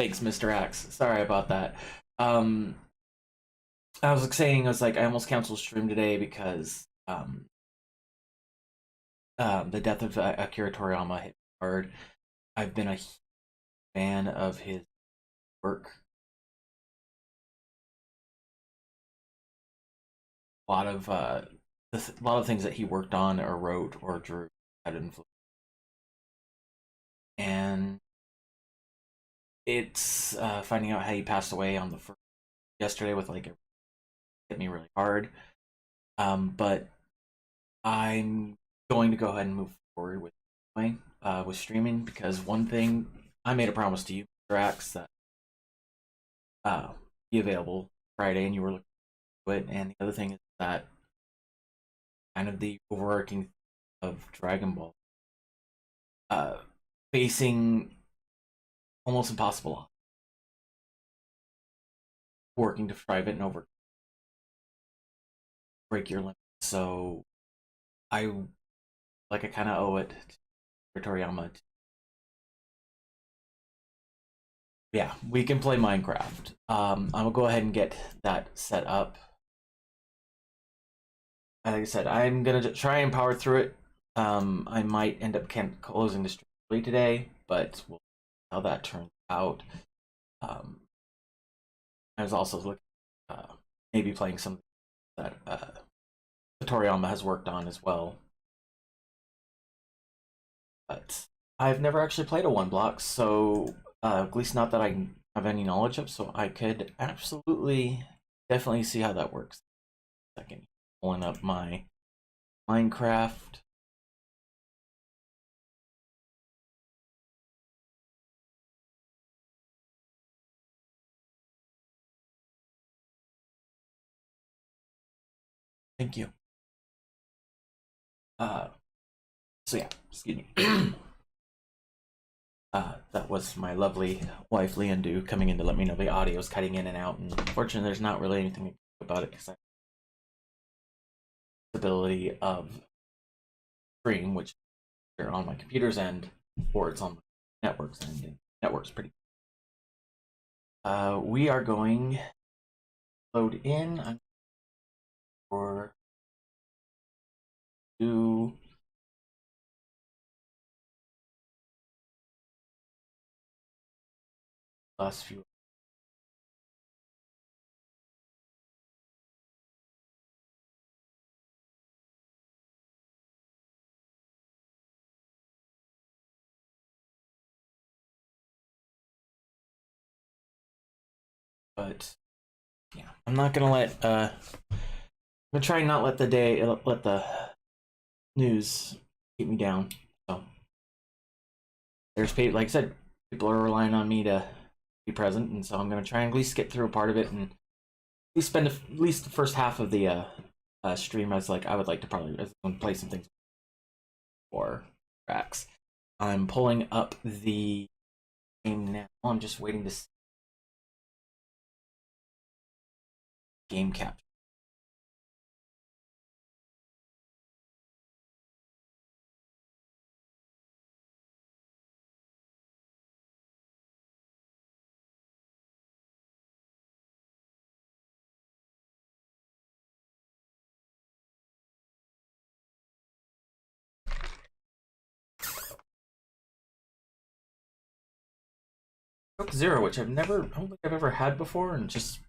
Thanks, Mr. Axe. Sorry about that. Um, I was saying, I was like, I almost canceled stream today because the death of Akira Toriyama hit hard. I've been a fan of his work. A lot of things that he worked on or wrote or drew had influence, and it's finding out how he passed away on the first yesterday with like it hit me really hard. But I'm going to go ahead and move forward with streaming because one thing I made a promise to you, Drax, that be available Friday, and you were looking to it. And the other thing is that kind of the overarching of Dragon Ball, uh, facing almost impossible odds, working to strive it and over break your limits. So I I kind of owe it to Toriyama. Yeah, we can play Minecraft. I'm gonna go ahead and get that set up. Like I said, I'm gonna try and power through it. I might end up closing the stream today, but we'll see how that turns out. I was also looking maybe playing some that Toriyama has worked on as well. But I've never actually played a one block, so at least not that I have any knowledge of. So I could absolutely, definitely see how that works. Second, pulling up my Minecraft. Thank you. So yeah, excuse me. That was my lovely wife Leandu coming in to let me know the audio is cutting in and out, and unfortunately there's not really anything about it because I have the ability of stream, which are on my computer's end, or it's on my network's end, and network's pretty. We are going to load in for do last few. But yeah, I'm not gonna let I'm gonna try and not let the news keep me down. So there's people, like I said, people are relying on me to be present, and so I'm gonna try and at least get through a part of it and at least spend at least the first half of the stream as like I would like to probably play some things for tracks. I'm pulling up the game now. I'm just waiting to see game capture. Coke Zero, which I don't think I've ever had before, and just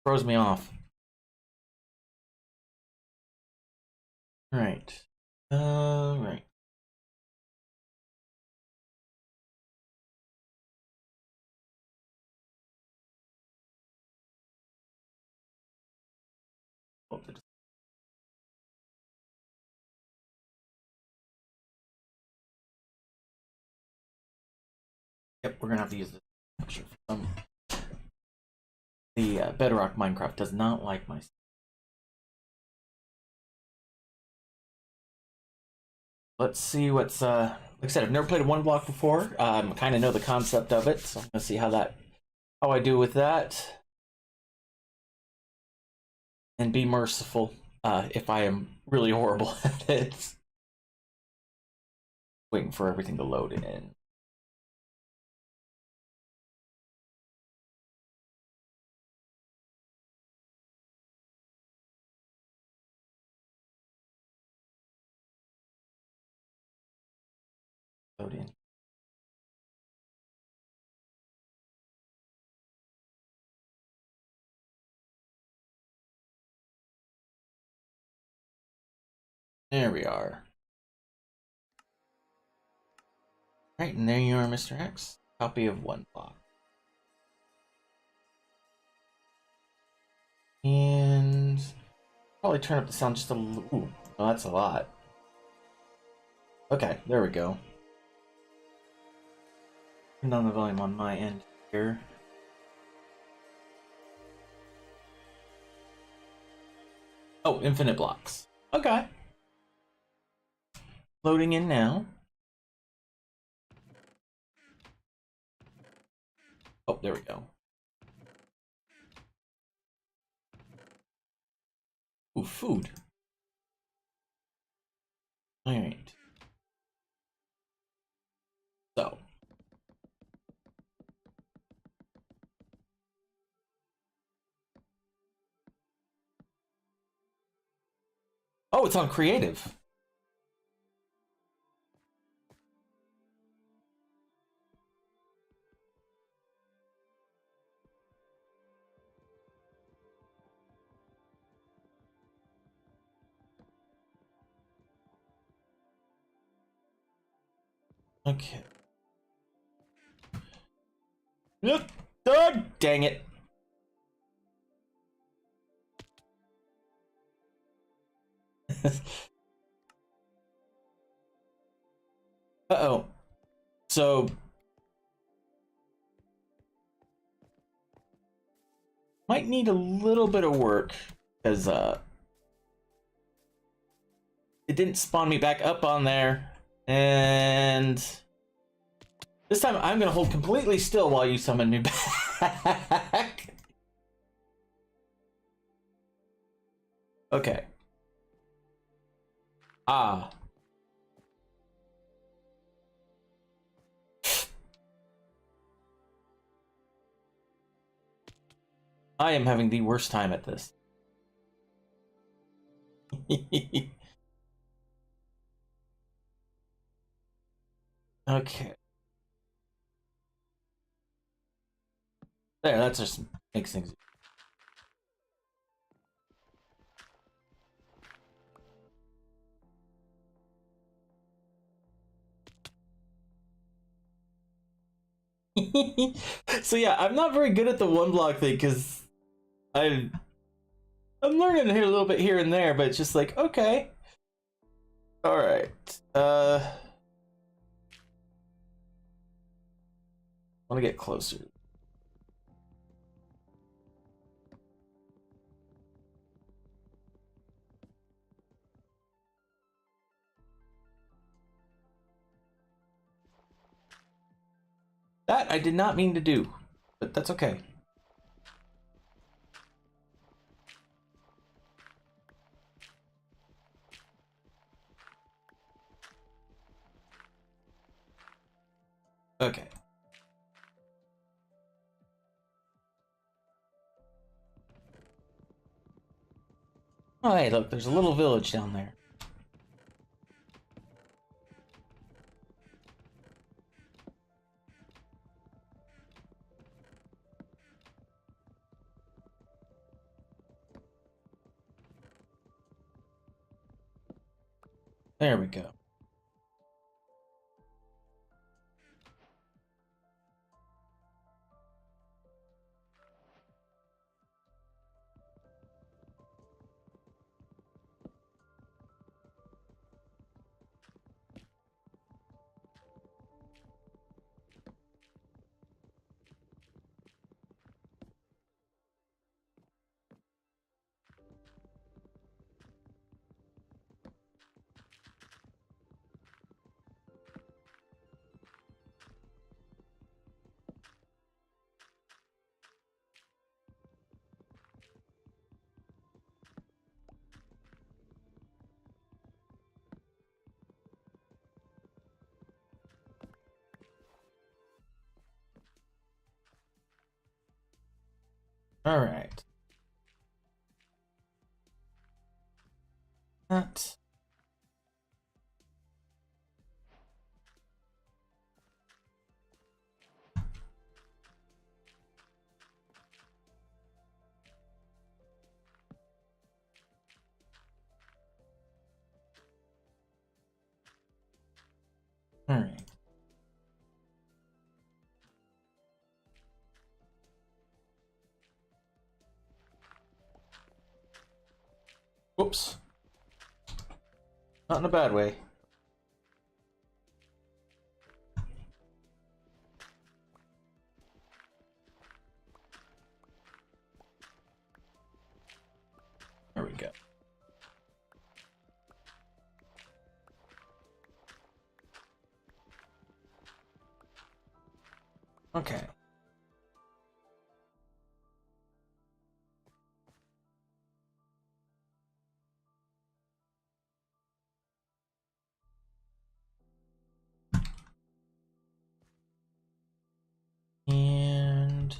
throws me off. Right. Right. Yep, we're gonna have to use this picture for some. The Bedrock Minecraft does not like my. Let's see what's like I said, I've never played a one block before. Kind of know the concept of it, so I'm gonna see how I do with that, and be merciful if I am really horrible at it. Waiting for everything to load in. Load in. There we are. Right, and there you are, Mr. X. Copy of one block. And probably turn up the sound just a little. Ooh, well, that's a lot. Okay, there we go. Turn down the volume on my end here. Oh, infinite blocks. Okay. Loading in now. Oh, there we go. Ooh, food. Alright. So. Oh, it's on creative. Okay. Yep. Oh, dang it. Uh-oh. So might need a little bit of work because it didn't spawn me back up on there. And this time I'm gonna hold completely still while you summon me back. Okay. Ah. I am having the worst time at this. Okay. There, that just makes things. So yeah, I'm not very good at the one block thing because I'm learning here a little bit here and there, but it's just like, okay. All right. I want to get closer. That I did not mean to do, but that's okay. Okay. Oh, hey, look, there's a little village down there. There we go. All right. That. Alright. Whoops. Not in a bad way. There we go. Okay. And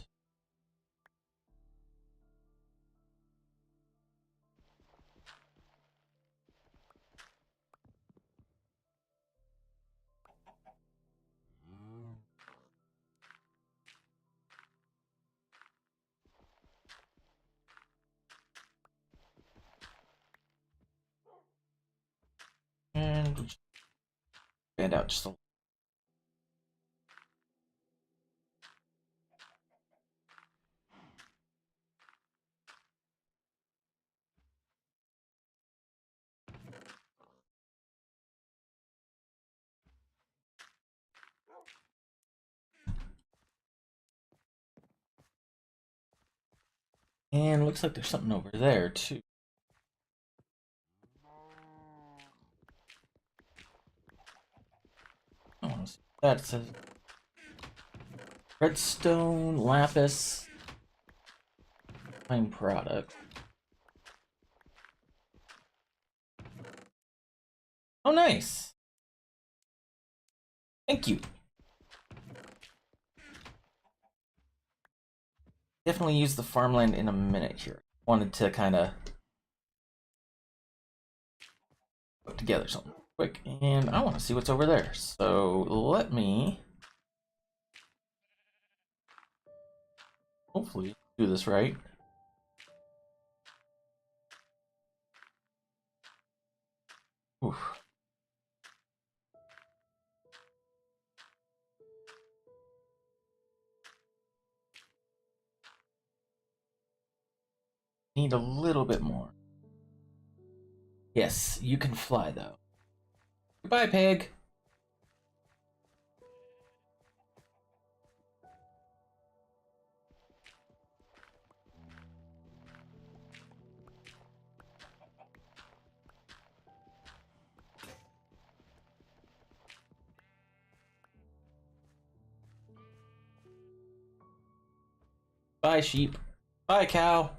expand out just a little. And looks like there's something over there too. Oh, that says redstone, lapis, fine product. Oh, nice. Thank you. Definitely use the farmland in a minute here. Wanted to kind of put together something quick, and I want to see what's over there. So let me hopefully do this right. Oof. Need a little bit more. Yes, you can fly though. Goodbye, pig. Bye, sheep. Bye, cow.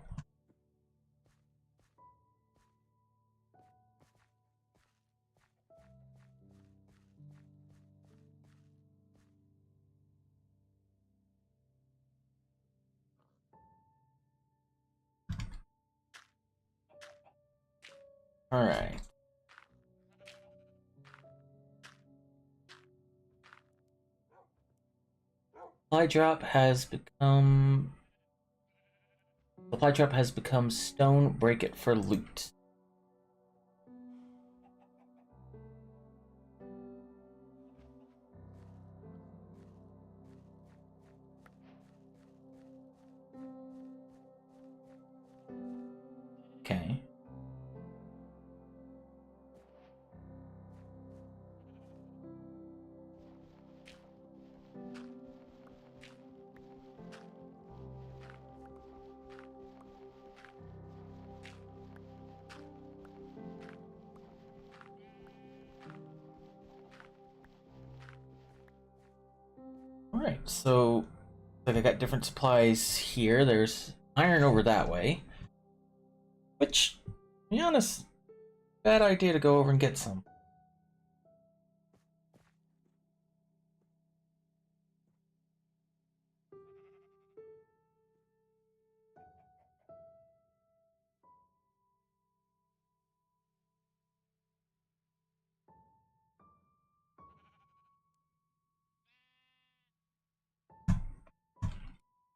All right. Supply drop has become stone. Break it for loot. Okay. All right. So, like, I got different supplies here. There's iron over that way, which, to be honest, bad idea to go over and get some.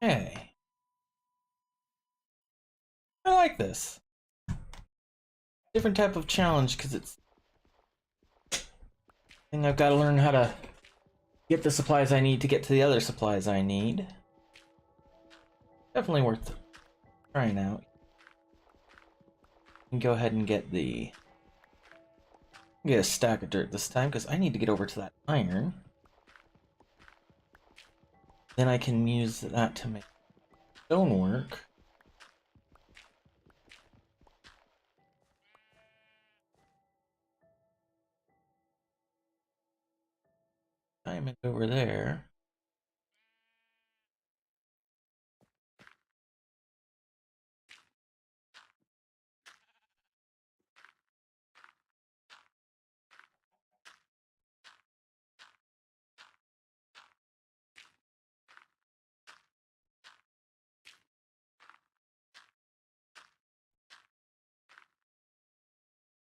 Hey, I like this. Different type of challenge because it's And I've got to learn how to get the supplies I need to get to the other supplies I need. Definitely worth trying out. And go ahead and get a stack of dirt this time because I need to get over to that iron. Then I can use that to make stonework. Diamond over there.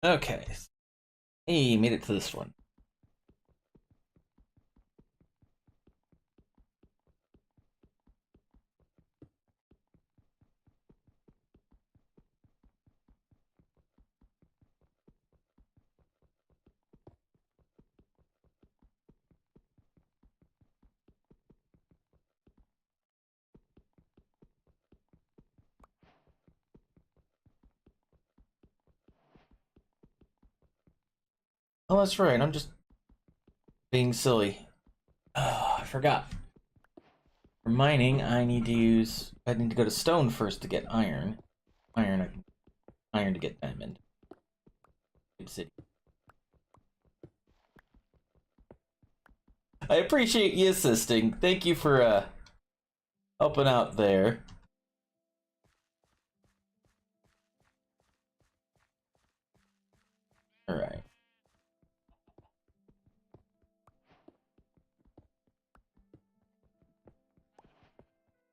Okay. Hey, made it to this one. Oh, that's right. I'm just being silly. Oh, I forgot. For mining, I need to go to stone first to get iron. Iron to get diamond. City. I appreciate you assisting. Thank you for helping out there. All right.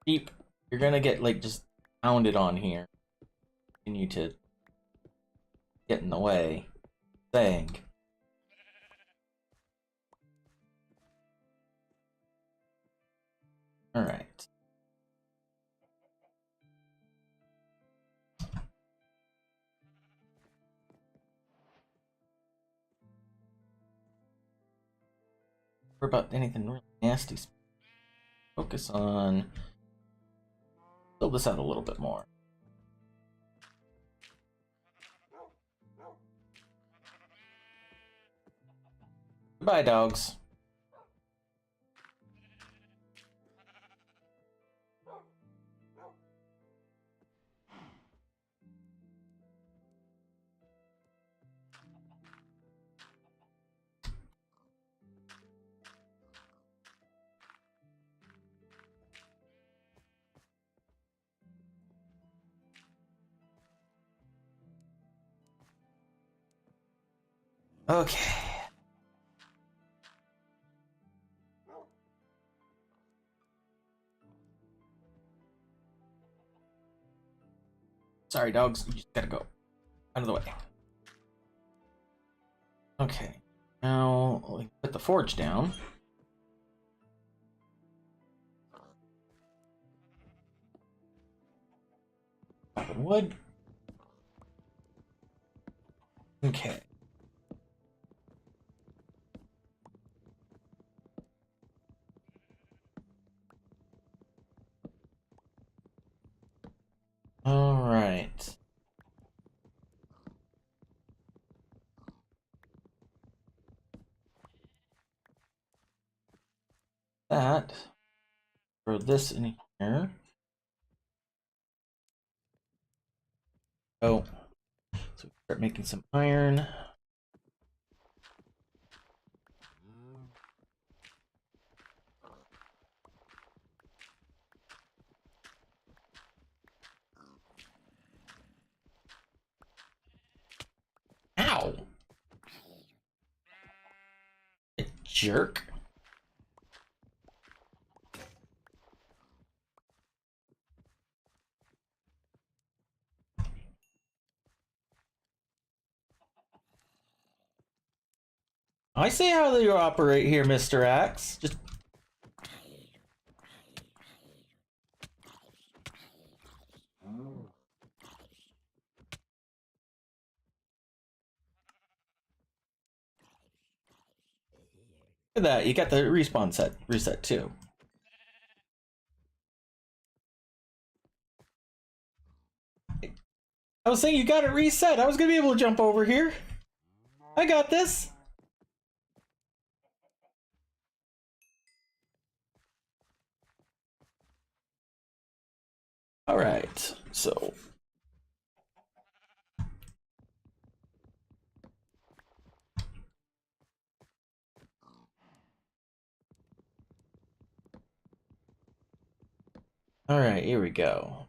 Sheep, you're gonna get like just pounded on here. Continue to get in the way. Saying. All right. What about anything really nasty? Focus on. Fill this out a little bit more. Goodbye, dogs. Okay. Sorry, dogs. You just gotta go. Out of the way. Okay. Now, we put the forge down. Wood. Okay. All right. That. Throw this in here. Oh. So we start making some iron. Ow! A jerk. I see how you operate here, Mr. Axe. Just Look at that, you got the respawn set reset too. I was saying you got it reset. I was gonna be able to jump over here. I got this. All right, so. All right, here we go.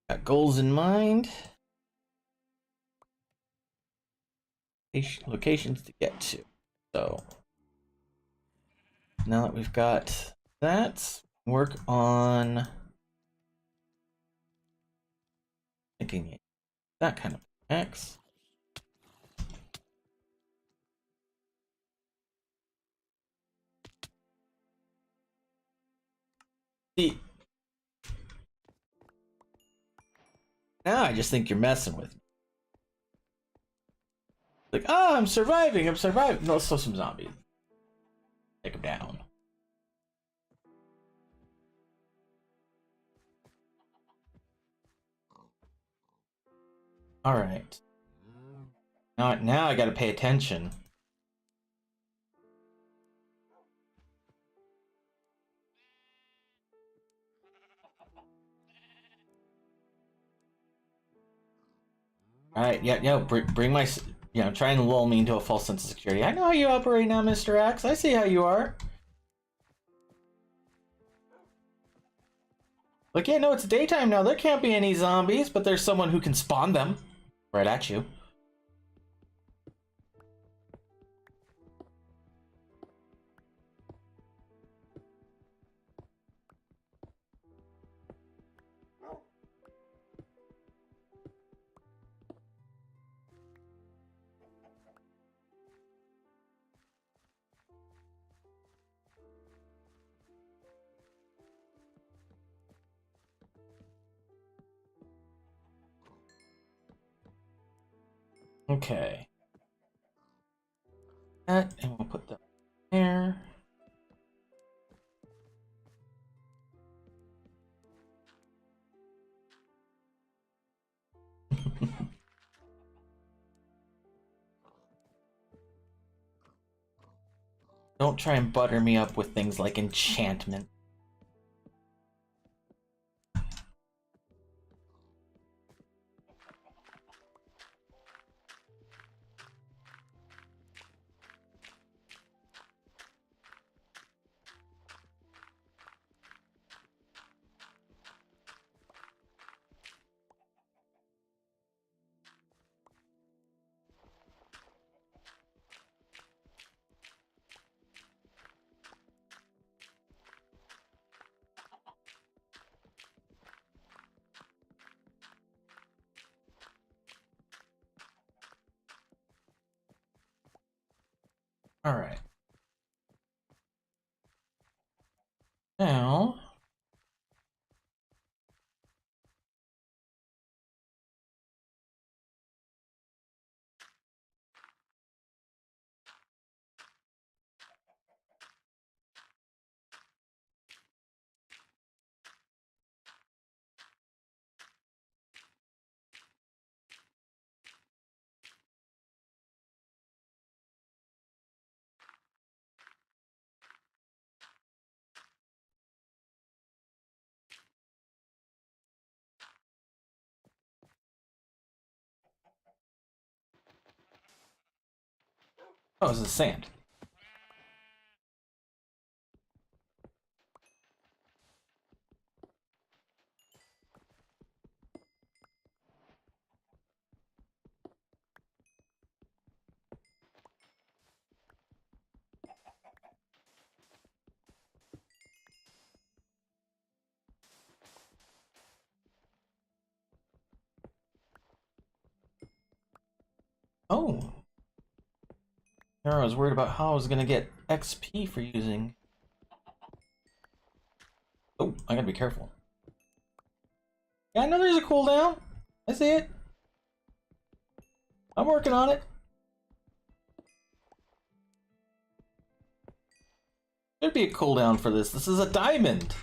Got goals in mind. Locations to get to. So now that we've got that, work on thinking that kind of X. See, now I just think you're messing with me. Like, oh, I'm surviving. I'm surviving. No, let's throw some zombies. Take them down. All right. Now I gotta pay attention. All right, yeah, bring my, try and lull me into a false sense of security. I know how you operate now, Mr. Axe. I see how you are. Like, yeah, no, it's daytime now. There can't be any zombies, but there's someone who can spawn them right at you. Okay. That, and we'll put that there. Don't try and butter me up with things like enchantment. All right. Now, oh, this is sand. Oh. I was worried about how I was gonna get XP for using. Oh, I gotta be careful. Yeah, I know there's a cooldown. I see it. I'm working on it. There'd be a cooldown for this. This is a diamond.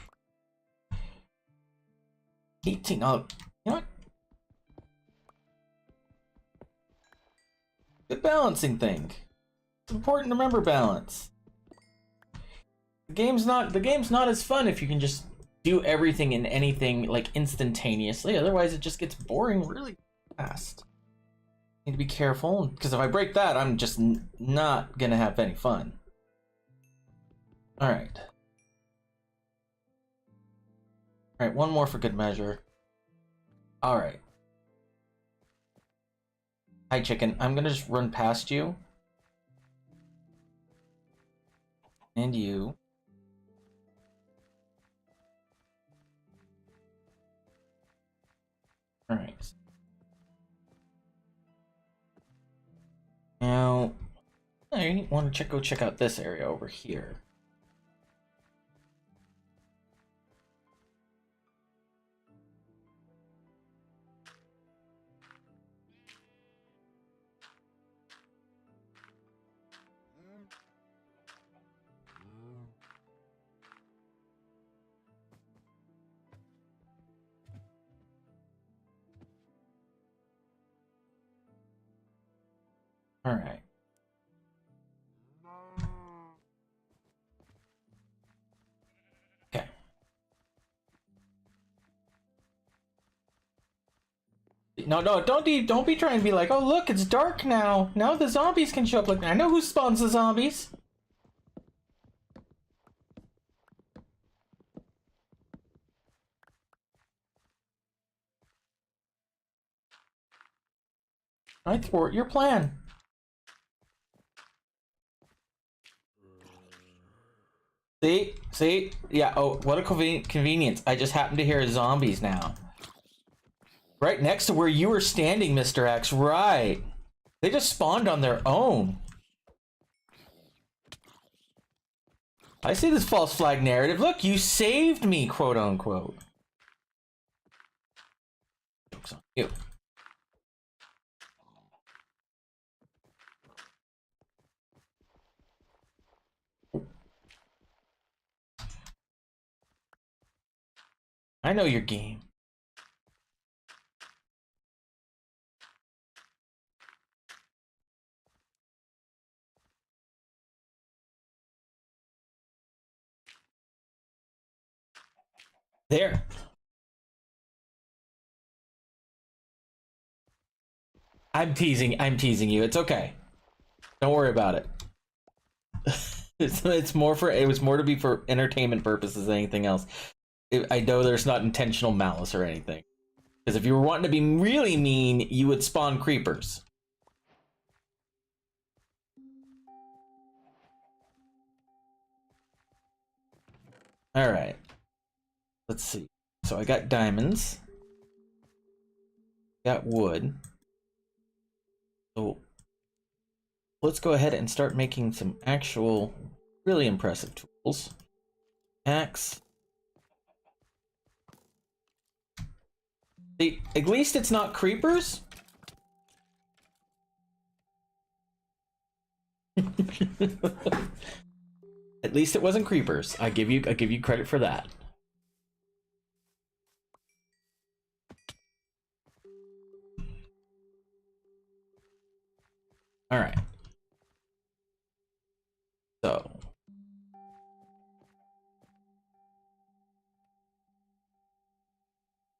18. Oh, you know what? Good balancing thing. It's important to remember balance. The game's not as fun if you can just do everything and anything like instantaneously. Otherwise, it just gets boring really fast. Need to be careful because if I break that, I'm just not gonna have any fun. All right. All right, one more for good measure. All right. Hi, chicken. I'm gonna just run past you. And you. All right. Now, I want to go check out this area over here. All right. Okay. No, don't be trying to be like, oh look, it's dark now. Now the zombies can show up. Like I know who spawns the zombies. I thwart your plan. See? Yeah, oh, what a convenience. I just happen to hear zombies now. Right next to where you were standing, Mr. X. Right. They just spawned on their own. I see this false flag narrative. Look, you saved me, quote unquote. Joke's on you. I know your game. There. I'm teasing you. It's okay. Don't worry about it. It's more for it was more to be for entertainment purposes than anything else. I know there's not intentional malice or anything. Because if you were wanting to be really mean, you would spawn creepers. All right. Let's see. So I got diamonds. Got wood. So let's go ahead and start making some actual really impressive tools. Axe. See, at least it's not creepers. At least it wasn't creepers. I give you credit for that. All right. So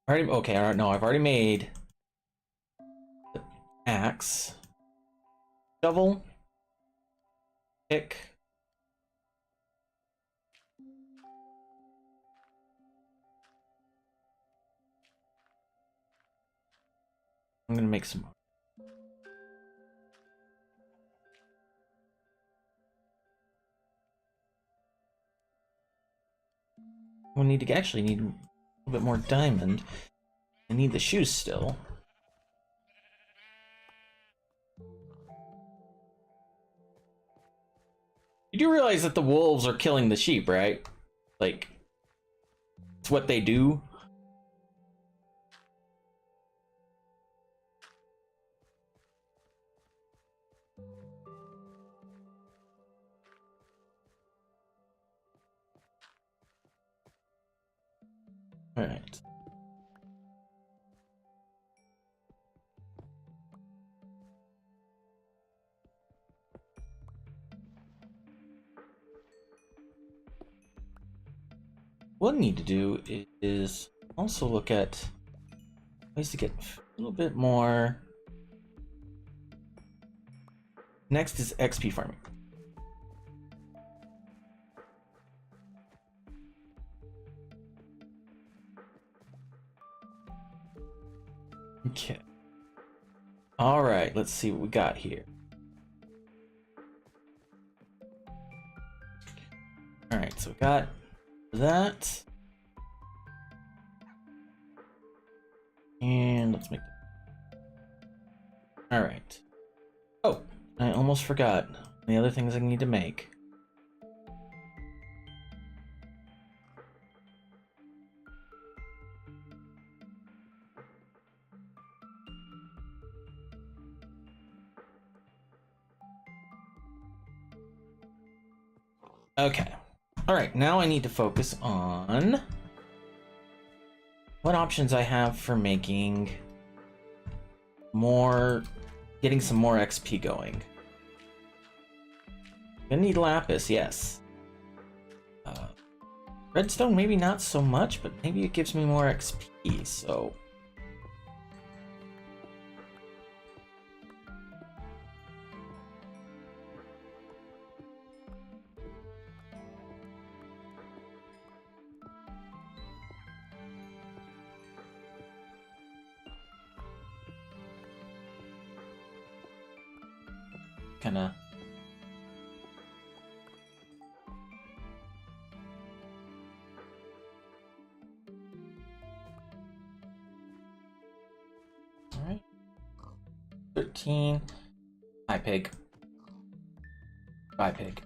already okay, all right, no, I've already made the axe, shovel, pick. I'm gonna make some more. We need to actually need a little bit more diamond. I need the shoes still. You do realize that the wolves are killing the sheep, right? Like, it's what they do. what I need to do is also look at ways to get a little bit more. Next is XP farming. Okay. All right, let's see what we got here. All right, so we got that. And let's make that. All right. Oh, I almost forgot the other things I need to make. Okay. All right, now I need to focus on what options I have for making more, getting some more XP going. Gonna need lapis, yes. Redstone, maybe not so much, but maybe it gives me more XP, so. Kinda. Alright. 13. Hi, pig. Bye, pig.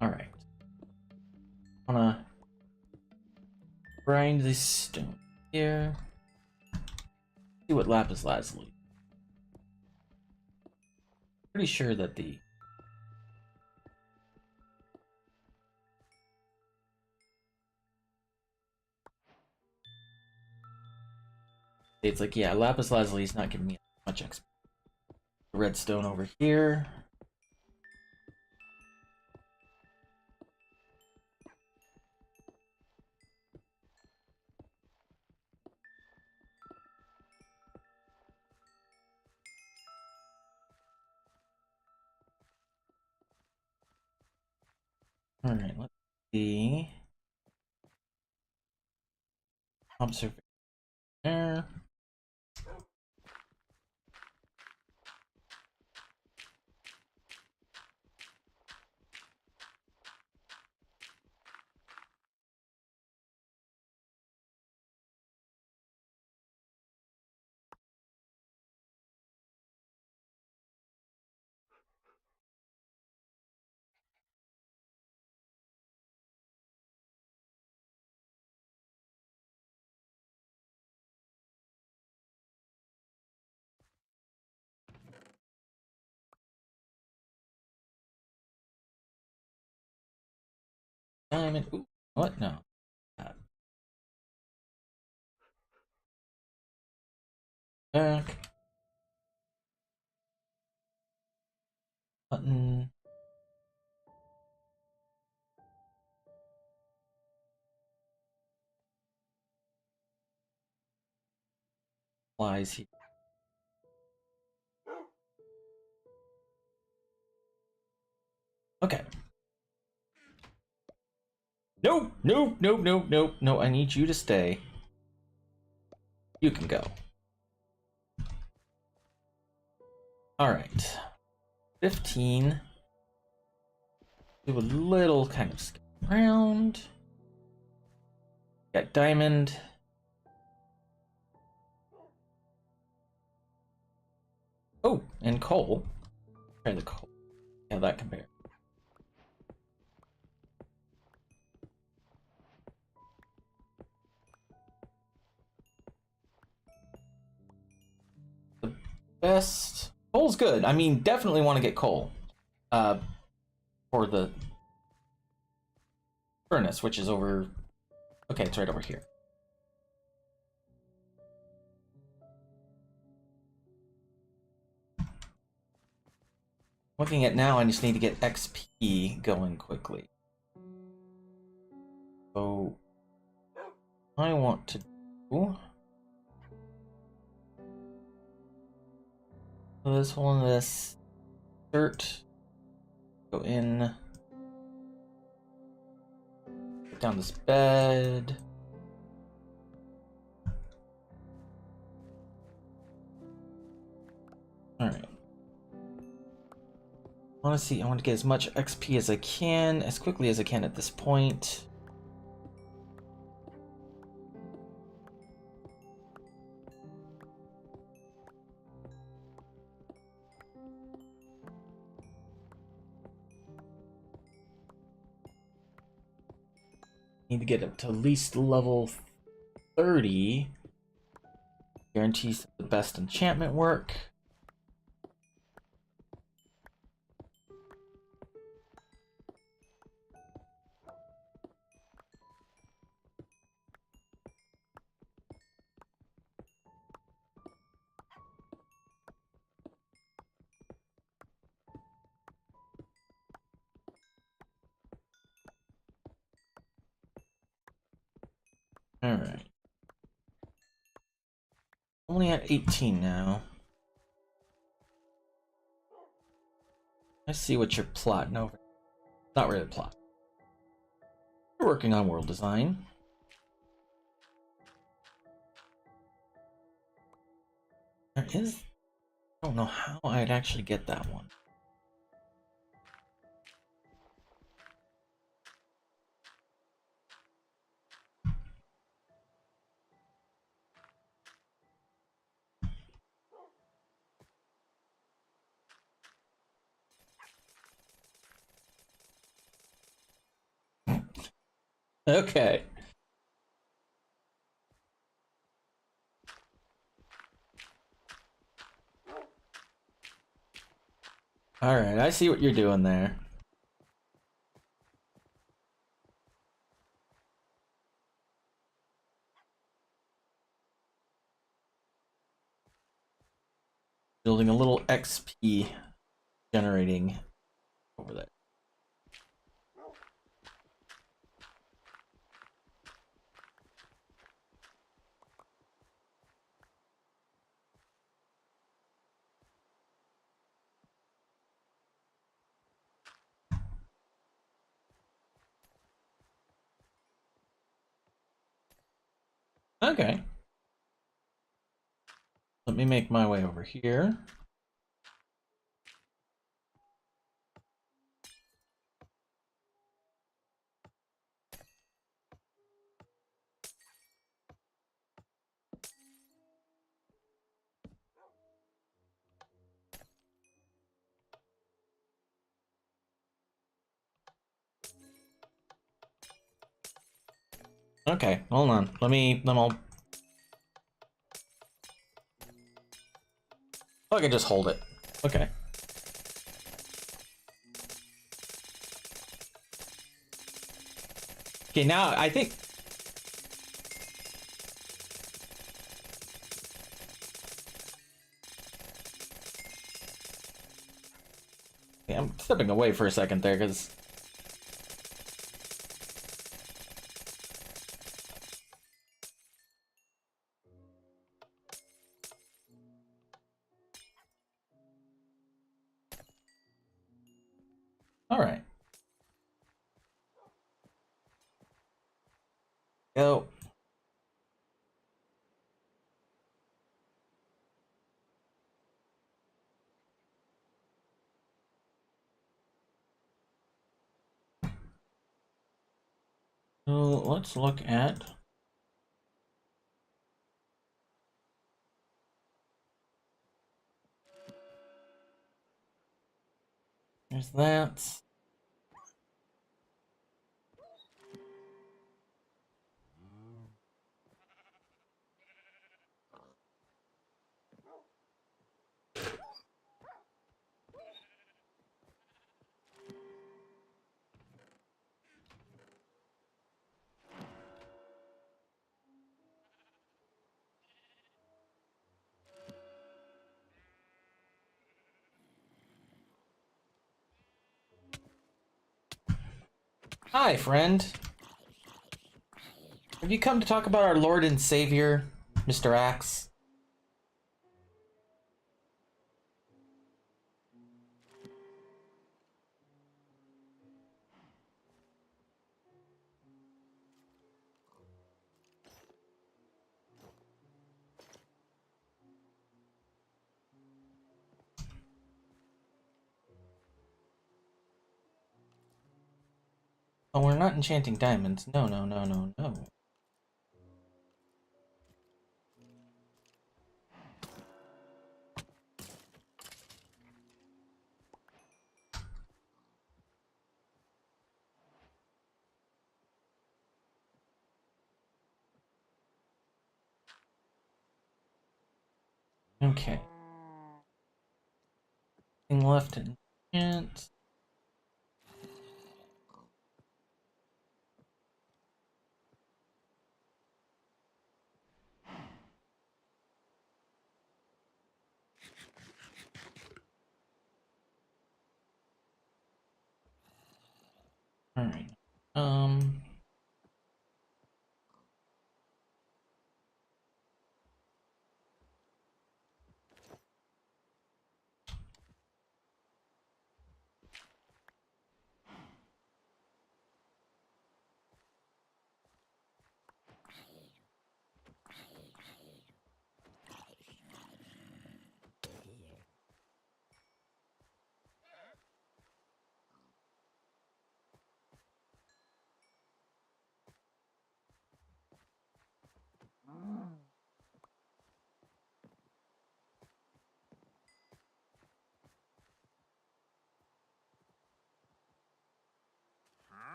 Alright. Wanna grind this stone here. See what lapis lazuli. Pretty sure that the it's like, yeah, lapis lazuli is not giving me much XP. Redstone over here. All right, let's see. Observation there. Diamond. Ooh, what? No. Back. Button. Flies here. Okay. Nope, nope, nope, nope, nope. No, I need you to stay. You can go. All right. 15. Do a little kind of skip around. Got diamond. Oh, and coal. Try the coal. How that compare? The best coal's good. I mean, definitely want to get coal. For the furnace, which is over. Okay, it's right over here. Looking at now, I just need to get XP going quickly. So I want to do this one, this dirt, go in, put down this bed. All right. I want to see. I want to get as much XP as I can, as quickly as I can at this point. Need to get up to at least level 30. Guarantees the best enchantment work. Alright. Only at 18 now. Let's see what you're plotting over. Not really plot. You're working on world design. There is... I don't know how I'd actually get that one. Okay. Alright, I see what you're doing there. Building a little XP generating over there. Okay. Let me make my way over here. Okay, hold on. Then I'll... Oh, I can just hold it. Okay. Okay, now I think... Yeah, I'm stepping away for a second there, because... Alright. Go. So let's look at... There's that. Hi, friend. Have you come to talk about our Lord and Savior, Mr. Axe? Oh, we're not enchanting diamonds. No, no, no, no, no. Okay. Nothing left to enchant. Alright. Um...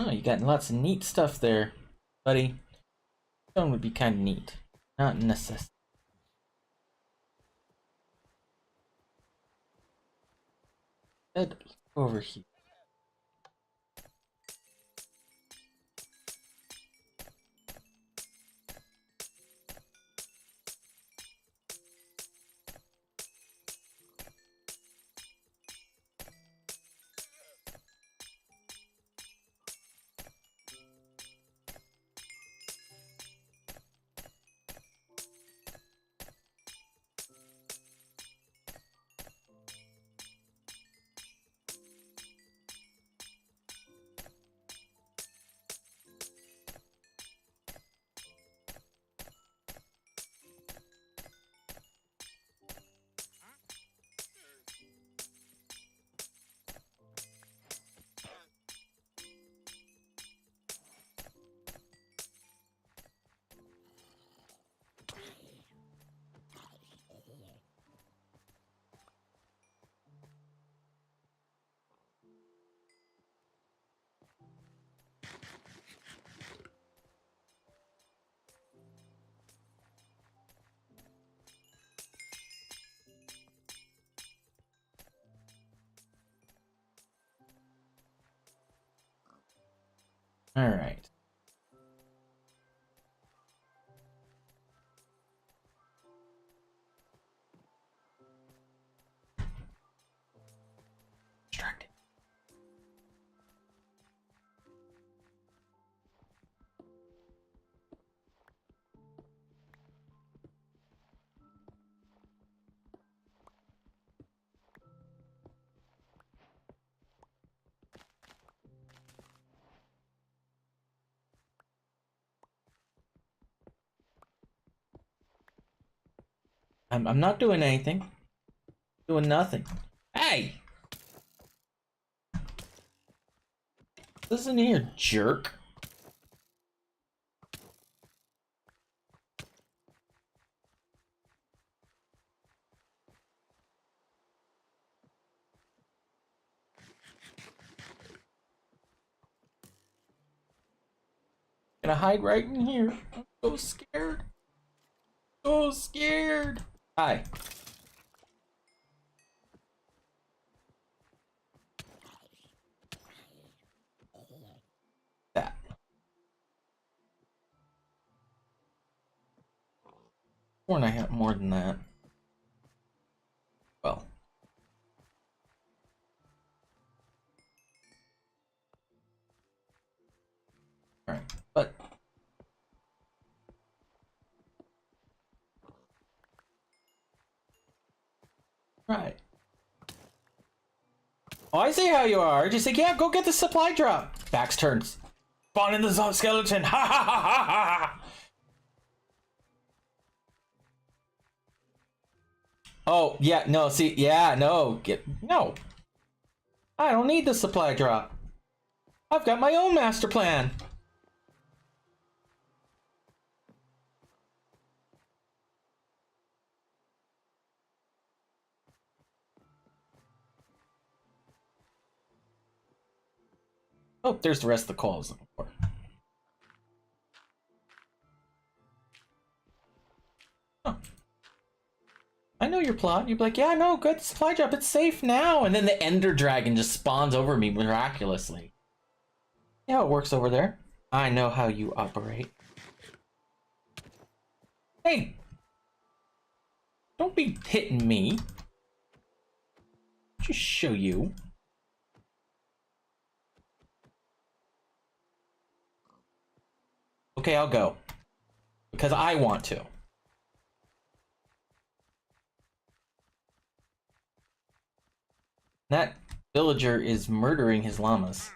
Oh, you got lots of neat stuff there, buddy. Stone would be kind of neat. Not necessary. Head over here. Alright. Distracted. I'm not doing anything. Doing nothing. Hey! Listen here, jerk. Gonna hide right in here. I'm so scared. So scared. Hi. That. Sworn I have more than that. Well. Right. Oh, I see how you are. Just like, yeah, go get the supply drop. Backs turns. Spawn in the skeleton. Ha ha ha ha ha. Oh, yeah, no, see, yeah, no, no. I don't need the supply drop. I've got my own master plan. Oh, there's the rest of the call I was looking for. Oh. I know your plot. You'd be like, yeah, no, good supply drop. It's safe now. And then the Ender Dragon just spawns over me miraculously. Yeah, how it works over there. I know how you operate. Hey! Don't be hitting me. Just show you. Okay, I'll go. Because I want to. That villager is murdering his llamas.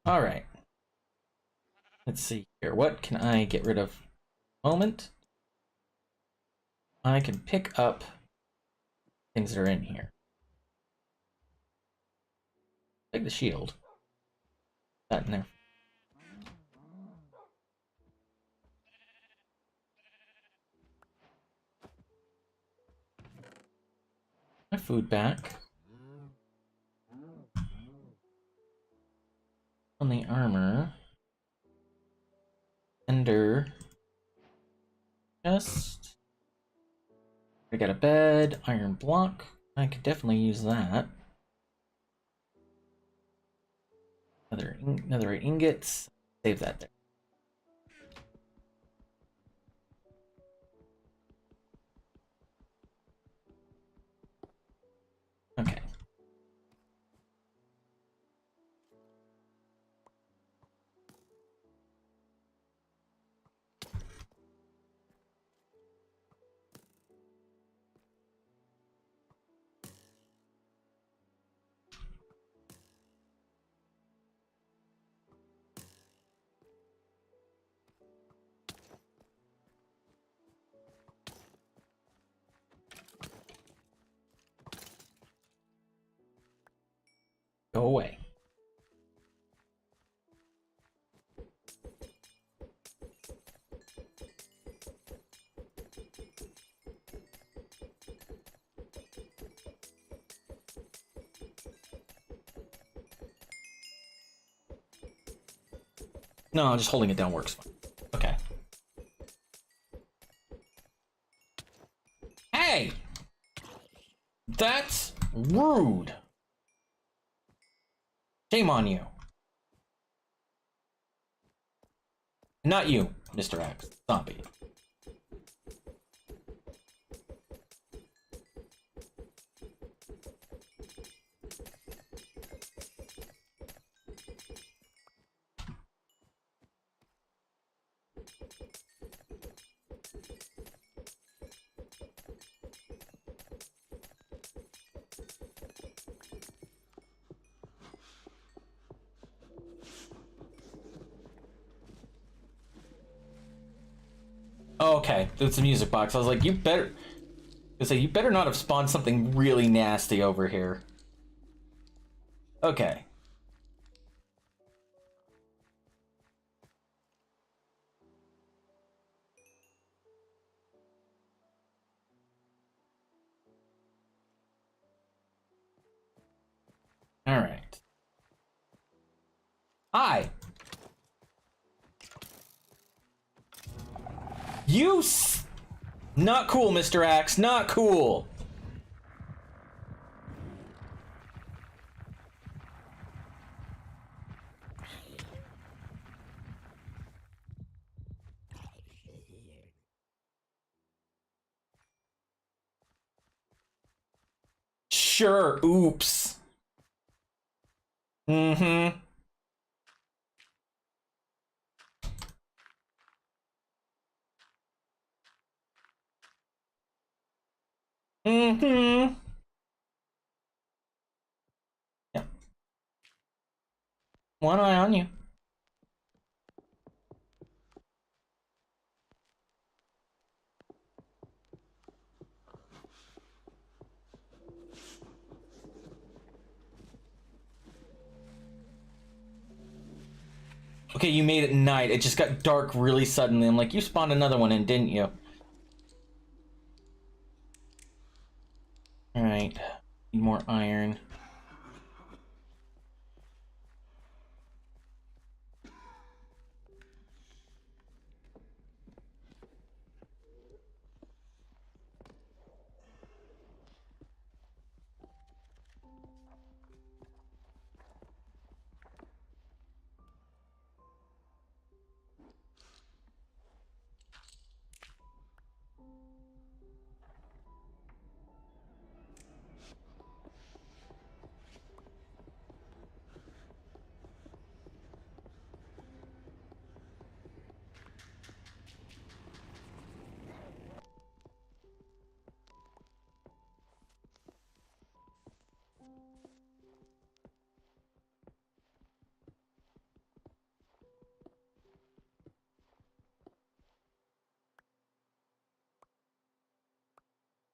All right. Let's see here. What can I get rid of? Moment. I can pick up things that are in here. Like the shield. That in there. My food back. On the armor. Ender. Chest. I got a bed, iron block. I could definitely use that. Another ingots. Save that there. Okay. Go away. No, just holding it down works fine. Okay. Hey! That's rude. Shame on you. Not you, Mr. X. Zombie. Okay, it's a music box. I was like, you better not have spawned something really nasty over here. Okay. All right. Hi. Not cool, Mr. Axe. Not cool. sure. Oops. Mm-hmm. Mm-hmm. Yeah. One eye on you. Okay, you made it night. It just got dark really suddenly. I'm like, you spawned another one in, didn't you? Alright. Need more iron.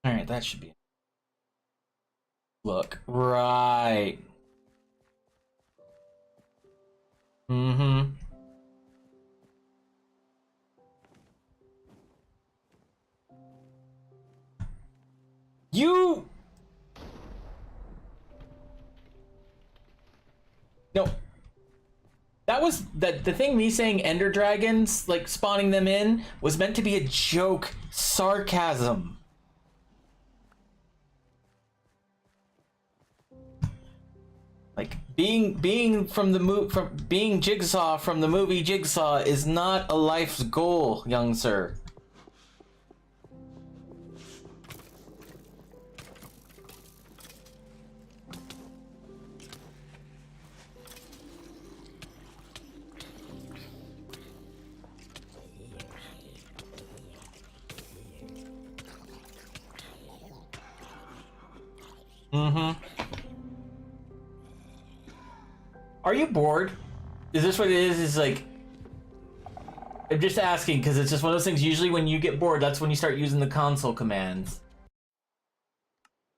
Alright, that should be... Look. Right. Mm-hmm. You... No. That was... The thing me saying Ender Dragons, like, spawning them in, was meant to be a joke. Sarcasm. Like being from the being Jigsaw from the movie Jigsaw is not a life's goal, young sir. Mm-hmm. Are you bored? Is this what it is? Is like... I'm just asking because it's just one of those things. Usually when you get bored, that's when you start using the console commands.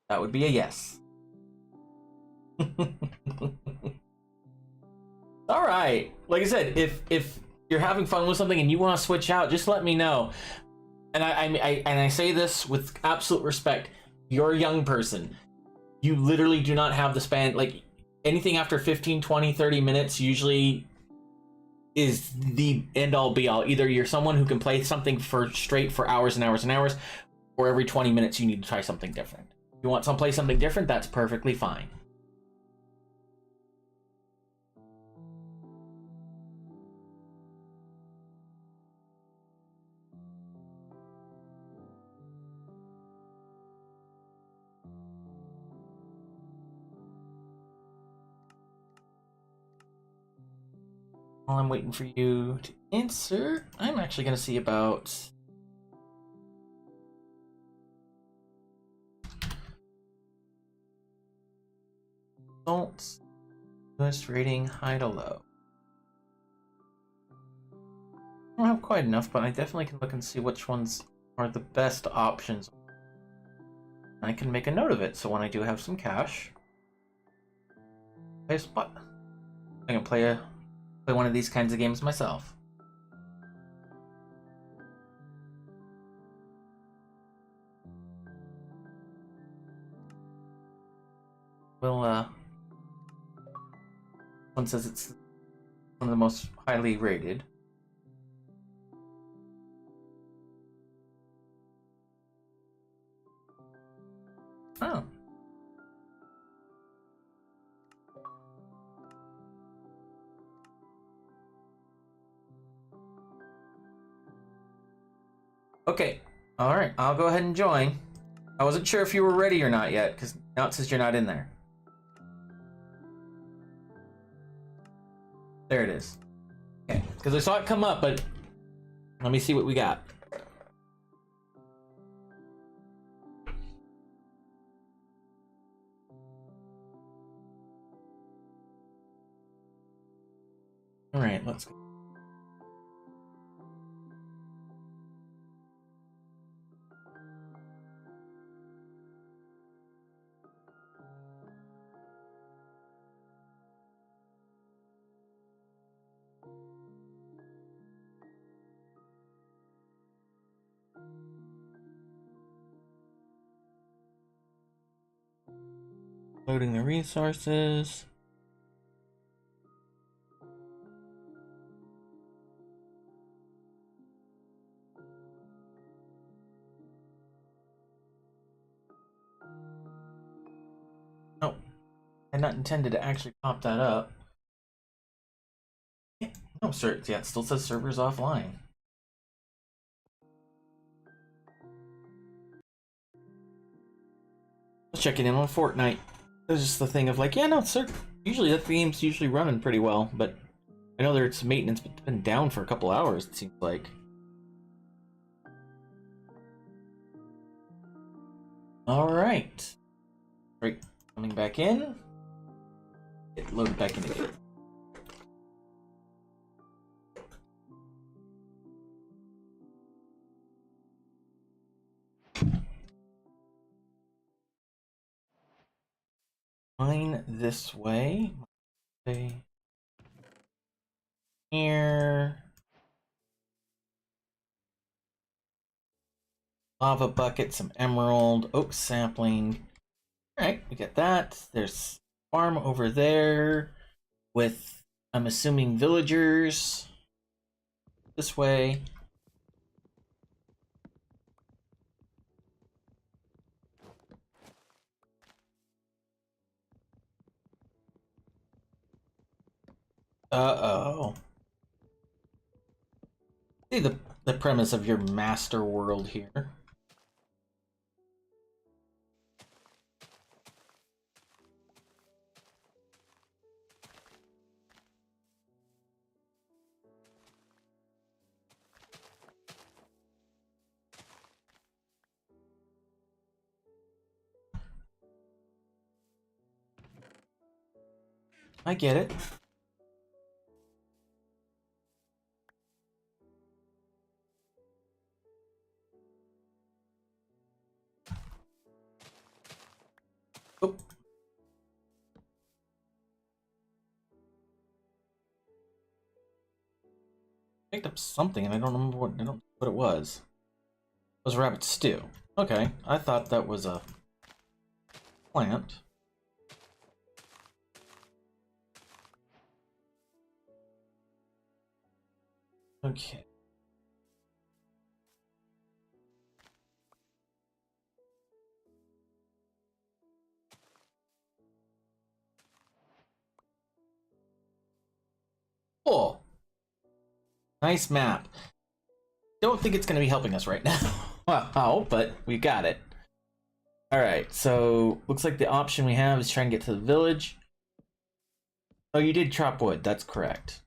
That would be a yes. All right. Like I said, if you're having fun with something and you want to switch out, just let me know. And I say this with absolute respect. You're a young person. You literally do not have the span. Like anything after 15, 20, 30 minutes usually is the end all be all. Either you're someone who can play something for straight for hours and hours and hours, or every 20 minutes you need to try something different. If you want to play something different, that's perfectly fine. While I'm waiting for you to answer, I'm actually going to see about... results. US rating high to low. I don't have quite enough, but I definitely can look and see which ones are the best options. I can make a note of it, so when I do have some cash, play a spot. I can play one of these kinds of games myself. Well, one says it's one of the most highly rated. Oh. Okay. All right. I'll go ahead and join. I wasn't sure if you were ready or not yet, because now it says you're not in there. There it is. Okay, because I saw it come up, but let me see what we got. All right, let's go. Loading the resources. Oh, I had not intended to actually pop that up. No, sir. Yeah, it still says servers offline. Checking in on Fortnite. There's just the thing of like, yeah, no, sir. Usually that game's usually running pretty well, but I know there's maintenance, but it's been down for a couple hours, it seems like. Alright. Right, coming back in. Get loaded back in again. Mine this way. Here. Lava bucket, some emerald, oak sapling. Alright, we get that. There's farm over there with, I'm assuming, villagers. This way. Uh-oh. See the premise of your master world here. I get it. Oh. Picked up something and I don't remember what it was. It was rabbit stew. Okay, I thought that was a plant. Okay. Cool. Nice map. Don't think it's going to be helping us right now. Wow, but we got it. Alright, so looks like the option we have is try and get to the village. Oh, you did chop wood. That's correct.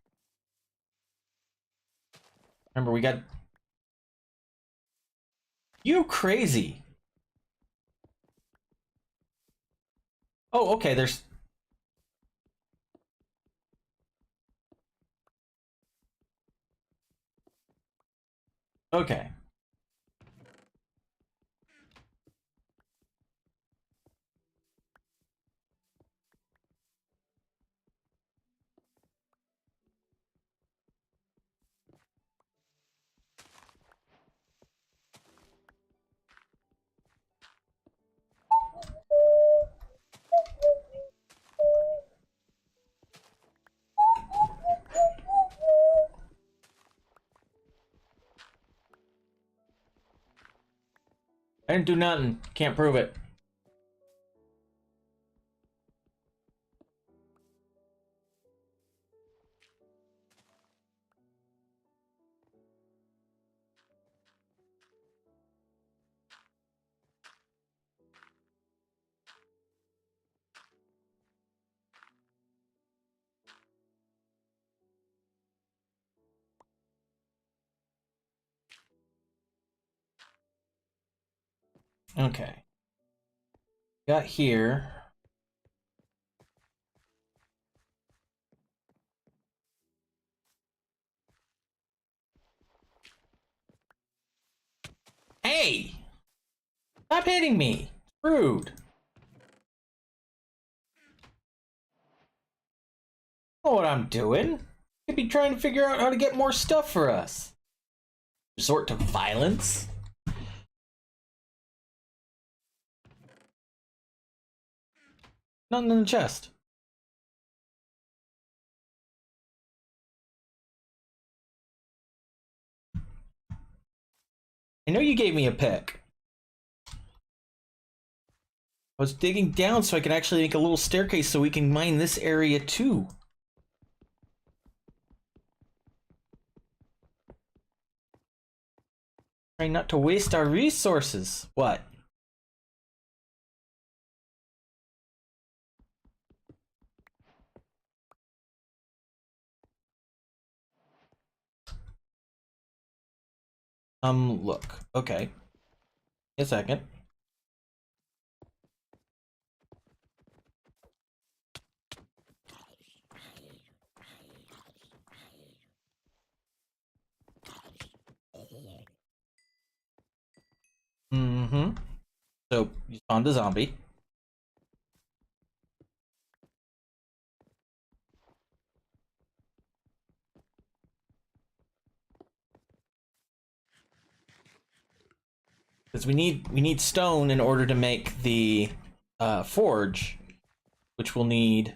Remember, we got... You crazy. Oh, okay, there's... Okay. I didn't do nothing. Can't prove it. Okay. Got here. Hey! Stop hitting me! Rude. Know what I'm doing? Could be trying to figure out how to get more stuff for us. Resort to violence? Nothing in the chest. I know you gave me a pick. I was digging down so I can actually make a little staircase so we can mine this area too. Trying not to waste our resources. What? Look. Okay. A second. Mm-hmm. So, you spawned a zombie. Because we need stone in order to make the forge, which we'll need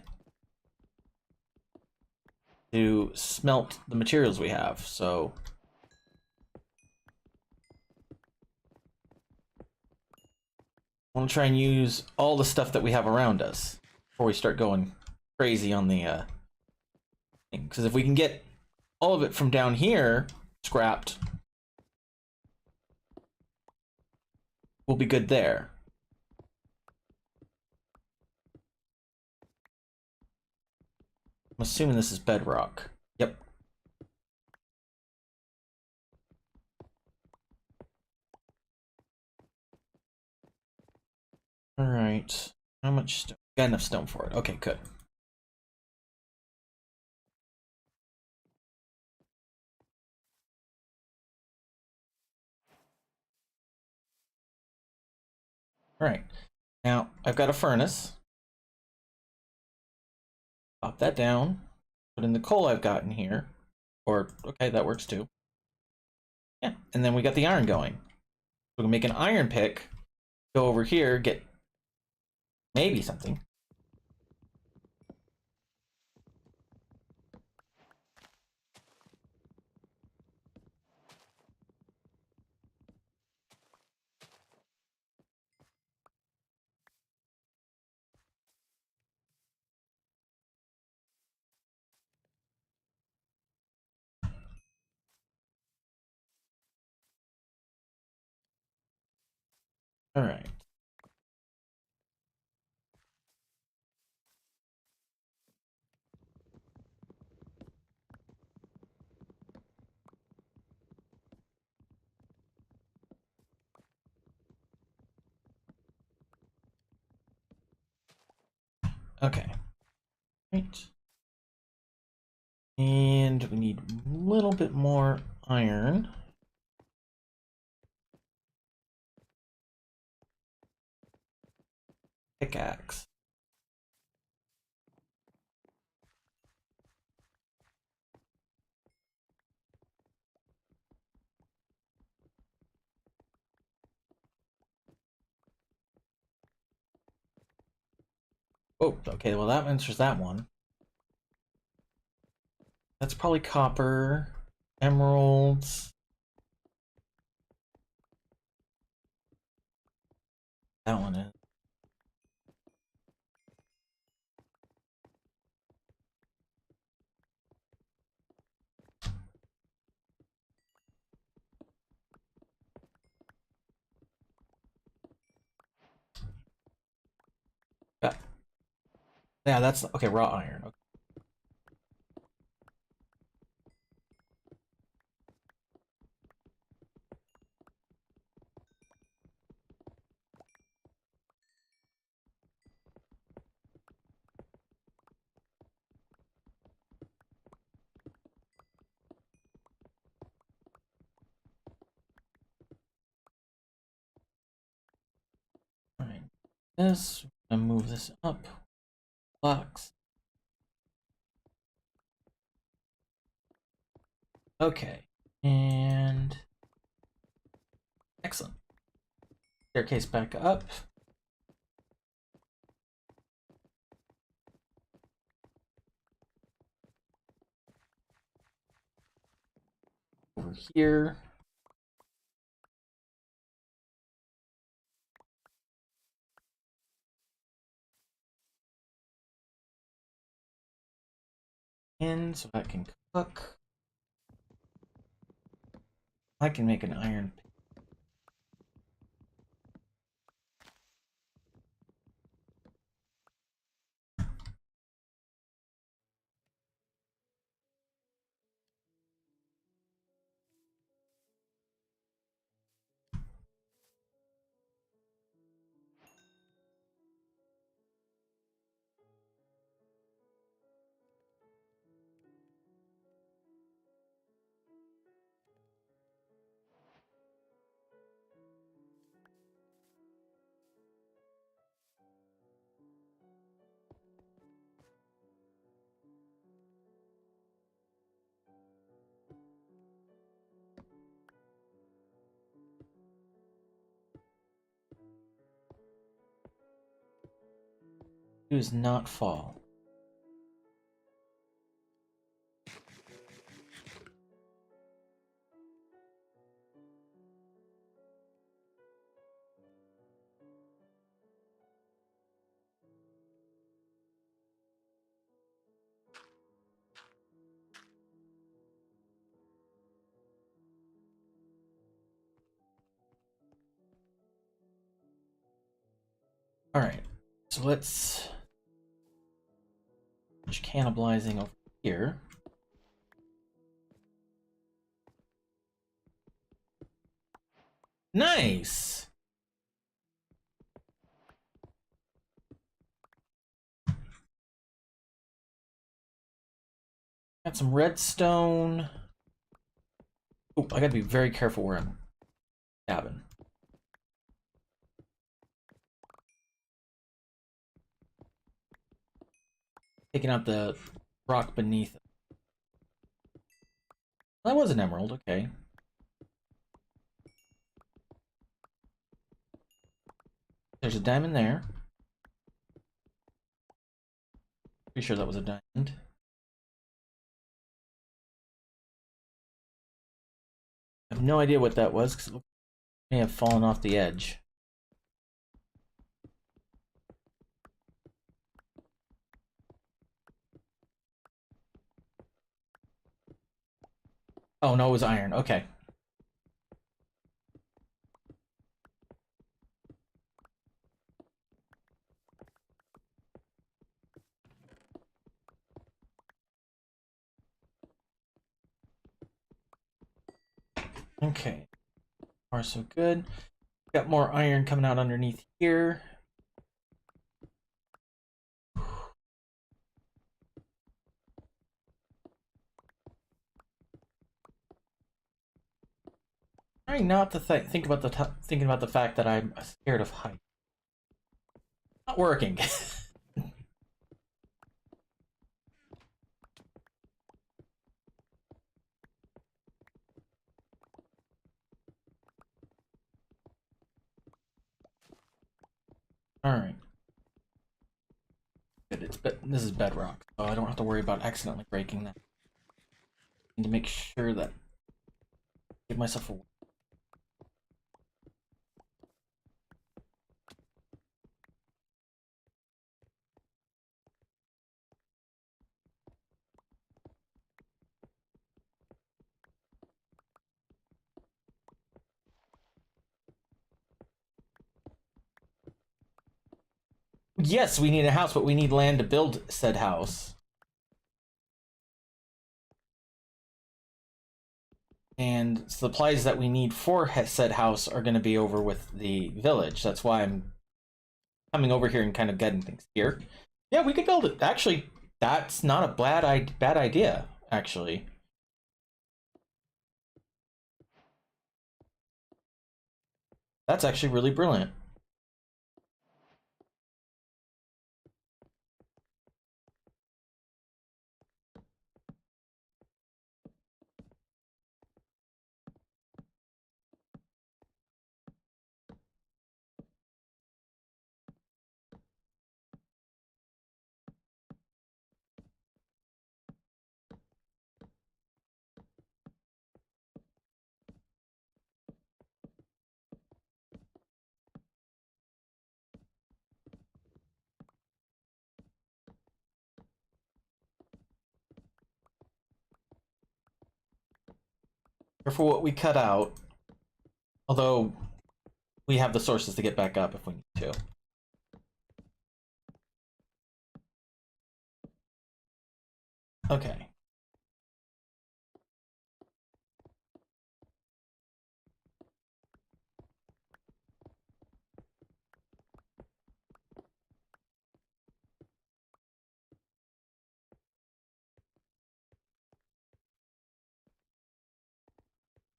to smelt the materials we have. So I want to try and use all the stuff that we have around us before we start going crazy on the thing. Because if we can get all of it from down here scrapped, we'll be good there. I'm assuming this is bedrock. Yep. All right. How much stone? Got enough stone for it. Okay, good. All right. Now I've got a furnace. Pop that down. Put in the coal I've got in here. Or okay, that works too. Yeah, and then we got the iron going. We can make an iron pick. Go over here, get maybe something. All right. Okay. Right. And we need a little bit more iron. Pickaxe. Oh, okay, well that answers that one. That's probably copper, emeralds. That one is. Yeah, yeah, that's okay. Raw iron. Okay. this. I'm gonna move this up. Blocks. Okay. And excellent. Staircase back up. Over here. In so I can cook. I can make an iron. Does not fall. All right, so let's finish cannibalizing over here. Nice. Got some redstone. Oh, I gotta be very careful where I'm stabbing. Taking out the rock beneath it. That was an emerald, okay. There's a diamond there. Pretty sure that was a diamond. I have no idea what that was because it may have fallen off the edge. Oh no, it was iron. Okay. Okay. Far so good. Got more iron coming out underneath here. Trying not to think about thinking about the fact that I'm scared of height. Not working. All right. Good. This is bedrock, so I don't have to worry about accidentally breaking that. Need to make sure that give myself a. Yes, we need a house, but we need land to build said house. And supplies that we need for said house are going to be over with the village. That's why I'm coming over here and kind of getting things here. Yeah, we could build it. Actually, that's not a bad idea, actually. That's actually really brilliant. for what we cut out. Although we have the sources to get back up if we need to. Okay.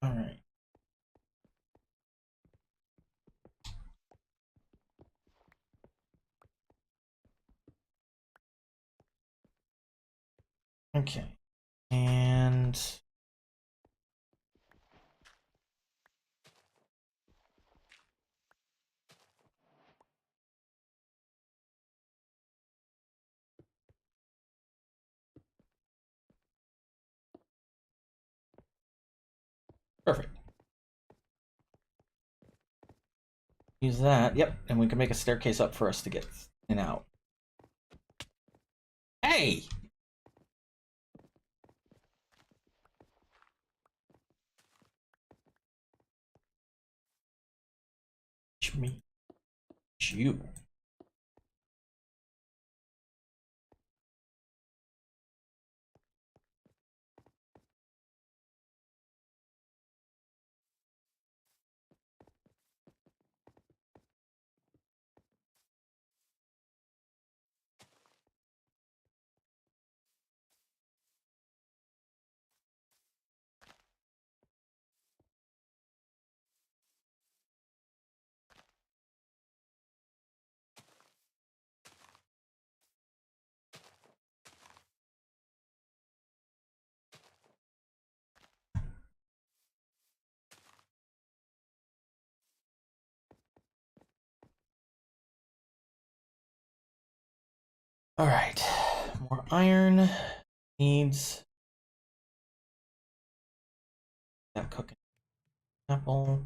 All right. Okay. And perfect. Use that. Yep. And we can make a staircase up for us to get in and out. Hey! Me. You. All right. More iron. Needs that cooking apple.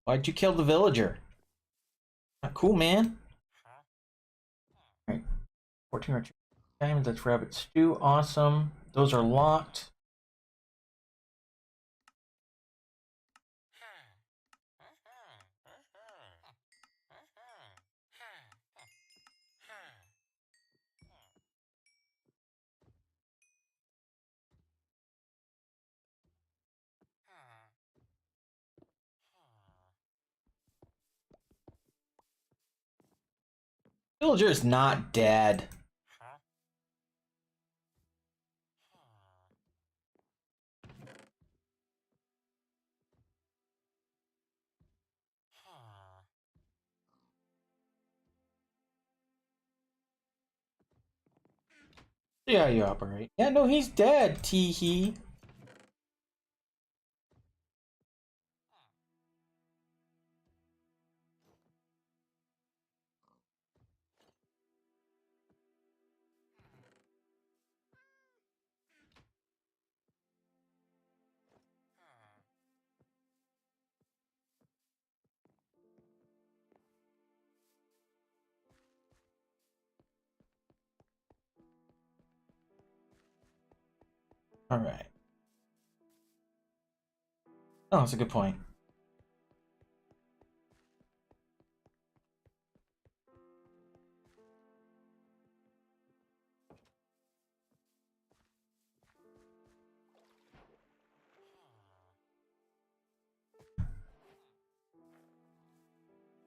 Why'd you kill the villager? Not cool, man. All right. 14 rich diamonds. That's rabbit stew. Awesome. Those are locked. Villager is not dead. See how you operate. Yeah, no, he's dead, tee-hee. All right. Oh, that's a good point.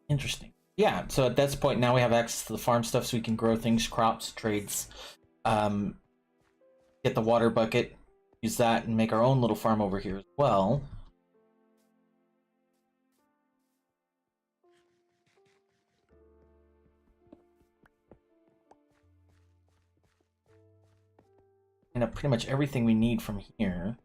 Interesting. Yeah, so at this point now we have access to the farm stuff so we can grow things, crops, trades, um, get the water bucket, use that and make our own little farm over here as well. And pretty much everything we need from here.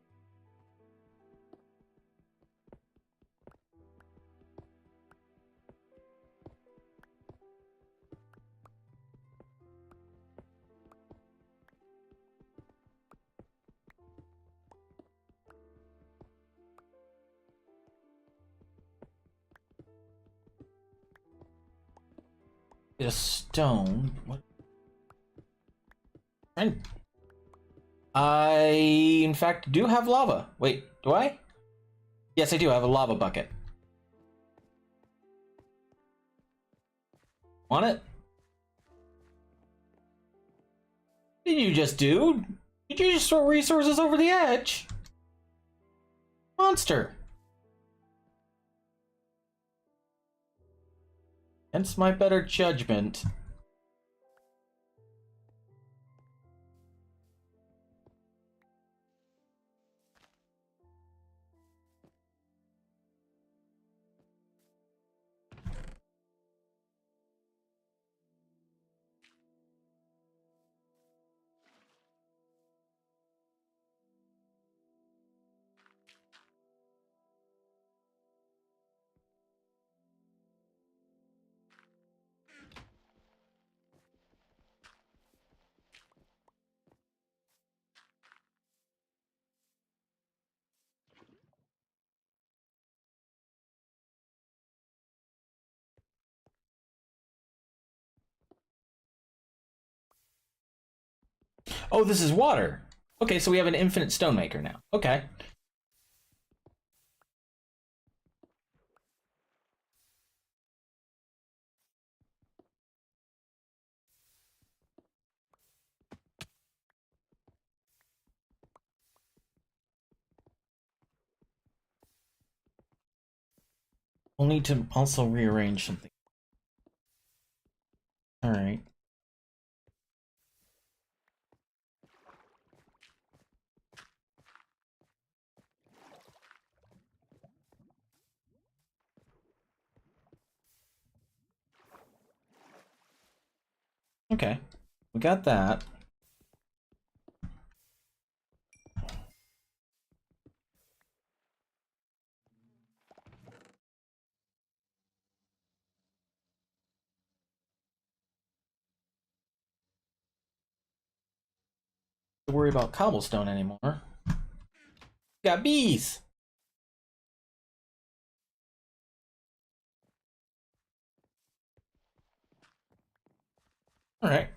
Get a stone. What? I, in fact, do have lava. Wait, do I? Yes, I do have a lava bucket. Want it? What did you just do? Did you just throw resources over the edge? Monster. Hence my better judgment. Oh, this is water. Okay, so we have an infinite stone maker now. Okay. We'll need to also rearrange something. All right. Okay, we got that. Don't worry about cobblestone anymore. Got bees. All right.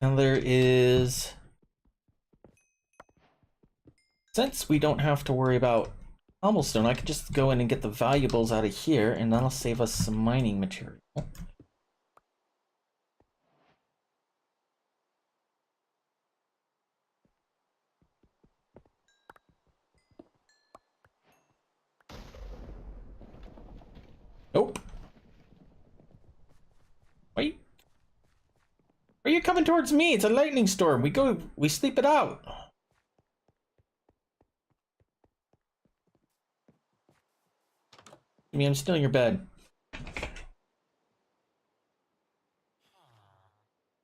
Now there is, since we don't have to worry about cobblestone, I could just go in and get the valuables out of here, and that'll save us some mining material. Nope. Wait. Are you coming towards me? It's a lightning storm. We sleep it out. I mean, I'm still in your bed.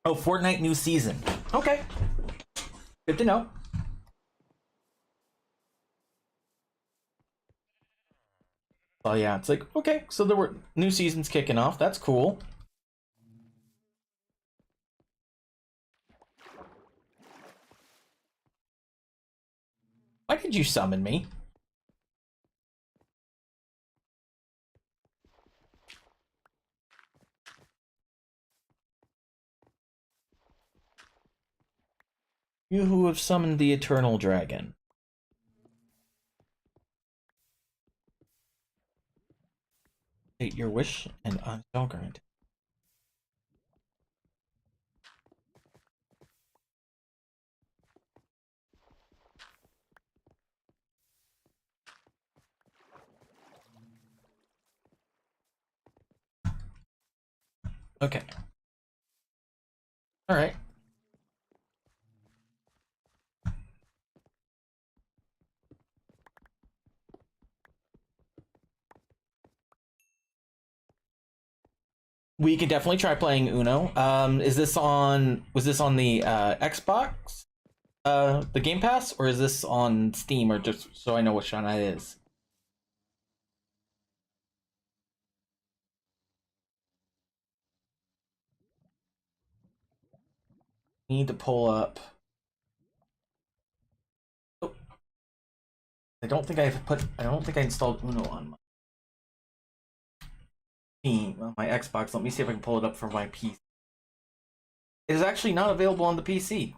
Oh, Fortnite new season. Okay. Good to know. Oh yeah, it's like, okay, so there were new seasons kicking off. That's cool. Why did you summon me? You who have summoned the eternal dragon. State your wish, and I shall grant. Okay. All right. We could definitely try playing Uno. Is this on? Was this on the Xbox? The Game Pass, or is this on Steam, or just so I know which one that is? Need to pull up. Oh, I don't think I've put. I don't think I installed Uno on my Steam, on my Xbox. Let me see if I can pull it up from my PC. It is actually not available on the PC.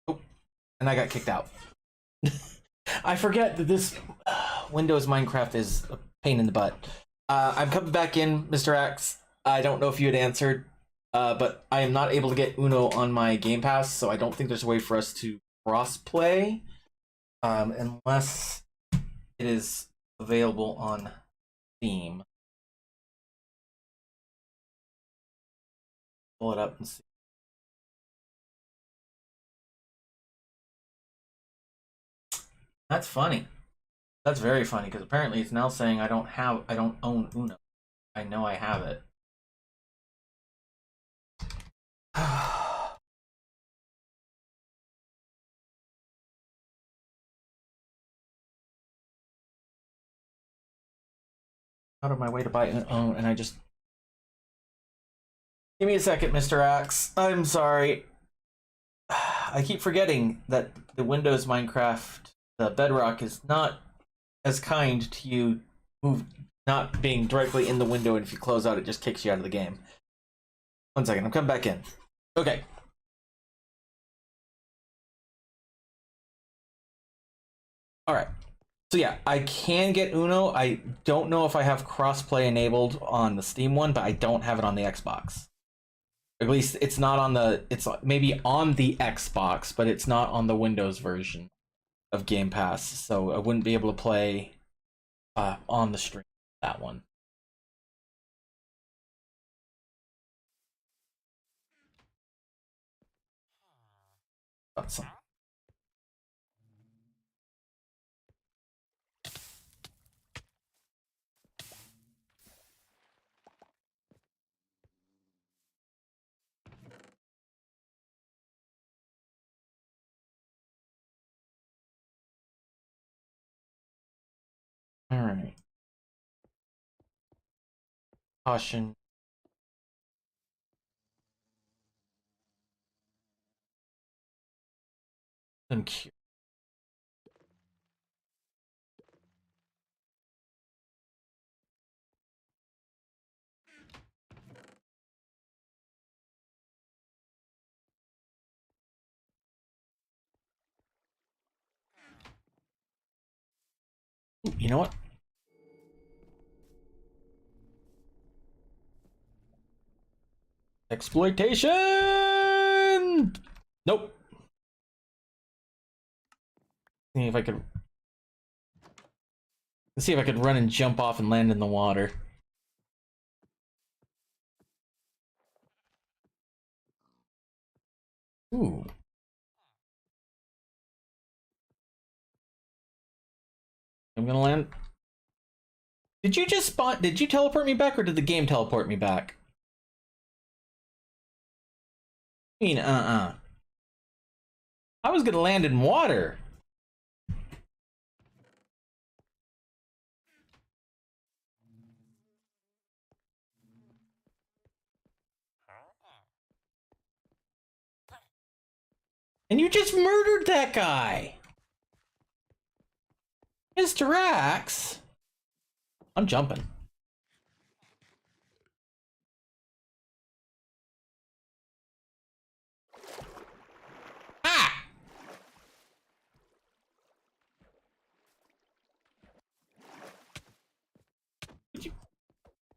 Oh, and I got kicked out. I forget that this Windows Minecraft is a pain in the butt. I'm coming back in, Mr. X. I don't know if you had answered, but I am not able to get Uno on my Game Pass, so I don't think there's a way for us to cross-play unless it is available on Steam. Pull it up and see. That's funny. That's very funny because apparently it's now saying I don't own Uno. I know I have it. Out of my way to buy Uno, and I just give me a second, Mr. Axe. I'm sorry. I keep forgetting that the Windows Minecraft, the Bedrock, is not as kind to you not being directly in the window, and if you close out, it just kicks you out of the game. 1 second, I'm coming back in. Okay. Alright. So yeah, I can get Uno. I don't know if I have crossplay enabled on the Steam one, but I don't have it on the Xbox. At least it's not on the, it's maybe on the Xbox, but it's not on the Windows version of Game Pass, so I wouldn't be able to play on the stream that one. That's some. All right. Caution. And you know what? Exploitation! Nope. See if I could. Let's see if I could run and jump off and land in the water. Ooh. I'm gonna land. Did you just spawn? Did you teleport me back, or did the game teleport me back? I mean, I was gonna land in water. And you just murdered that guy! Mr. Axe! I'm jumping. Ah!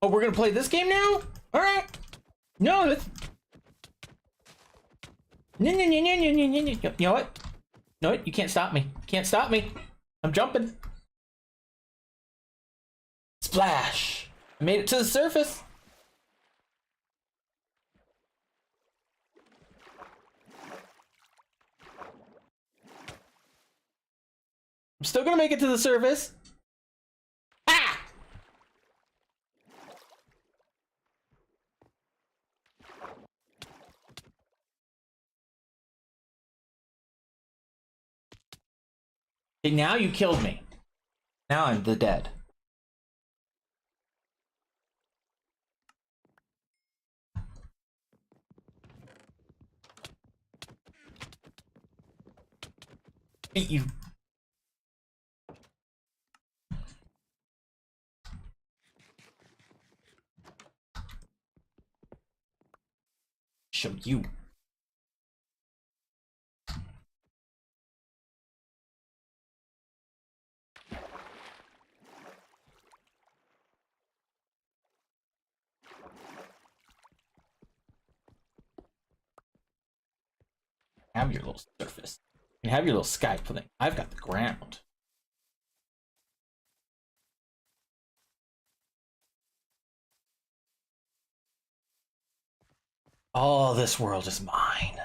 Oh, we're gonna play this game now? Alright. No, that's... No, no, no, no, no, no, no, no. You know what? No, you can't stop me. You can't stop me. I'm jumping. Splash! I made it to the surface. I'm still gonna make it to the surface. Ah! Okay, now you killed me. Now I'm the dead. Beat you. Show you. Have your little surface. You have your little sky thing. I've got the ground. All this world is mine.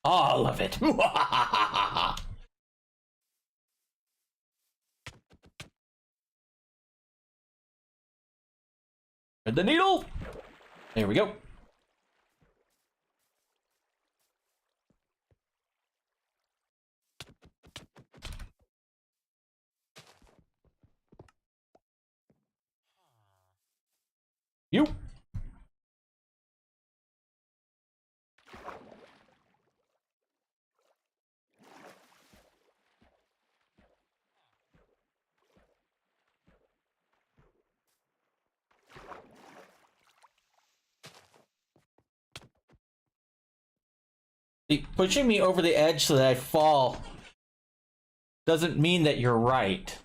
All of it. The needle. There we go. You. Pushing me over the edge so that I fall doesn't mean that you're right.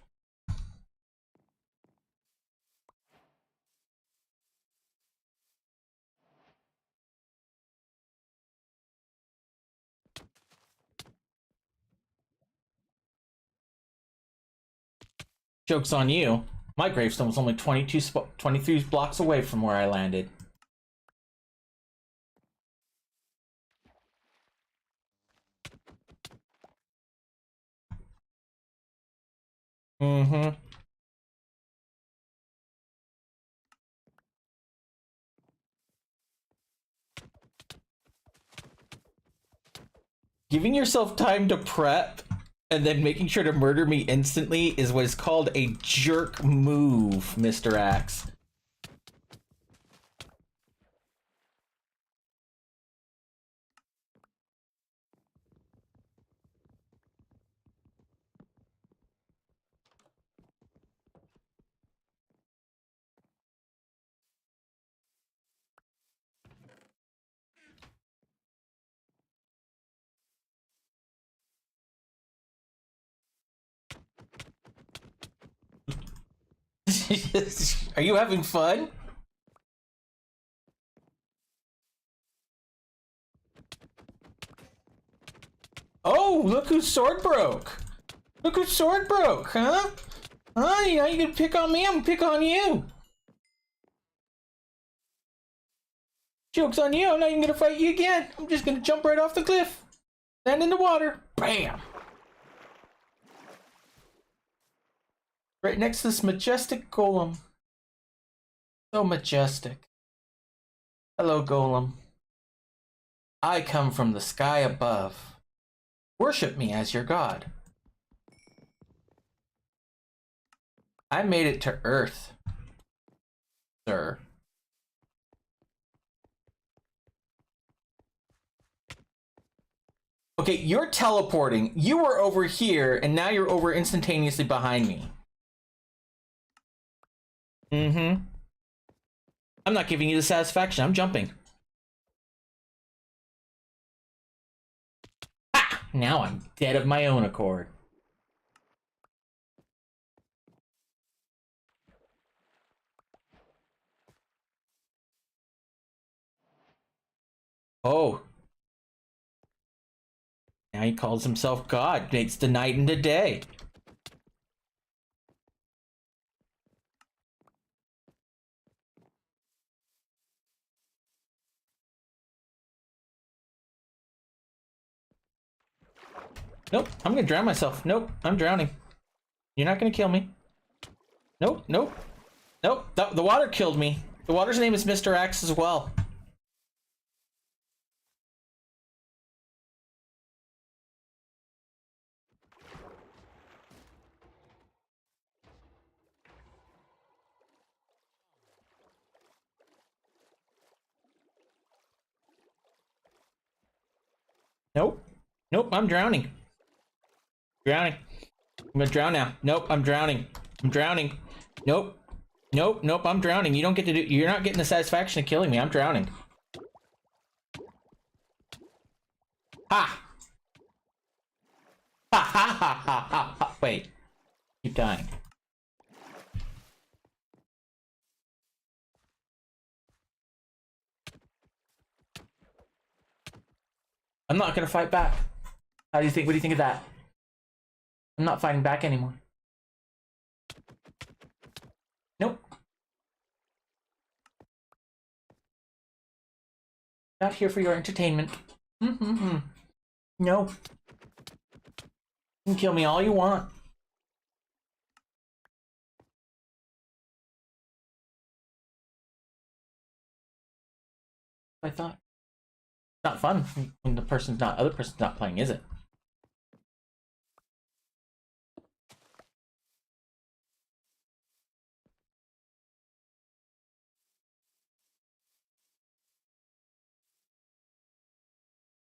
Joke's on you. My gravestone was only 23 blocks away from where I landed. Mm-hmm. Giving yourself time to prep and then making sure to murder me instantly is what is called a jerk move, Mr. Axe. Are you having fun? Oh, look whose sword broke. Look whose sword broke, huh? Huh? You know, you can pick on me, I'm gonna pick on you. Joke's on you, I'm not even gonna fight you again. I'm just gonna jump right off the cliff. Land in the water. Bam! Right next to this majestic golem. So majestic. Hello, golem. I come from the sky above. Worship me as your god. I made it to Earth, sir. Okay, you're teleporting. You were over here, and now you're over instantaneously behind me. Mm-hmm. I'm not giving you the satisfaction. I'm jumping. Ha! Now I'm dead of my own accord. Oh. Now he calls himself God. Makes the night and the day. Nope, I'm gonna drown myself. Nope, I'm drowning. You're not gonna kill me. Nope, nope. Nope, the water killed me. The water's name is Mr. Axe as well. Nope. Nope, I'm drowning. Drowning. I'm gonna drown now. Nope, I'm drowning. I'm drowning. Nope. Nope, nope, I'm drowning. You don't get to do— you're not getting the satisfaction of killing me. I'm drowning. Ha! Ha ha ha ha ha ha! Wait. Keep dying. I'm not gonna fight back. How do you think? What do you think of that? I'm not fighting back anymore. Nope. Not here for your entertainment. No. You can kill me all you want. I thought. It's not fun when the other person's not playing, is it?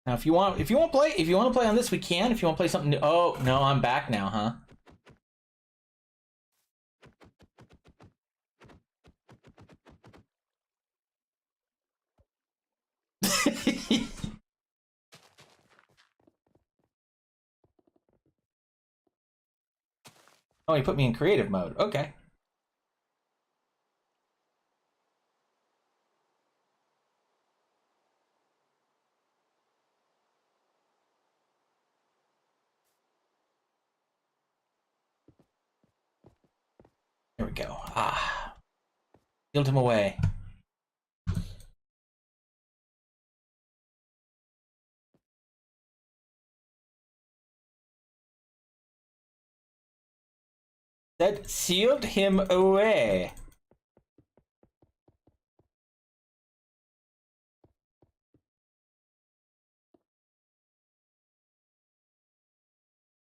Now, if you want to play on this, we can. If you want to play something new, oh no, I'm back now, huh? Oh, he put me in creative mode. Okay. There we go. Ah. Sealed him away. That sealed him away.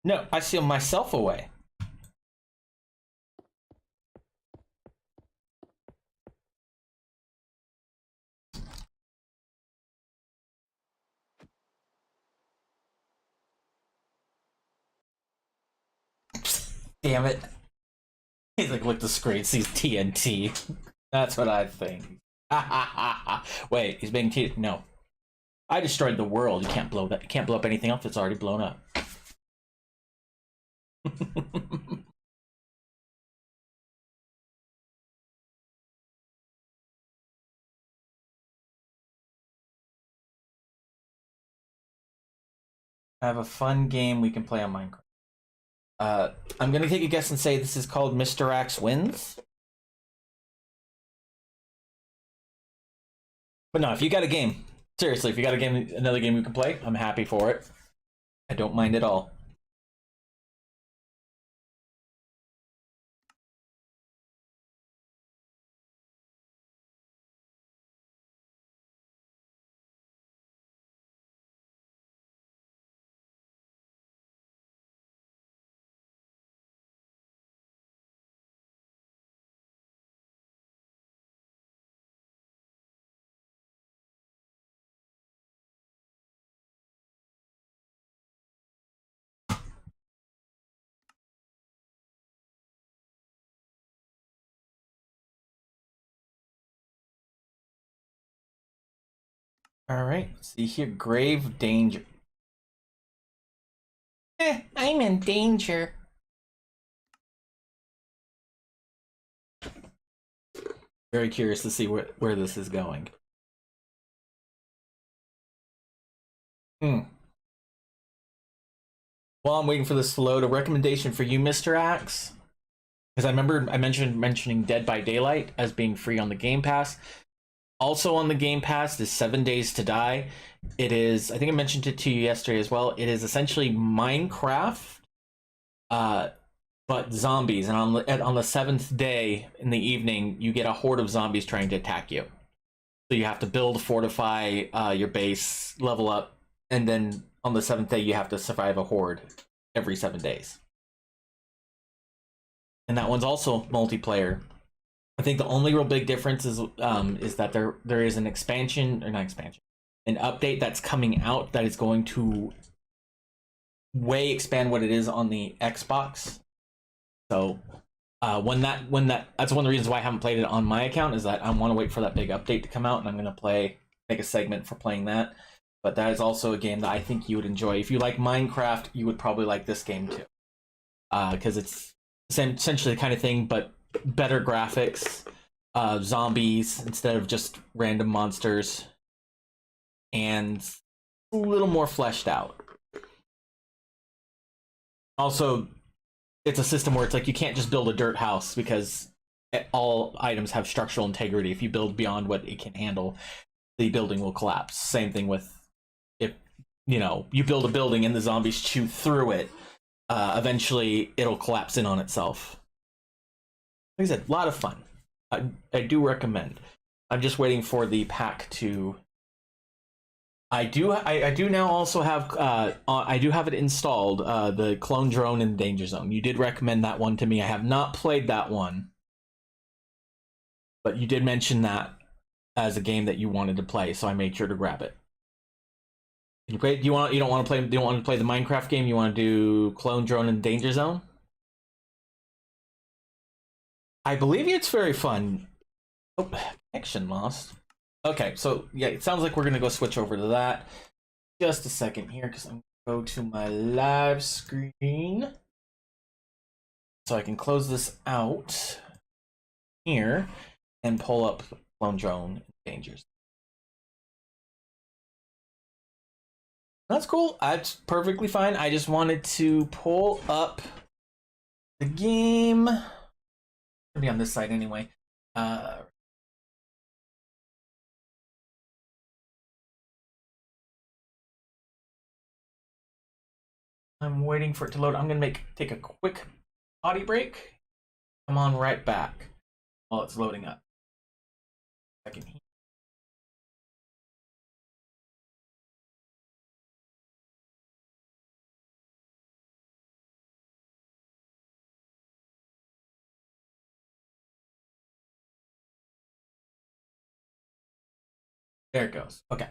No, I sealed myself away. Damn it. He's like, look at the screen, sees TNT. That's what I think. Wait, he's being T. No. I destroyed the world. You can't blow that. You can't blow up anything else that's already blown up. I have a fun game we can play on Minecraft. I'm gonna take a guess and say this is called Mr. Axe Wins. But no, if you got a game, seriously, if you got a game, another game we can play, I'm happy for it. I don't mind at all. All right, let's see here. Grave danger. I'm in danger. Very curious to see where this is going. While I'm waiting for this to load, a recommendation for you, Mr. Axe. Because I remember I mentioning Dead by Daylight as being free on the Game Pass. Also on the Game Pass is 7 Days to Die. It is, I think I mentioned it to you yesterday as well. It is essentially Minecraft, but zombies. And on the seventh day in the evening, you get a horde of zombies trying to attack you. So you have to build, fortify your base, level up, and then on the seventh day you have to survive a horde every 7 days. And that one's also multiplayer. I think the only real big difference is that there is an expansion, or not expansion, an update that's coming out that is going to way expand what it is on the Xbox. So that's one of the reasons why I haven't played it on my account, is that I want to wait for that big update to come out, and I'm gonna make a segment for playing that. but that is also a game that I think you would enjoy. If you like Minecraft, you would probably like this game too, because it's essentially the kind of thing, but better graphics, zombies instead of just random monsters, and a little more fleshed out. Also, it's a system where it's like you can't just build a dirt house because all items have structural integrity. If you build beyond what it can handle, the building will collapse. Same thing with if you build a building and the zombies chew through it, eventually it'll collapse in on itself. Like I said, a lot of fun. I do recommend. I'm just waiting for the pack to. I do now also have I do have it installed, the Clone Drone and Danger Zone. You did recommend that one to me. I have not played that one, but you did mention that as a game that you wanted to play, so I made sure to grab it. You play? You don't want to play? You don't want to play the Minecraft game? You want to do Clone Drone and Danger Zone? I believe it's very fun. Oh, connection lost. Okay, so yeah, it sounds like we're gonna go switch over to that. Just a second here, because I'm gonna go to my live screen, so I can close this out here and pull up Clone Drone and Dangers. That's cool. That's perfectly fine. I just wanted to pull up the game. It's gonna be on this side anyway. I'm waiting for it to load. I'm gonna take a quick potty break. Come on right back while it's loading up. Second here. There it goes. Okay.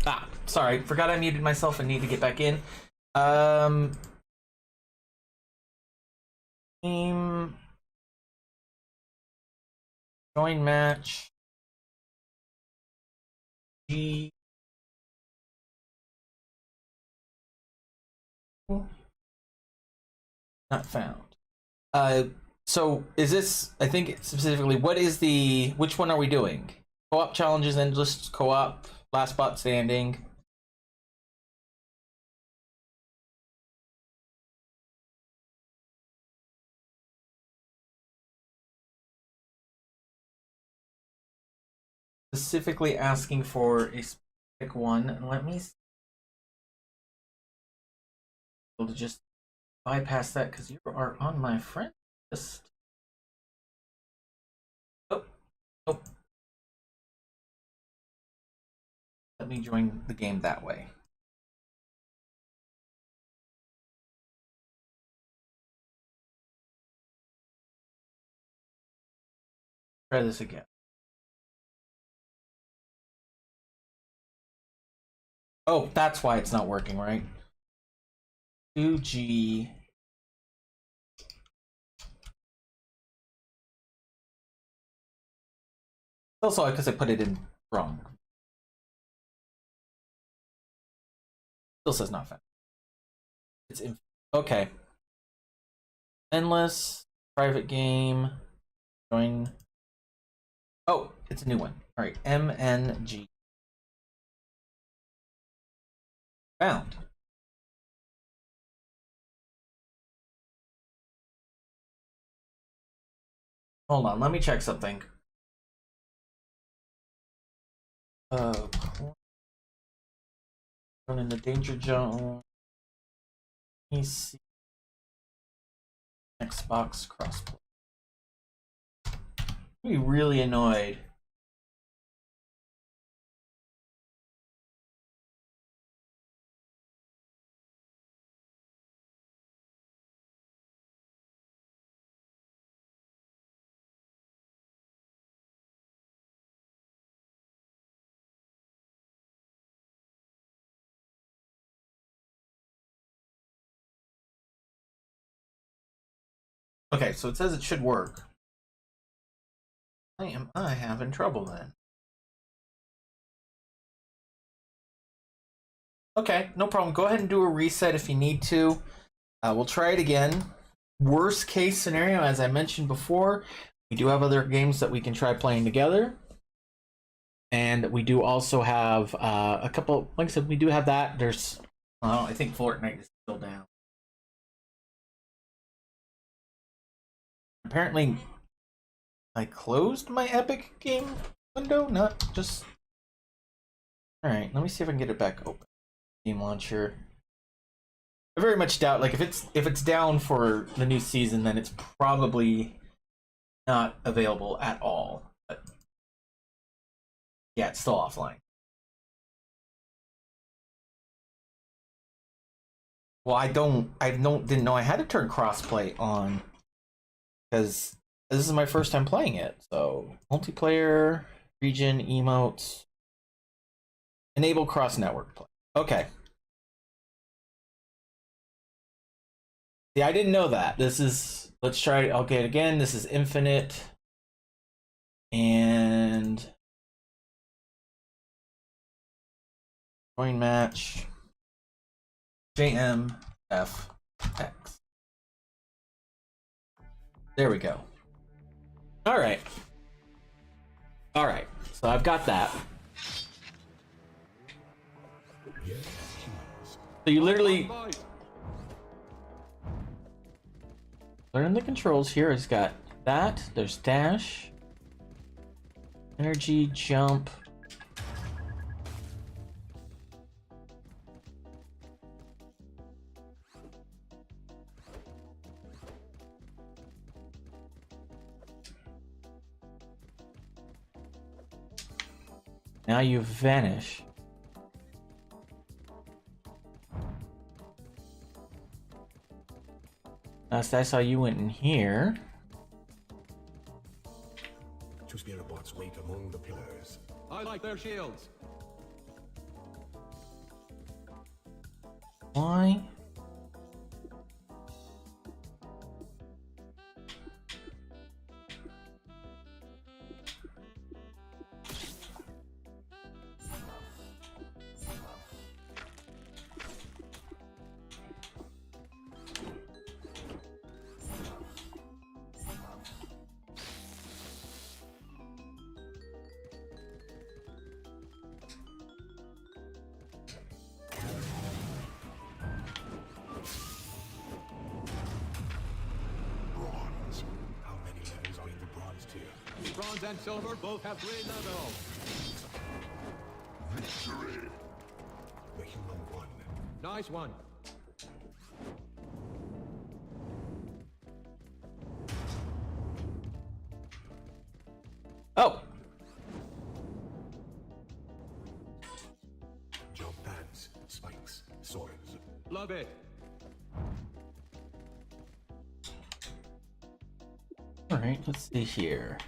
Ah, sorry, forgot I muted myself and need to get back in. Team join match. G Not found. So is this? I think specifically, what is the? Which one are we doing? Co-op challenges, endless co-op, last spot standing. Specifically asking for a specific one, and let me able to just bypass that because you are on my friend list. Oh, oh. Let me join the game that way. Try this again. Oh, that's why it's not working, right? 2G. Also, because I put it in wrong. Still says not found. It's in. Okay. Endless private game. Join. Oh, it's a new one. All right, MNG. Found. Hold on, let me check something. Run in the danger zone. PC. Xbox crossplay. I'd be really annoyed. Okay, so it says it should work. Why am I having trouble then? Okay, no problem. Go ahead and do a reset if you need to. We'll try it again. Worst case scenario, as I mentioned before, we do have other games that we can try playing together. And we do also have a couple, like I said, we do have that. There's, I think Fortnite is still down. Apparently, I closed my Epic game window, not just... Alright, let me see if I can get it back open. Game launcher. I very much doubt, like, if it's down for the new season, then it's probably not available at all. But yeah, it's still offline. Well, didn't know I had to turn crossplay on because this is my first time playing it. So multiplayer, region, emotes, enable cross network play. Okay. Yeah, I didn't know that. This is, let's try, okay, again, this is infinite. And join match. JMFX. There we go. All right. All right. So I've got that. So you literally learn the controls here. It's got that. There's dash, energy, jump. Now you vanish. Last I saw you went in here. Two Spirobots wait among the pillars. I like their shields. Why? bronze and silver both have 3 levels. Victory. The human won. Nice one. Oh! Jump pads, spikes, swords. Love it. Alright, let's see here.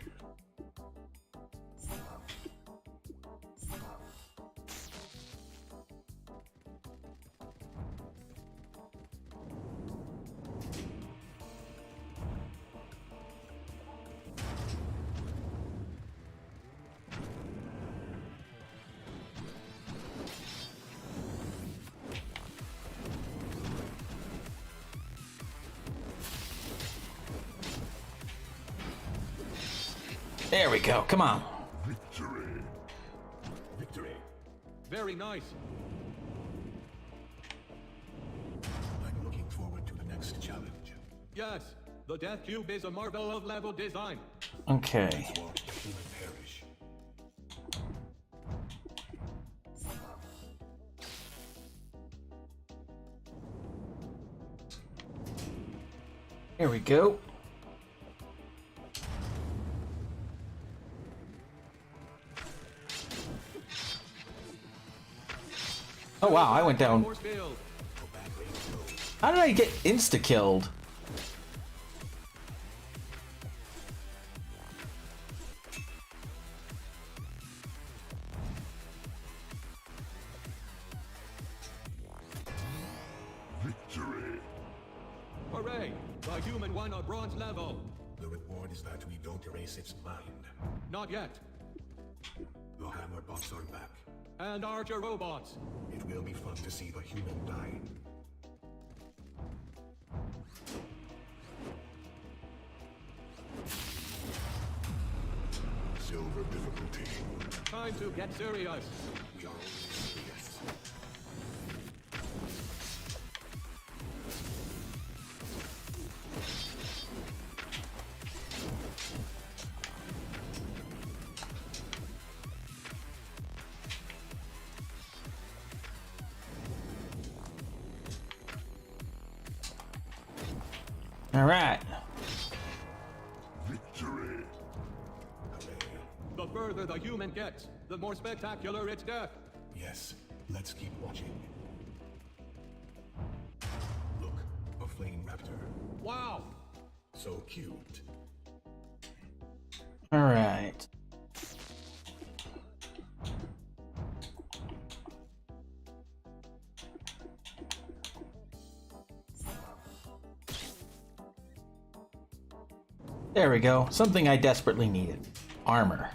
There we go, come on. Victory. Victory. Very nice. I'm looking forward to the next challenge. Yes, the Death Cube is a marvel of level design. Okay. Sword the human perish. Here we go. Oh wow, I went down. Force field. How did I get insta-killed? Victory. Hooray! The human won a bronze level. The reward is that we don't erase its mind. Not yet. The hammer bots are back. And Archer robots. It will be fun to see the human die. Silver difficulty. Time to get serious. We are only serious. All right. Victory. The further the human gets, the more spectacular its death. Yes, let's keep watching. Look, a flame raptor. Wow! So cute. All right. There we go. Something I desperately needed. Armor.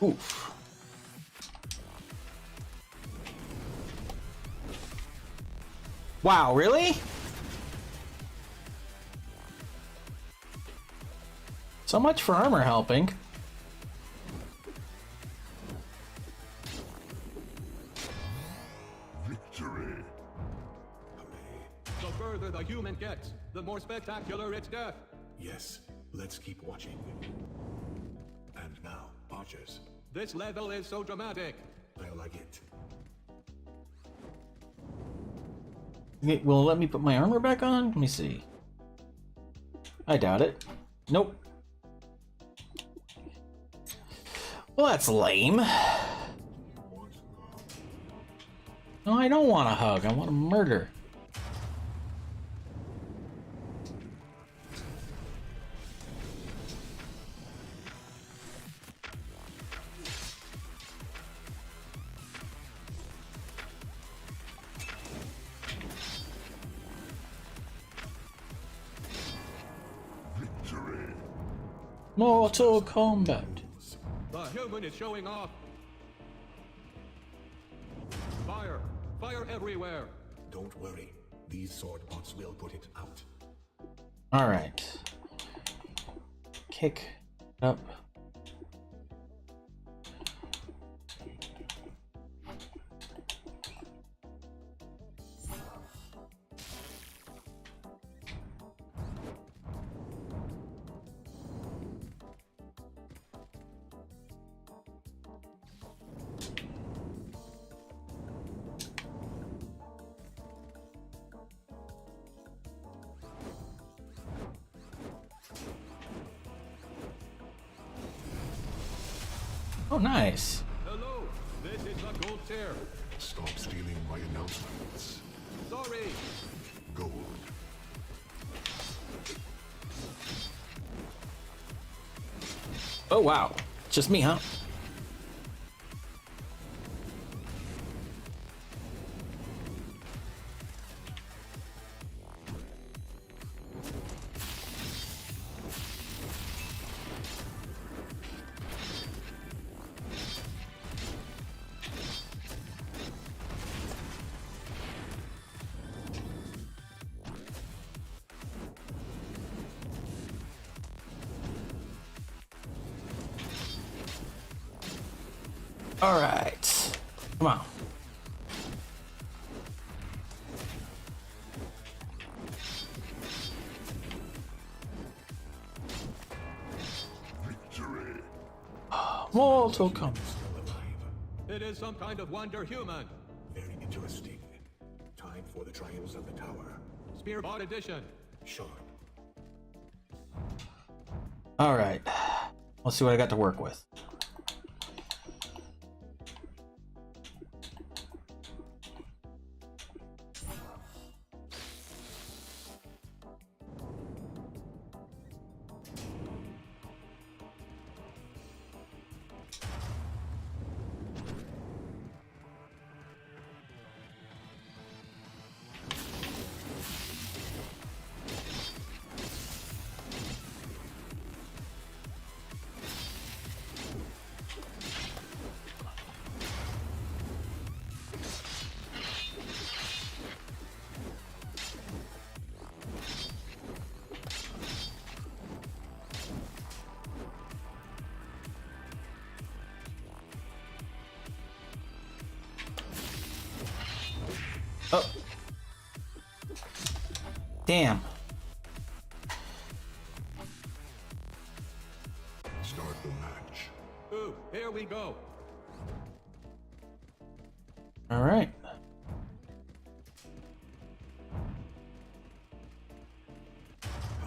Oof. Wow, really? So much for armor helping. Victory. The further the human gets, the more spectacular its death. Yes, let's keep watching. And now, archers. This level is so dramatic. I like it. Okay, will it let me put my armor back on? Let me see. I doubt it. Nope. Well, that's lame. No, I don't want a hug. I want to murder. Victory. Mortal Kombat. The human is showing off. Fire! Fire everywhere! Don't worry. These sword bots will put it out. All right. Kick up. Oh, nice. Hello, this is the gold tier. Stop stealing my announcements. Sorry. Gold. Oh, wow. Just me, huh? All right. Come on. Victory. Mortal Kombat. Still alive. It is some kind of wonder human. Very interesting. Time for the trials of the tower. Spearbot edition. Sharp. All right. Let's see what I got to work with. Oh. Damn. Start the match. Ooh, here we go. All right.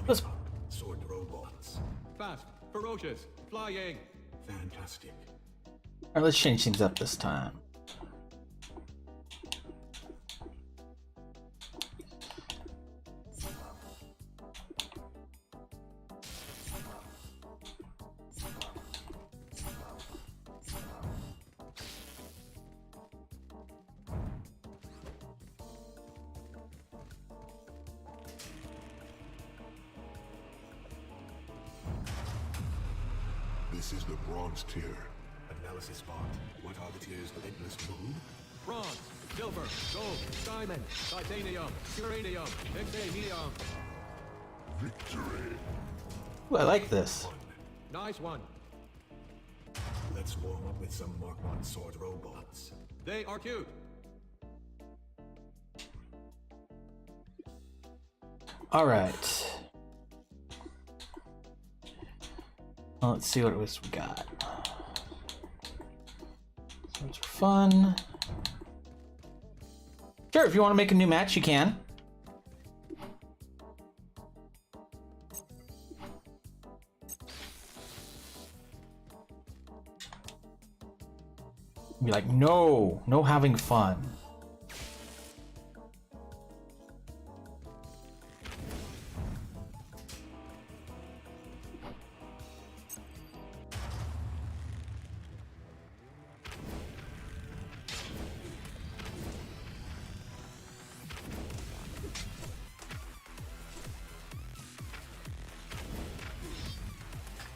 Let's. Sword robots. Fast, ferocious, flying. Fantastic. All right, let's change things up this time. This is the bronze tier. Analysis bot. What are the tiers of endless moon? Bronze, silver, gold, diamond, titanium, uranium, xenium. Victory. Ooh, I like this. Nice one. Let's warm up with some Mark 1 sword robots. They are cute. All right. Well, let's see what it was we got. Those are fun. Sure, if you want to make a new match, you can. Be like, no, no having fun.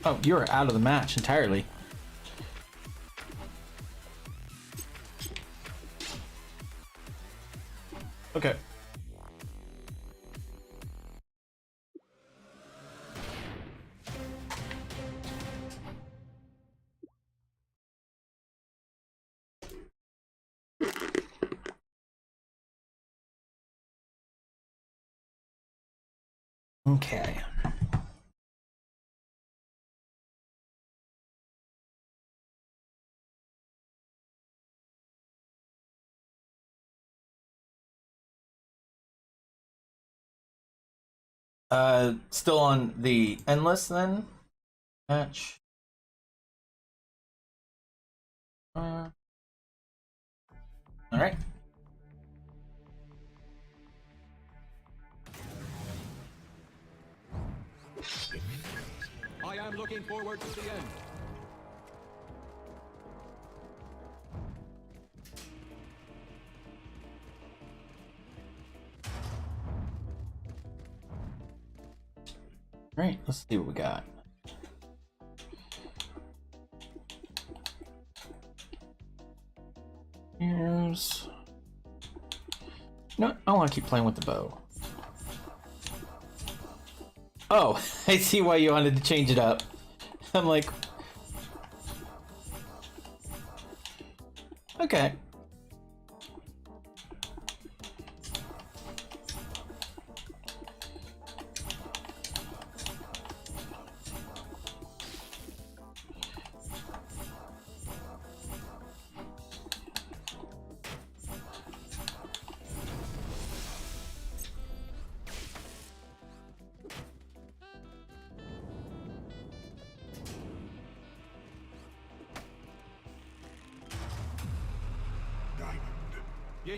Oh, you're out of the match entirely. Okay. Okay. Still on the endless then match. All right. I am looking forward to the end. All right, let's see what we got. Here's... No, I want to keep playing with the bow. Oh, I see why you wanted to change it up. I'm like... Okay. Diamond. Yeah.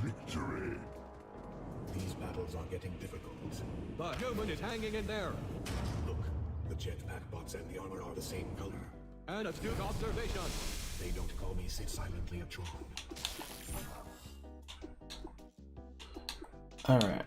Victory. These battles are getting difficult. The human is hanging in there. Look, the jetpack bots and the armor are the same color. An astute observation. They don't call me sit silently a Tron. All right.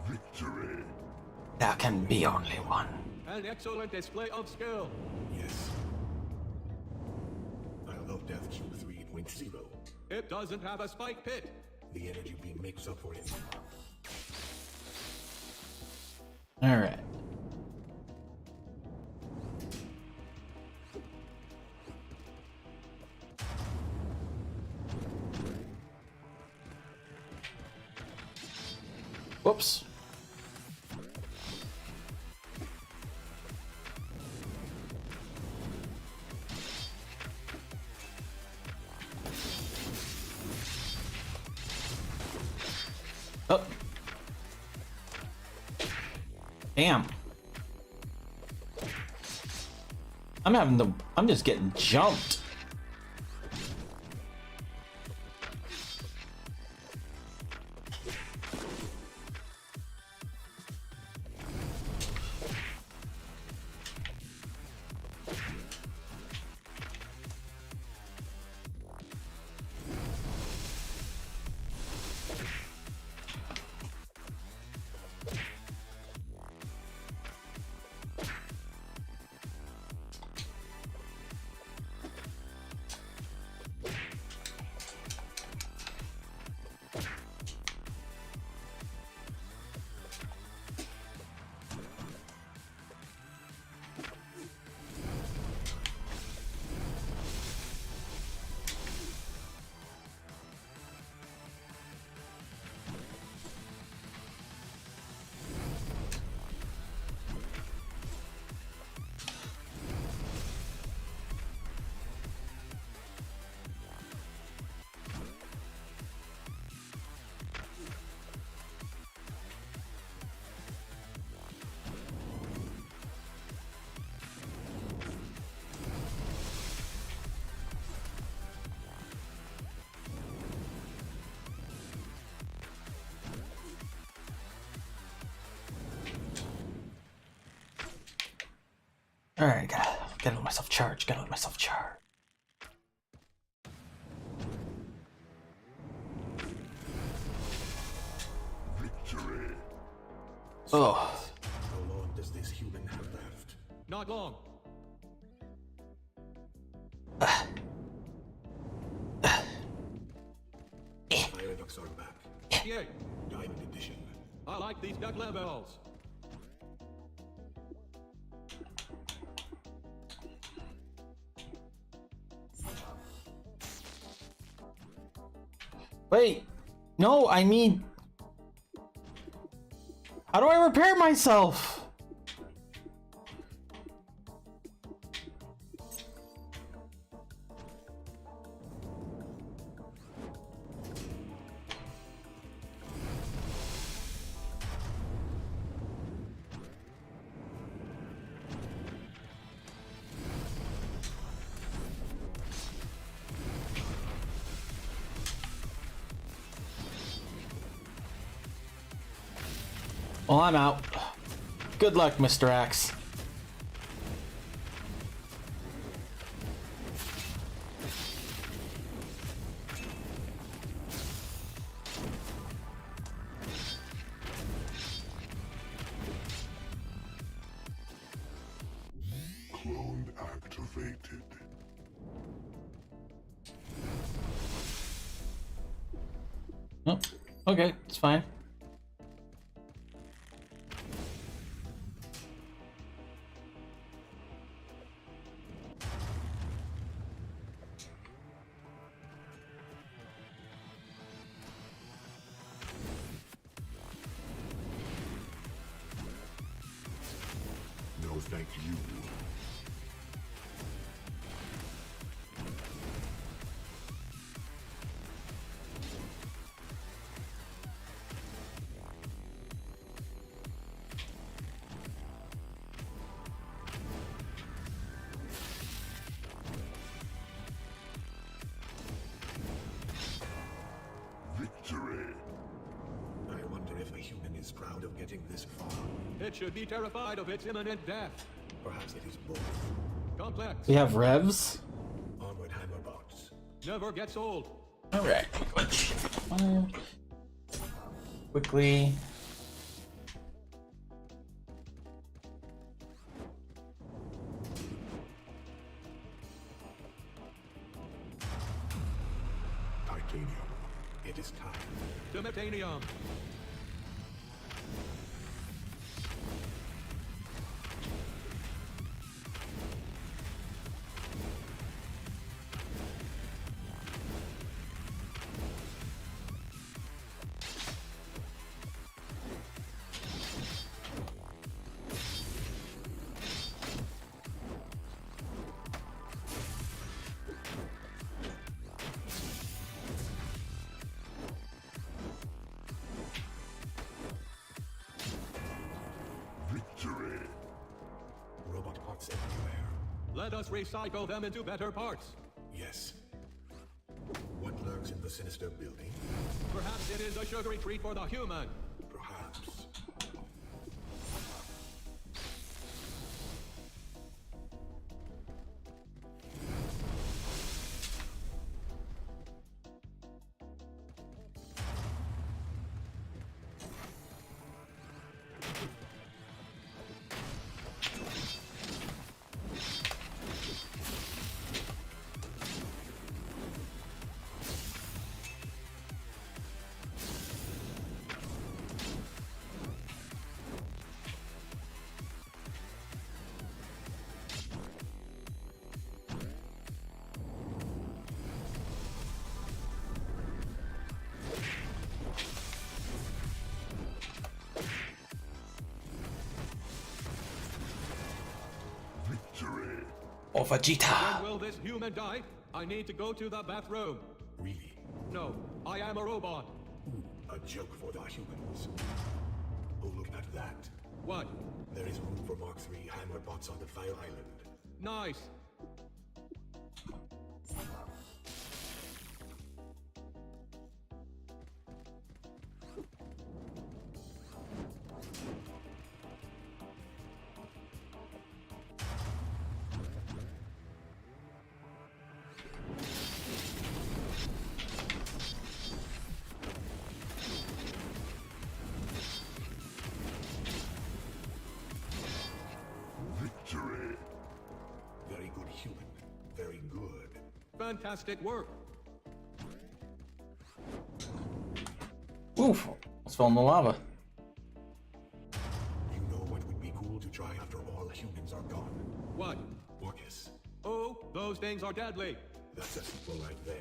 Victory. There can be only one. An excellent display of skill. Yes. I love Death Cube 3.0. It doesn't have a spike pit. The energy beam makes up for it. All right. Whoops. Oh. Damn. I'm just getting jumped. Alright, gotta let myself charge. Gotta let myself charge. Victory. Oh. How long does this human have left? Not long. Fire ducts are back. Yay! Diamond edition. I like these deck levels. Wait. No, I mean... How do I repair myself? Well, I'm out. Good luck, Mr. Axe. Clone activated. Oh, okay, it's fine. No, thank you. Victory. I wonder if a human is proud of getting this far. It should be terrified of its imminent death. Perhaps it is both. Complex. We have revs. Armored hammer bots. Never gets old. Alright. Quickly. Titanium. It is time. Timitanium. Victory. Robot parts everywhere. Let us recycle them into better parts. Yes. What lurks in the sinister building? Perhaps it is a sugary treat for the human. Perhaps. Victory. Oh, Vegeta. When will this human die? I need to go to the bathroom. Really? No, I am a robot. A joke for the humans. Oh, look at that. What? There is room for Mark III hammer bots on the Fire Island. Nice. Fantastic work. Oof, almost fell in the lava. You know what would be cool to try after all humans are gone? What? Orcus. Oh, those things are deadly. That's a sequel right there.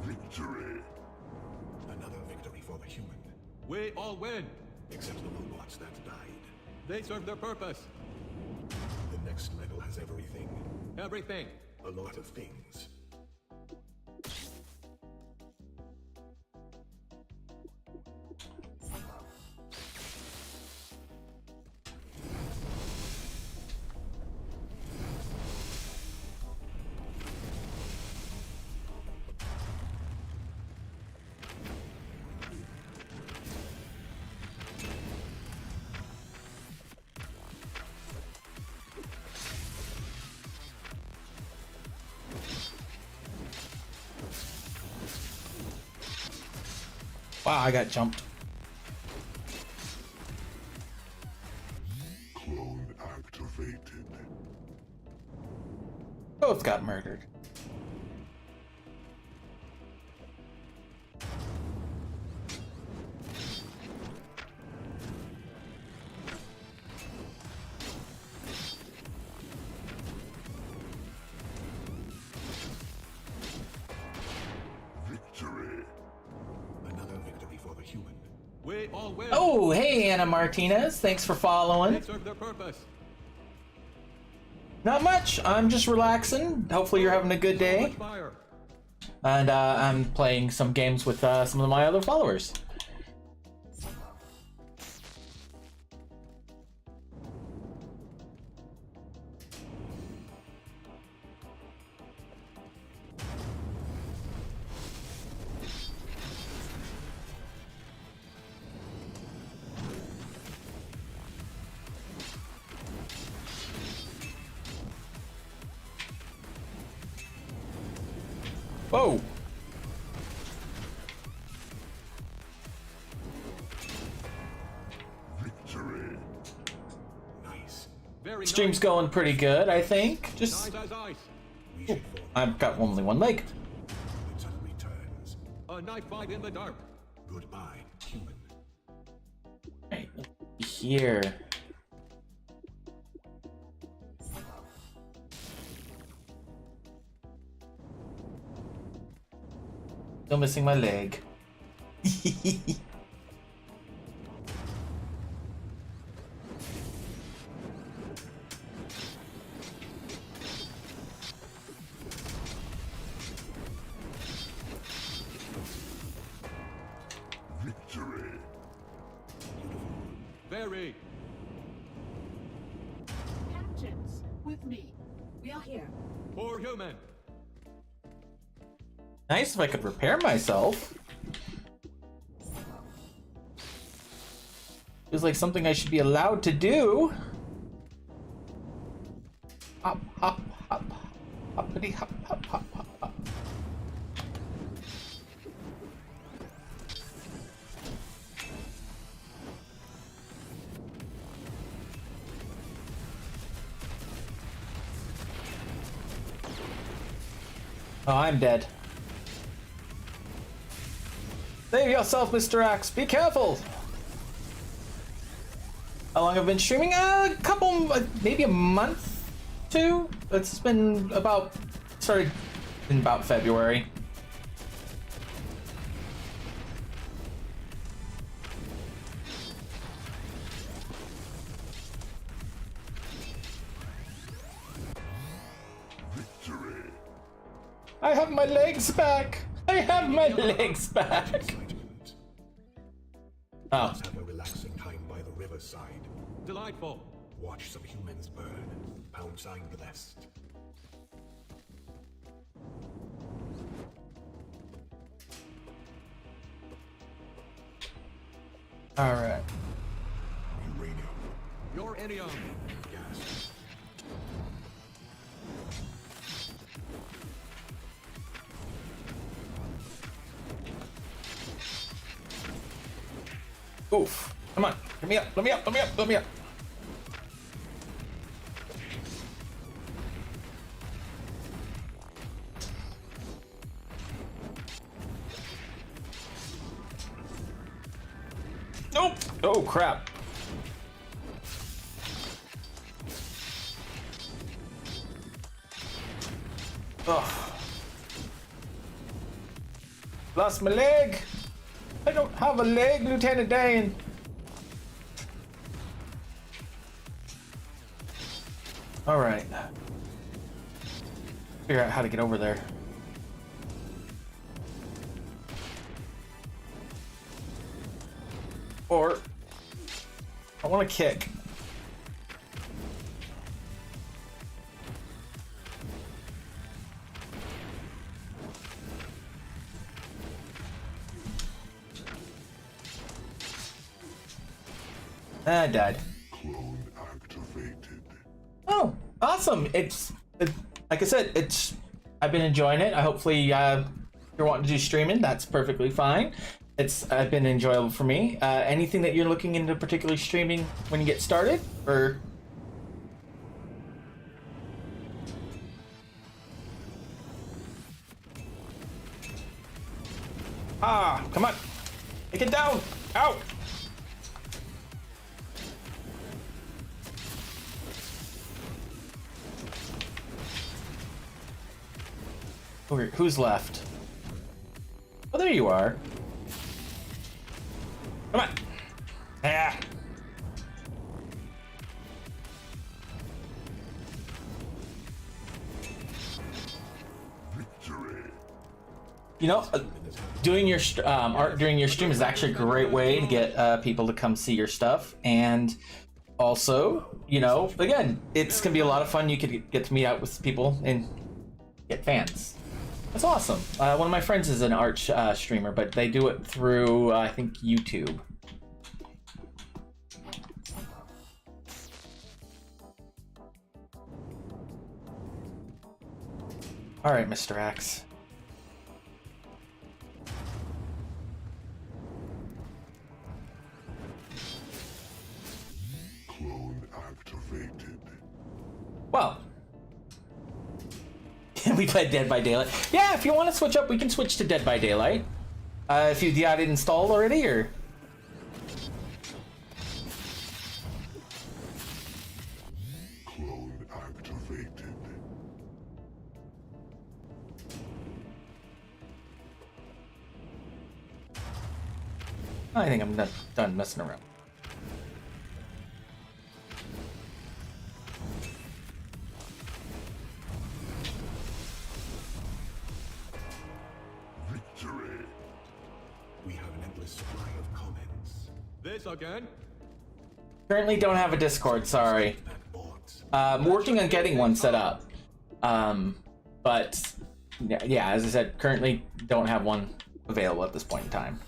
Victory. Another victory for the human. We all win. Except the robots that died. They serve their purpose. The next level has everything. Everything. A lot of things. Wow, I got jumped. Clone activated. Both got murdered. Victory. Another victory for the human. We all win. Oh, hey, Anna Martinez. Thanks for They following. serve their purpose. Not much. I'm just relaxing. Hopefully you're having a good day. Much fire. And I'm playing some games with some of my other followers. Whoa! Victory. Nice. Very Stream's nice. going pretty good, I think. Just Nice as ice. We should form. I've got only one leg. It suddenly turns. A knife fight in the dark. Goodbye, human. Right here. Still missing my leg. Victory. Very. Captains, with me. We are here. Poor human. Nice if I could repair myself. Feels like something I should be allowed to do. Hop, hop, hop. Hoppity, hop, hop, hop, hop, hop. Oh, I'm dead. Save yourself, Mr. Axe. Be careful. How long have I been streaming? A couple, maybe a month, two. It's been about, started in about February. Victory. I have my legs back. I have my legs back. Excitement. Oh, Let's have a relaxing time by the riverside. Delightful. Watch some humans burn. Pound sign blessed. all right. Uranium. Uranium. Gas. Oof. Come on. Let me up. Let me up. Let me up. Let me up. Nope. Oh, crap. Oh. Lost my leg. I don't have a leg, Lieutenant Dan. All right. Figure out how to get over there. Or I want to kick. I died. Clone activated. Oh, awesome! Like I said, I've been enjoying it. Hopefully, if you're wanting to do streaming, that's perfectly fine. It's been enjoyable for me. Anything that you're looking into particularly streaming when you get started, or? Ah, come on, take it down! Ow! Who's left? Oh, there you are. Come on. Ah. Victory. You know, doing your art during your stream is actually a great way to get people to come see your stuff, and also, you know, again, it's gonna be a lot of fun. You could get to meet out with people and get fans. That's awesome. One of my friends is an art streamer, but they do it through, I think, YouTube. All right, Mr. Axe. Clone activated. Well, we played Dead by Daylight. Yeah, if you want to switch up, we can switch to Dead by Daylight. If you got it installed already, or... Clone activated. I think I'm done messing around. Victory. We have an endless supply of comments. This again? Currently don't have a Discord, sorry. That bot. I'm working on getting one set up. But, yeah, as I said, currently don't have one available at this point in time.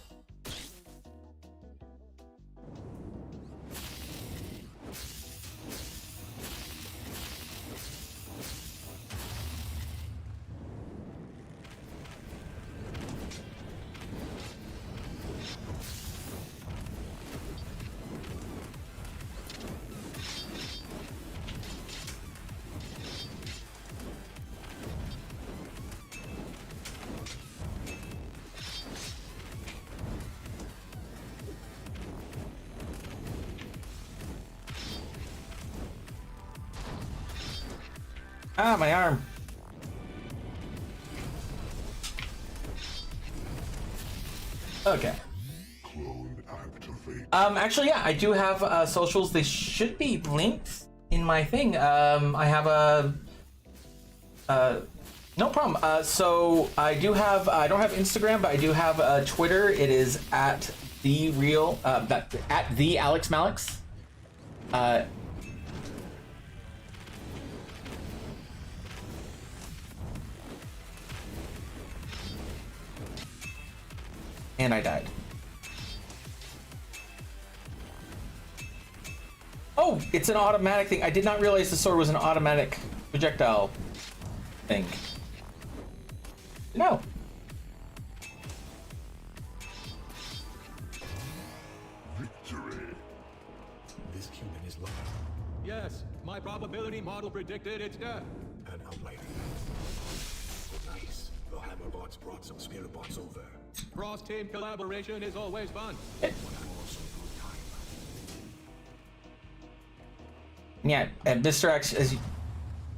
Ah, my arm. Okay. Clone activated. Actually, yeah, I do have socials. They should be linked in my thing. I have a No problem. So I do have. I don't have Instagram, but I do have Twitter. It is at the real at the Alex Malix. And I died. Oh, it's an automatic thing. I did not realize the sword was an automatic projectile thing. No. Victory. This human is lost. Yes, my probability model predicted its death. An outlier. Oh, nice. The hammer bots brought some spirit bots over. Cross-team collaboration is always fun. But also good time. Yeah, and Mr. X,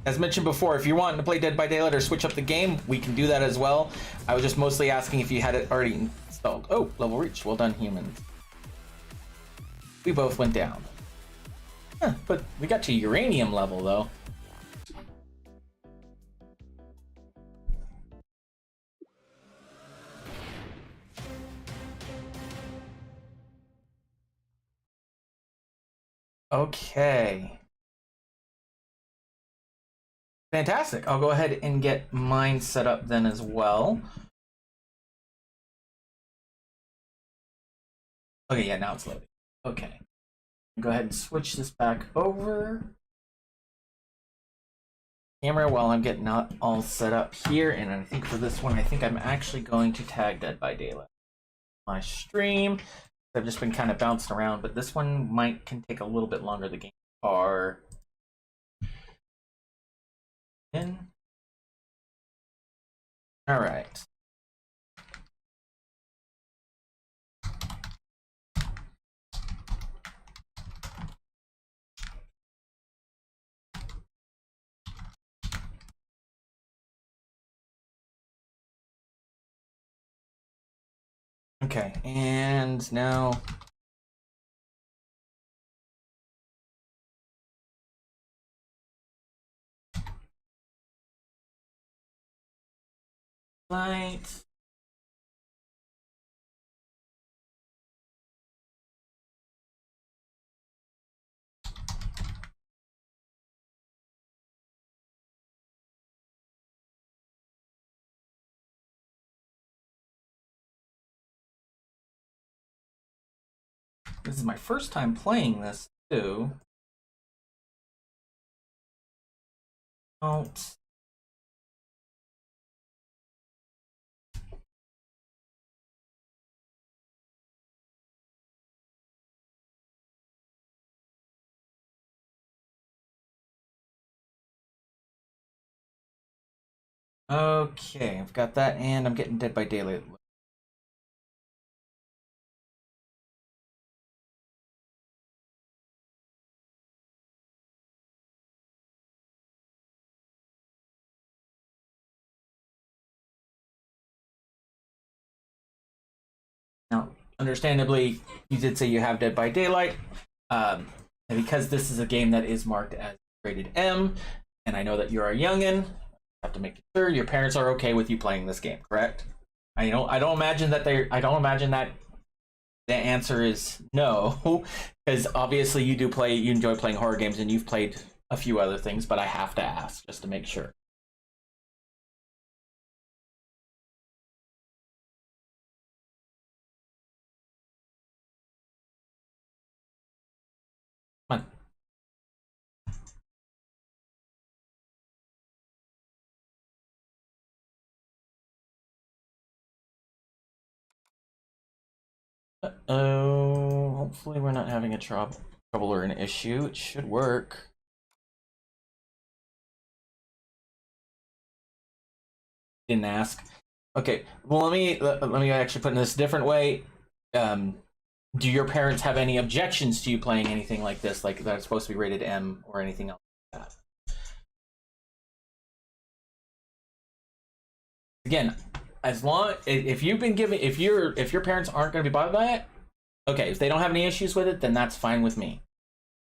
as mentioned before, if you're wanting to play Dead by Daylight or switch up the game, we can do that as well. I was just mostly asking if you had it already installed. Oh, level reached. Well done, humans. We both went down. Huh, but we got to uranium level, though. Okay. Fantastic. I'll go ahead and get mine set up then as well. Okay, yeah, now it's loading. Okay. Go ahead and switch this back over. Camera while I'm getting all set up here. And I think for this one, I think I'm actually going to tag Dead by Daylight. My stream. I've just been kind of bouncing around, but this one can take a little bit longer. The game are in. All right. Okay, and now light. This is my first time playing this too. Don't. Okay, I've got that, and I'm getting Dead by Daylight. Now, understandably, you did say you have Dead by Daylight. And because this is a game that is marked as rated M, and I know that you're a youngin', I have to make sure your parents are okay with you playing this game, correct? I don't imagine that the answer is no, because obviously you enjoy playing horror games, and you've played a few other things, but I have to ask just to make sure. Come on. Oh, hopefully we're not having a trouble or an issue. It should work. Didn't ask. Okay, well let me actually put it in this different way. Do your parents have any objections to you playing anything like this, like that's supposed to be rated M or anything else like that? Again, as long if you've been given if your parents aren't going to be bothered by it, okay. If they don't have any issues with it, then that's fine with me.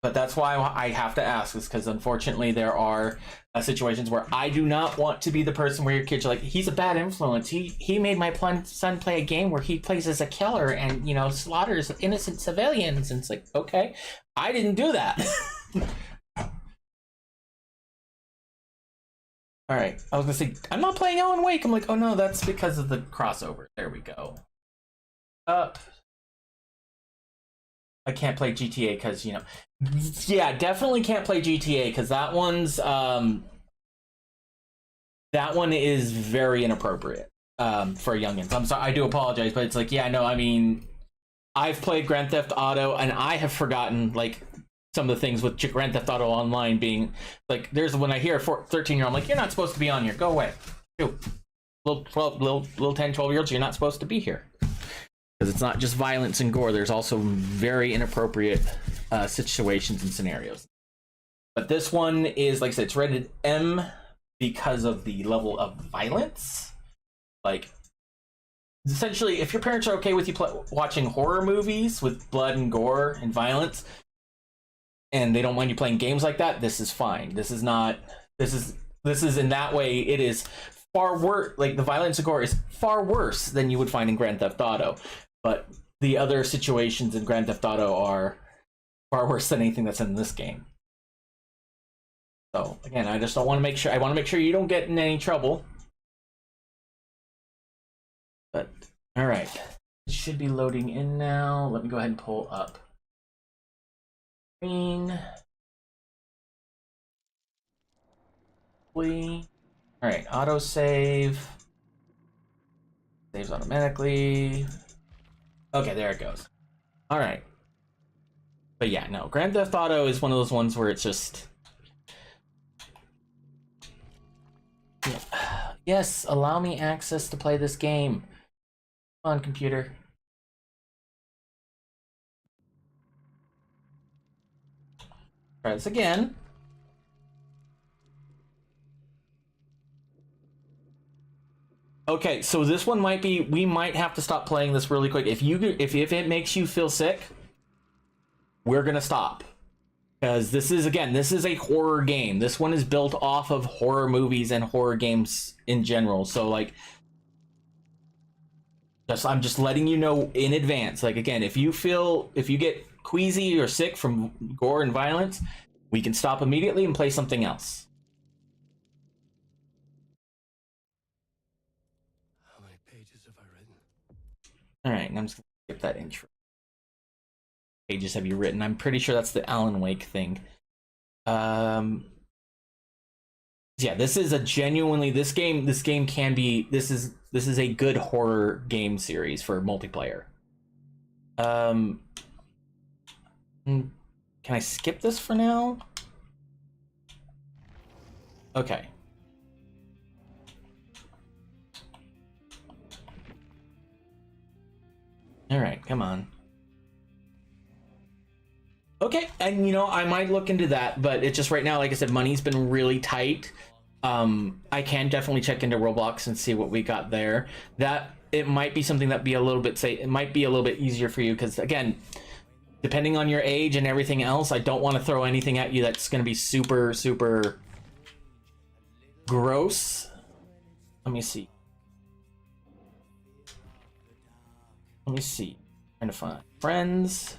But that's why I have to ask, is because unfortunately there are situations where I do not want to be the person where your kids are like, he's a bad influence. He made my son play a game where he plays as a killer and, you know, slaughters innocent civilians. And it's like, okay, I didn't do that. All right, I was gonna say, I'm not playing Alan Wake. I'm like, oh no, that's because of the crossover. There we go. Up. I can't play GTA because, you know, yeah, definitely can't play GTA because that one is very inappropriate for youngins. I'm sorry, I do apologize, but it's like, yeah, no, I mean, I've played Grand Theft Auto and I have forgotten like some of the things with Grand Theft Auto Online being like, there's when I hear a 13-year-old, I'm like, you're not supposed to be on here. Go away. Little 10, 12-year-olds, you're not supposed to be here. Because it's not just violence and gore. There's also very inappropriate situations and scenarios. But this one is, like I said, it's rated M because of the level of violence. Like, essentially, if your parents are okay with you watching horror movies with blood and gore and violence, and they don't mind you playing games like that, this is fine. This is not. This is in that way. It is far worse. Like the violence and gore is far worse than you would find in Grand Theft Auto. But the other situations in Grand Theft Auto are far worse than anything that's in this game. So again, I just don't want to make sure. I want to make sure you don't get in any trouble. But all right, it should be loading in now. Let me go ahead and pull up screen. All right, autosave. Saves automatically. Okay, there it goes. All right. But yeah, no, Grand Theft Auto is one of those ones where it's just... Yes, allow me access to play this game. Come on, computer. Try this again. Okay, so this one might be, we might have to stop playing this really quick. If it makes you feel sick, we're gonna stop. Because this is a horror game. This one is built off of horror movies and horror games in general. So like, I'm just letting you know in advance. Like again, if you get queasy or sick from gore and violence, we can stop immediately and play something else. How many pages have I written? All right, and I'm just gonna skip that intro. Pages have you written? I'm pretty sure that's the Alan Wake thing. Yeah, this is a genuinely this game can be this is a good horror game series for multiplayer. Can I skip this for now? Okay. All right, come on. Okay, and you know, I might look into that, but it's just right now, like I said, money's been really tight. I can definitely check into Roblox and see what we got there. That it might be something that be a little bit it might be a little bit easier for you because again, depending on your age and everything else, I don't want to throw anything at you that's going to be super gross. Let me see. Let me see. Trying to find friends.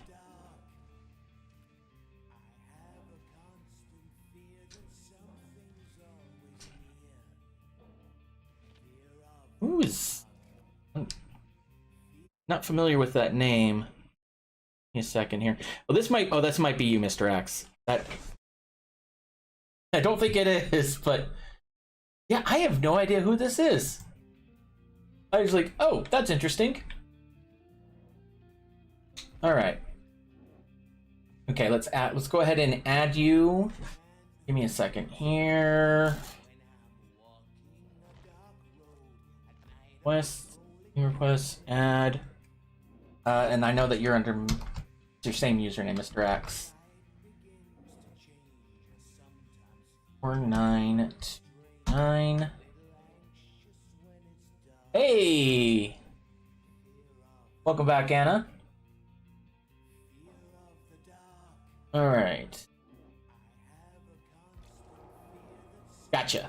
Who is... I'm not familiar with that name. Give me a second here. Oh, this might be you, Mr. X. That... I don't think it is, but... Yeah, I have no idea who this is. I was like, oh, that's interesting. Alright. Okay, let's go ahead and add you. Give me a second here. Request, add. And I know that you're under your same username, Mr. X. 4929. Hey! Welcome back, Anna. All right. Gotcha.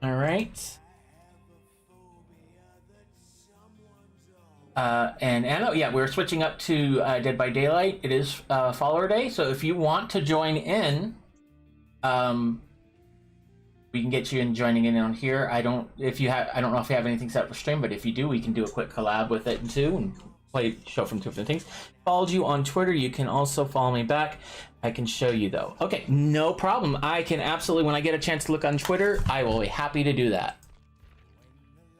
All right. And Anna, yeah, we're switching up to Dead by Daylight. It is follower day, so if you want to join in, we can get you in joining in on here. I don't know if you have anything set up for stream, but if you do, we can do a quick collab with it too and play show from two different things. Followed you on Twitter. You can also follow me back. I can show you though. Okay, no problem. I can absolutely, when I get a chance to look on Twitter, I will be happy to do that.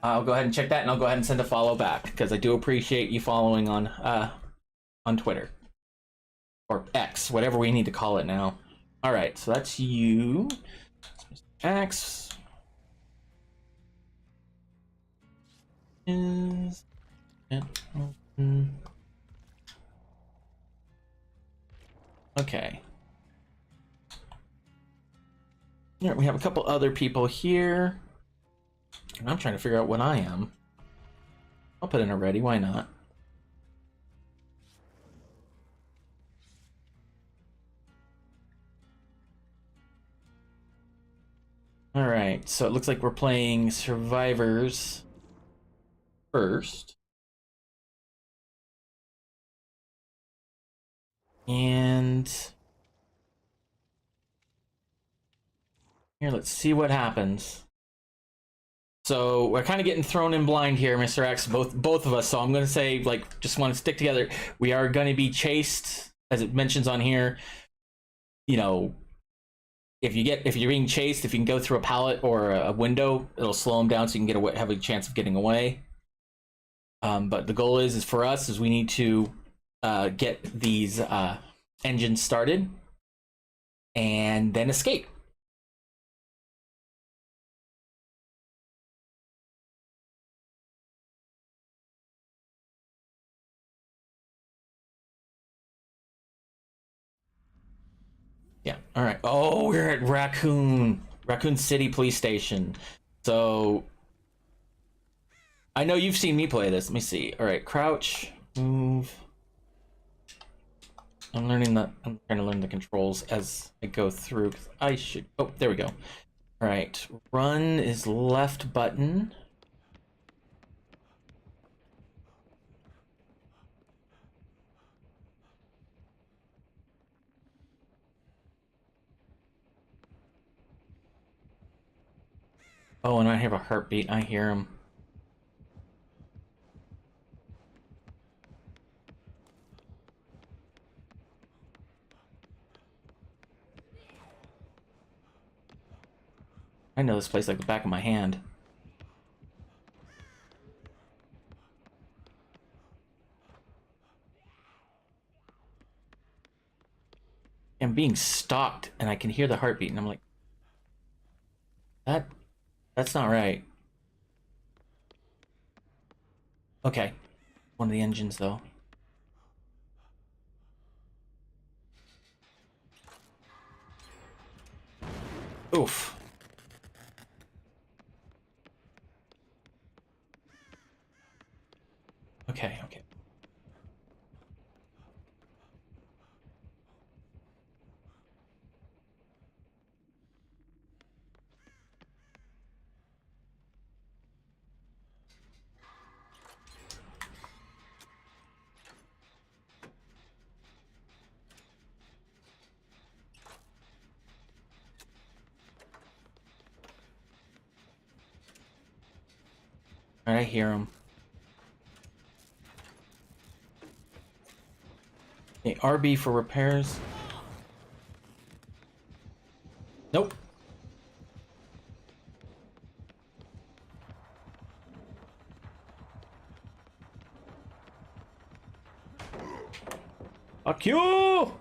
I'll go ahead and check that, and I'll go ahead and send a follow back because I do appreciate you following on Twitter or X, whatever we need to call it now. All right, so that's you, X. Is okay. All right, we have a couple other people here. And I'm trying to figure out what I am. I'll put in a ready, why not? All right, so it looks like we're playing Survivors first. And here, let's see what happens. So we're kind of getting thrown in blind here, Mr. X, both of us. So I'm going to say, like, just want to stick together. We are going to be chased, as it mentions on here. You know, if you're being chased, if you can go through a pallet or a window, it'll slow them down so you can have a chance of getting away. But the goal is for us is we need to get these engines started and then escape. Yeah. All right. Oh, we're at Raccoon City Police Station. So I know you've seen me play this. Let me see. All right, crouch, move. I'm trying to learn the controls as I go through. I should. Oh, there we go. All right. Run is left button. Oh, and I have a heartbeat. I hear him. I know this place like the back of my hand. I'm being stalked, and I can hear the heartbeat, and I'm like, that's not right. Okay, one of the engines though. Oof. Okay, okay. All right, I hear him. Okay, RB for repairs. Nope. Fuck you!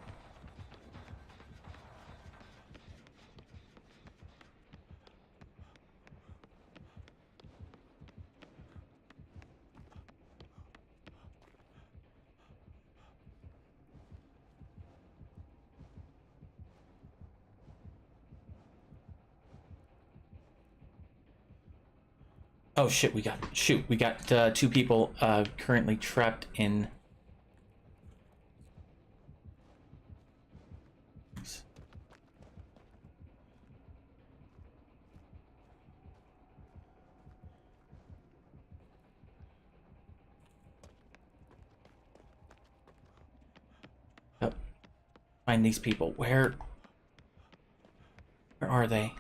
Oh shit, we got 2 people currently trapped in. Yep. Find these people. Where are they?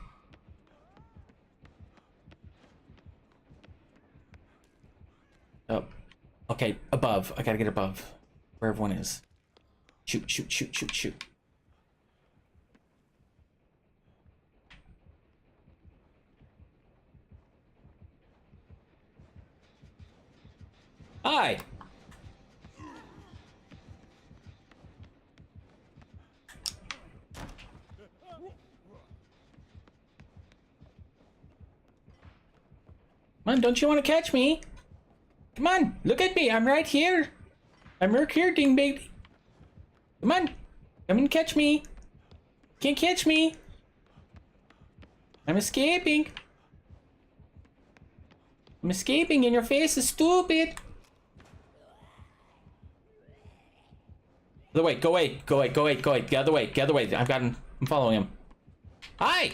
Oh, okay, above. I gotta get above where everyone is. Shoot, shoot, shoot, shoot, shoot. Hi! Come on, don't you want to catch me? Come on, look at me. I'm right here. I'm right here, ding baby. Come on, come and catch me. Can't catch me. I'm escaping. I'm escaping and your face is stupid. Go away, go away, go away, go away, go away. Get out of the way, get out of the way. I've got him. I'm following him. Hi!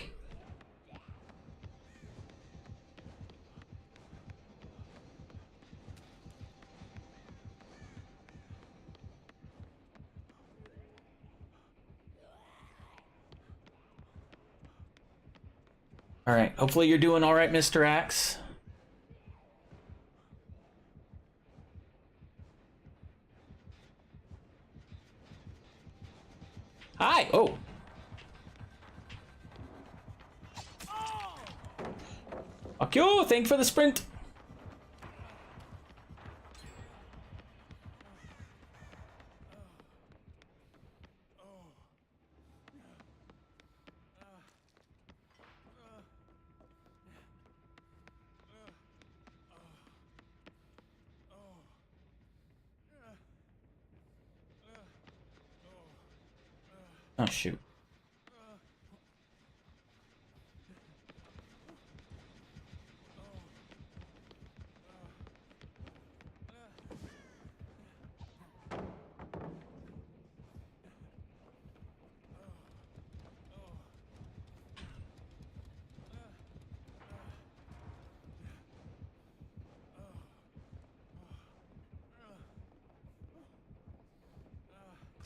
All right, hopefully you're doing all right, Mr. Axe. Hi! Oh! Fuck you! Thank you for the sprint! Oh, shoot.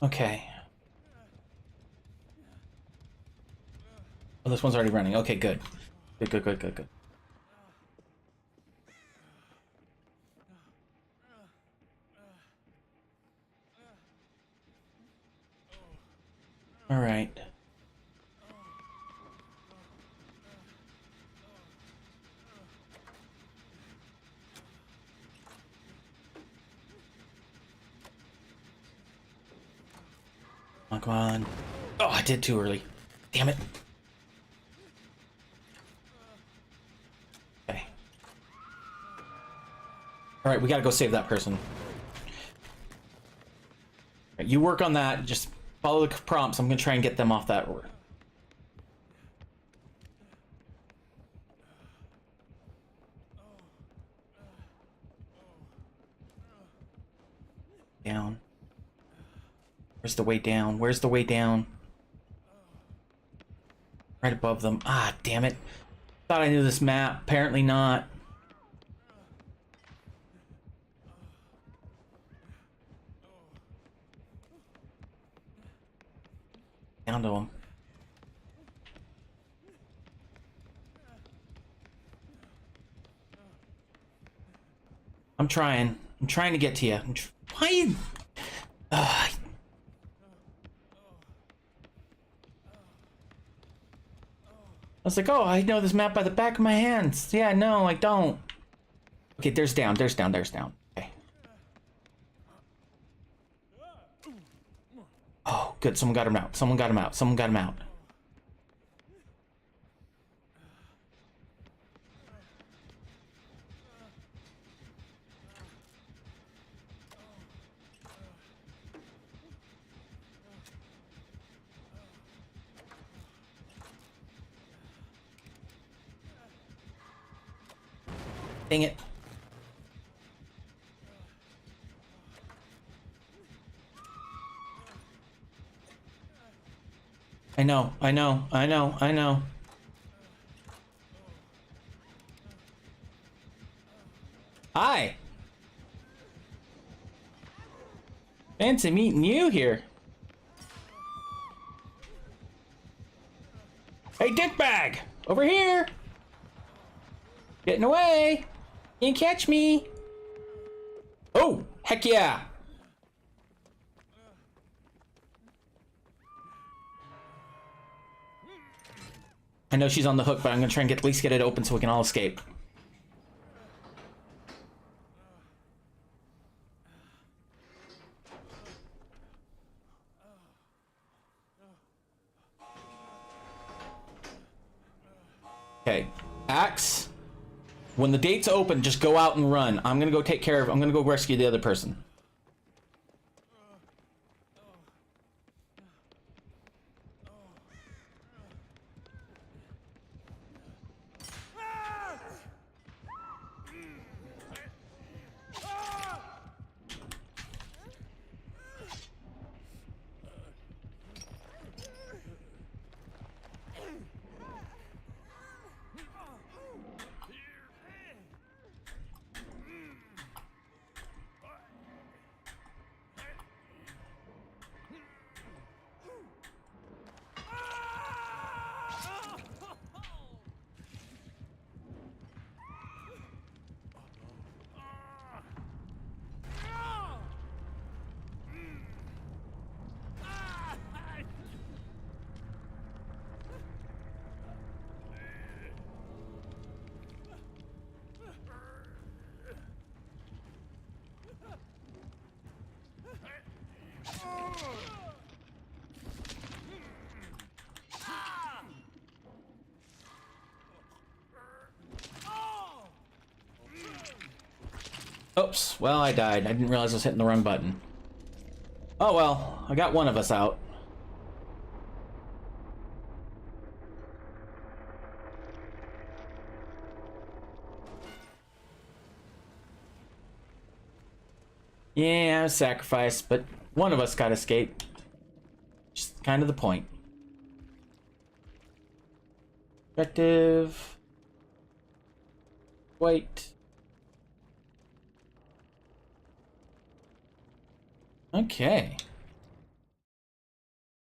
Okay. Oh, this one's already running. Okay, good. Good, good, good, good, good. All right. Oh, come on. Oh, I did too early. Damn it. Okay. All right, we gotta go save that person. All right, you work on that. Just follow the prompts. I'm gonna try and get them off that. Down. Where's the way down? Where's the way down? Right above them. Ah, damn it. Thought I knew this map. Apparently not. Down to him. I'm trying. I'm trying to get to you. Why you... I was like, oh, I know this map by the back of my hands. Yeah, no, I don't. Okay, there's down, there's down, there's down. Okay. Oh, good. Someone got him out. Someone got him out. Someone got him out. Dang it. I know. Hi. Fancy meeting you here. Hey, dickbag! Over here! Getting away! Can't catch me! Oh, heck yeah! I know she's on the hook, but I'm gonna try and at least get it open so we can all escape. Okay, Axe. When the gate's open, just go out and run. I'm gonna go I'm gonna go rescue the other person. Oops, well, I died. I didn't realize I was hitting the wrong button. Oh well, I got one of us out. Yeah, I was sacrificed, but one of us got escaped. Just kind of the point. Objective. Wait. Okay.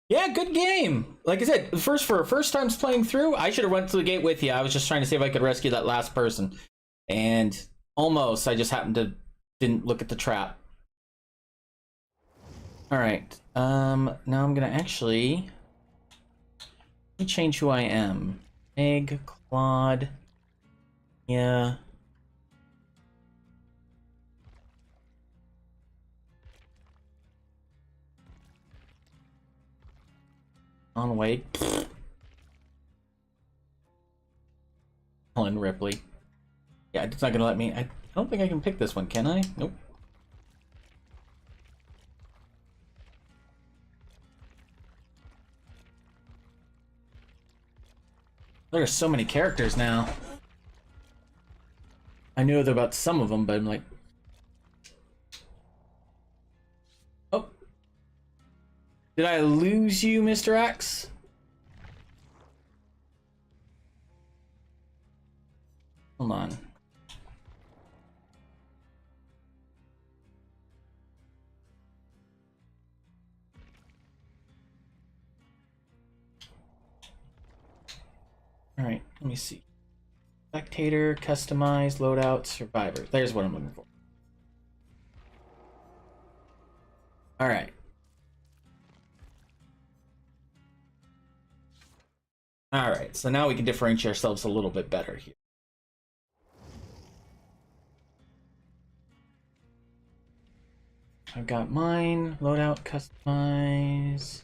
Yeah, good game. Like I said, for first times playing through, I should have went to the gate with you. I was just trying to see if I could rescue that last person. And almost, I just happened to didn't look at the trap. All right. Now I'm gonna actually let me change who I am. Egg, Claude. Yeah. On wait. Helen Ripley. Yeah, it's not gonna let me. I don't think I can pick this one, can I? Nope. There are so many characters now. I knew about some of them, but I'm like, oh, did I lose you, Mr. X? Hold on. All right, let me see. Spectator, customize, loadout, survivor. There's what I'm looking for. All right. All right, so now we can differentiate ourselves a little bit better here. I've got mine, loadout, customize.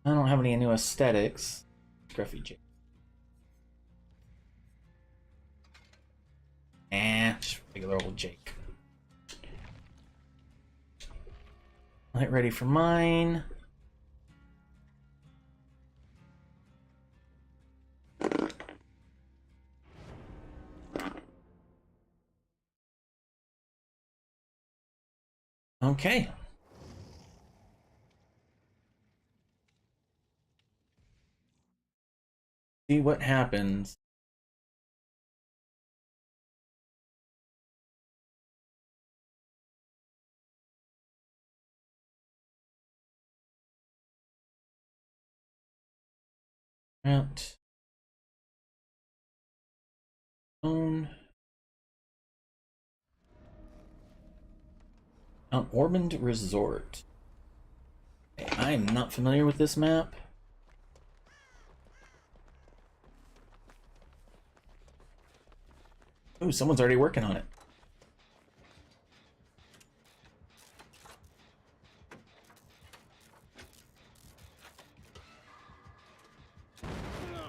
I don't have any new aesthetics. Scruffy Jake. Just regular old Jake. Light ready for mine. Okay. See what happens. Mount. Own. Mount Ormond Resort. Okay, I am not familiar with this map. Ooh, someone's already working on it.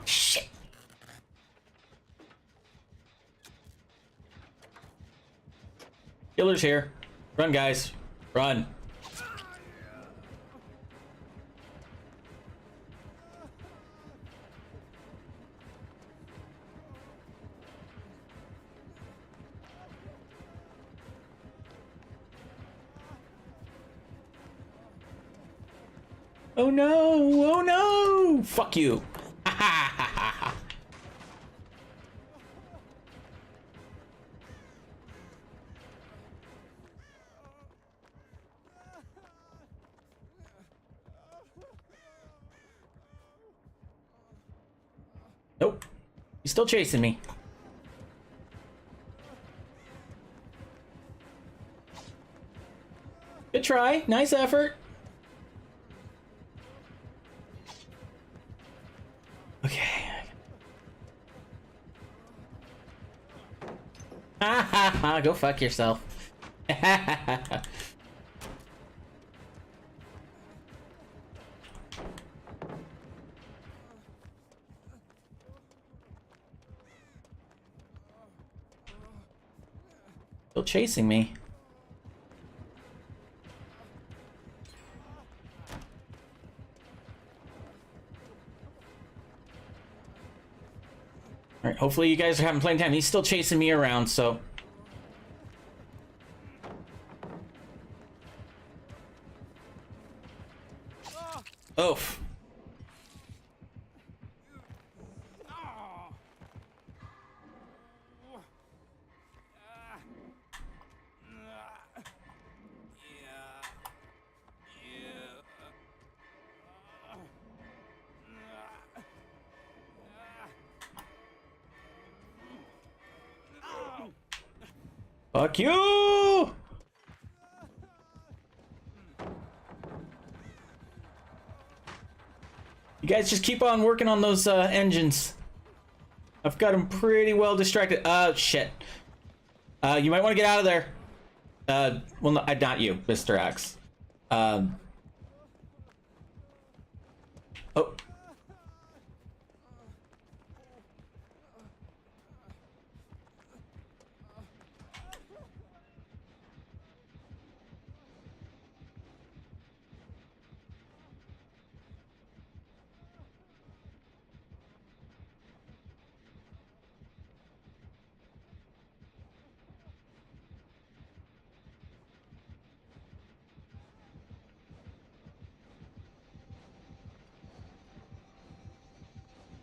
Shit. Killer's here. Run, guys. Run. Oh no! Oh no! Fuck you! Nope. He's still chasing me. Good try. Nice effort. Okay. Ha ha ha, go fuck yourself. Still chasing me. Alright, hopefully you guys are having plenty of time. He's still chasing me around, so... Oof. Fuck you! You guys just keep on working on those engines. I've got them pretty well distracted. Shit. You might want to get out of there. Well, no, not you, Mr. X. Oh.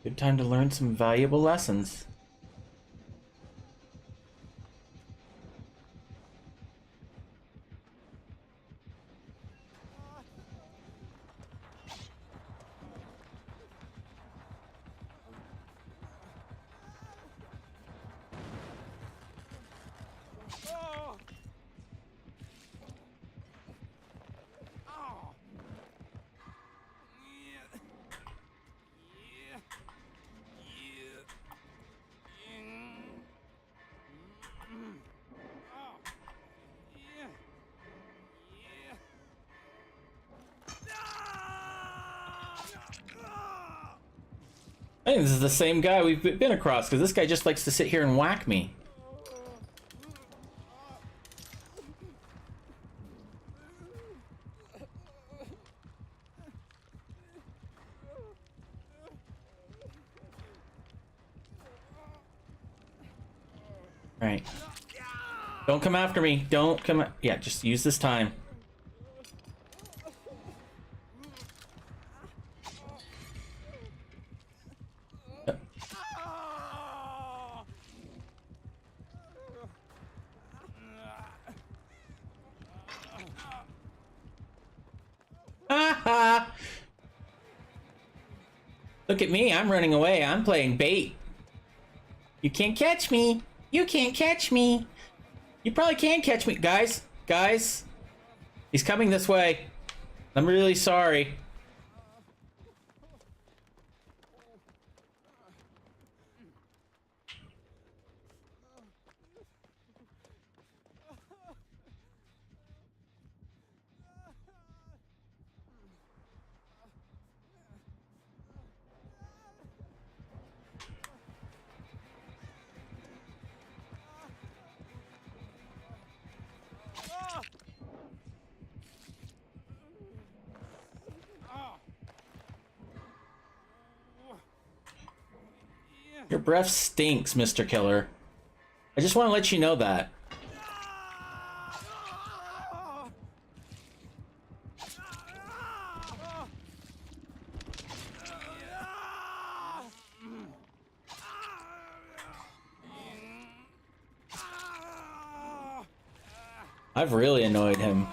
Good time to learn some valuable lessons. I think this is the same guy we've been across, because this guy just likes to sit here and whack me. Alright. Don't come after me. Don't come... Yeah, just use this time. Look at me, I'm running away. I'm playing bait. You can't catch me. You can't catch me. You probably can catch me. Guys, guys. He's coming this way. I'm really sorry. Your breath stinks, Mr. Killer. I just want to let you know that. I've really annoyed him.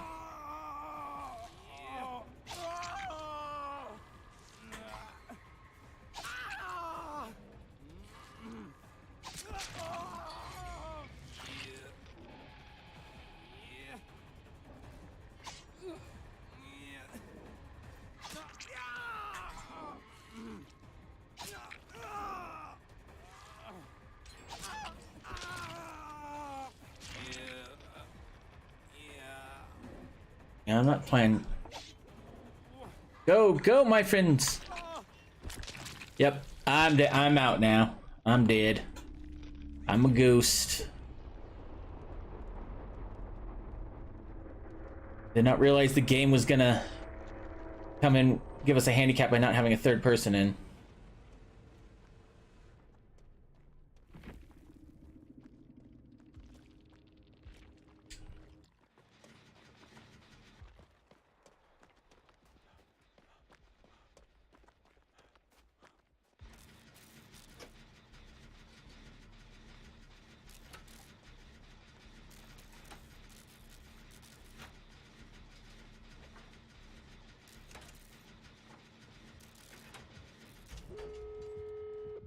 Yeah, I'm not playing. Go, go, my friends. Yep, I'm out now. I'm dead. I'm a ghost. Did not realize the game was gonna come in, give us a handicap by not having a third person in.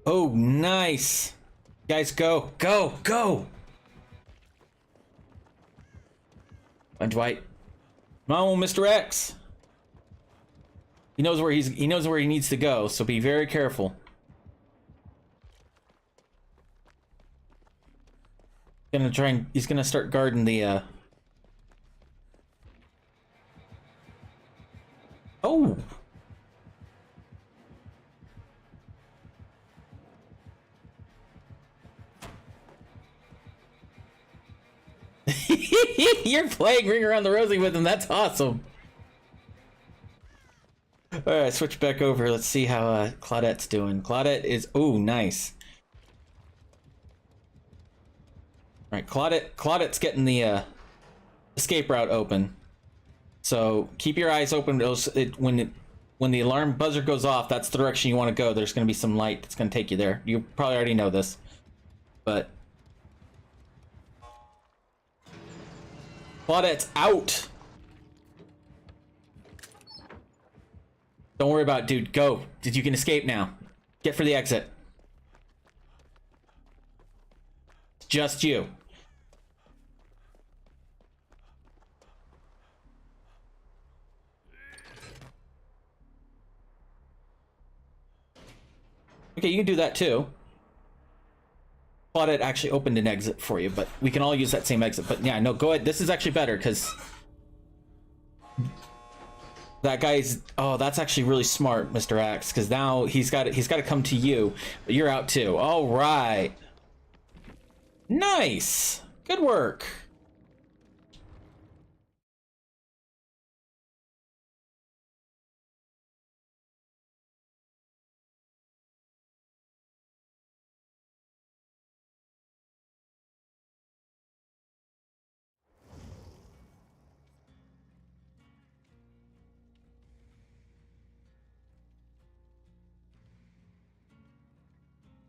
Oh, nice. Guys, go, go, go. And Dwight. Come on, Mr. X. He knows where he knows where he needs to go, so be very careful. He's gonna start guarding the Oh. You're playing Ring Around the Rosie with him. That's awesome. All right, switch back over. Let's see how Claudette's doing. Claudette is nice. All right, Claudette's getting the escape route open. So keep your eyes open. When the alarm buzzer goes off, that's the direction you want to go. There's going to be some light that's going to take you there. You probably already know this, but Claudette's out. Don't worry about it, dude. Go. You can escape now. Get for the exit. It's just you. Okay, you can do that too. Claudette actually opened an exit for you, but we can all use that same exit. But yeah, no, go ahead. This is actually better because that guy's. Oh, that's actually really smart, Mr. X, because now he's got to come to you. But you're out too. All right. Nice. Good work.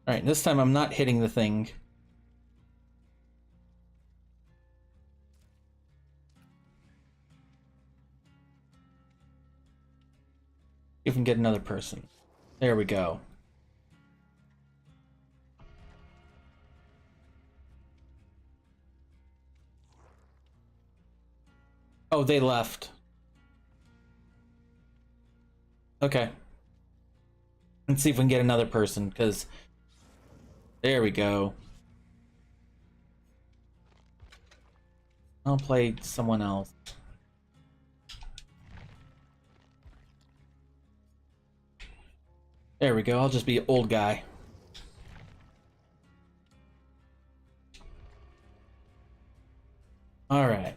All right, this time I'm not hitting the thing. we can get another person. There we go. Oh, they left. Okay. Let's see if we can get another person, because... There we go. I'll play someone else. There we go, I'll just be old guy. Alright.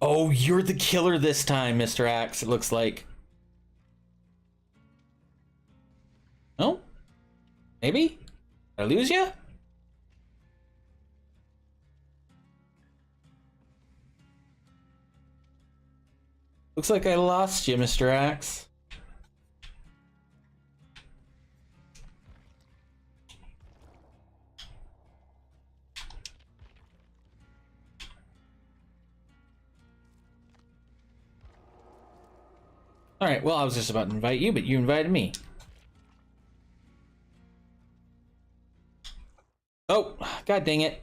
Oh, you're the killer this time, Mr. Axe, it looks like. No? Maybe? Did I lose you? Looks like I lost you, Mr. Axe. Alright, well, I was just about to invite you, but you invited me. Oh, god dang it.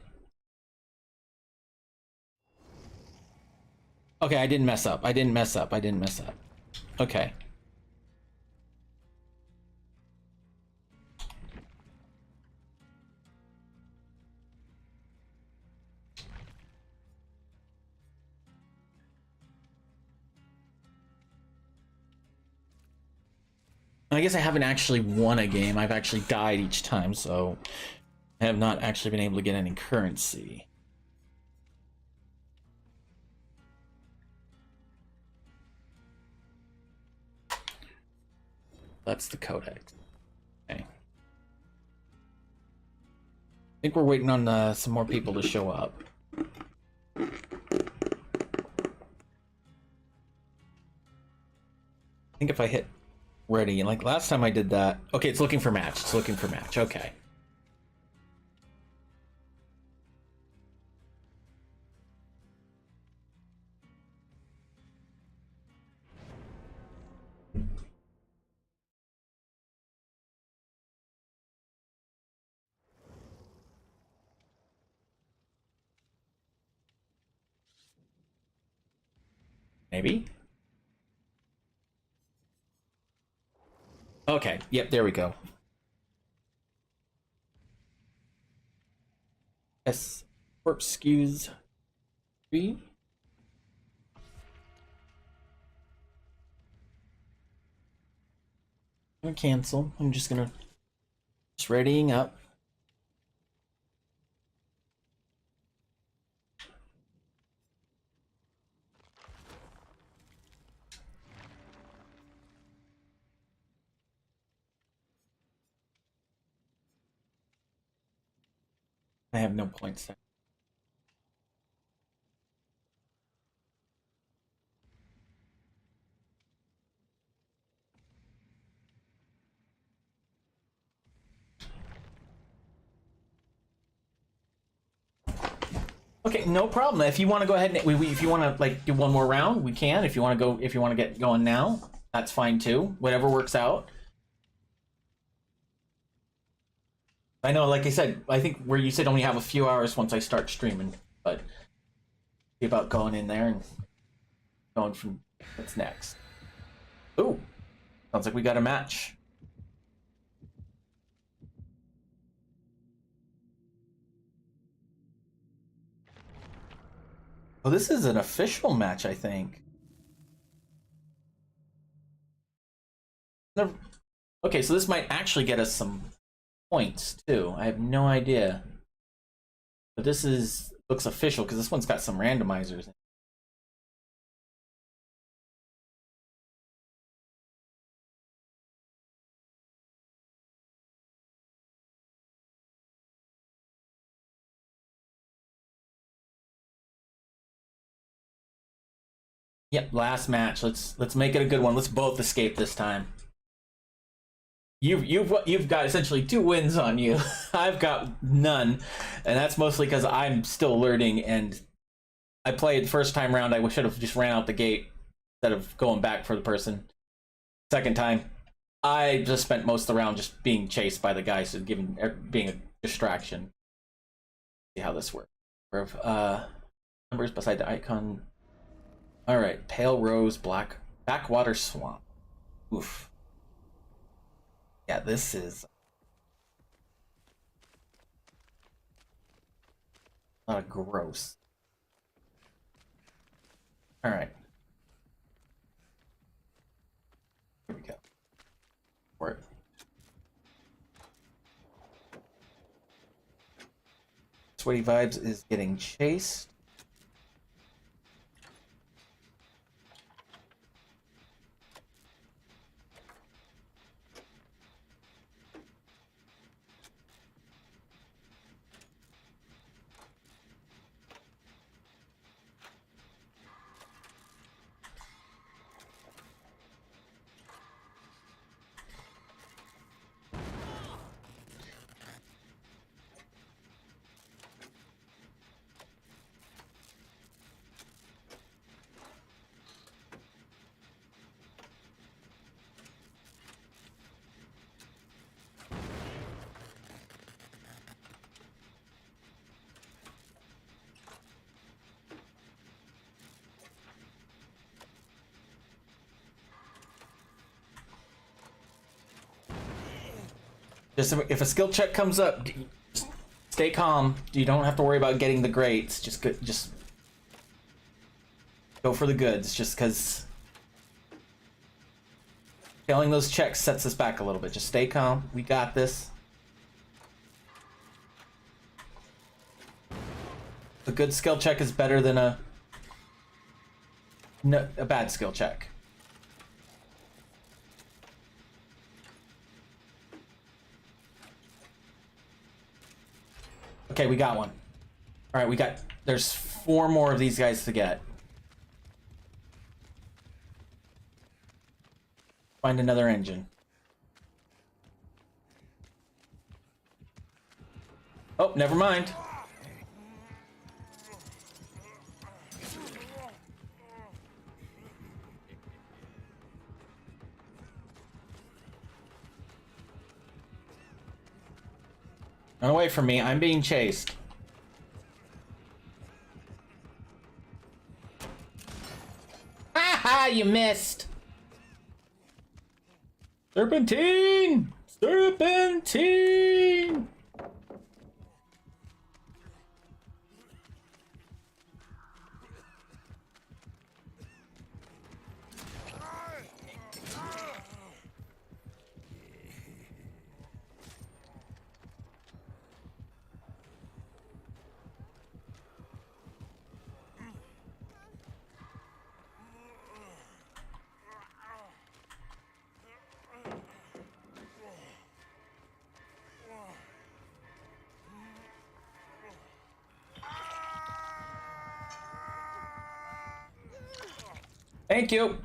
Okay, I didn't mess up. I didn't mess up. I didn't mess up. Okay. I guess I haven't actually won a game. I've actually died each time, so I have not actually been able to get any currency. That's the codex. Okay. I think we're waiting on some more people to show up. I think if I hit ready, and like last time I did that. Okay, it's looking for match. It's looking for match. Okay. Maybe? Okay, yep, there we go. Yes, corpse skews 3. I'm gonna cancel. I'm just readying up. I have no points there. Okay, no problem. If you want to go ahead and if you want to like do one more round, we can. If you want to go, if you want to get going now, that's fine too. Whatever works out. I know, like I said, I think where you said only have a few hours once I start streaming, but see about going in there and going from what's next. Ooh, sounds like we got a match. Oh, this is an official match, I think. Okay, so this might actually get us some points too. I have no idea, but this looks official because this one's got some randomizers. Yep, last match. Let's make it a good one. Let's both escape this time. You've got essentially 2 wins on you. I've got none, and that's mostly because I'm still learning. And I played the first time round. I should have just ran out the gate instead of going back for the person. Second time, I just spent most of the round just being chased by the guy, so being a distraction. See how this works. Numbers beside the icon. All right, pale rose, black backwater swamp. Oof. Yeah, this is gross. All right. Here we go. For it. Sweaty Vibes is getting chased. Just if a skill check comes up, just stay calm. You don't have to worry about getting the greats. Just go for the goods. Just because failing those checks sets us back a little bit. Just stay calm. We got this. A good skill check is better than a bad skill check. Okay, we got one. All right, there's 4 more of these guys to get. Find another engine. Oh, never mind. Run away from me, I'm being chased. Haha, you missed! Serpentine! Serpentine! Thank you.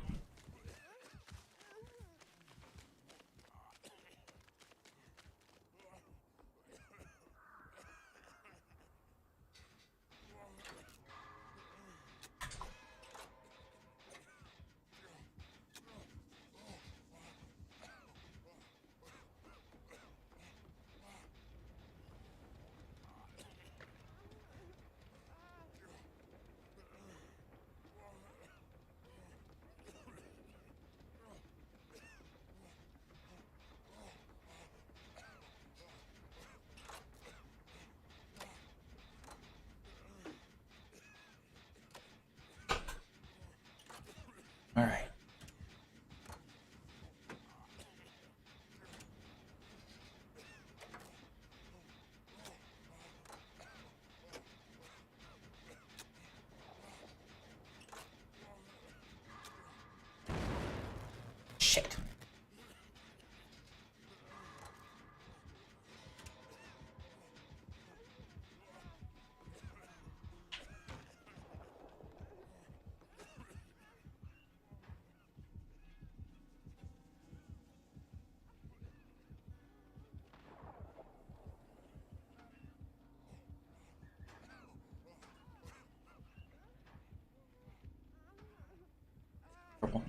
Trouble.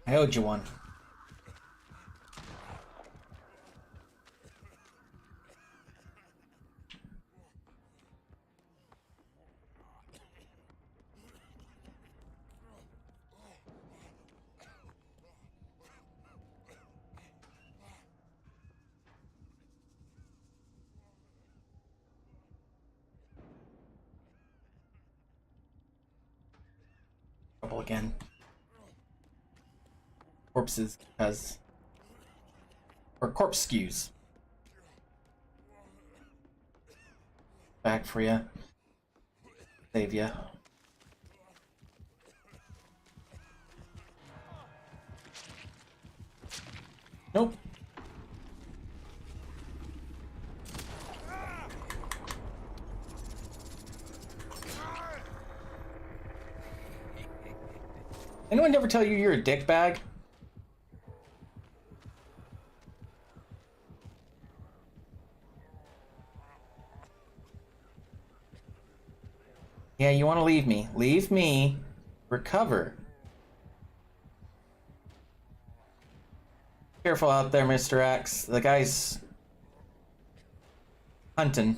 I owed you one. Trouble again. Corpses has or corpse skews. Back for ya. Save ya. Nope. Anyone ever tell you you're a dick bag? Yeah, you want to leave me. Leave me. Recover. Careful out there, Mr. Axe. The guy's hunting.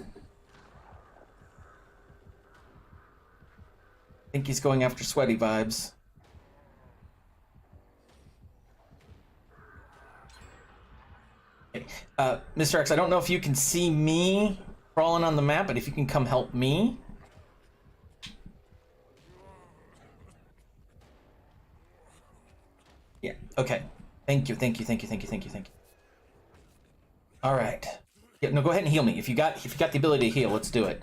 I think he's going after sweaty vibes. Okay. Mr. X, I don't know if you can see me crawling on the map, but if you can come help me. Yeah, okay. Thank you, thank you, thank you, thank you, thank you, thank you. All right. Yeah, no, go ahead and heal me. If you got the ability to heal, let's do it.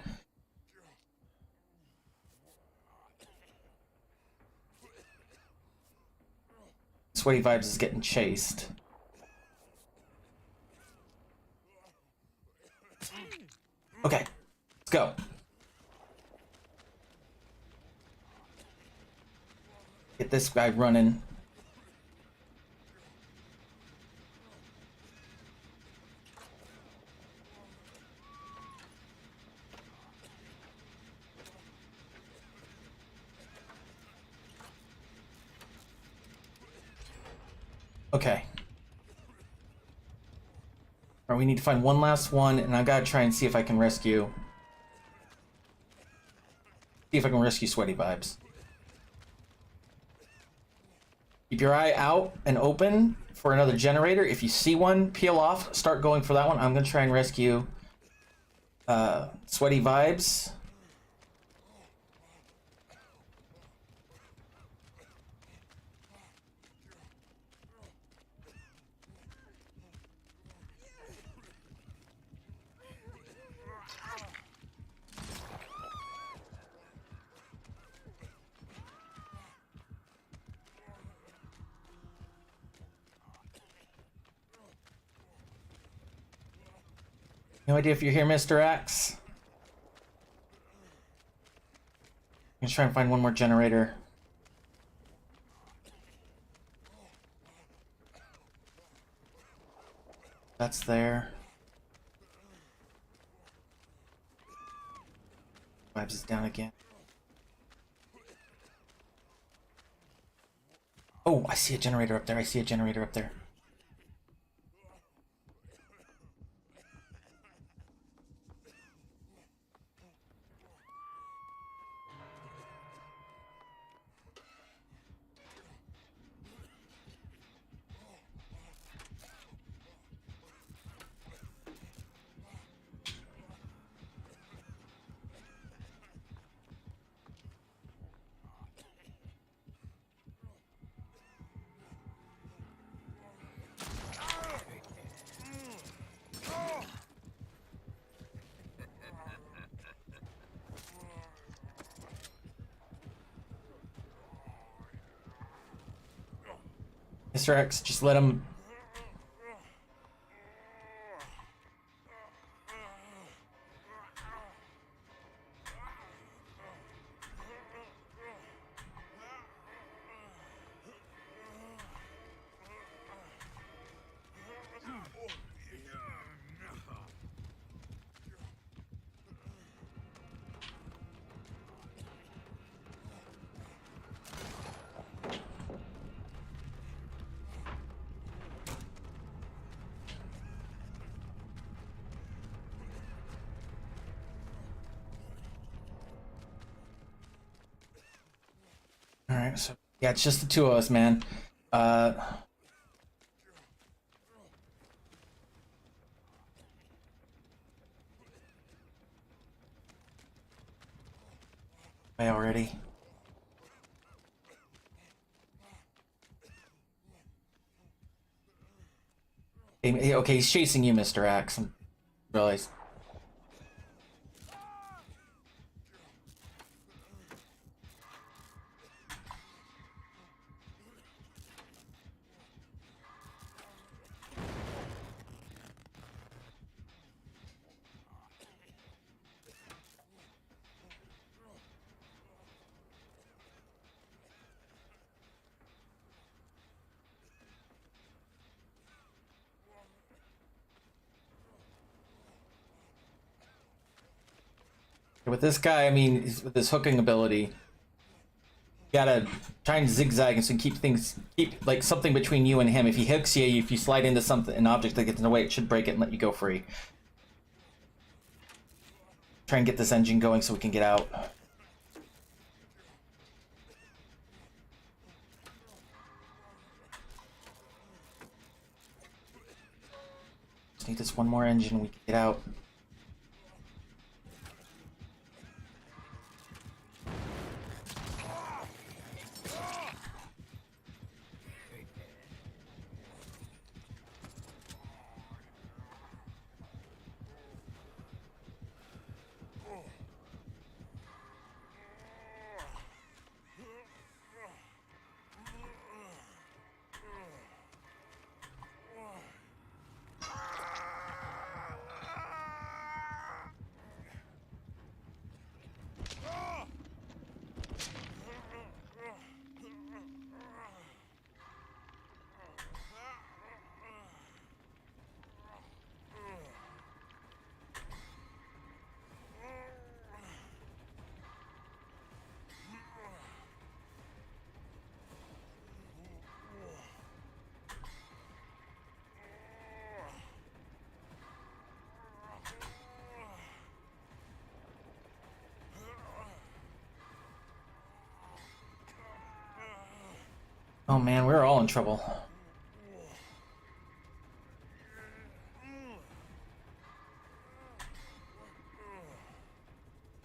Sweaty Vibes is getting chased. Okay, let's go. Get this guy running. Okay. Alright, we need to find one last one, and I gotta try and see if I can rescue. See if I can rescue Sweaty Vibes. Keep your eye out and open for another generator. If you see one, peel off, start going for that one. I'm gonna try and rescue Sweaty Vibes. No idea if you're here, Mr. X. I'm gonna try and find one more generator. That's there. Vibes is down again. Oh, I see a generator up there. I see a generator up there. Mr. X, just let him. All right, so yeah, it's just the two of us, man. Already. Okay, he's chasing you, Mr. Axe. I realize. With this guy, I mean, with his hooking ability, you gotta try and zigzag and so keep like something between you and him. If he hooks you, if you slide into something, an object that gets in the way, it should break it and let you go free. Try and get this engine going so we can get out. Just need this one more engine, we can get out. Oh man, we're all in trouble.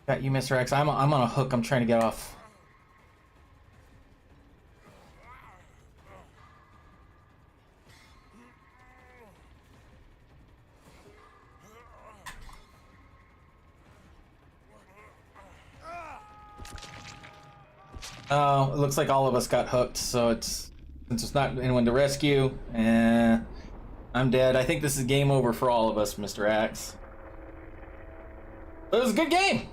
Got you, Mr. X. I'm on a hook. I'm trying to get off. Oh, it looks like all of us got hooked, so since it's not anyone to rescue, I'm dead. I think this is game over for all of us, Mr. Axe. But it was a good game.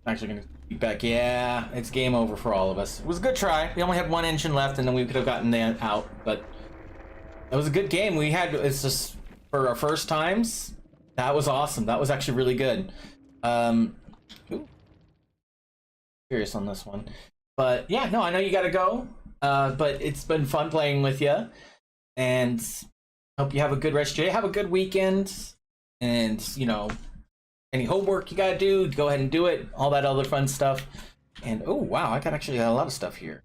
Actually gonna be back. Yeah, it's game over for all of us. It was a good try. We only had one engine left, and then we could have gotten that out. But it was a good game. It's just for our first times. That was awesome. That was actually really good. Ooh, curious on this one, but yeah, no, I know you gotta go. But it's been fun playing with you, and hope you have a good rest of your day. Have a good weekend, and any homework you gotta do, go ahead and do it. All that other fun stuff. And oh wow, I got actually a lot of stuff here.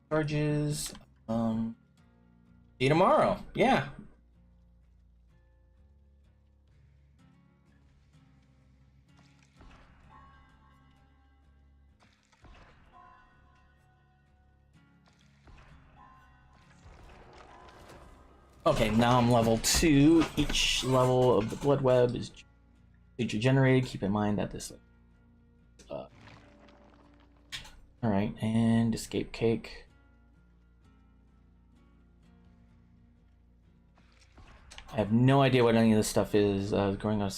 Charges. See you tomorrow. Yeah. Okay, now I'm level 2. Each level of the blood web is feature generated. Keep in mind that this. Alright, and escape cake. I have no idea what any of this stuff is. Going on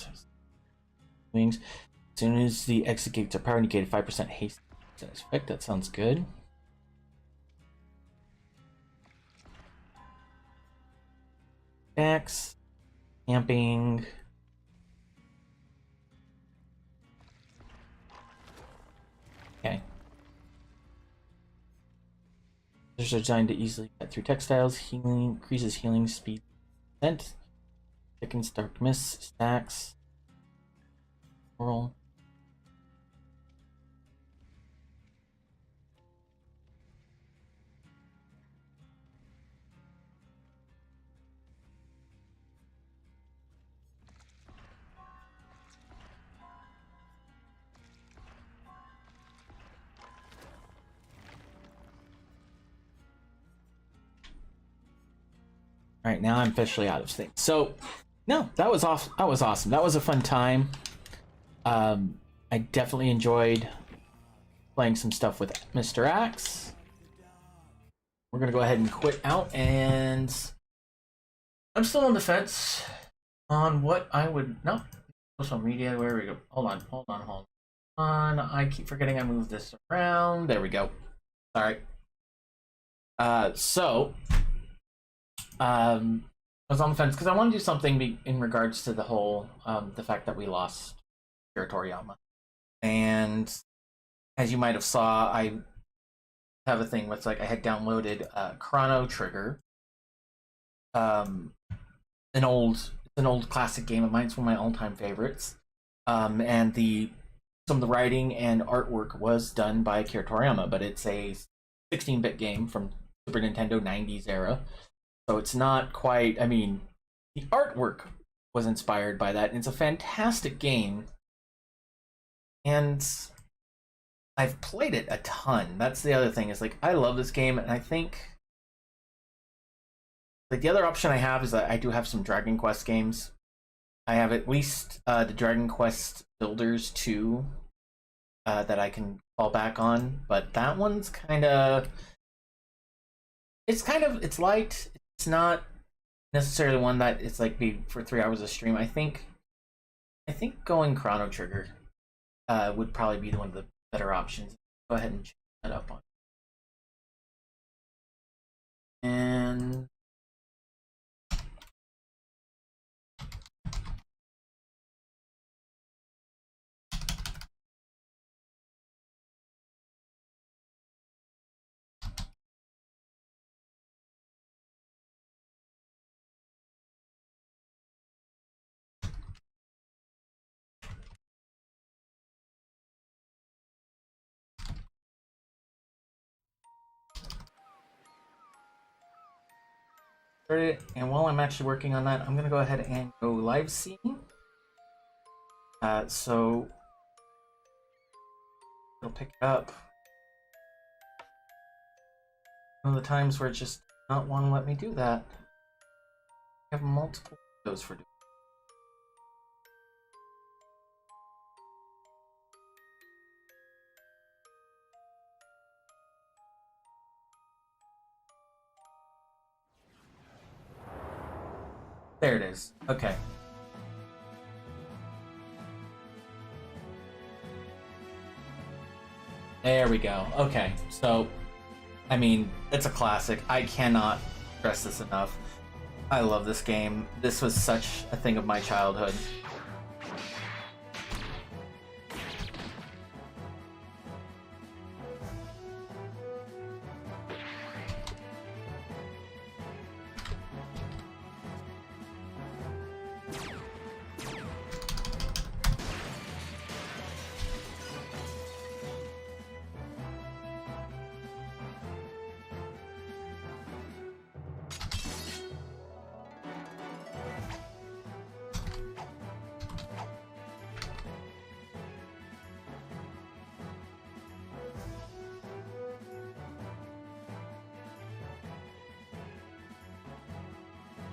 wings. As soon as the exit gates are power indicated, 5% haste. That sounds good. X, camping. Okay. These are designed to easily get through textiles. Healing increases healing speed. Percent. Thickens dark mist. Stacks. Roll. All right, now I'm officially out of things. So, no, that was off. That was awesome. That was a fun time. I definitely enjoyed playing some stuff with Mr. Axe. We're gonna go ahead and quit out, and I'm still on the fence on what I would social media. Where we go? Hold on. I keep forgetting I moved this around. There we go. All right. I was on the fence because I want to do something in regards to the whole the fact that we lost Toriyama, and as you might have saw, I have a thing with like I had downloaded Chrono Trigger, an old classic game of mine. It's one of my all-time favorites, and some of the writing and artwork was done by Akira Toriyama, but it's a 16-bit game from Super Nintendo 90s era. So it's not quite, I mean, the artwork was inspired by that, and it's a fantastic game. And I've played it a ton. That's the other thing, is like, I love this game, and I think, like, the other option I have is that I do have some Dragon Quest games. I have at least the Dragon Quest Builders 2 that I can fall back on, but that one's it's light. It's not necessarily one that it's like be for 3 hours of stream. I think going Chrono Trigger would probably be one of the better options. Go ahead and check that up on. And and while I'm actually working on that, I'm gonna go ahead and go live scene. So it'll pick it up. One of the times where it just not want to let me do that. I have multiple windows for doing. There it is. Okay. There we go. Okay, so, I mean, it's a classic. I cannot stress this enough. I love this game. This was such a thing of my childhood.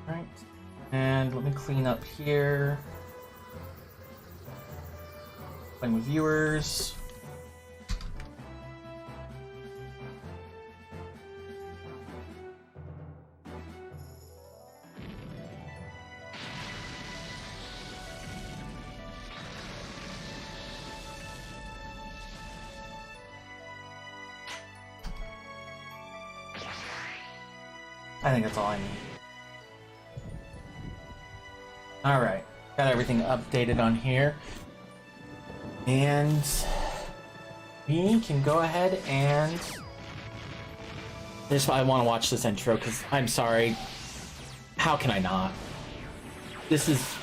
Alright. And let me clean up here. Playing with viewers. I think that's all I need. Alright, got everything updated on here. And we can go ahead and... I want to watch this intro because I'm sorry. How can I not? This is...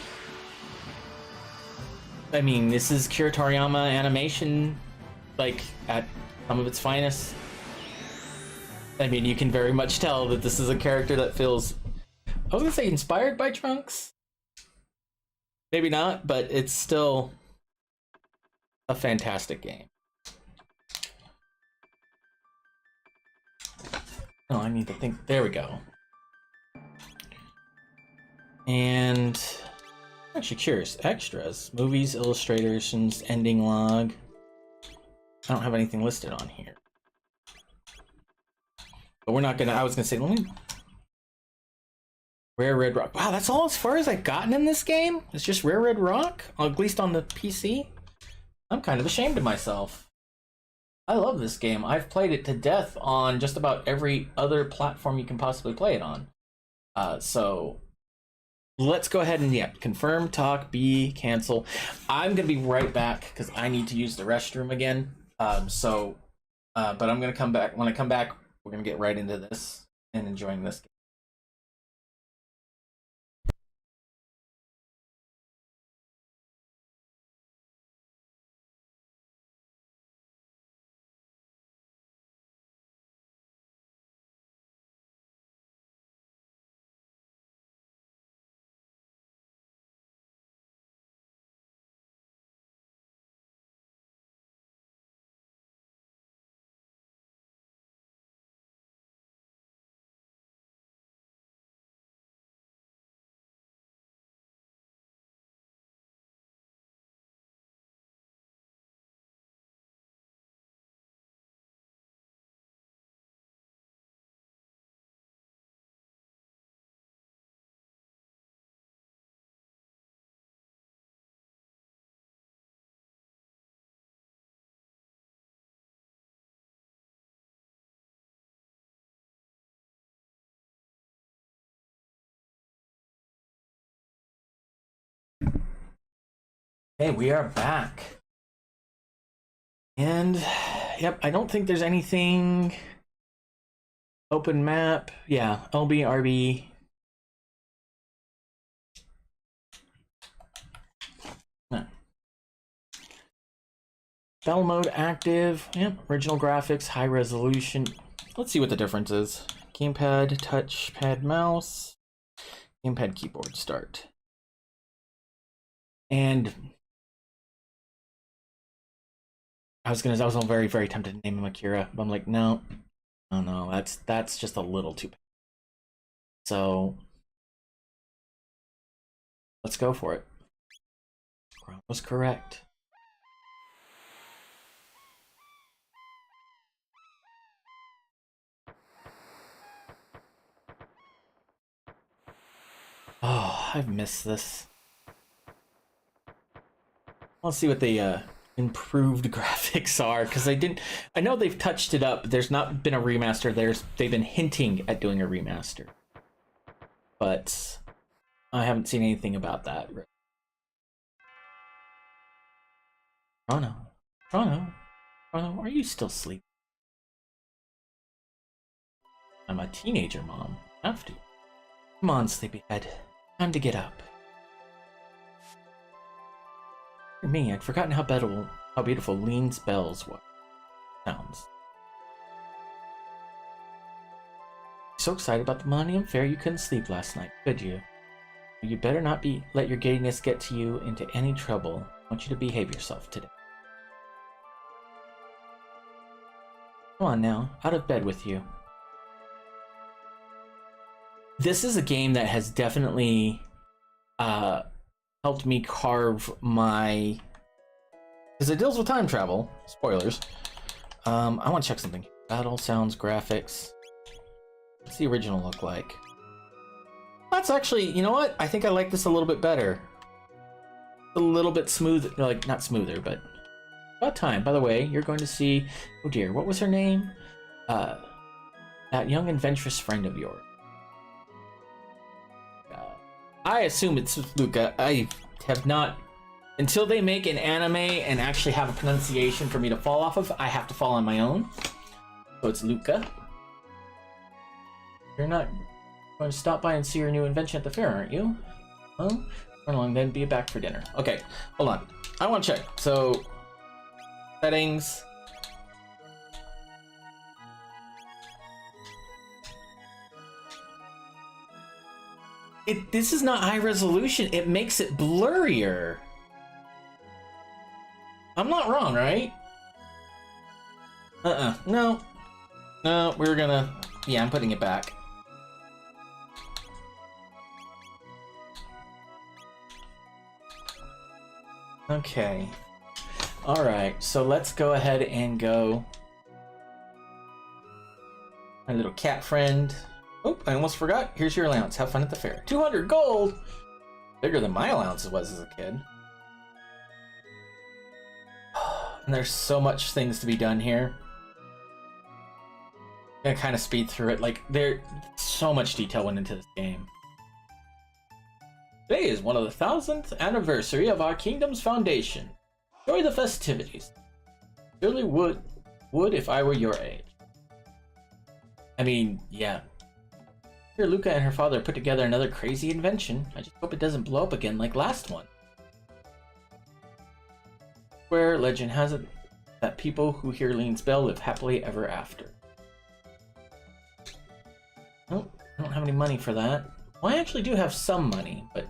I mean, this is Kira Toriyama animation, like, at some of its finest. I mean, you can very much tell that this is a character that feels, I was gonna say inspired by Trunks. Maybe not, but it's still a fantastic game. Oh, I need to think. There we go. And actually curious. Extras. Movies, illustrations, ending log. I don't have anything listed on here. But we're not gonna, I was gonna say, let me... Rare Red Rock. Wow, that's all as far as I've gotten in this game? It's just Rare Red Rock? At least on the PC? I'm kind of ashamed of myself. I love this game. I've played it to death on just about every other platform you can possibly play it on. So let's go ahead and, yeah, confirm, talk, cancel. I'm gonna be right back because I need to use the restroom again. But I'm gonna come back. When I come back, we're gonna get right into this and enjoying this game. Hey, we are back. And, yep, I don't think there's anything... Open map. Yeah, LB, RB. No. Spell mode active. Yep, original graphics, high resolution. Let's see what the difference is. Gamepad, touchpad, mouse. Gamepad, keyboard, start. And... I was very, very tempted to name him Akira, but I'm like, no. No, that's just a little too bad. So let's go for it. Crown was correct. Oh, I've missed this. Let's see what the improved graphics are, because I know they've touched it up. There's not been a remaster. They've been hinting at doing a remaster, but I haven't seen anything about that. Toronto, are you still asleep? I'm a teenager, Mom. Have to. Come on, sleepyhead. Time to get up. For me, I'd forgotten how beautiful Lean's bells sounds. So excited about the Millennium Fair you couldn't sleep last night, could you? You better not let your giddiness get to you into any trouble. I want you to behave yourself today. Come on now, out of bed with you. this is a game that has definitely helped me carve my, because it deals with time travel. Spoilers. I want to check something. Battle sounds, graphics. What's the original look like? That's actually, you know what? I think I like this a little bit better. A little bit smooth, like not smoother, but about time. By the way, you're going to see, oh dear, what was her name? That young adventurous friend of yours. I assume it's Luca. I have not, until they make an anime and actually have a pronunciation for me to fall off of, I have to fall on my own. So it's Luca. You're not going to stop by and see your new invention at the fair, aren't you? Well, run along then, be back for dinner. Okay, hold on. I want to check. So, settings. This is not high resolution. It makes it blurrier. I'm not wrong, right? No. No, we're gonna... Yeah, I'm putting it back. Okay. Alright, so let's go ahead and go... My little cat friend. Oh, I almost forgot. Here's your allowance. Have fun at the fair. 200 gold! Bigger than my allowance was as a kid. And there's so much things to be done here. I'm gonna kind of speed through it. Like, so much detail went into this game. Today is one of the 1000th anniversary of our kingdom's foundation. Enjoy the festivities. Surely would if I were your age. I mean, yeah. Here, Luca and her father put together another crazy invention. I just hope it doesn't blow up again like last one. Where legend has it that people who hear Lean's bell live happily ever after. Oh, I don't have any money for that. Well, I actually do have some money, but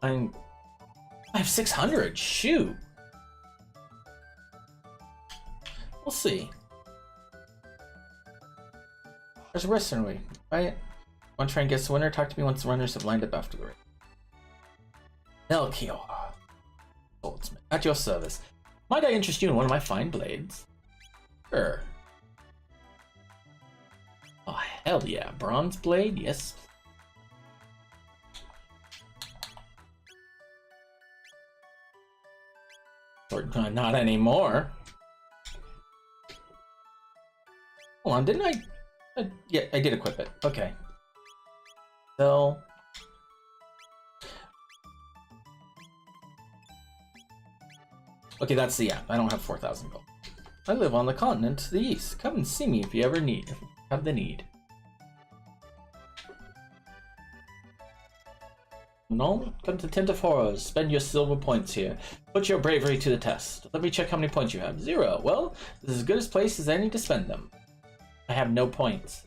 I have 600. Shoot. We'll see. There's a wrestling way, right? Want to try and guess the winner? Talk to me once the runners have lined up after the race. Melchior, swordsman, at your service. Might I interest you in one of my fine blades? Sure. Oh, hell yeah. Bronze blade? Yes. Or not anymore. Hold on, didn't I? Yeah, I did equip it. Okay. So... Okay, that's the app. I don't have 4,000 gold. I live on the continent to the east. Come and see me if you ever have the need. No? Come to Tentaforos. Spend your silver points here. Put your bravery to the test. Let me check how many points you have. 0. Well, this is as good a place as any to spend them. I have no points.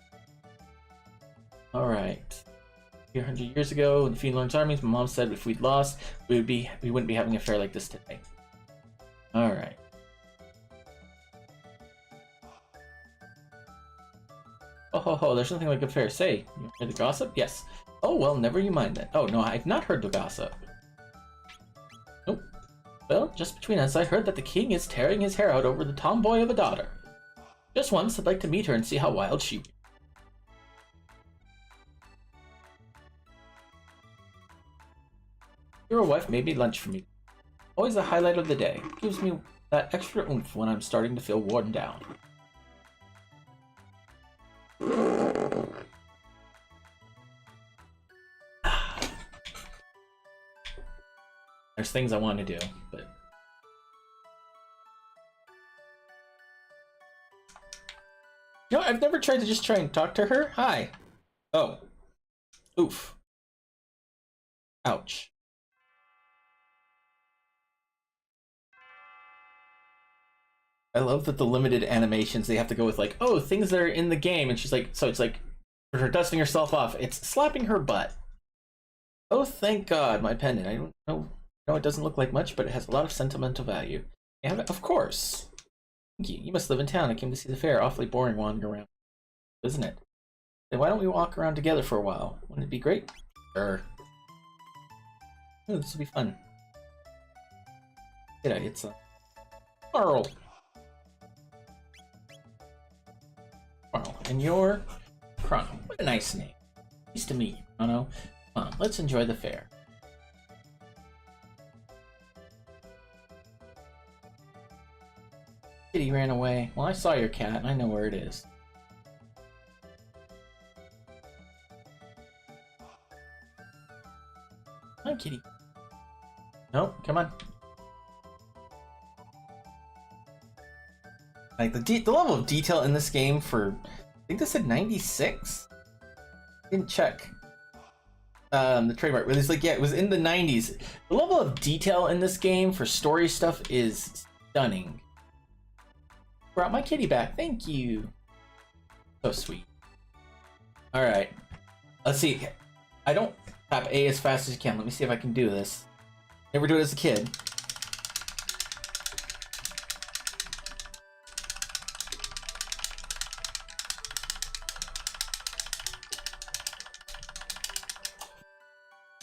Alright. 100 years ago, in the Fiend Lord's armies, my mom said if we'd lost, we wouldn't be having a fair like this today. Alright. Oh ho ho, there's nothing like a fair. Say, you heard the gossip? Yes. Oh well, never you mind then. Oh no, I've not heard the gossip. Nope. Well, just between us, I heard that the king is tearing his hair out over the tomboy of a daughter. Just once, I'd like to meet her and see how wild she is. Your wife made me lunch for me. Always the highlight of the day. Gives me that extra oomph when I'm starting to feel worn down. There's things I want to do, but... You know, I've never tried to just try and talk to her. Hi. Oh. Oof. Ouch. I love that the limited animations, they have to go with like, oh, things that are in the game. And she's like, so it's like, for her dusting herself off, it's slapping her butt. Oh, thank God, my pendant. I don't know. No, it doesn't look like much, but it has a lot of sentimental value. You have it? Of course. Thank you. You must live in town. I came to see the fair. Awfully boring wandering around, isn't it? Then why don't we walk around together for a while? Wouldn't it be great? Sure. Ooh, this would be fun. Did I get some? Carl. Carl, and you're Chrono. What a nice name. Nice to meet you, Chrono. Come on, let's enjoy the fair. Kitty ran away. Well, I saw your cat, and I know where it is. Hi, kitty. Nope, come on. Like the level of detail in this game for, I think this said 96. Didn't check. The trademark release, like, yeah, it was in the 90s. The level of detail in this game for story stuff is stunning. Brought my kitty back. Thank you. So sweet. All right. Let's see. I don't tap A as fast as you can. Let me see if I can do this. Never do it as a kid.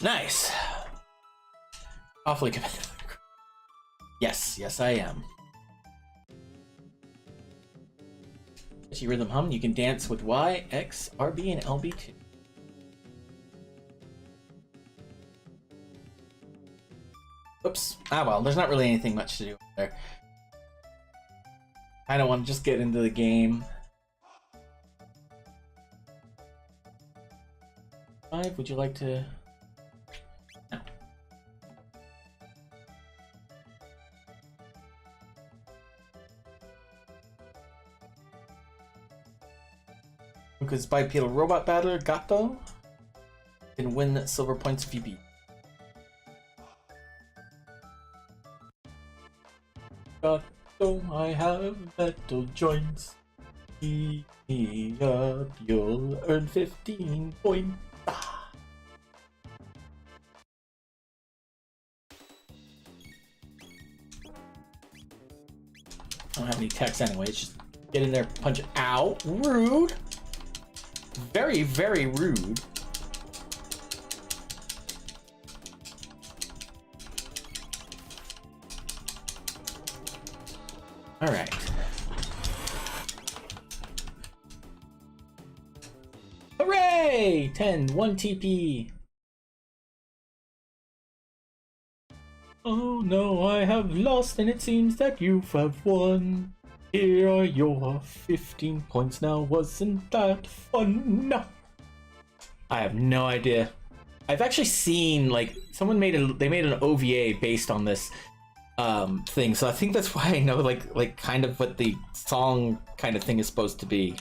Nice. Awfully competitive. Yes, I am. Catchy rhythm hum. You can dance with Y, X, RB, and LB too. Oops. Ah well, there's not really anything much to do there. I don't want to just get into the game. 5, would you like to... No. Because bipedal robot battler Gato can win silver points if you beat. Gato, I have metal joints. Beat me up, you'll earn 15 points. Ah. I don't have any text anyway, it's just get in there, punch it. Ow! Rude! Very, very rude. Alright. Hooray! 10, 1 TP. Oh no, I have lost and it seems that you have won. Here are your 15 points now, wasn't that fun? No. I have no idea. I've actually seen, like, someone made they made an OVA based on this thing, so I think that's why I know like kind of what the song kind of thing is supposed to be.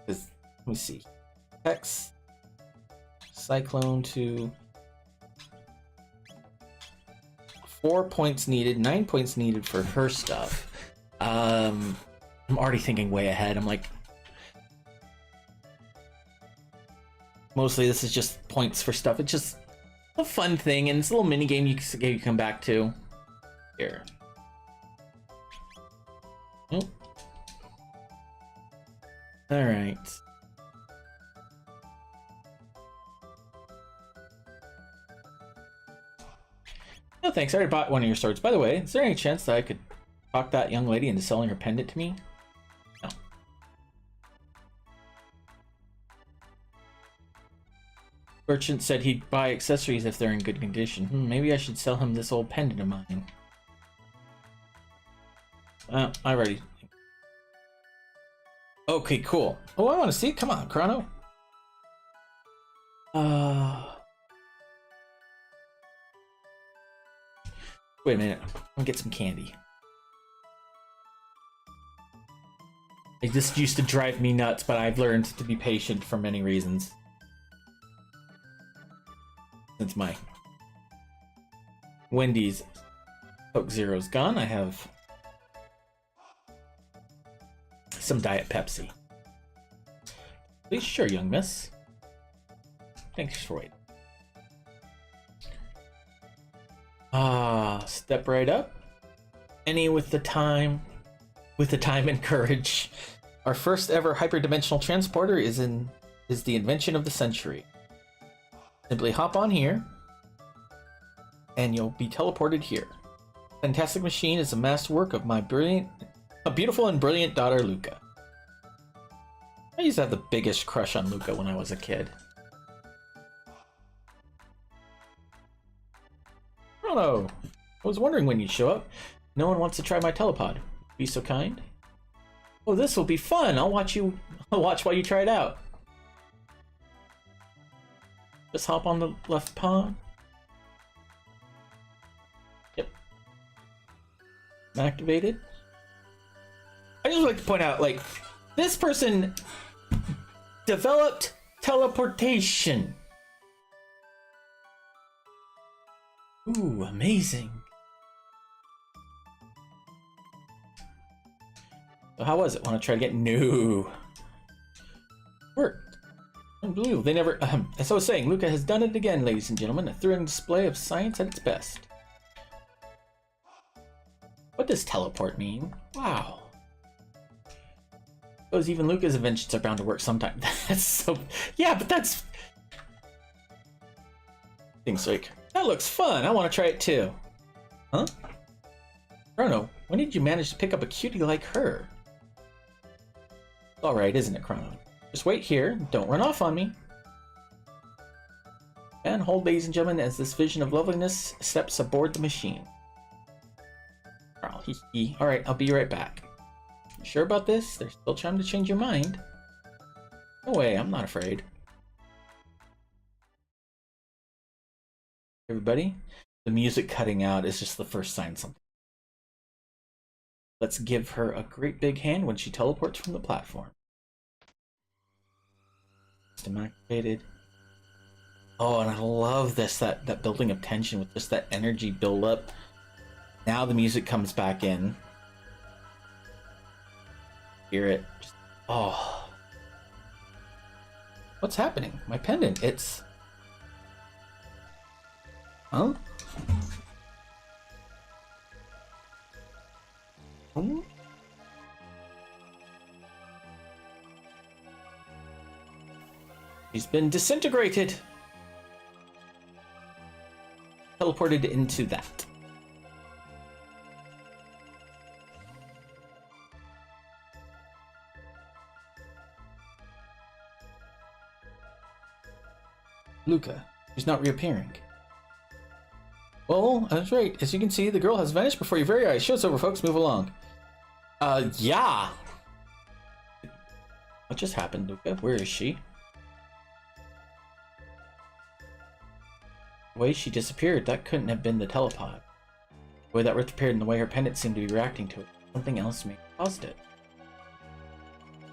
'Cause, let me see. X Cyclone to 4 points needed, 9 points needed for her stuff. I'm already thinking way ahead. I'm like, mostly this is just points for stuff. It's just a fun thing, and it's a little mini game you can come back to. Here. Oh. All right. No thanks, I already bought one of your swords. By the way, is there any chance that I could talk that young lady into selling her pendant to me? No. Merchant said he'd buy accessories if they're in good condition. Maybe I should sell him this old pendant of mine. I already... Okay, cool. Oh, I want to see it. Come on, Chrono. Wait a minute. I'm gonna get some candy. Like, this used to drive me nuts, but I've learned to be patient for many reasons. Since my Wendy's Coke Zero's gone, I have some Diet Pepsi. Please, sure, young miss. Thanks for waiting. Step right up. Any with the time and courage. Our first ever hyperdimensional transporter is in is the invention of the century. Simply hop on here, and you'll be teleported here. Fantastic machine is a masterwork of my beautiful and brilliant daughter, Luca. I used to have the biggest crush on Luca when I was a kid. Chrono, I was wondering when you'd show up. No one wants to try my telepod. Be so kind. Oh, this will be fun. I'll watch while you try it out. Just hop on the left pawn. Yep. Activated. I just like to point out, like, this person developed teleportation. Ooh, amazing. So how was it? Want to try to get new? Worked. Unbelievable. They never. As I was saying, Luca has done it again, ladies and gentlemen. A thrilling display of science at its best. What does teleport mean? Wow. Suppose even Luca's inventions are bound to work sometime. That's so. Yeah, but that's. Things like that looks fun. I want to try it too. Huh? Chrono, when did you manage to pick up a cutie like her? Alright, isn't it, Chrono? Just wait here. Don't run off on me. And hold, ladies and gentlemen, as this vision of loveliness steps aboard the machine. Alright, I'll be right back. You sure about this? There's still time to change your mind. No way, I'm not afraid. Everybody, the music cutting out is just the first sign of something. Let's give her a great big hand when she teleports from the platform. System activated. Oh, and I love this, that building of tension with just that energy build up. Now the music comes back in. Hear it. Just, oh. What's happening? My pendant, it's... Huh? Hmm? He's been disintegrated. Teleported into that. Luca, she's not reappearing. Well, that's right. As you can see, the girl has vanished before your very eyes. Show's over, folks. Move along. Yeah. What just happened, Luca? Where is she? The way she disappeared, that couldn't have been the telepod. The way that disappeared and the way her pendant seemed to be reacting to it. Something else may have caused it.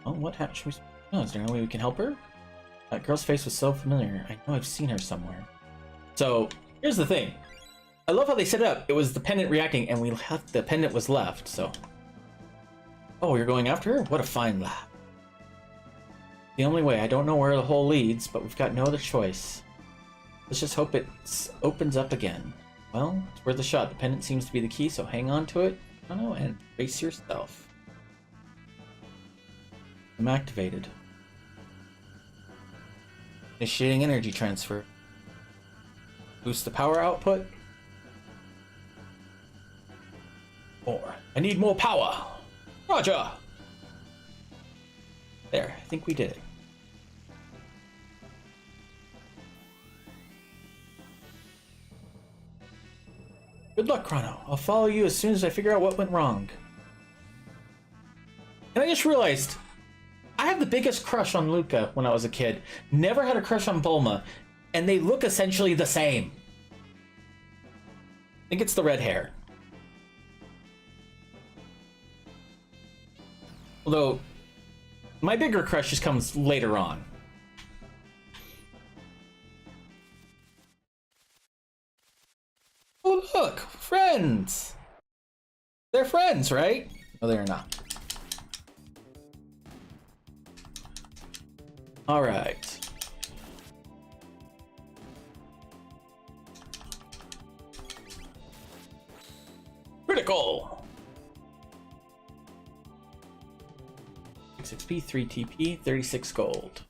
Oh, what happened? Oh, is there any way we can help her? That girl's face was so familiar. I know I've seen her somewhere. So, here's the thing. I love how they set it up. It was the pendant reacting, and the pendant was left, so... Oh, you're going after her? What a fine lad. The only way. I don't know where the hole leads, but we've got no other choice. Let's just hope it opens up again. Well, it's worth a shot. The pendant seems to be the key, so hang on to it, and brace yourself. I'm activated. Initiating energy transfer. Boost the power output. More. I need more power. Roger. There, I think we did it. Good luck, Chrono. I'll follow you as soon as I figure out what went wrong. And I just realized, I have the biggest crush on Luca when I was a kid. Never had a crush on Bulma, and they look essentially the same. I think it's the red hair. Although, my bigger crush just comes later on. Oh, look! Friends! They're friends, right? No, they're not. Alright. Critical! 6 XP, 3 TP, 36 gold.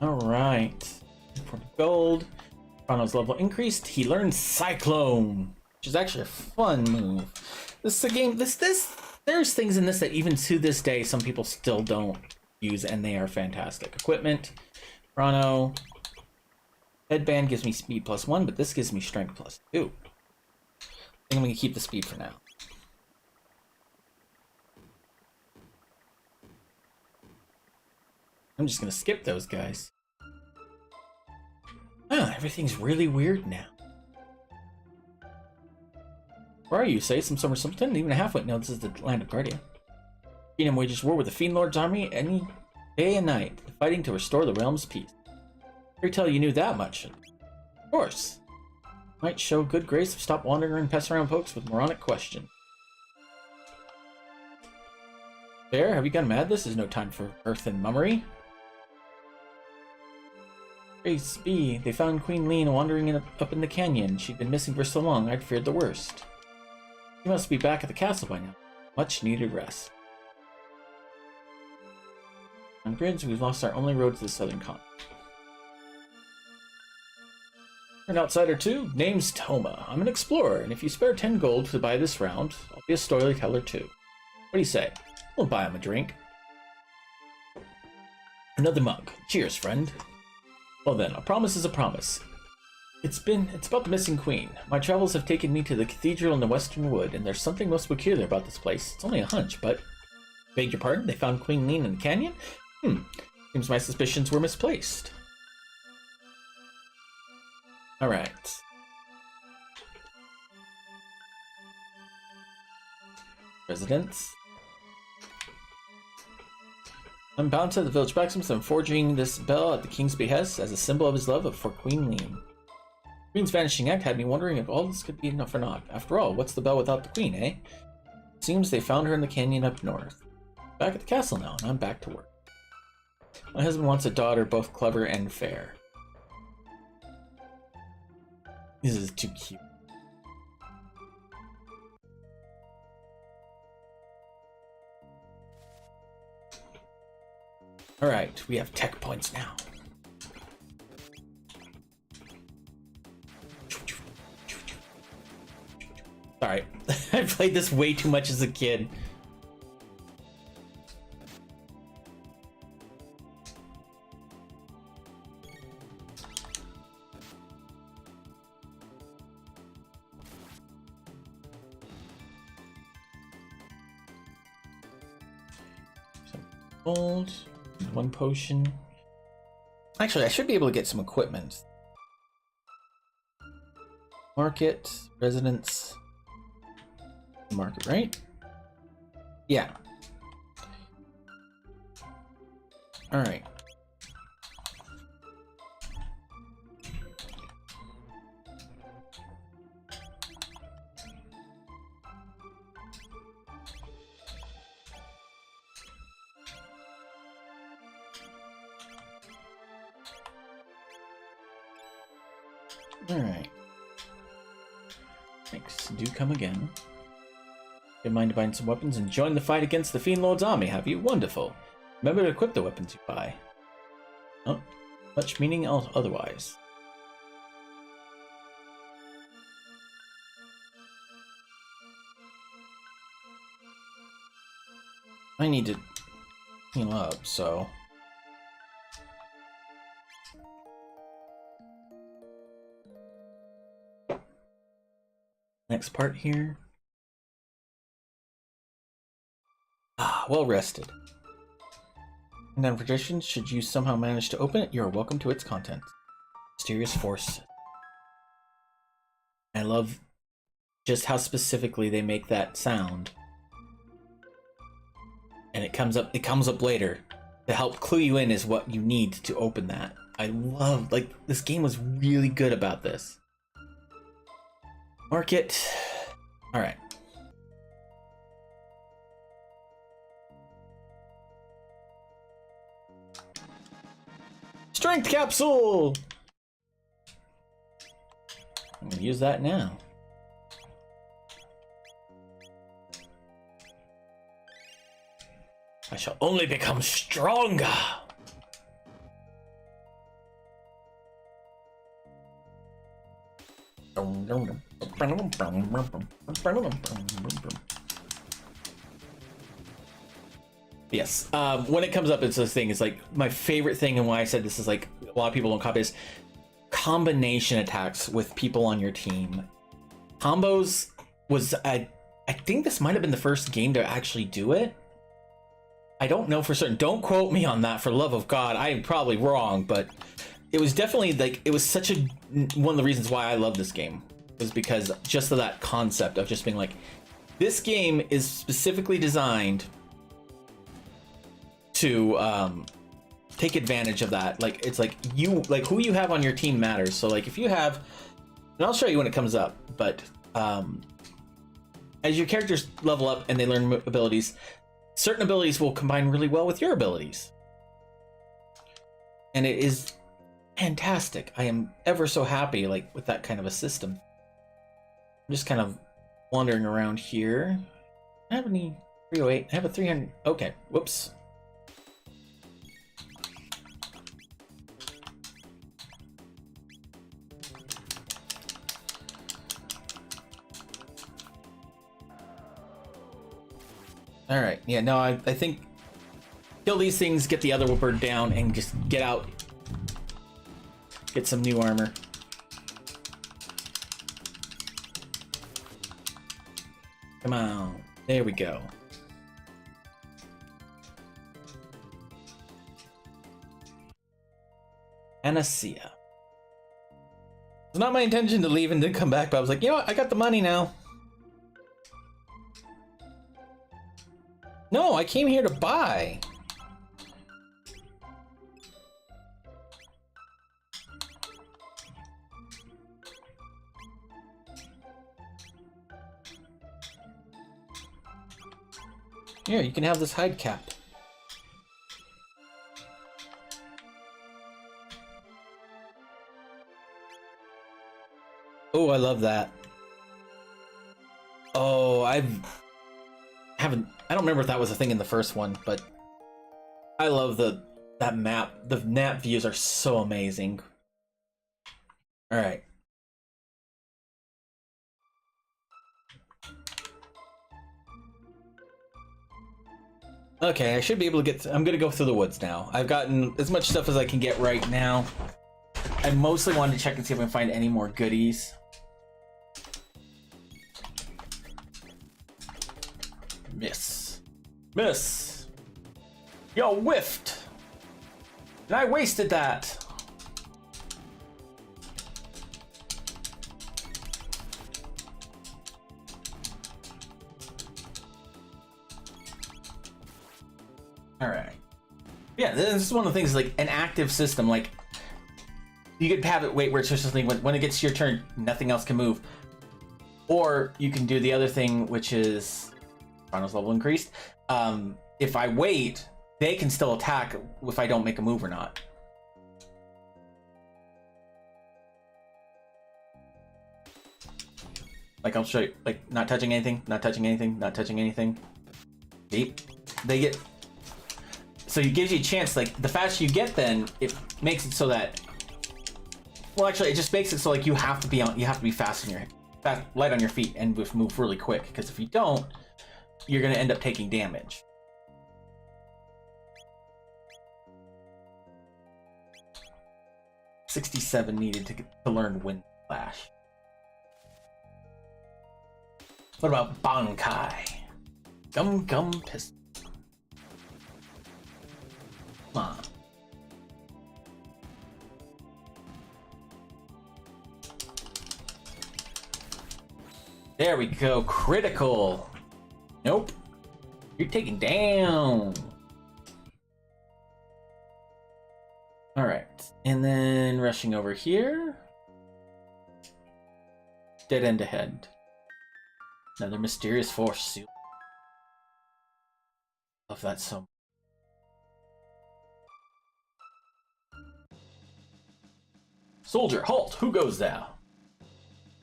Alright. For gold. Chrono's level increased. He learned Cyclone, which is actually a fun move. This is a game. There's things in this that even to this day some people still don't use, and they are fantastic. Equipment. Chrono. Headband gives me speed +1, but this gives me strength +2. I think I'm gonna keep the speed for now. I'm just gonna skip those guys. Ah, everything's really weird now. Where are you, say? Some summer something? Even a half-wit know this is the land of Guardia. Kingdom wages war with the Fiend Lord's army any day and night, fighting to restore the realm's peace. Fairy tell you knew that much. Of course. Might show good grace if stop wandering and pest around folks with moronic questions. There, have you gone mad? This is no time for earth and mummery. Grace B, they found Queen Lean wandering up in the canyon. She'd been missing for so long, I'd feared the worst. She must be back at the castle by now. Much needed rest. On grids, we've lost our only road to the southern continent. You're an outsider too? Name's Toma. I'm an explorer, and if you spare 10 gold to buy this round, I'll be a storyteller too. What do you say? We'll buy him a drink. Another mug. Cheers, friend. Well then, a promise is a promise. It's about the missing queen. My travels have taken me to the cathedral in the western wood, and there's something most peculiar about this place. It's only a hunch, but... Beg your pardon? They found Queen Lean in the canyon? Seems my suspicions were misplaced. Alright. Residents. I'm bound to the village blacksmith. I'm forging this bell at the king's behest as a symbol of his love for Queen Lean. Queen's vanishing act had me wondering if all this could be enough or not. After all, what's the bell without the queen, eh? It seems they found her in the canyon up north. Back at the castle now, and I'm back to work. My husband wants a daughter both clever and fair. This is too cute. Alright, we have tech points now. Sorry, I played this way too much as a kid. Gold, 1 potion. Actually, I should be able to get some equipment. Market, residence. Market, right? Yeah. All right. Alright. Thanks. Do come again. You mind buying some weapons and join the fight against the Fiend Lord's army, have you? Wonderful. Remember to equip the weapons you buy. Oh, much meaning otherwise. I need to heal up, so... Next part here. Ah, well rested. And then for tradition, should you somehow manage to open it, you are welcome to its contents. Mysterious force. I love just how specifically they make that sound. And it comes up later to help clue you in is what you need to open that. I love, like, this game was really good about this. Market. All right. Strength capsule. I'm gonna use that now. I shall only become stronger. Yes. When it comes up, it's this thing. It's like my favorite thing, and why I said this is like a lot of people don't copy is combination attacks with people on your team. Combos was I think this might have been the first game to actually do it. I don't know for certain. Don't quote me on that, for love of God. I am probably wrong, but it was definitely like it was such a one of the reasons why I love this game was because just of that concept of just being like, this game is specifically designed to take advantage of that. Like it's like you like who you have on your team matters. So like if you have, and I'll show you when it comes up, but as your characters level up and they learn abilities, certain abilities will combine really well with your abilities, and it is fantastic. I am ever so happy like with that kind of a system. I'm just kind of wandering around here. I have any 308? I have a 300. Okay, whoops. All right, yeah, no, I think kill these things, get the other whooper down, and just get out. Get some new armor. Come on, there we go. Panacea. It's not my intention to leave and then come back, but I was like, you know what, I got the money now. No, I came here to buy. Here, you can have this hide cap. Oh, I love that. Oh, I don't remember if that was a thing in the first one, but I love that map. The map views are so amazing. All right. Okay, I should be able to get. I'm gonna go through the woods now. I've gotten as much stuff as I can get right now. I mostly wanted to check and see if I can find any more goodies. Miss. Miss. Yo, whiffed. And I wasted that. All right. Yeah, this is one of the things, like an active system. Like you could have it wait where it's just something when it gets to your turn, nothing else can move. Or you can do the other thing, which is Chrono's level increased. If I wait, they can still attack if I don't make a move or not. Like I'll show you, like not touching anything, not touching anything, not touching anything. Deep. They get. So it gives you a chance. Like the faster you get, then it makes it so that. Well, actually, it just makes it so like you have to be fast on your light on your feet and move really quick. Because if you don't, you're gonna end up taking damage. $67 needed to learn Wind Slash. What about Bankai? Gum Gum Pistol. Come on. There we go. Critical. Nope. You're taken down. All right. And then rushing over here. Dead end ahead. Another mysterious force suit. Love that so much. Soldier, halt! Who goes there?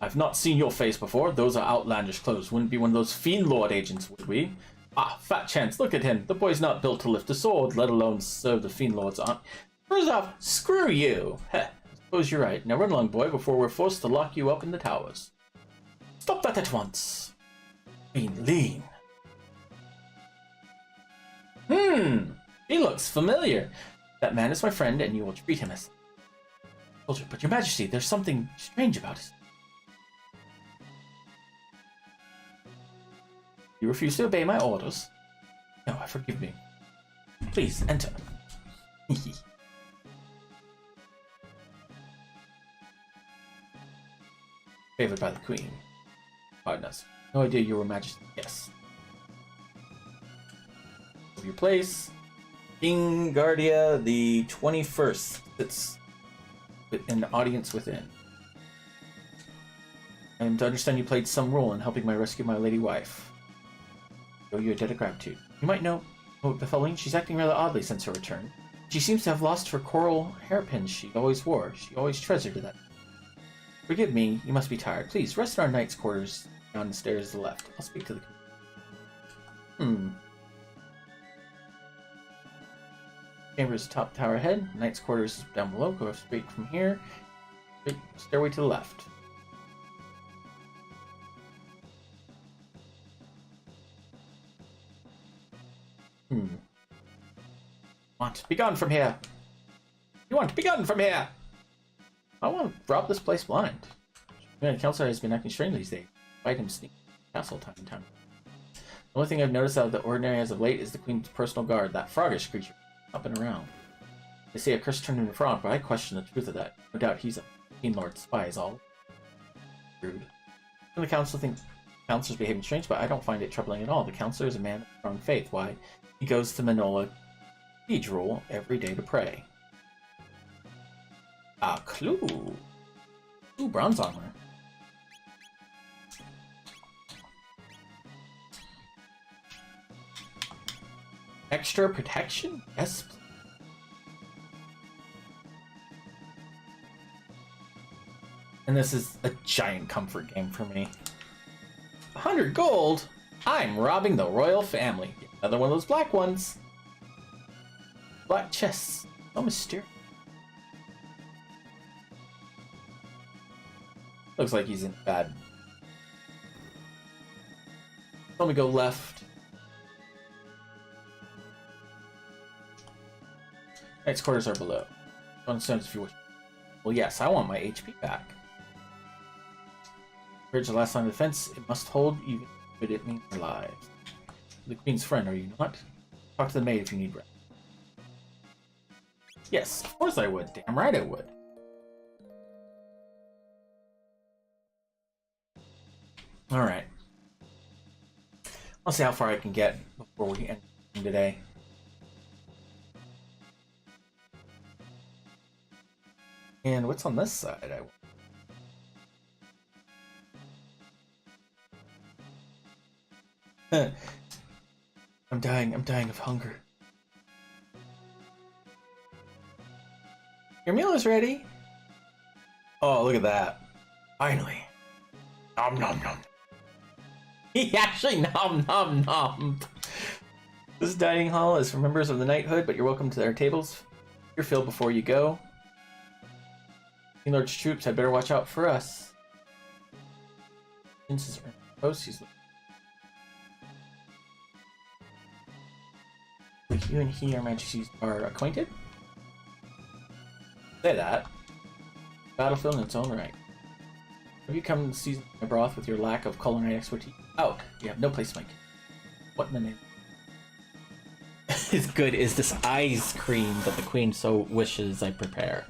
I've not seen your face before. Those are outlandish clothes. Wouldn't be one of those Fiend Lord agents, would we? Ah, fat chance. Look at him. The boy's not built to lift a sword, let alone serve the Fiend Lord's arm. First off, screw you. Heh. suppose you're right. Now run along, boy, before we're forced to lock you up in the towers. Stop that at once. Lean. He looks familiar. That man is my friend, and you will treat him as soldier. But your majesty, there's something strange about us. You refuse to obey my orders? No, forgive me. Please, enter. Favored by the queen. Pardon us. No idea, your majesty. Yes. Your place. King Guardia the 21st sits in the audience within. I am to understand you played some role in helping me rescue my lady wife. Show you a debt of gratitude. You might know what befell. She's acting rather oddly since her return. She seems to have lost her coral hairpins she always wore. She always treasured that. Forgive me, you must be tired. Please, rest in our knight's quarters down the stairs to the left. I'll speak to the... Chambers top tower ahead. Knight's quarters down below. Go straight from here. Straight stairway to the left. Want to be gone from here. You want to be gone from here. I want to rob this place blind. The counselor has been acting strange these days. Fight him sneak castle time and time. The only thing I've noticed out of the ordinary as of late is the queen's personal guard, that froggish creature up and around. They say a curse turned into a frog, but I question the truth of that. No doubt he's a King Lord spy is all. Rude. The council think counselor's behaving strange, but I don't find it troubling at all. The counselor is a man of strong faith. Why? He goes to Manola Cathedral every day to pray. Ah, clue. Ooh, bronze armor. Extra protection? Yes. And this is a giant comfort game for me. 100 gold? I'm robbing the royal family. Another one of those black ones. Black chests. So mysterious. Looks like he's in bad. Let me go left. Knight's quarters are below. Don't send if you wish. Well, yes, I want my HP back. Bridge the last line of defense. It must hold even if it means our lives. The queen's friend, are you not? Talk to the maid if you need rest. Yes, of course I would. Damn right I would. Alright. I'll see how far I can get before we end today. And what's on this side? I'm dying of hunger. Your meal is ready. Oh, look at that. Finally. Nom nom nom. He actually nom nom nom. This dining hall is for members of the knighthood, but you're welcome to their tables. You're filled before you go. King Lord's troops had better watch out for us. Prince's post. You and he, our majesties, are acquainted? Say that. Battlefield in its own right. Have you come to season my broth with your lack of culinary expertise? Out! You have no place, Mike. What in the name? As good is this ice cream that the queen so wishes I prepare.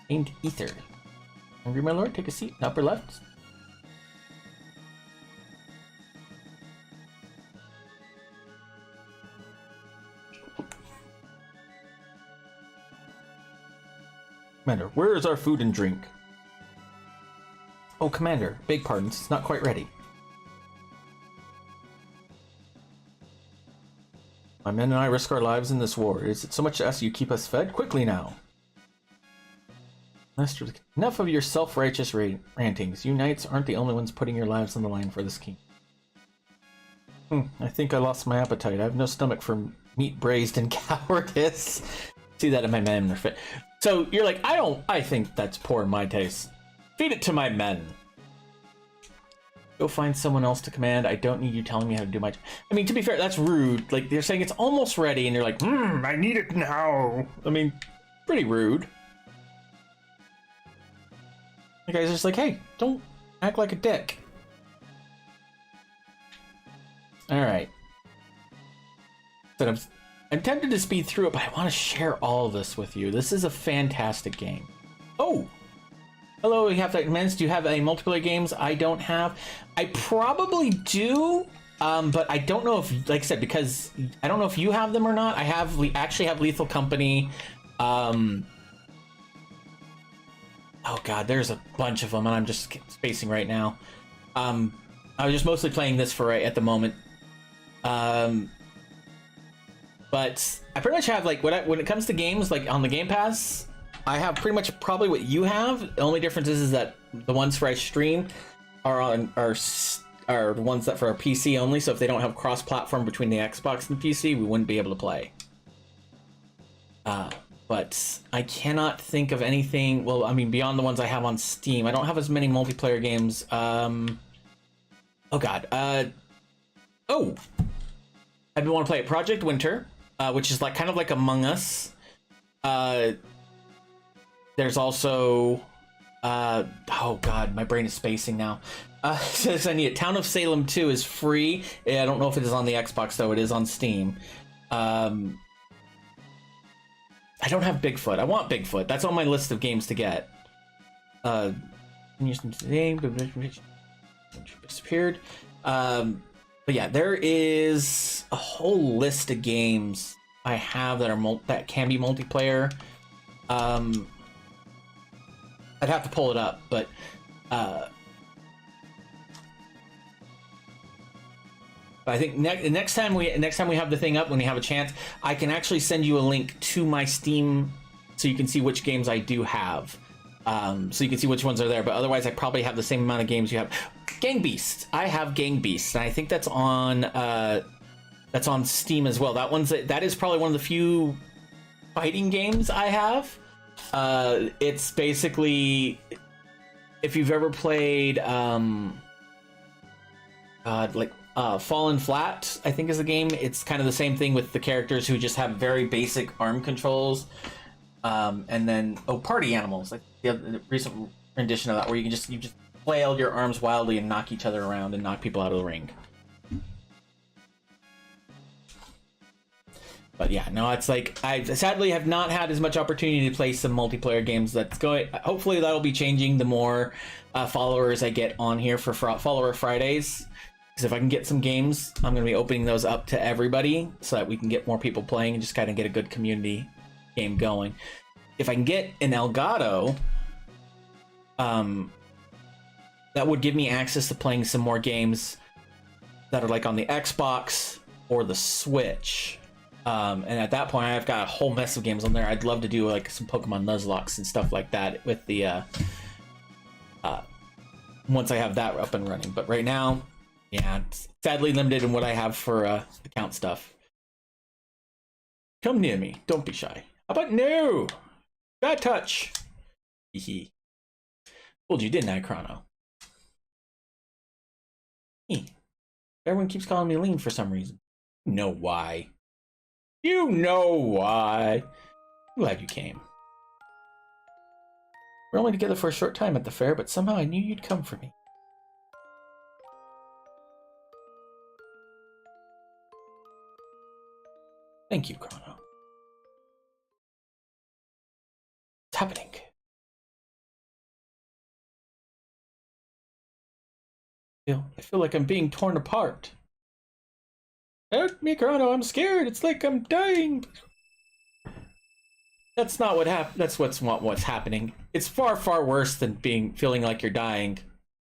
Named Ether. Hungry, my lord? Take a seat. Upper left. Commander, where is our food and drink? Oh, Commander, beg pardons, it's not quite ready. My men and I risk our lives in this war. Is it so much to ask you keep us fed? Quickly now! Master, enough of your self-righteous rantings. You knights aren't the only ones putting your lives on the line for this king. I think I lost my appetite. I have no stomach for meat braised in cowardice. See that in my men are fit. So you're like, I think that's poor in my taste. Feed it to my men. Go find someone else to command. I don't need you telling me how to do my... I mean, to be fair, that's rude. Like, they're saying it's almost ready, and you're like, I need it now. I mean, pretty rude. The guy's just like, hey, don't act like a dick. Alright. But I'm tempted to speed through it, but I want to share all of this with you. This is a fantastic game. Oh! Hello, you have that immense. Do you have any multiplayer games? I don't have. I probably do, but I don't know if, like I said, because I don't know if you have them or not. We actually have Lethal Company. Oh god, there's a bunch of them, and I'm just spacing right now. I was just mostly playing this for at the moment. But I pretty much have, like, when it comes to games, like on the Game Pass, I have pretty much probably what you have. The only difference is that the ones for I stream are the ones that for our PC only. So if they don't have cross-platform between the Xbox and the PC, we wouldn't be able to play. But I cannot think of anything. Well, I mean, beyond the ones I have on Steam, I don't have as many multiplayer games. Oh god. Oh, I want to play Project Winter, which is like kind of like Among Us. There's also, oh god, my brain is spacing now. Says I need it. Town of Salem 2 is free. I don't know if it is on the Xbox though. It is on Steam. I don't have Bigfoot. I want Bigfoot. That's on my list of games to get. Disappeared. But yeah, there is a whole list of games I have that are that can be multiplayer. I'd have to pull it up, but I think next time we have the thing up, when we have a chance, I can actually send you a link to my Steam so you can see which games I do have. So you can see which ones are there, but otherwise I probably have the same amount of games you have. Gang Beasts. I have Gang Beasts, and I think that's on Steam as well. That is probably one of the few fighting games I have. It's basically, if you've ever played Fallen Flat, I think is the game. It's kind of the same thing with the characters who just have very basic arm controls. And then Party Animals, like the recent rendition of that, where you just flail your arms wildly and knock each other around and knock people out of the ring. But yeah, no, it's like I sadly have not had as much opportunity to play some multiplayer games. That's going. Hopefully, that'll be changing the more followers I get on here for Follower Fridays. Because if I can get some games, I'm going to be opening those up to everybody so that we can get more people playing and just kind of get a good community game going. If I can get an Elgato, that would give me access to playing some more games that are like on the Xbox or the Switch. And at that point, I've got a whole mess of games on there. I'd love to do like some Pokemon Nuzlocke and stuff like that with the once I have that up and running. But right now, yeah, it's sadly limited in what I have for account stuff. Come near me. Don't be shy. How about no? Bad touch. Hee. Told you, didn't I, Chrono? Everyone keeps calling me lean for some reason. You know why. You know why. I'm glad you came. We're only together for a short time at the fair, but somehow I knew you'd come for me. Thank you, Chrono. What's happening? I feel like I'm being torn apart. Help me, Chrono, I'm scared. It's like I'm dying. That's not what happened. That's what's happening. It's far, far worse than feeling like you're dying.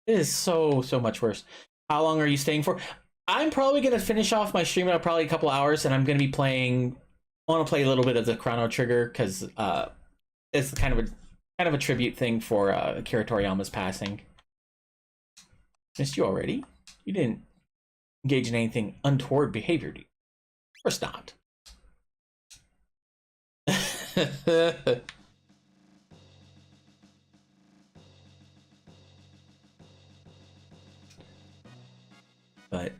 It is so much worse. How long are you staying for? I'm probably gonna finish off my stream in probably a couple hours, and I'm gonna be playing. I want to play a little bit of the Chrono Trigger because it's kind of a tribute thing for Akira Toriyama's passing. Missed you already? You didn't engage in anything untoward behavior, do you? Of course not. But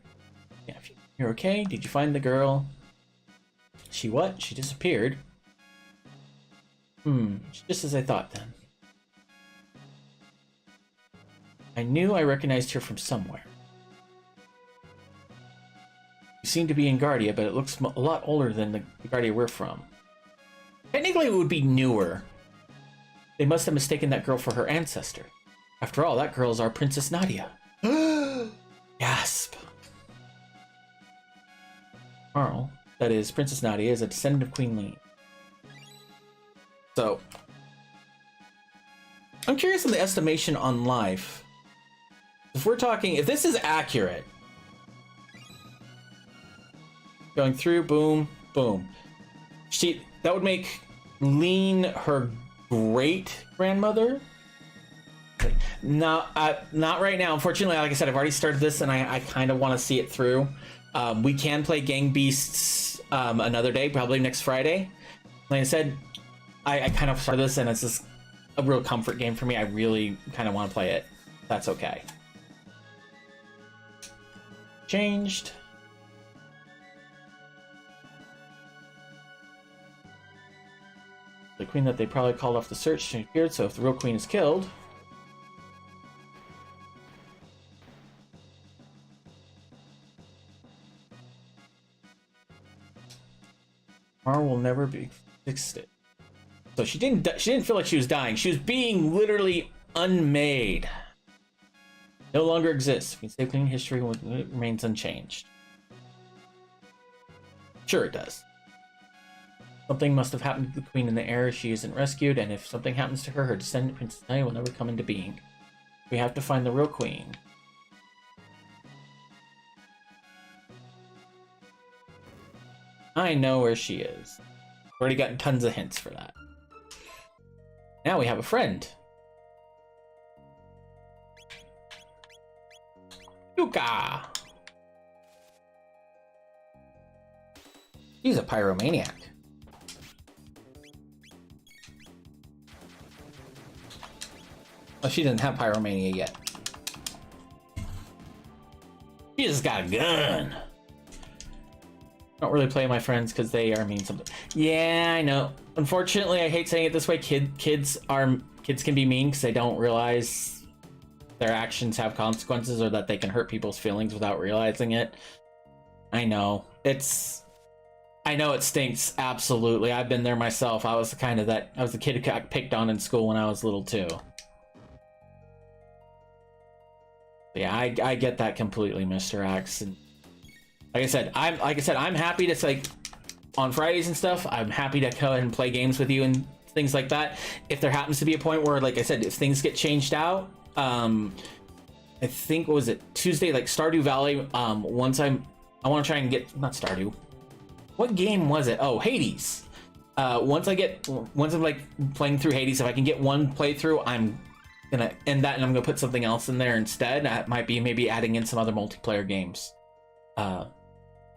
yeah, you're okay. Did you find the girl? She what? She disappeared. Just as I thought then. I knew I recognized her from somewhere. You seem to be in Guardia, but it looks a lot older than the Guardia we're from. Technically, it would be newer. They must have mistaken that girl for her ancestor. After all, that girl is our Princess Nadia. Gasp. Carl, that is, Princess Nadia, is a descendant of Queen Lee. So, I'm curious on the estimation on life. If we're talking, if this is accurate, going through, boom, boom. That would make Lean her great grandmother. Not right now. Unfortunately, like I said, I've already started this, and I kind of want to see it through. We can play Gang Beasts another day, probably next Friday. Like I said, I kind of started this, and it's just a real comfort game for me. I really kind of want to play it. That's okay. Changed. The queen that they probably called off the search, she appeared, so if the real queen is killed... Mara will never be fixed it. So she didn't feel like she was dying. She was being literally unmade. No longer exists. If you stay clean, history remains unchanged. Sure it does. Something must have happened to the queen in the air. She isn't rescued, and if something happens to her, her descendant Princess Nadia will never come into being. We have to find the real queen. I know where she is. Already gotten tons of hints for that. Now we have a friend. Yuka! He's a pyromaniac. Oh, she doesn't have pyromania yet. She just got a gun. Don't really play my friends because they are mean something. Yeah, I know. Unfortunately, I hate saying it this way. Kids can be mean because they don't realize their actions have consequences, or that they can hurt people's feelings without realizing it. I know it stinks. Absolutely, I've been there myself. I was the kid who got picked on in school when I was little too. Yeah, I get that completely, Mr. Axe. And like I said, I'm happy to on Fridays and stuff. I'm happy to go ahead and play games with you and things like that. If there happens to be a point where, like I said, if things get changed out, I think, what was it, Tuesday, like Stardew Valley. I want to try and get, not Stardew. What game was it? Oh, Hades. Once I'm like playing through Hades, if I can get one playthrough, I'm gonna end that, and I'm gonna put something else in there instead. That might be maybe adding in some other multiplayer games.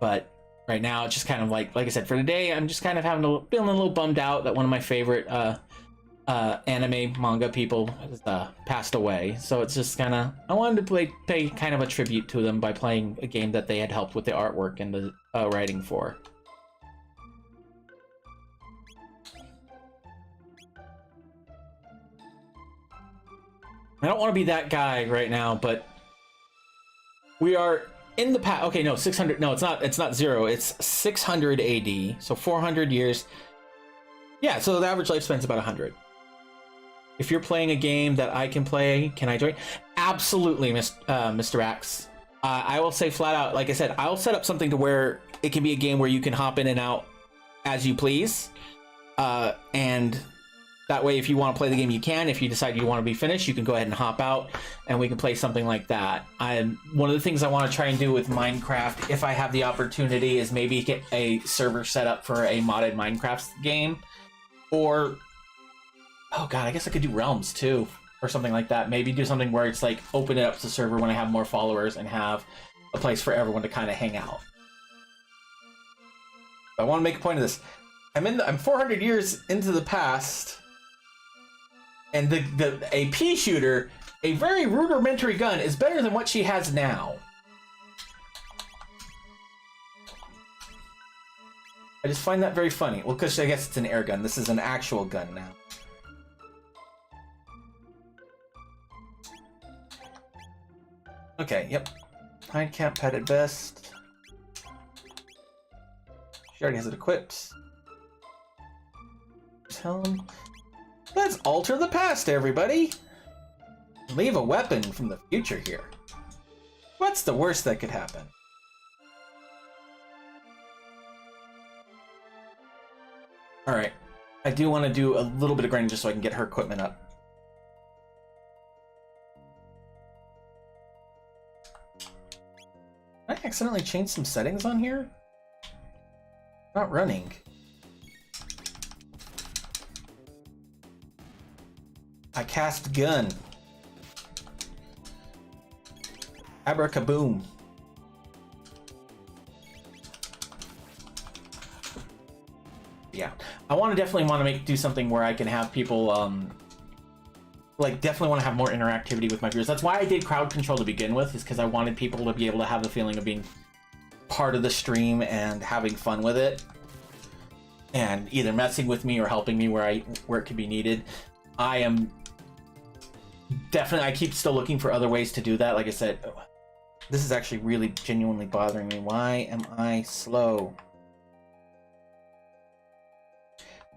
But right now, it's just kind of like I said, for today, I'm just kind of feeling a little bummed out that one of my favorite anime manga people has passed away. So it's just kind of, I wanted to pay kind of a tribute to them by playing a game that they had helped with the artwork and the writing for. I don't want to be that guy right now, but we are in the past. Okay, no, 600. No, it's not zero. It's 600 AD. So 400 years. Yeah, so the average lifespan is about 100. If you're playing a game that I can play, can I join? Absolutely, Mr. Axe. I will say flat out, like I said, I'll set up something to where it can be a game where you can hop in and out as you please. And that way, if you want to play the game, you can. If you decide you want to be finished, you can go ahead and hop out, and we can play something like that. One of the things I want to try and do with Minecraft, if I have the opportunity, is maybe get a server set up for a modded Minecraft game. Or, oh god, I guess I could do Realms too, or something like that. Maybe do something where it's like open it up to the server when I have more followers and have a place for everyone to kind of hang out. I want to make a point of this. I'm 400 years into the past, and a pea shooter, a very rudimentary gun, is better than what she has now. I just find that very funny. Well, because I guess it's an air gun. This is an actual gun now. Okay, yep. Hind camp padded vest. She already has it equipped. Helm. Let's alter the past, everybody. Leave a weapon from the future here. What's the worst that could happen? Alright. I do want to do a little bit of grinding just so I can get her equipment up. Did I accidentally change some settings on here? Not running. I cast gun. Abrakaboom. Yeah, I definitely want to do something where I can have people like definitely want to have more interactivity with my viewers. That's why I did crowd control to begin with, is because I wanted people to be able to have the feeling of being part of the stream and having fun with it, and either messing with me or helping me where it could be needed. I am definitely, I keep still looking for other ways to do that. Like I said, this is actually really genuinely bothering me. Why am I slow?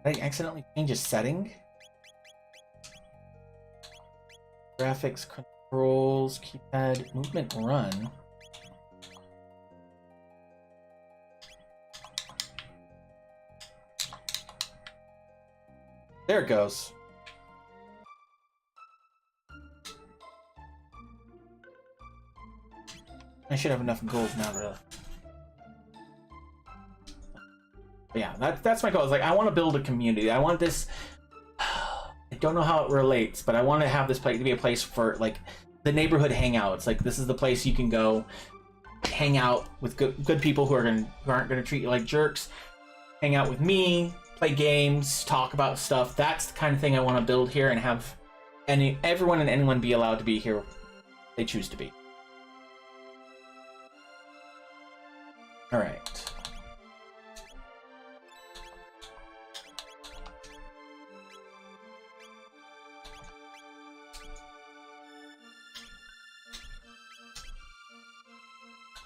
Did I accidentally change a setting? Graphics, controls, keypad, movement, run. There it goes. I should have enough gold now, really. But yeah, that's my goal. It's like, I want to build a community. I want this. I don't know how it relates, but I want to have this place to be a place for like the neighborhood hangouts. Like, this is the place you can go hang out with good people who aren't gonna treat you like jerks. Hang out with me, play games, talk about stuff. That's the kind of thing I want to build here, and have everyone and anyone be allowed to be here if they choose to be. All right.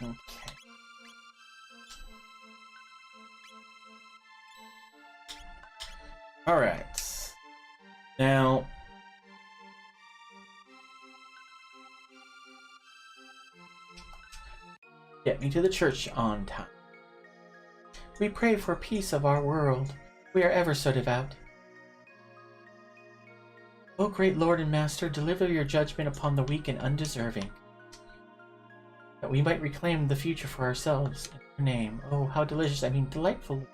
Okay. All right. Now, get me to the church on time. We pray for peace of our world. We are ever so devout. O great Lord and Master, deliver your judgment upon the weak and undeserving, that we might reclaim the future for ourselves in your name. Oh, how delicious, I mean delightful.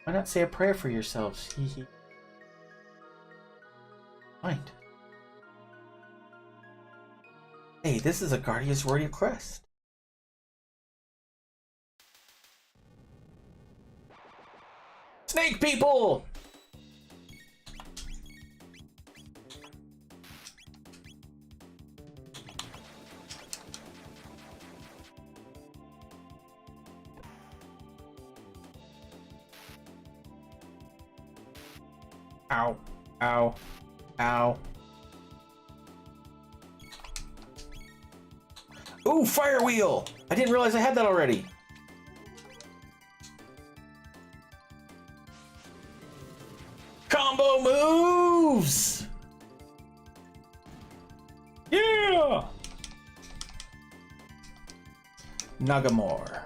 Why not say a prayer for yourselves? Hee hee. Mind. Hey, this is a Guardia's Royal Crest. Snake people! Ow. Ow. Ow. Ooh, fire wheel! I didn't realize I had that already. Combo moves! Yeah! Nagamore.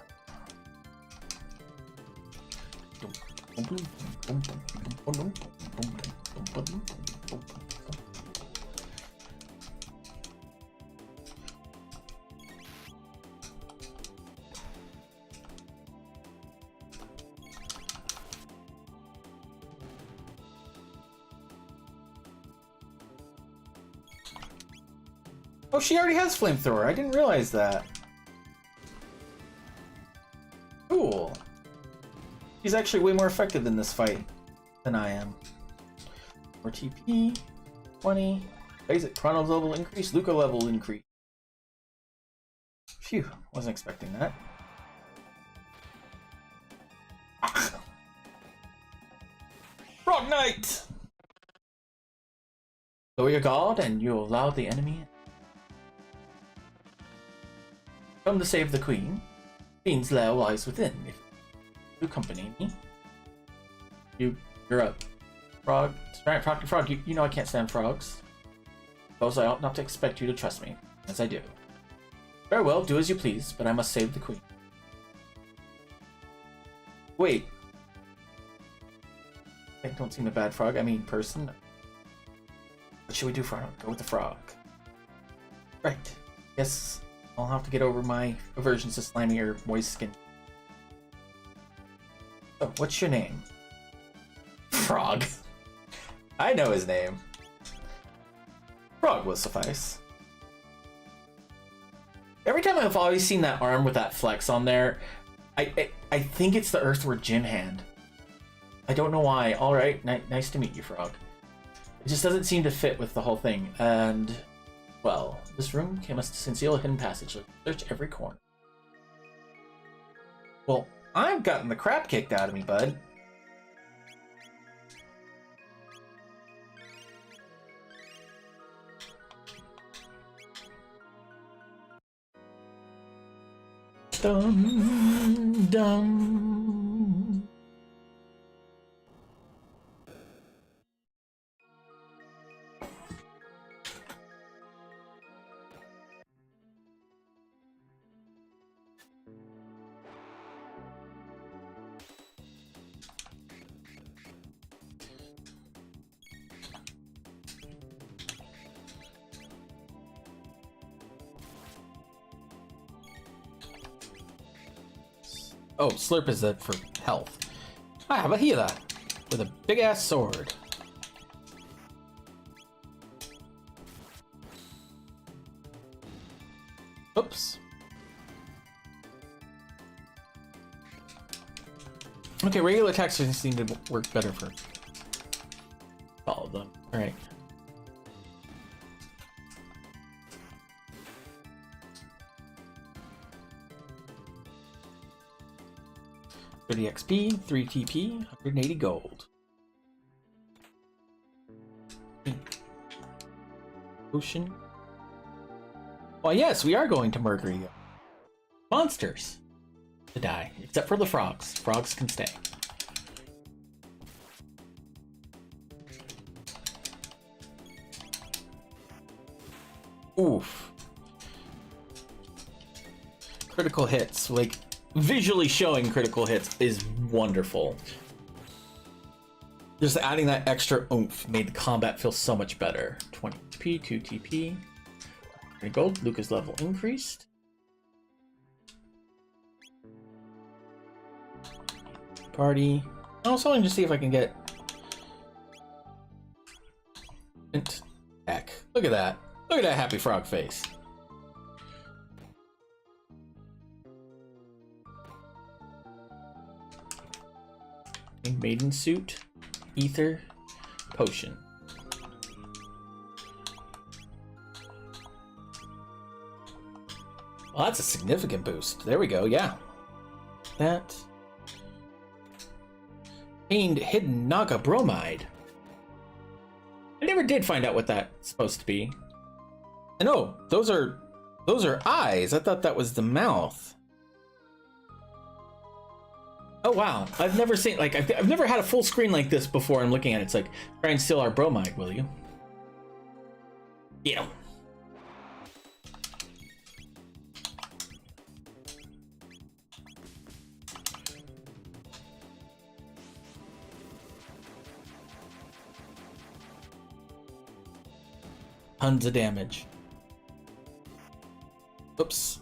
Oh, she already has flamethrower. I didn't realize that. Cool. He's actually way more effective in this fight than I am. More TP, 20. Basic Chronos level increase, Luca level increase. Phew, wasn't expecting that. Frog Knight! Lower your guard and you allow the enemy in. Come to save the queen. Queen's lair lies within. If you accompany me, you're up. Frog, frog. You know I can't stand frogs. Suppose I ought not to expect you to trust me, as I do. Very well, do as you please, but I must save the queen. Wait. I don't seem a bad frog. I mean, person. What should we do, frog? Go with the frog. Right. Yes, I'll have to get over my aversions to slimy or moist skin. So, what's your name? Frog. I know his name. Frog will suffice. Every time I've always seen that arm with that flex on there, I think it's the Earthward Gym hand. I don't know why. Alright, nice to meet you, Frog. It just doesn't seem to fit with the whole thing, and... well, this room must conceal a hidden passage. Search every corner. Well, I've gotten the crap kicked out of me, bud. Dum dum. Oh, Slurp is that for health. I have a healer with a big ass sword. Oops. Okay, regular attacks seem to work better for all of them. All right. $30 XP, 3 TP, 180 gold. Ocean. Well, yes, we are going to Mercury. Monsters to die, except for the frogs. Frogs can stay. Oof. Critical hits, like visually showing critical hits is wonderful. Just adding that extra oomph made the combat feel so much better. 20 TP, 2 TP. 3 gold. Luca's level increased. Party. I was hoping to see if I can get Heck. Look at that. Look at that happy frog face. Maiden suit, ether, potion. Well, that's a significant boost. There we go, yeah. That. Gained hidden Naga bromide. I never did find out what that's supposed to be. And oh, those are eyes. I thought that was the mouth. Oh wow, I've never seen, like, I've never had a full screen like this before. I'm looking at it. It's like, try and steal our bromide, will you? Yeah. Tons of damage. Oops.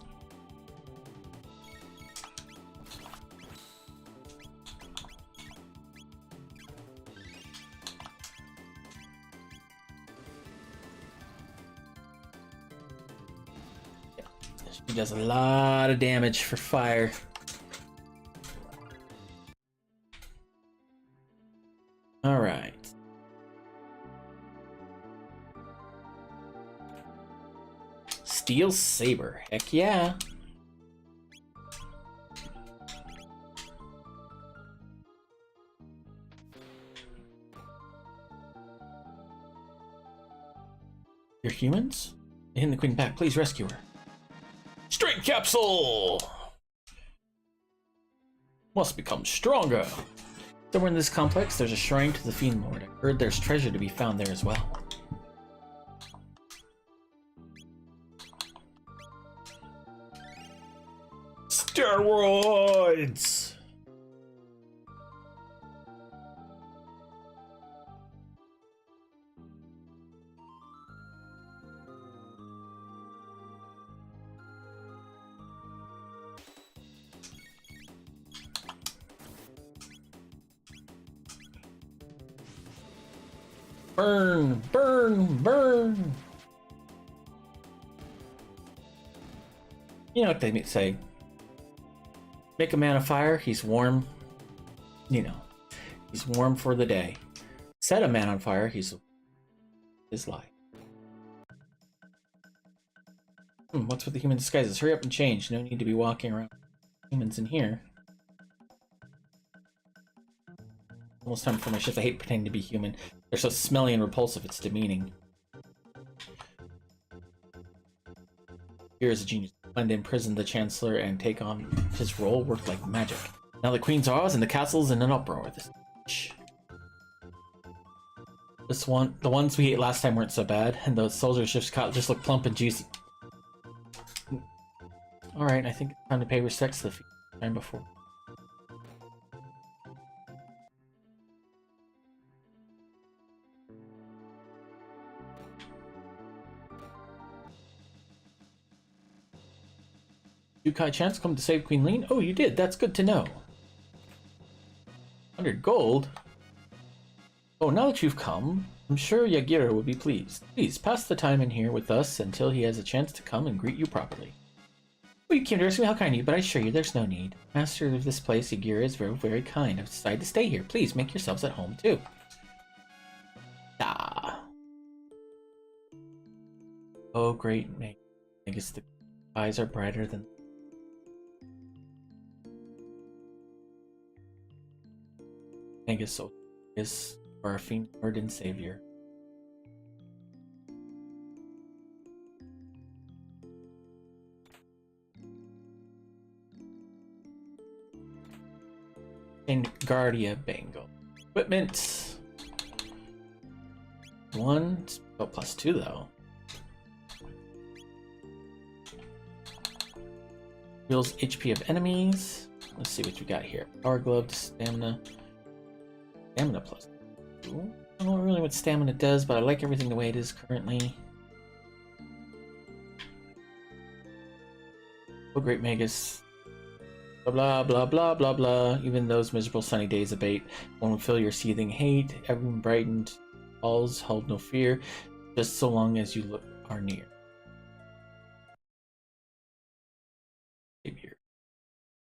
She does a lot of damage for fire. All right. Steel Saber. Heck yeah. You're humans? They hid the queen back. Please rescue her. Strength capsule! Must become stronger. Somewhere in this complex, there's a shrine to the Fiend Lord. I heard there's treasure to be found there as well. Steroids! Burn, burn, burn. You know what they say. Make a man of fire, he's warm. You know, he's warm for the day. Set a man on fire, he's his life. What's with the human disguises? Hurry up and change. No need to be walking around humans in here. Almost time for my shift. I hate pretending to be human. They're so smelly and repulsive, it's demeaning. Here is a genius. Find and imprison the Chancellor and take on his role worked like magic. Now the Queen's Oz and the castle's in an uproar. The ones we ate last time weren't so bad, and those soldier ships just look plump and juicy. Alright, I think it's time to pay respects to the time before. Yukai Chance come to save Queen Lean? Oh, you did. That's good to know. 100 gold? Oh, now that you've come, I'm sure Yagira will be pleased. Please, pass the time in here with us until he has a chance to come and greet you properly. Oh, you came to rescue me? How kind of you, but I assure you there's no need. Master of this place, Yagira, is very, very kind. I've decided to stay here. Please, make yourselves at home, too. Ah. Oh, great. I guess the eyes are brighter than... Magus is our Fiend Lord and Savior. And Guardia Bangle. Equipment. 1. Oh, +2 though. Heals HP of enemies. Let's see what you got here. Power Glove, Stamina. Stamina +2. I don't know really what stamina does, but I like everything the way it is currently. Oh, great Magus. Blah blah blah blah blah. Even those miserable sunny days abate. Won't fill your seething hate. Everyone brightened. All's hold no fear. Just so long as you are near. Savior.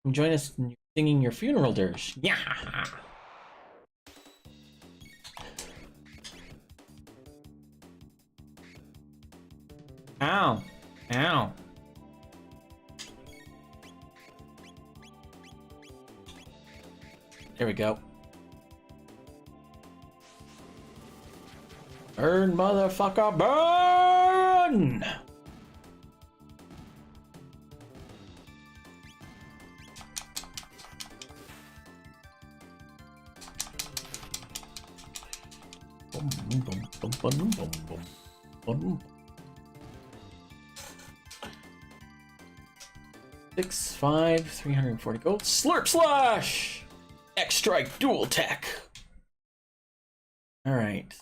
Come join us in singing your funeral dirge. Yeah. Ow! Ow! There we go. Burn, motherfucker, burn! Bum, bum, bum, bum, bum, bum, bum. 6, 5, 340 gold. Slurp Slash! X Strike Dual Tech. Alright.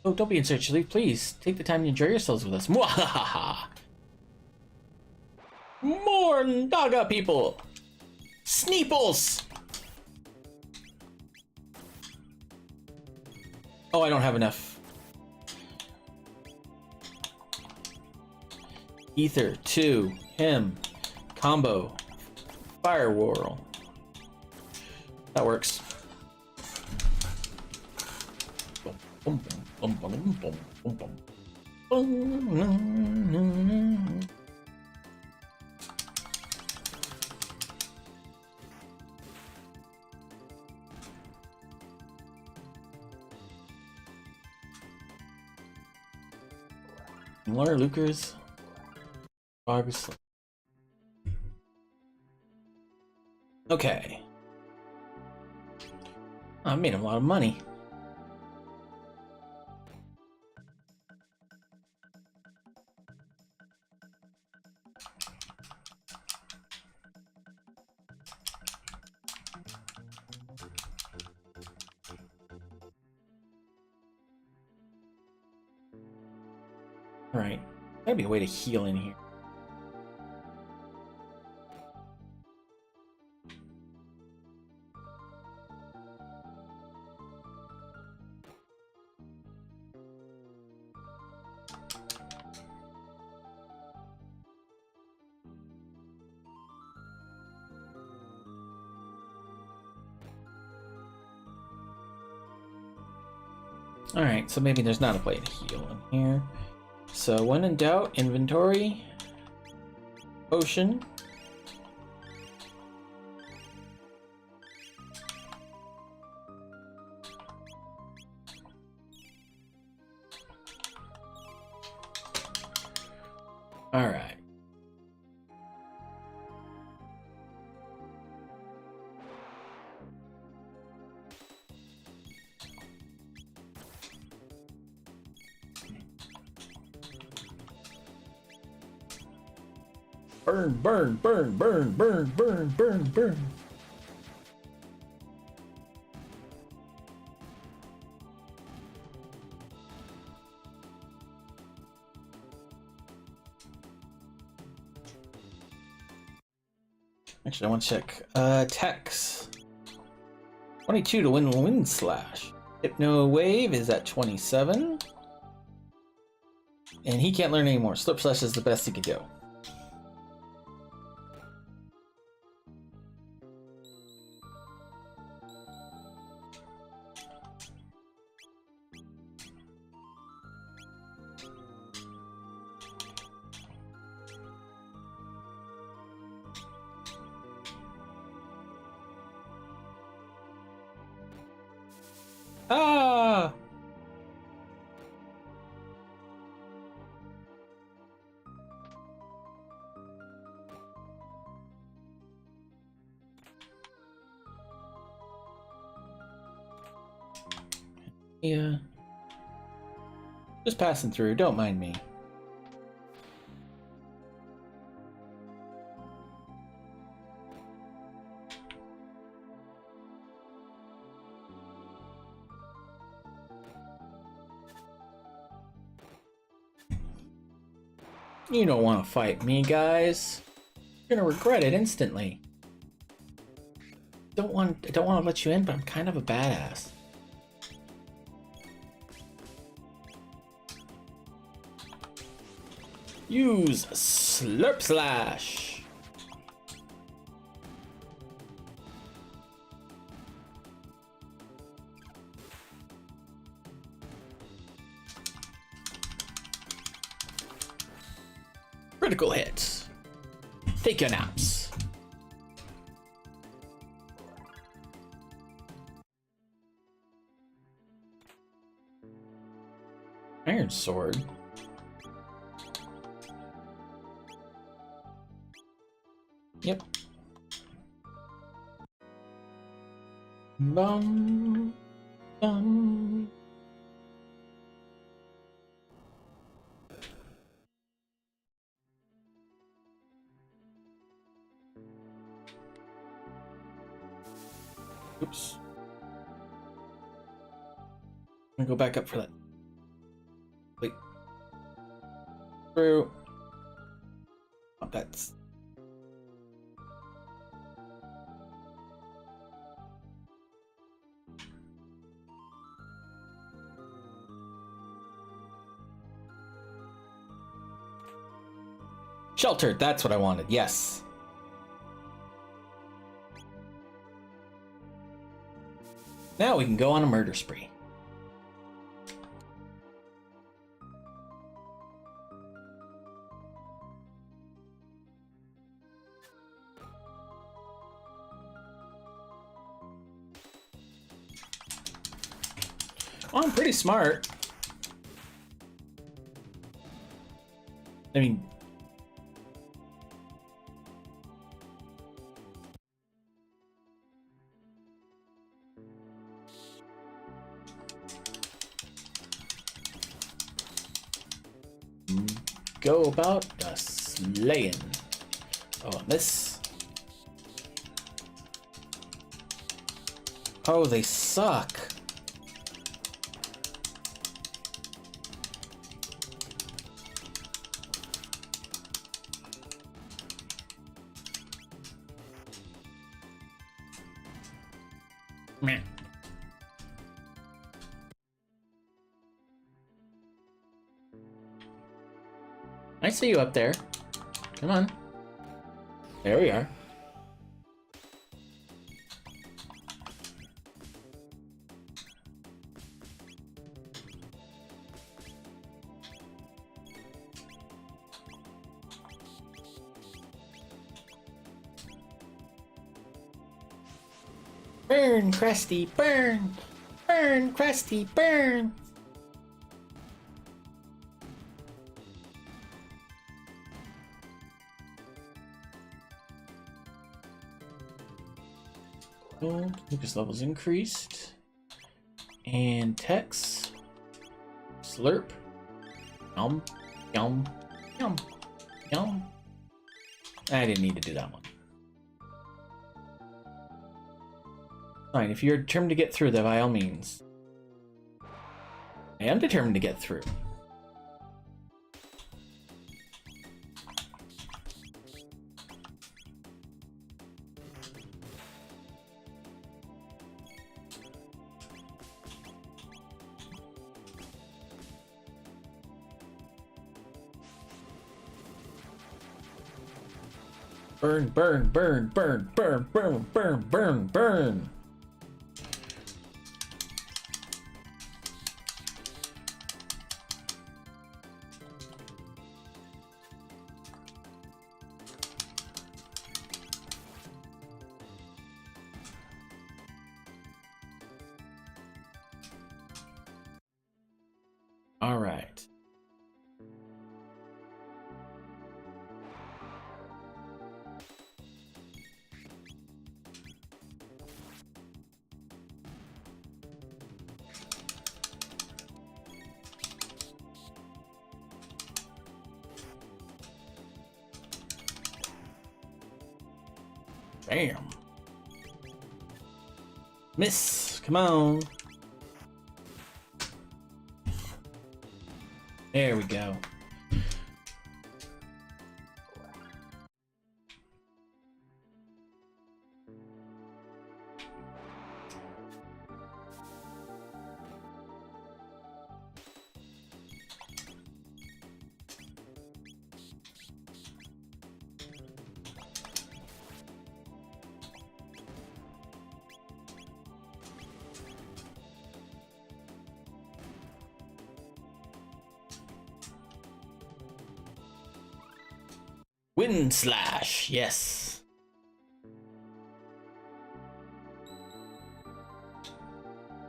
Oh, don't be in search of leave, please. Take the time to enjoy yourselves with us. Mwahaha! More Naga people! Sneeples! Oh, I don't have enough. Ether to him. Combo. Fire whirl. That works. More Lucas. Obviously. Okay. I made a lot of money. All right. Gotta be a way to heal in here. Alright, so maybe there's not a way to heal in here. So when in doubt, inventory, potion. Alright. Burn, burn, burn, burn, burn, burn, burn, burn. Actually, I want to check. Attacks. 22 to win Wind Slash. Hypno Wave is at 27. And he can't learn anymore. Slip Slash is the best he could do. Ah! Yeah. Just passing through, don't mind me. You don't want to fight me, guys. You're gonna regret it instantly. I don't want to let you in, but I'm kind of a badass. Use Slurp Slash. Critical hits. Take your naps. Iron Sword. Yep. Bum, bum. Oops. I'm gonna go back up for that. Wait. Through. Oh, that's. Sheltered, that's what I wanted, yes. Now we can go on a murder spree. Oh, I'm pretty smart. I mean, go about the slaying. Oh, and this. Oh, they suck. Meh. I see you up there. Come on. There we are. Burn, Krusty, burn! Burn, Krusty, burn! Gold, Lucas levels increased. And Tex. Slurp. Yum, yum, yum, yum. I didn't need to do that one. Fine, if you're determined to get through, then by all means. I am determined to get through. Burn, burn, burn, burn, burn, burn, burn, burn, burn. All right. Bam. Miss, come on. There we go. Wind slash, yes.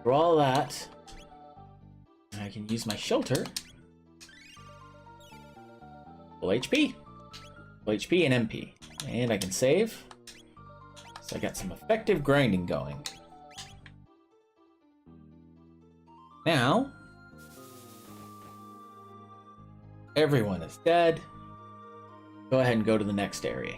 For all that, I can use my shelter. Full HP. Full HP and MP. And I can save. So I got some effective grinding going. Now, everyone is dead. Go ahead and go to the next area.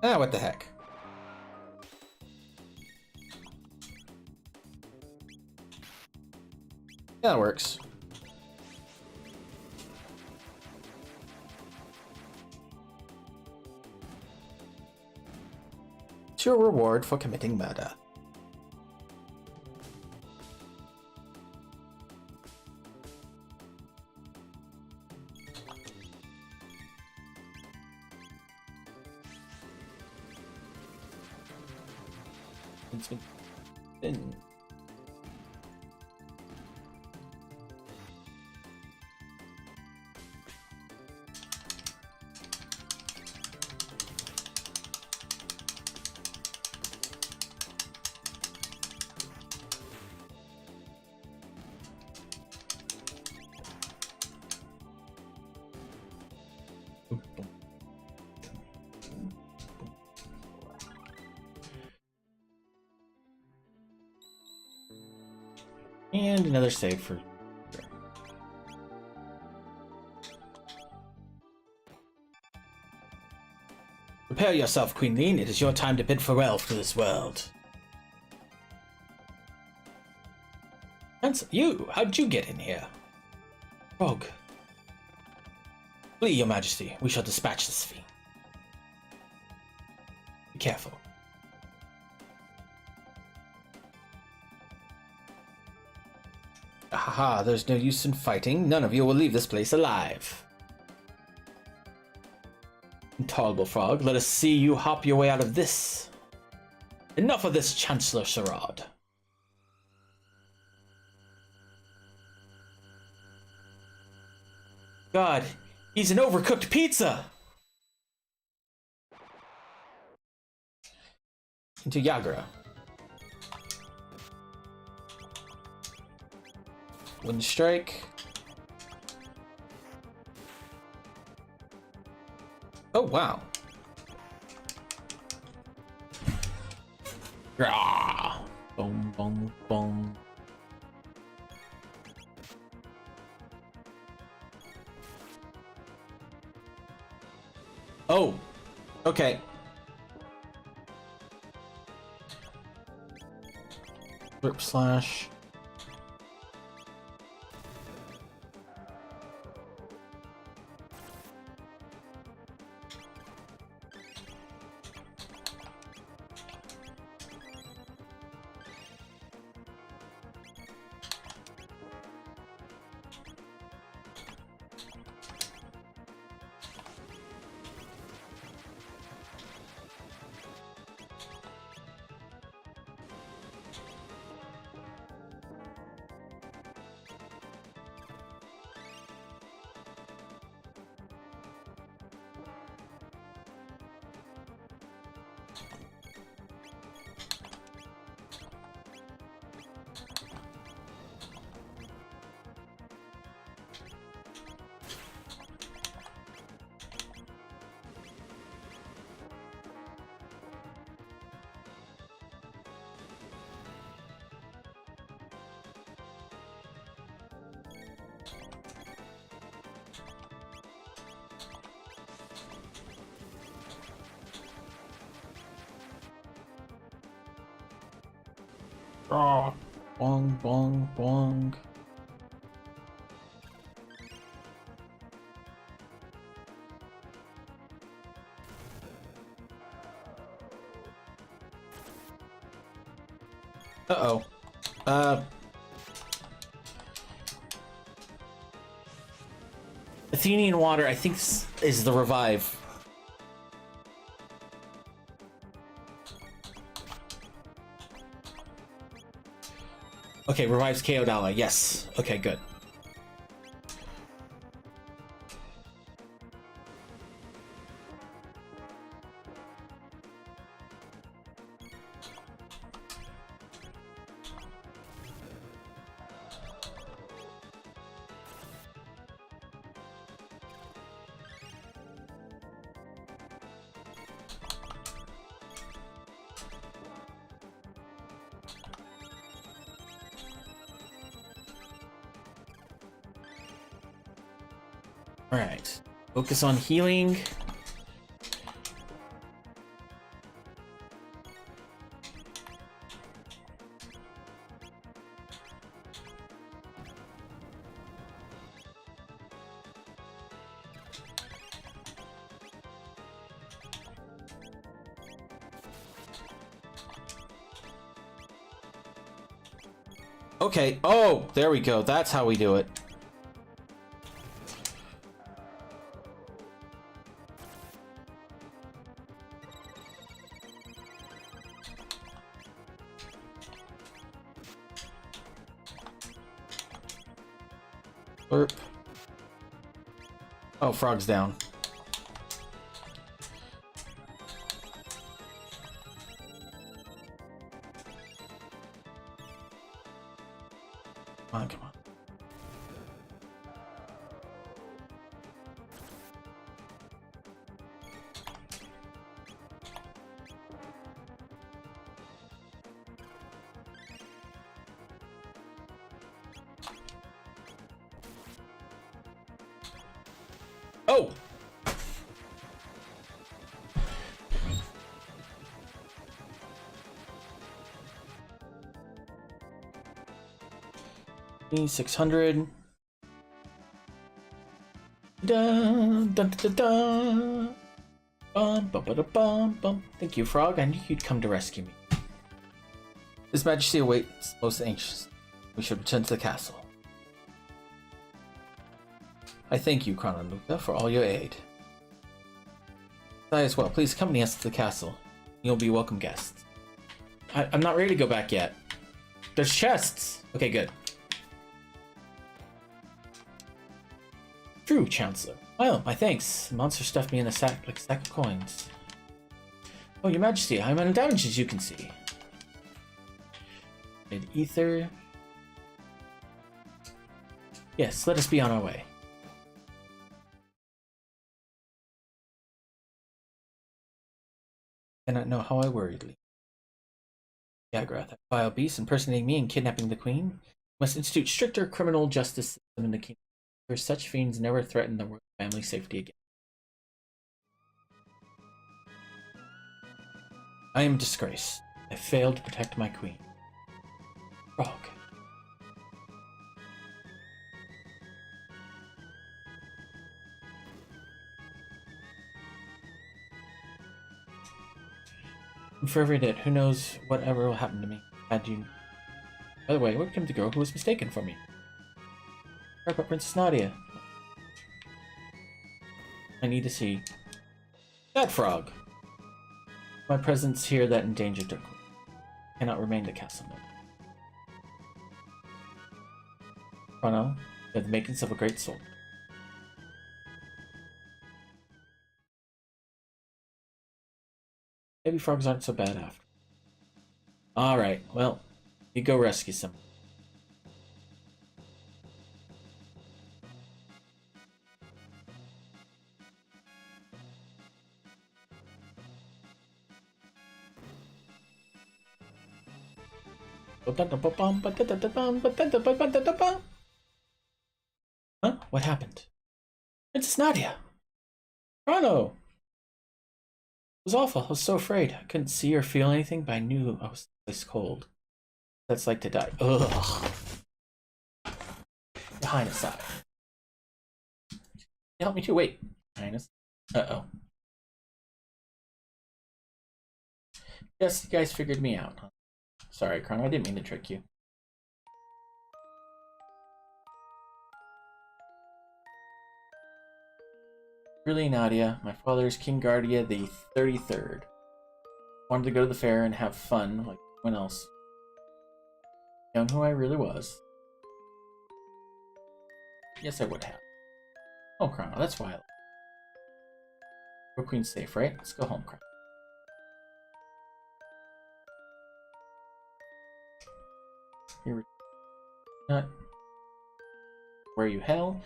Ah, what the heck? Yeah, that works. Your reward for committing murder. spin. And another save for. Prepare yourself, Queen Lean. It is your time to bid farewell to this world. And you, how'd you get in here? Frog. Flee, your majesty. We shall dispatch this fiend. Be careful. Haha, there's no use in fighting. None of you will leave this place alive. Intolerable frog, let us see you hop your way out of this. Enough of this Chancellor charade. God, he's an overcooked pizza! Into Yagura. Wind strike. Oh, wow. Rah! Boom, boom, boom. Oh, okay. Whip slash. Oh, bong, bong, bong. Uh-oh. Athenian water, I think, is the revive. Okay, revives KO'd ally. Yes. Okay, good. Alright. Focus on healing. Okay. Oh, there we go. That's how we do it. Slurp. Oh, frog's down. Come on, come on. Oh! $600. Dun, dun, dun, dun. Bum, bum, bum, bum, bum. Thank you, Frog. I knew you'd come to rescue me. His Majesty awaits most anxious. We should return to the castle. I thank you, Chrono Luca, for all your aid. I as well. Please accompany us to the castle. You'll be welcome guests. I'm not ready to go back yet. There's chests! Okay, good. True, Chancellor. Well, my thanks. The monster stuffed me in a sack like a sack of coins. Oh, Your Majesty, I'm undamaged as you can see. And ether. Yes, let us be on our way. I cannot know how I worried Lee. Yagrath, that vile beast impersonating me and kidnapping the queen. Must institute stricter criminal justice system in the kingdom. For such fiends never threaten the royal family safety again. I am disgraced. I failed to protect my queen. Frog. I'm forever dead. Who knows whatever will happen to me had you... By the way, what became of the girl who was mistaken for me? Heard about Princess Nadia. I need to see that frog. My presence here that endangered her queen. Cannot remain the castle now. Chrono, you have the makings of a great soul. Maybe frogs aren't so bad after. Alright, well, you go rescue someone. Huh? What happened? Princess Nadia! Chrono! It was awful. I was so afraid. I couldn't see or feel anything, but I knew I was ice cold. That's like to die. Ugh. Your Highness, side. Help me too. Wait, Highness. Uh-oh. Yes, you guys figured me out, huh? Sorry, Chrono, I didn't mean to trick you. Really, Nadia, my father is King Guardia the 33rd. Wanted to go to the fair and have fun like everyone else. Known who I really was. Yes, I would have. Oh, Chrono, that's why I... Your queen's safe, right? Let's go home, Chrono. Here we not where you hell.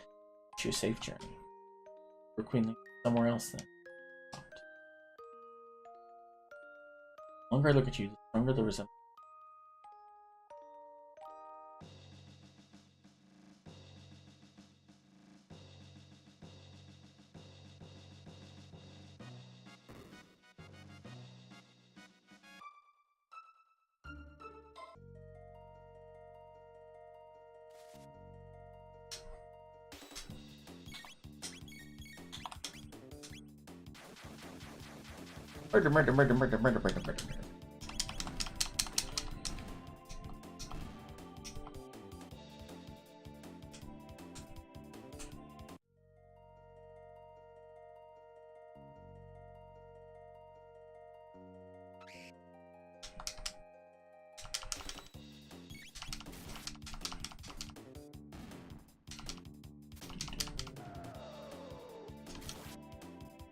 Wish you a safe journey. Your queen somewhere else then. The longer I look at you, the stronger the resemblance. Murder, murder, murder, murder, murder, murder, murder, murder.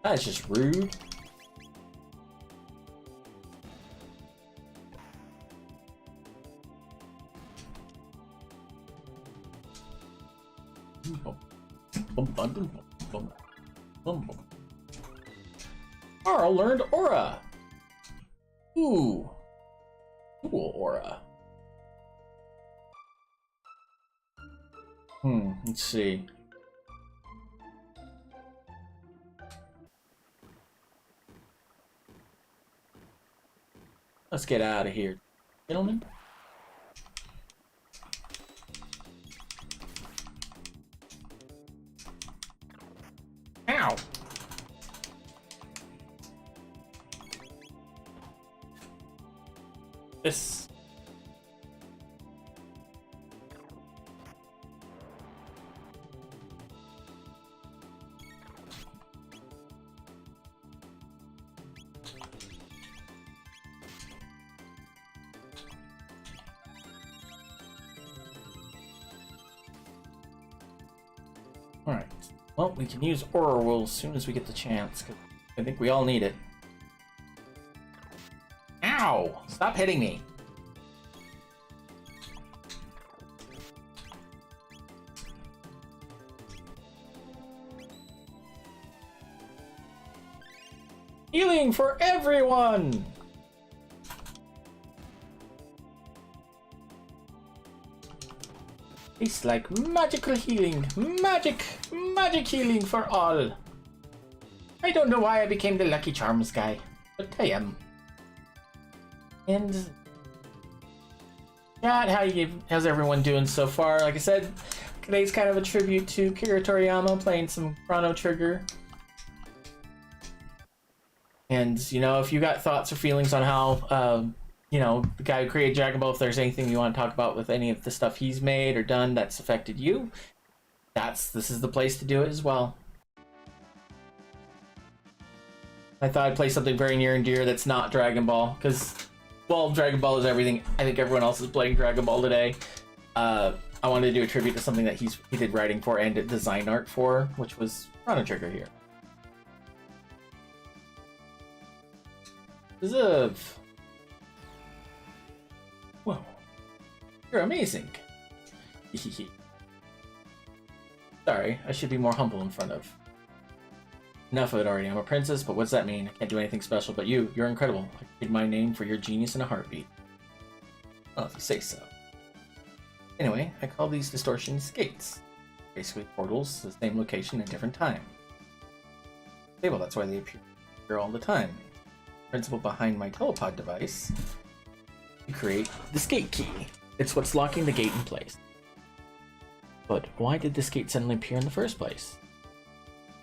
That's just rude. Carl learned Aura. Ooh. Cool Aura. Let's see. Let's get out of here, gentlemen. Ow! This. Alright. Well, we can use Aura Wool as soon as we get the chance, because I think we all need it. Ow! Stop hitting me! Healing for everyone! It's like magical healing. Magic healing for all. I don't know why I became the Lucky Charms guy, but I am. And chat, how's everyone doing so far? Like I said, today's kind of a tribute to Kira Toriyama playing some Chrono Trigger. And you know, if you got thoughts or feelings on how you know, the guy who created Dragon Ball, if there's anything you want to talk about with any of the stuff he's made or done that's affected you, this is the place to do it as well. I thought I'd play something very near and dear that's not Dragon Ball, because, well, Dragon Ball is everything. I think everyone else is playing Dragon Ball today. I wanted to do a tribute to something that he did writing for and did design art for, which was Chrono Trigger here. Deserve. Whoa. You're amazing. Sorry, I should be more humble in front of. Enough of it already. I'm a princess, but what's that mean? I can't do anything special, but you're incredible. I trade my name for your genius in a heartbeat. Well, if you say so. Anyway, I call these distortions gates. Basically portals to the same location at different time. Well, that's why they appear here all the time. The principle behind my telepod device to create this gate key. It's what's locking the gate in place. But why did this gate suddenly appear in the first place?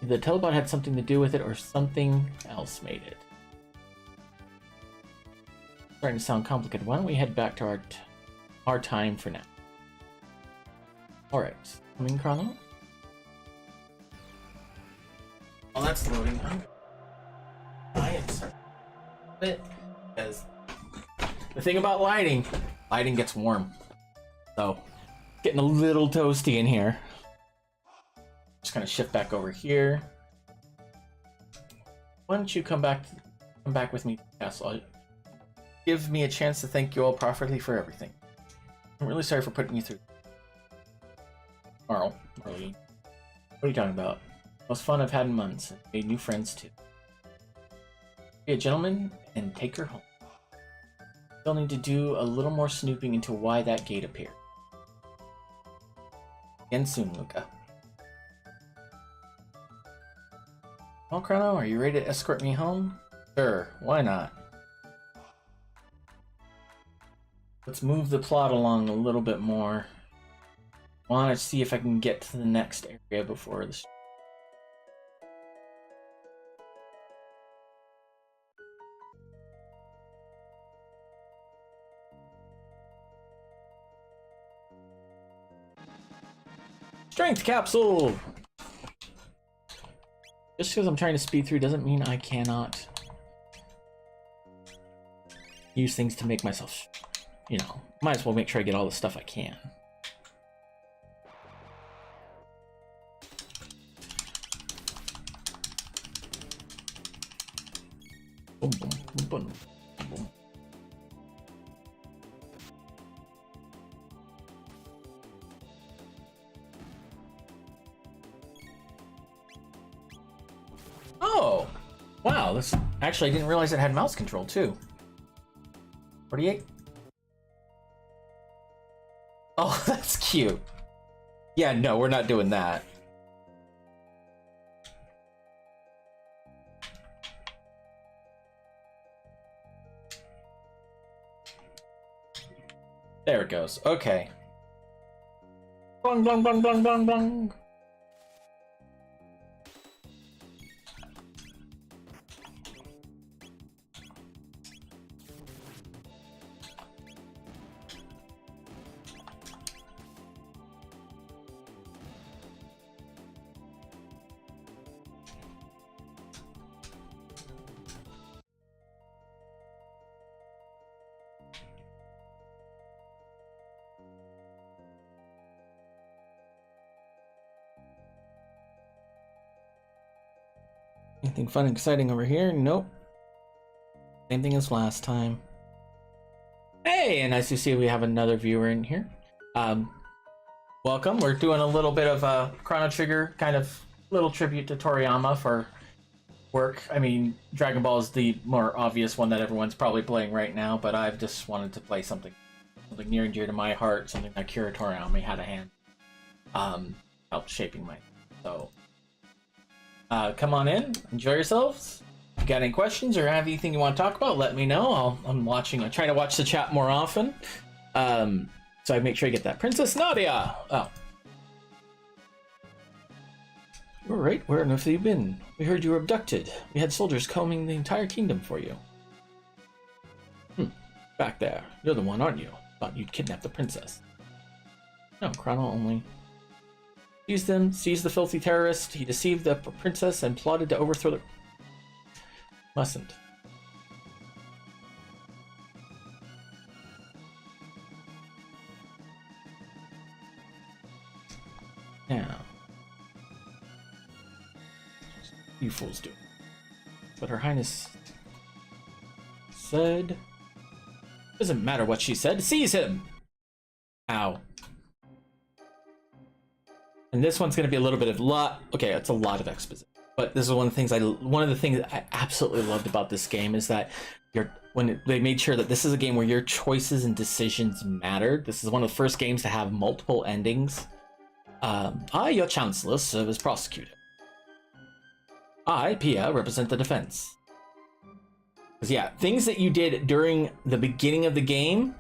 Did the telepod had something to do with it, or something else made it? Starting to sound complicated. Why don't we head back to our time for now? Alright, coming Chrono? Oh, that's loading. I am sorry. Because the thing about lighting gets warm. So, getting a little toasty in here. Just kind of shift back over here. Why don't you come back with me to the castle? Give me a chance to thank you all properly for everything. I'm really sorry for putting you through. Marley, what are you talking about? Most fun I've had in months, and made new friends too. Be a gentleman and take her home. You'll need to do a little more snooping into why that gate appeared. Again soon, Luca. Well, Chrono, are you ready to escort me home? Sure, why not? Let's move the plot along a little bit more. I want to see if I can get to the next area before the... Strength capsule! Just because I'm trying to speed through doesn't mean I cannot use things to make myself, you know, might as well make sure I get all the stuff I can. Boom, boom, boom, boom, boom. Oh, wow! This actually I didn't realize it had mouse control too. 48. Oh, that's cute. Yeah, no, we're not doing that. There it goes. Okay. Bong, bong, bong, bong, bong, bong. Anything fun and exciting over here? Nope. Same thing as last time. Hey, and as you see, we have another viewer in here. Welcome. We're doing a little bit of a Chrono Trigger kind of little tribute to Toriyama for work. I mean, Dragon Ball is the more obvious one that everyone's probably playing right now, but I've just wanted to play something near and dear to my heart, something that Akira Toriyama had a hand helped shaping my. So come on in, enjoy yourselves. If you got any questions or have anything you want to talk about, let me know. I'm watching. I try to watch the chat more often, so I make sure I get that. Princess Nadia. Oh, you're right. Where on earth have you been? We heard you were abducted. We had soldiers combing the entire kingdom for you. Back there. You're the one, aren't you? Thought you'd kidnap the princess. No, Chrono only. Seized the filthy terrorist. He deceived the princess and plotted to overthrow the. Mustn't. Now. You fools do. But Her Highness said. Doesn't matter what she said. Seize him! Ow. And this one's going to be a little bit of okay, it's a lot of exposition. But this is one of the things that I absolutely loved about this game is that they made sure that this is a game where your choices and decisions mattered. This is one of the first games to have multiple endings. I, your chancellor, serve as prosecutor. I, Pia, represent the defense. Because yeah, things that you did during the beginning of the game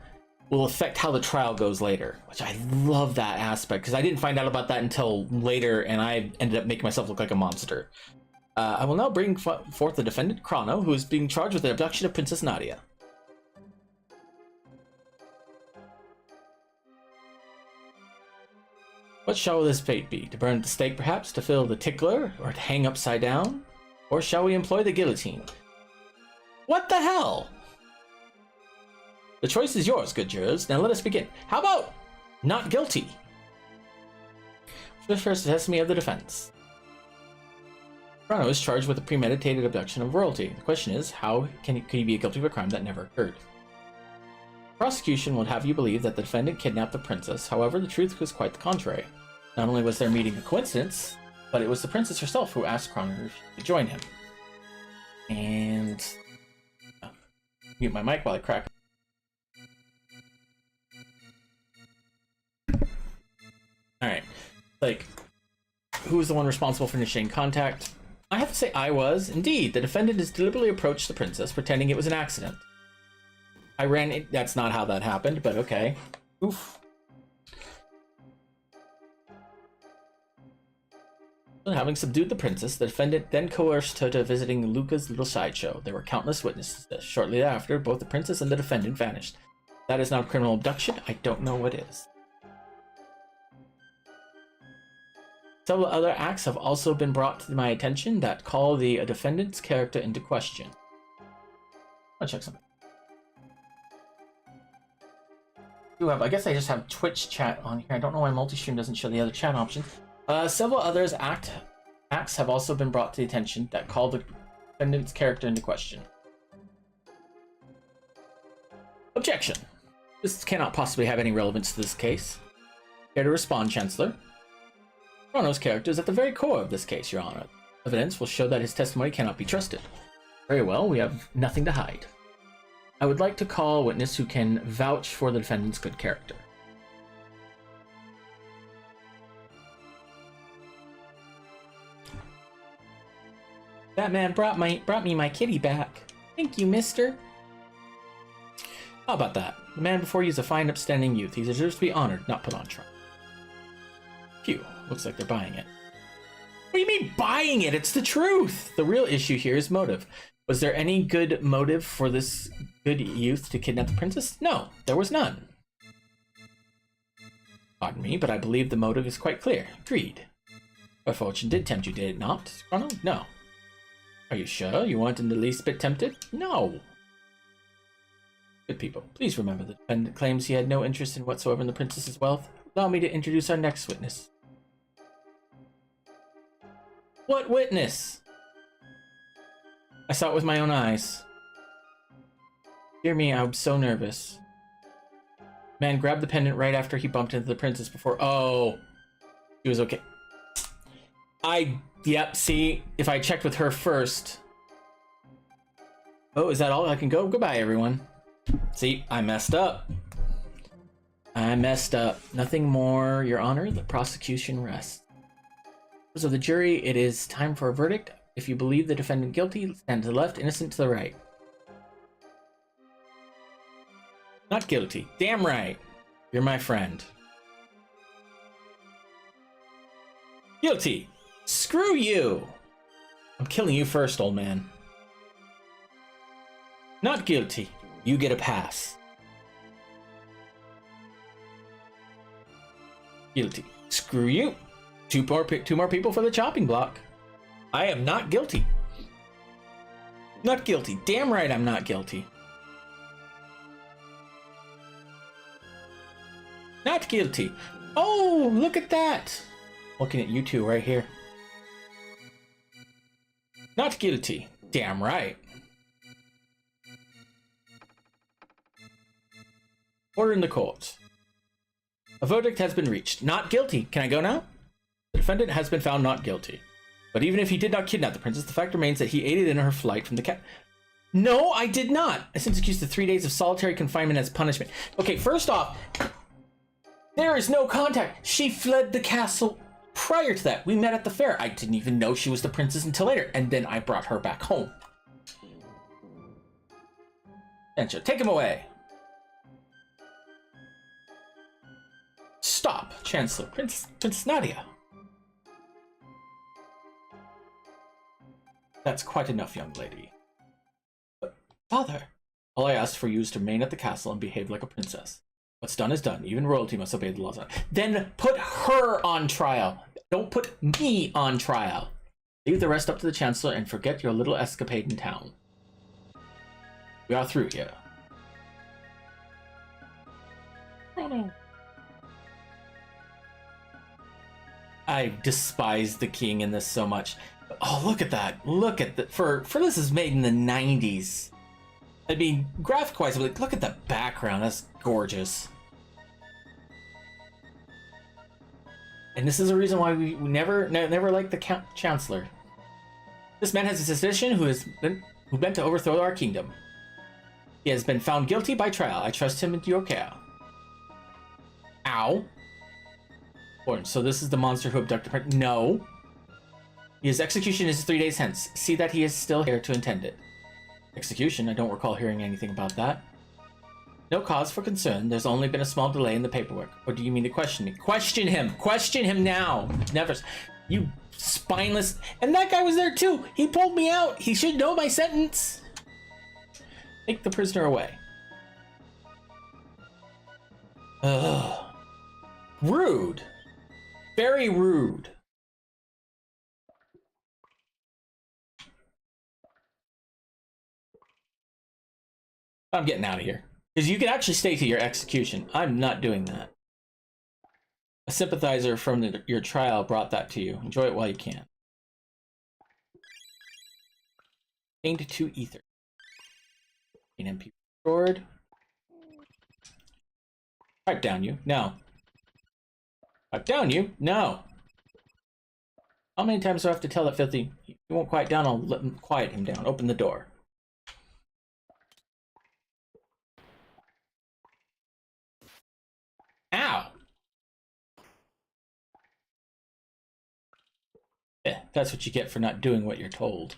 will affect how the trial goes later, which I love that aspect because I didn't find out about that until later, and I ended up making myself look like a monster. I will now bring forth the defendant, Chrono, who is being charged with the abduction of Princess Nadia. What shall this fate be? To burn at the stake, perhaps? To fill the tickler? Or to hang upside down? Or shall we employ the guillotine? What the hell? The choice is yours, good jurors. Now let us begin. How about not guilty? First testimony of the defense. Chrono is charged with a premeditated abduction of royalty. The question is, how could he be guilty of a crime that never occurred? Prosecution would have you believe that the defendant kidnapped the princess. However, the truth was quite the contrary. Not only was their meeting a coincidence, but it was the princess herself who asked Chrono to join him. And mute my mic while I crack. Alright, like, who was the one responsible for initiating contact? I have to say I was. Indeed, the defendant has deliberately approached the princess, pretending it was an accident. I ran it. That's not how that happened, but okay. Oof. Having subdued the princess, the defendant then coerced her to visiting Luca's little sideshow. There were countless witnesses. Shortly thereafter, both the princess and the defendant vanished. That is not criminal abduction. I don't know what is. Several other acts have also been brought to my attention that call the defendant's character into question. I'll check something. I guess I just have Twitch chat on here. I don't know why multi-stream doesn't show the other chat options. Several others acts have also been brought to the attention that call the defendant's character into question. Objection. This cannot possibly have any relevance to this case. Care to respond, Chancellor? Chrono's character is at the very core of this case, Your Honor. Evidence will show that his testimony cannot be trusted. Very well, we have nothing to hide. I would like to call a witness who can vouch for the defendant's good character. That man brought me my kitty back. Thank you, mister. How about that? The man before you is a fine, upstanding youth. He deserves to be honored, not put on trial. Phew, looks like they're buying it. What do you mean buying it? It's the truth! The real issue here is motive. Was there any good motive for this good youth to kidnap the princess? No, there was none. Pardon me, but I believe the motive is quite clear. Greed. Our fortune did tempt you, did it not, Chrono? No. Are you sure you weren't in the least bit tempted? No. Good people, please remember the defendant claims he had no interest in whatsoever in the princess's wealth. Allow me to introduce our next witness. What witness? I saw it with my own eyes. Dear me, I'm so nervous. Man grabbed the pendant right after he bumped into the princess before. Oh, he was okay. Yep, see, if I checked with her first. Oh, is that all I can go? Goodbye, everyone. See, I messed up. I messed up. Nothing more, Your Honor. The prosecution rests. Members of the jury, it is time for a verdict. If you believe the defendant guilty, stand to the left, innocent to the right. Not guilty. Damn right. You're my friend. Guilty. Screw you. I'm killing you first, old man. Not guilty. You get a pass. Guilty. Screw you. Two more people for the chopping block. I am not guilty. Not guilty. Damn right I'm not guilty. Not guilty. Oh, look at that. Looking at you two right here. Not guilty. Damn right. Order in the court. A verdict has been reached. Not guilty. Can I go now? The defendant has been found not guilty. But even if he did not kidnap the princess, the fact remains that he aided in her flight from the cat. No, I did not. I sentence accused to 3 days of solitary confinement as punishment. Okay, first off, there is no contact. She fled the castle prior to that. We met at the fair. I didn't even know she was the princess until later. And then I brought her back home. Tencho, take him away. Stop, Chancellor. Princess Nadia. That's quite enough, young lady. But, Father, all I asked for you is to remain at the castle and behave like a princess. What's done is done. Even royalty must obey the laws. Then put her on trial. Don't put me on trial. Leave the rest up to the Chancellor and forget your little escapade in town. We are through here. Oh no. I despise the king in this so much. Oh, look at that. Look at the for this is made in the 90s. I mean, graphic wise, like, look at the background. That's gorgeous. And this is a reason why we never liked the Chancellor. This man has a suspicion who bent to overthrow our kingdom. He has been found guilty by trial. I trust him into your care. Ow. So this is the monster who abducted her. No. His execution is 3 days hence. See that he is still here to attend it. Execution? I don't recall hearing anything about that. No cause for concern. There's only been a small delay in the paperwork. Or do you mean to question me? Question him! Question him now! Never. You spineless. And that guy was there too! He pulled me out! He should know my sentence! Take the prisoner away. Ugh. Rude. Very rude. I'm getting out of here. Because you can actually stay to your execution. I'm not doing that. A sympathizer from your trial brought that to you. Enjoy it while you can. Gained 2 ether. An MP restored. Pipe down, you. No. Pipe down, you. No. How many times do I have to tell that filthy? He won't quiet down. I'll let him quiet him down. Open the door. Ow. Yeah, that's what you get for not doing what you're told.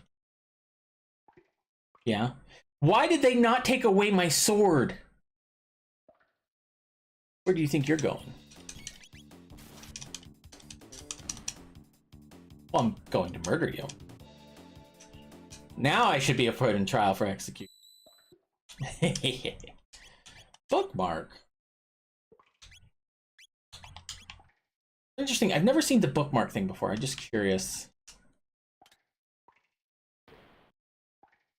Yeah. Why did they not take away my sword? Where do you think you're going? Well, I'm going to murder you. Now I should be put in trial for execution. Bookmark. Interesting. I've never seen the bookmark thing before. I'm just curious.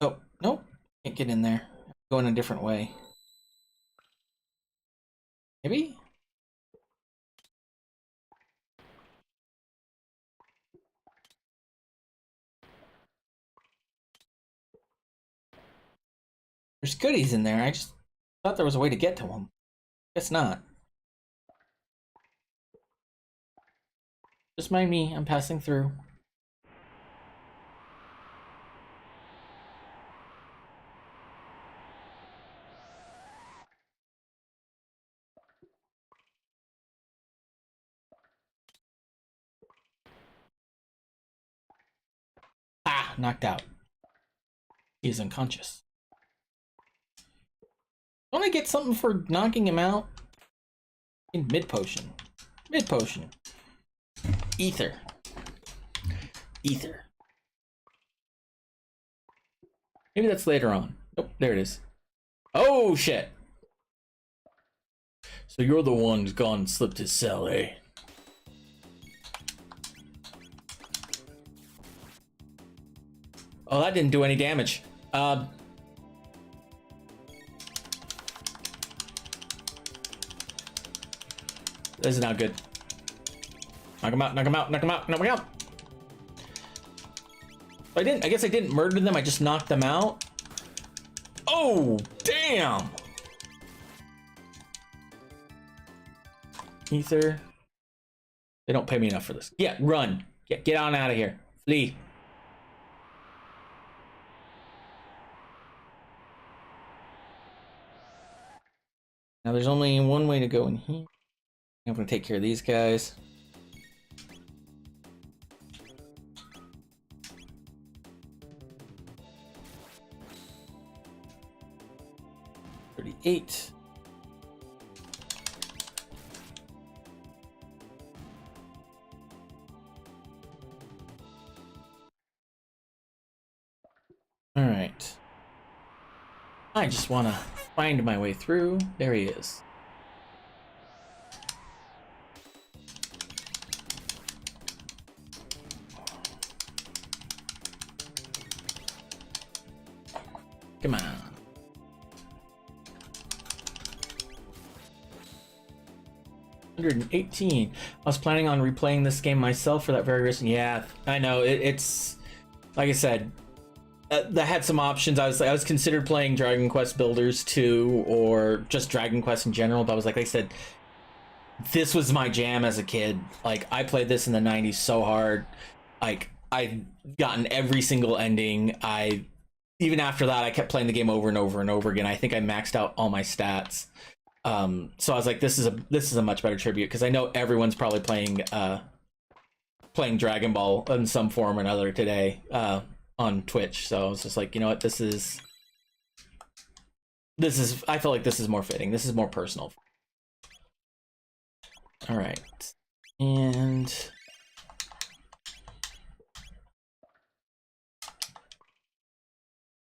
Oh, nope. Can't get in there. Going a different way. Maybe? There's goodies in there. I just thought there was a way to get to them. Guess not. Just mind me. I'm passing through. Ah, knocked out. He's unconscious. Don't I get something for knocking him out? In mid potion. Mid potion. Ether. Ether. Maybe that's later on. Nope, there it is. Oh shit. So you're the one who's gone and slipped his cell, eh? Oh, that didn't do any damage. This is not good. Knock him out, knock him out, knock him out, knock him out. I guess I didn't murder them, I just knocked them out. Oh, damn! Ether. They don't pay me enough for this. Yeah, run. Get on out of here. Flee. Now there's only one way to go in here. I'm gonna take care of these guys. $38. All right. I just want to find my way through. There he is. Come on. $118. I was planning on replaying this game myself for that very reason. Yeah, I know. It's like I said. That had some options. I was considered playing Dragon Quest Builders 2 or just Dragon Quest in general, but I was like I said, this was my jam as a kid. Like I played this in the 90s so hard. Like I've gotten every single ending. Even after that I kept playing the game over and over and over again. I think I maxed out all my stats. So I was like, this is a much better tribute because I know everyone's probably playing Dragon Ball in some form or another today. On Twitch, so I was just like, you know what, this is I feel like this is more fitting. This is more personal. All right, and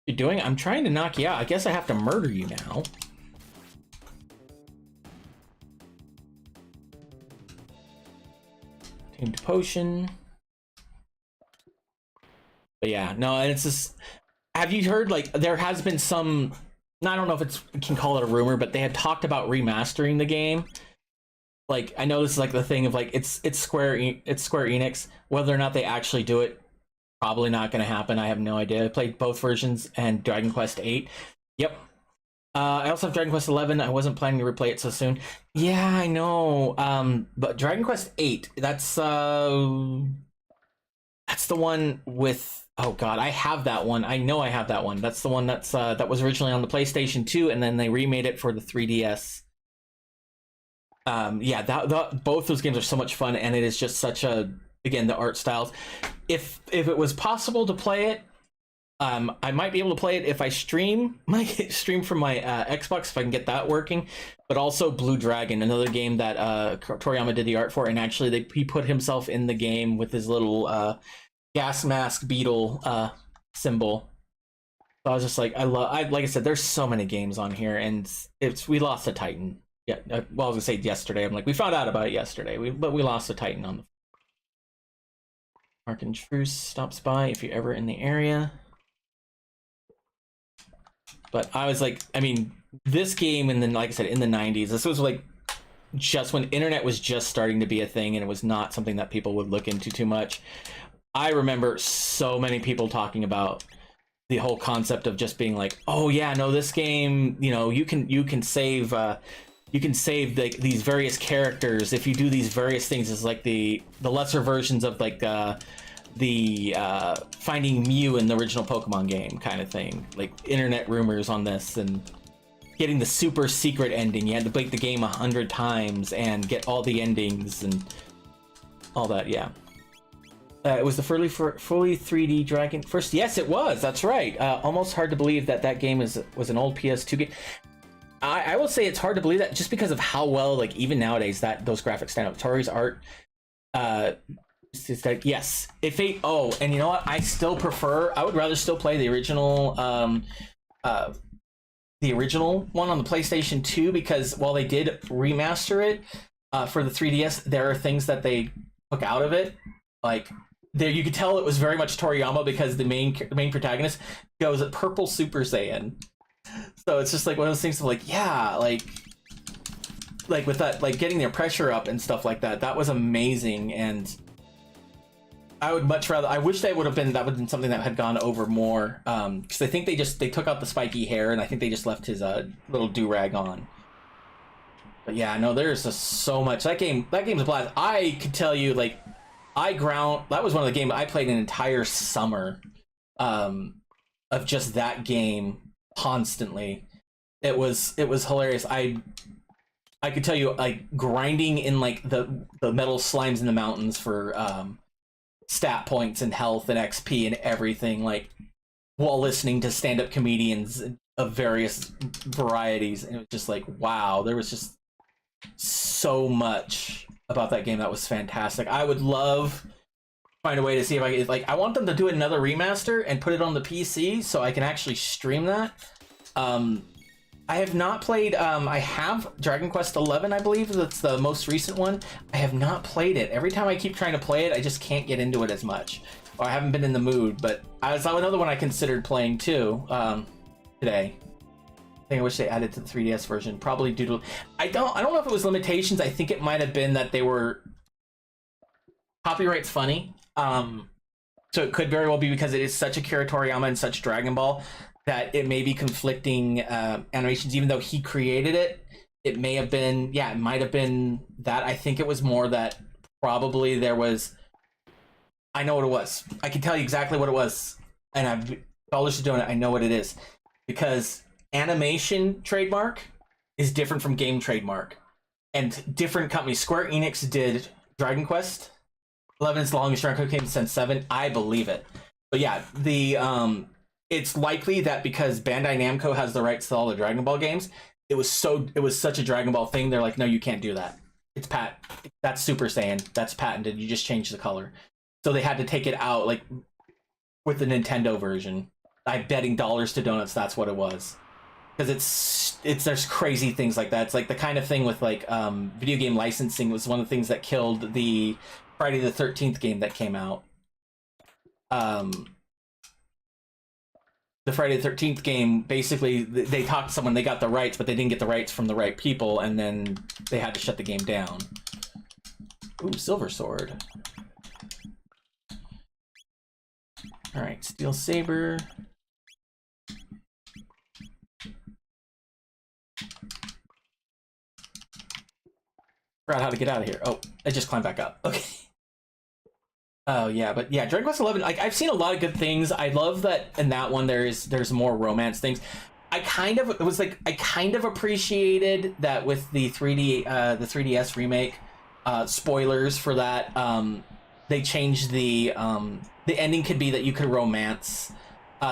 you're doing? I'm trying to knock you out. I guess I have to murder you now. Tamed potion. But yeah, no, and it's just, have you heard, like, there has been some, I don't know if we can call it a rumor, but they had talked about remastering the game. Like, I know this is like the thing of like, it's Square Enix. Whether or not they actually do it, probably not going to happen. I have no idea. I played both versions and Dragon Quest 8. Yep. I also have Dragon Quest 11. I wasn't planning to replay it so soon. Yeah, I know. But Dragon Quest 8. That's the one with. Oh God, I have that one. I know I have that one. That's the one that was originally on the PlayStation 2, and then they remade it for the 3DS. Yeah, both those games are so much fun, and it is just such a, again, the art styles. If it was possible to play it, I might be able to play it if I stream from my Xbox, if I can get that working. But also Blue Dragon, another game that Toriyama did the art for, and actually he put himself in the game with his little gas mask beetle symbol. So I was just like, like I said, there's so many games on here, and we lost a Titan. Yeah, well, I was gonna say yesterday. I'm like, we found out about it yesterday, but we lost a Titan on the. Mark and Truce stops by if you're ever in the area. But I was like, I mean, this game, and then like I said, in the 90s, this was like just when internet was just starting to be a thing, and it was not something that people would look into too much. I remember so many people talking about the whole concept of just being like, oh yeah, no, this game, you know, you can save these various characters if you do these various things. It's like the lesser versions of like the finding Mew in the original Pokemon game kind of thing. Like internet rumors on this, and getting the super secret ending. You had to break the game 100 times and get all the endings and all that. Yeah. It was the fully 3D Dragon first. Yes, it was. That's right. Almost hard to believe that game was an old PS2 game. I will say it's hard to believe that, just because of how well, like, even nowadays, that those graphics stand up. Tori's art, it's like, yes, if they, oh, and you know what? I would rather still play the original one on the PlayStation 2, because while they did remaster it for the 3DS, there are things that they took out of it, like. There, you could tell it was very much Toriyama, because the main protagonist goes purple Super Saiyan. So it's just like one of those things of like, yeah, like with that, like getting their pressure up and stuff like that. That was amazing, and I would much rather. I wish that would have been something that had gone over more. Because I think they took out the spiky hair, and I think they just left his little do-rag on. But yeah, no, there's just so much. That game's a blast. I could tell you, like. That was one of the games I played an entire summer of just that game constantly. It was hilarious. I could tell you, like, grinding in like the metal slimes in the mountains for stat points and health and XP and everything, like, while listening to stand-up comedians of various varieties. And it was just like, wow, there was just so much about that game that was fantastic. I would love to find a way to see if I could, like, I want them to do another remaster and put it on the PC so I can actually stream that. I have not played, I have Dragon Quest 11, I believe. That's the most recent one. I have not played it. Every time I keep trying to play it, I just can't get into it as much. Or I haven't been in the mood, but that's another one I considered playing too, today. I wish they added to the 3DS version, probably due to I don't know if it was limitations. I think it might have been that they were copyright's funny, so it could very well be because it is such Akira Toriyama and such Dragon Ball that it may be conflicting animations. Even though he created it, it may have been, yeah, it might have been that. I think it was more that probably there was. I know what it was. I can tell you exactly what it was, and I've dollars to doing it. I know what it is, because animation trademark is different from game trademark, and different companies. Square Enix did Dragon Quest 11. It's the longest Dragon Quest game since 7. I believe it. But yeah, it's likely that because Bandai Namco has the rights to all the Dragon Ball games, it was such a Dragon Ball thing. They're like, no, you can't do that. It's that's Super Saiyan. That's patented. You just change the color. So they had to take it out, like with the Nintendo version. I'm betting dollars to donuts that's what it was. Because there's crazy things like that. It's like the kind of thing with like video game licensing was one of the things that killed the Friday the 13th game that came out. The Friday the 13th game, basically they talked to someone, they got the rights, but they didn't get the rights from the right people, and then they had to shut the game down. Ooh, Silver Sword. All right, Steel Saber. Forgot how to get out of here. Oh, I just climbed back up. Okay. Oh yeah, but yeah, Dragon Quest 11. Like I've seen a lot of good things. I love that in that one there's more romance things. I kind of appreciated that with the 3DS remake. Spoilers for that. They changed the ending could be that you could romance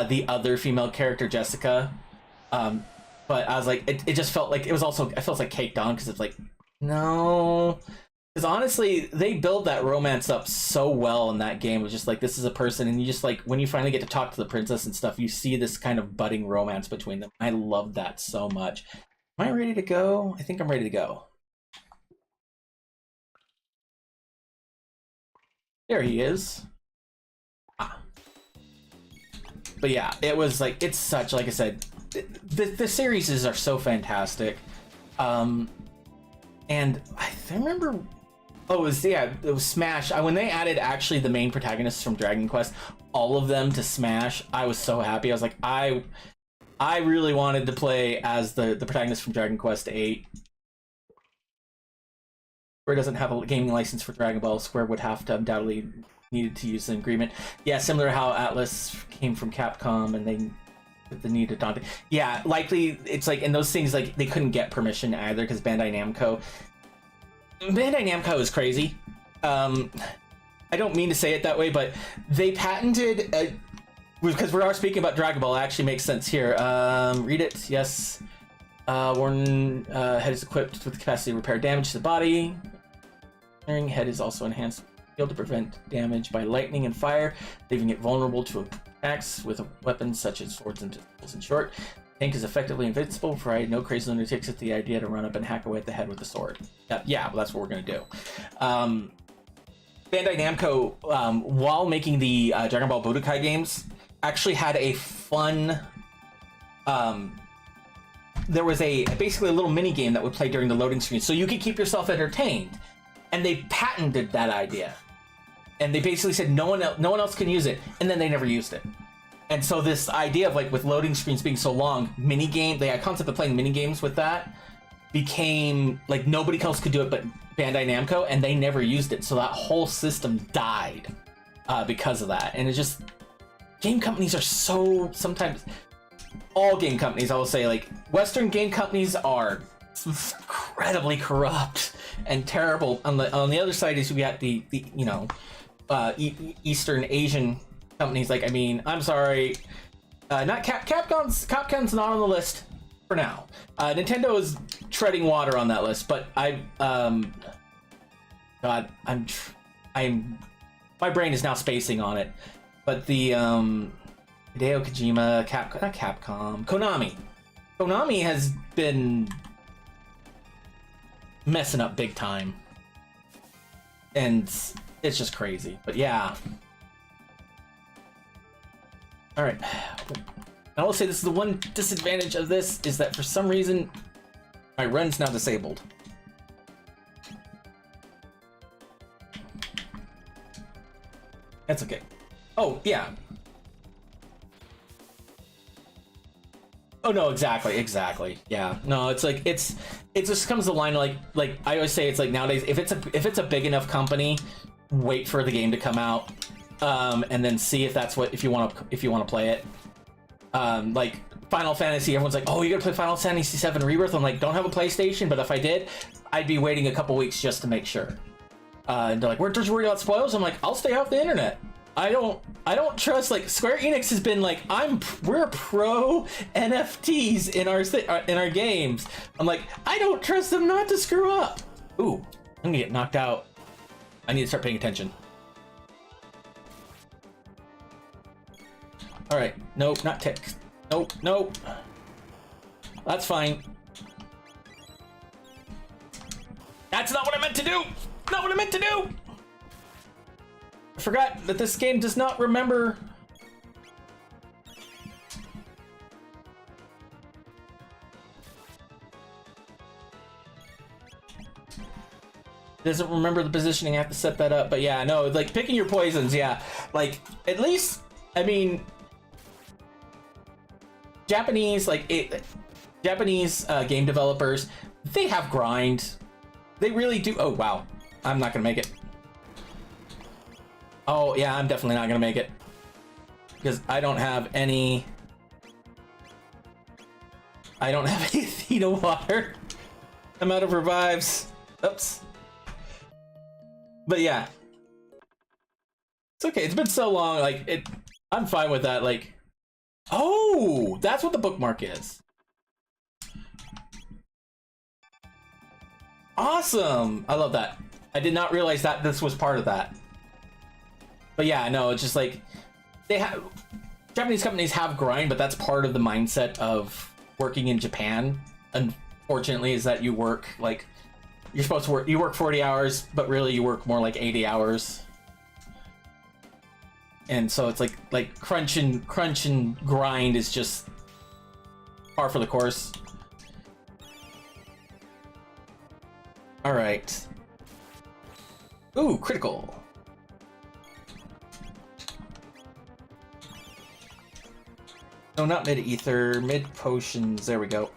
the other female character, Jessica. But I was like, it just felt like it was also I felt like caked on because it's like no. Because honestly, they build that romance up so well in that game. It was just like, this is a person, and you just like, when you finally get to talk to the princess and stuff, you see this kind of budding romance between them. I love that so much. Am I ready to go? I think I'm ready to go. There he is. But yeah, it was like, it's such, like I said, the series are so fantastic. And I remember... Oh, it was Smash. When they added actually the main protagonists from Dragon Quest, all of them to Smash, I was so happy. I was like, I really wanted to play as the protagonist from Dragon Quest 8. Square doesn't have a gaming license for Dragon Ball. Square would have to undoubtedly needed to use an agreement. Yeah, similar to how Atlas came from Capcom and they the need to Dante. Yeah, likely it's like in those things like they couldn't get permission either because Bandai Namco is crazy. I don't mean to say it that way, but they patented because we are speaking about Dragon Ball. It actually makes sense here. Read it. Yes. Warren head is equipped with the capacity to repair damage to the body. Head is also enhanced to prevent damage by lightning and fire, leaving it vulnerable to attacks with weapons such as swords and pistols. In short, tank is effectively invincible, provided no crazy lunatics at the idea to run up and hack away at the head with a sword. Yeah, well, that's what we're gonna do. Bandai Namco, while making the Dragon Ball Budokai games, actually had a fun. There was basically a little mini game that would play during the loading screen, so you could keep yourself entertained. And they patented that idea, and they basically said no one else can use it, and then they never used it. And so this idea of like with loading screens being so long, the concept of playing mini games with that became like nobody else could do it but Bandai Namco, and they never used it. So that whole system died because of that. And it's just game companies are so sometimes all game companies. I will say like Western game companies are incredibly corrupt and terrible. On the other side is we got the Eastern Asian companies. Like, I mean, I'm sorry, not Capcom's not on the list for now. Nintendo is treading water on that list, but I'm my brain is now spacing on it. But the Hideo Kojima, Konami has been messing up big time, and it's just crazy. But yeah, all right. I will say this is the one disadvantage of this is that for some reason my run's now disabled. That's okay. Oh yeah. Oh no, exactly. Yeah, no, it's like it just comes to the line like I always say, it's like nowadays if it's a big enough company, wait for the game to come out, and then see if that's if you want to play it. Like Final Fantasy, everyone's like, oh, you gotta play Final Fantasy VII Rebirth. I'm like, don't have a PlayStation, but if I did, I'd be waiting a couple weeks just to make sure. And they're like, we're just worried about spoilers. I'm like, I'll stay off the internet. I don't trust, like, Square Enix has been like, we're pro NFTs in our games. I'm like, I don't trust them not to screw up. Ooh, I'm gonna get knocked out. I need to start paying attention. All right, nope, not tick. Nope. That's fine. That's not what I meant to do. Not what I meant to do. I forgot that this game does not remember. Doesn't remember the positioning. I have to set that up. But yeah, no, like picking your poisons. Yeah, like at least, I mean, Japanese game developers, they have grind. They really do. Oh, wow. I'm not gonna make it. Oh, yeah, I'm definitely not gonna make it. Because I don't have any... I don't have any Athena water. I'm out of revives. Oops. But yeah. It's okay. It's been so long. Like, I'm fine with that. Like, oh, that's what the bookmark is. Awesome. I love that. I did not realize that this was part of that. But yeah, no, it's just like they have Japanese companies have grind, but that's part of the mindset of working in Japan. Unfortunately, is that you work like you're supposed to work. You work 40 hours, but really you work more like 80 hours. And so it's like crunch and grind is just par for the course. All right. Ooh, critical. No, not mid ether, mid potions. There we go.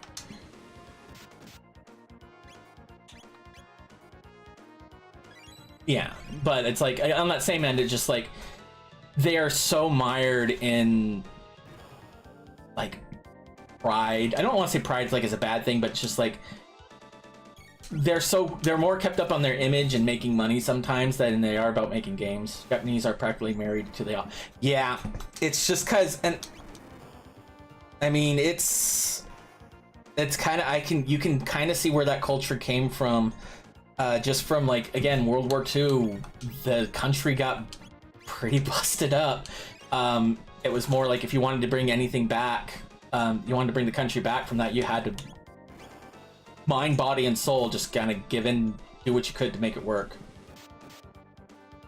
Yeah, but it's like on that same end, it's just like they are so mired in like pride. I don't want to say pride like is a bad thing, but it's just like they're more kept up on their image and making money sometimes than they are about making games. Japanese are practically married to the yeah. It's just because, and I mean it's kind of you can kind of see where that culture came from. Just from like again World War II, the country got pretty busted up. It was more like if you wanted to bring anything back, you wanted to bring the country back from that, you had to mind, body, and soul just kind of give in, do what you could to make it work.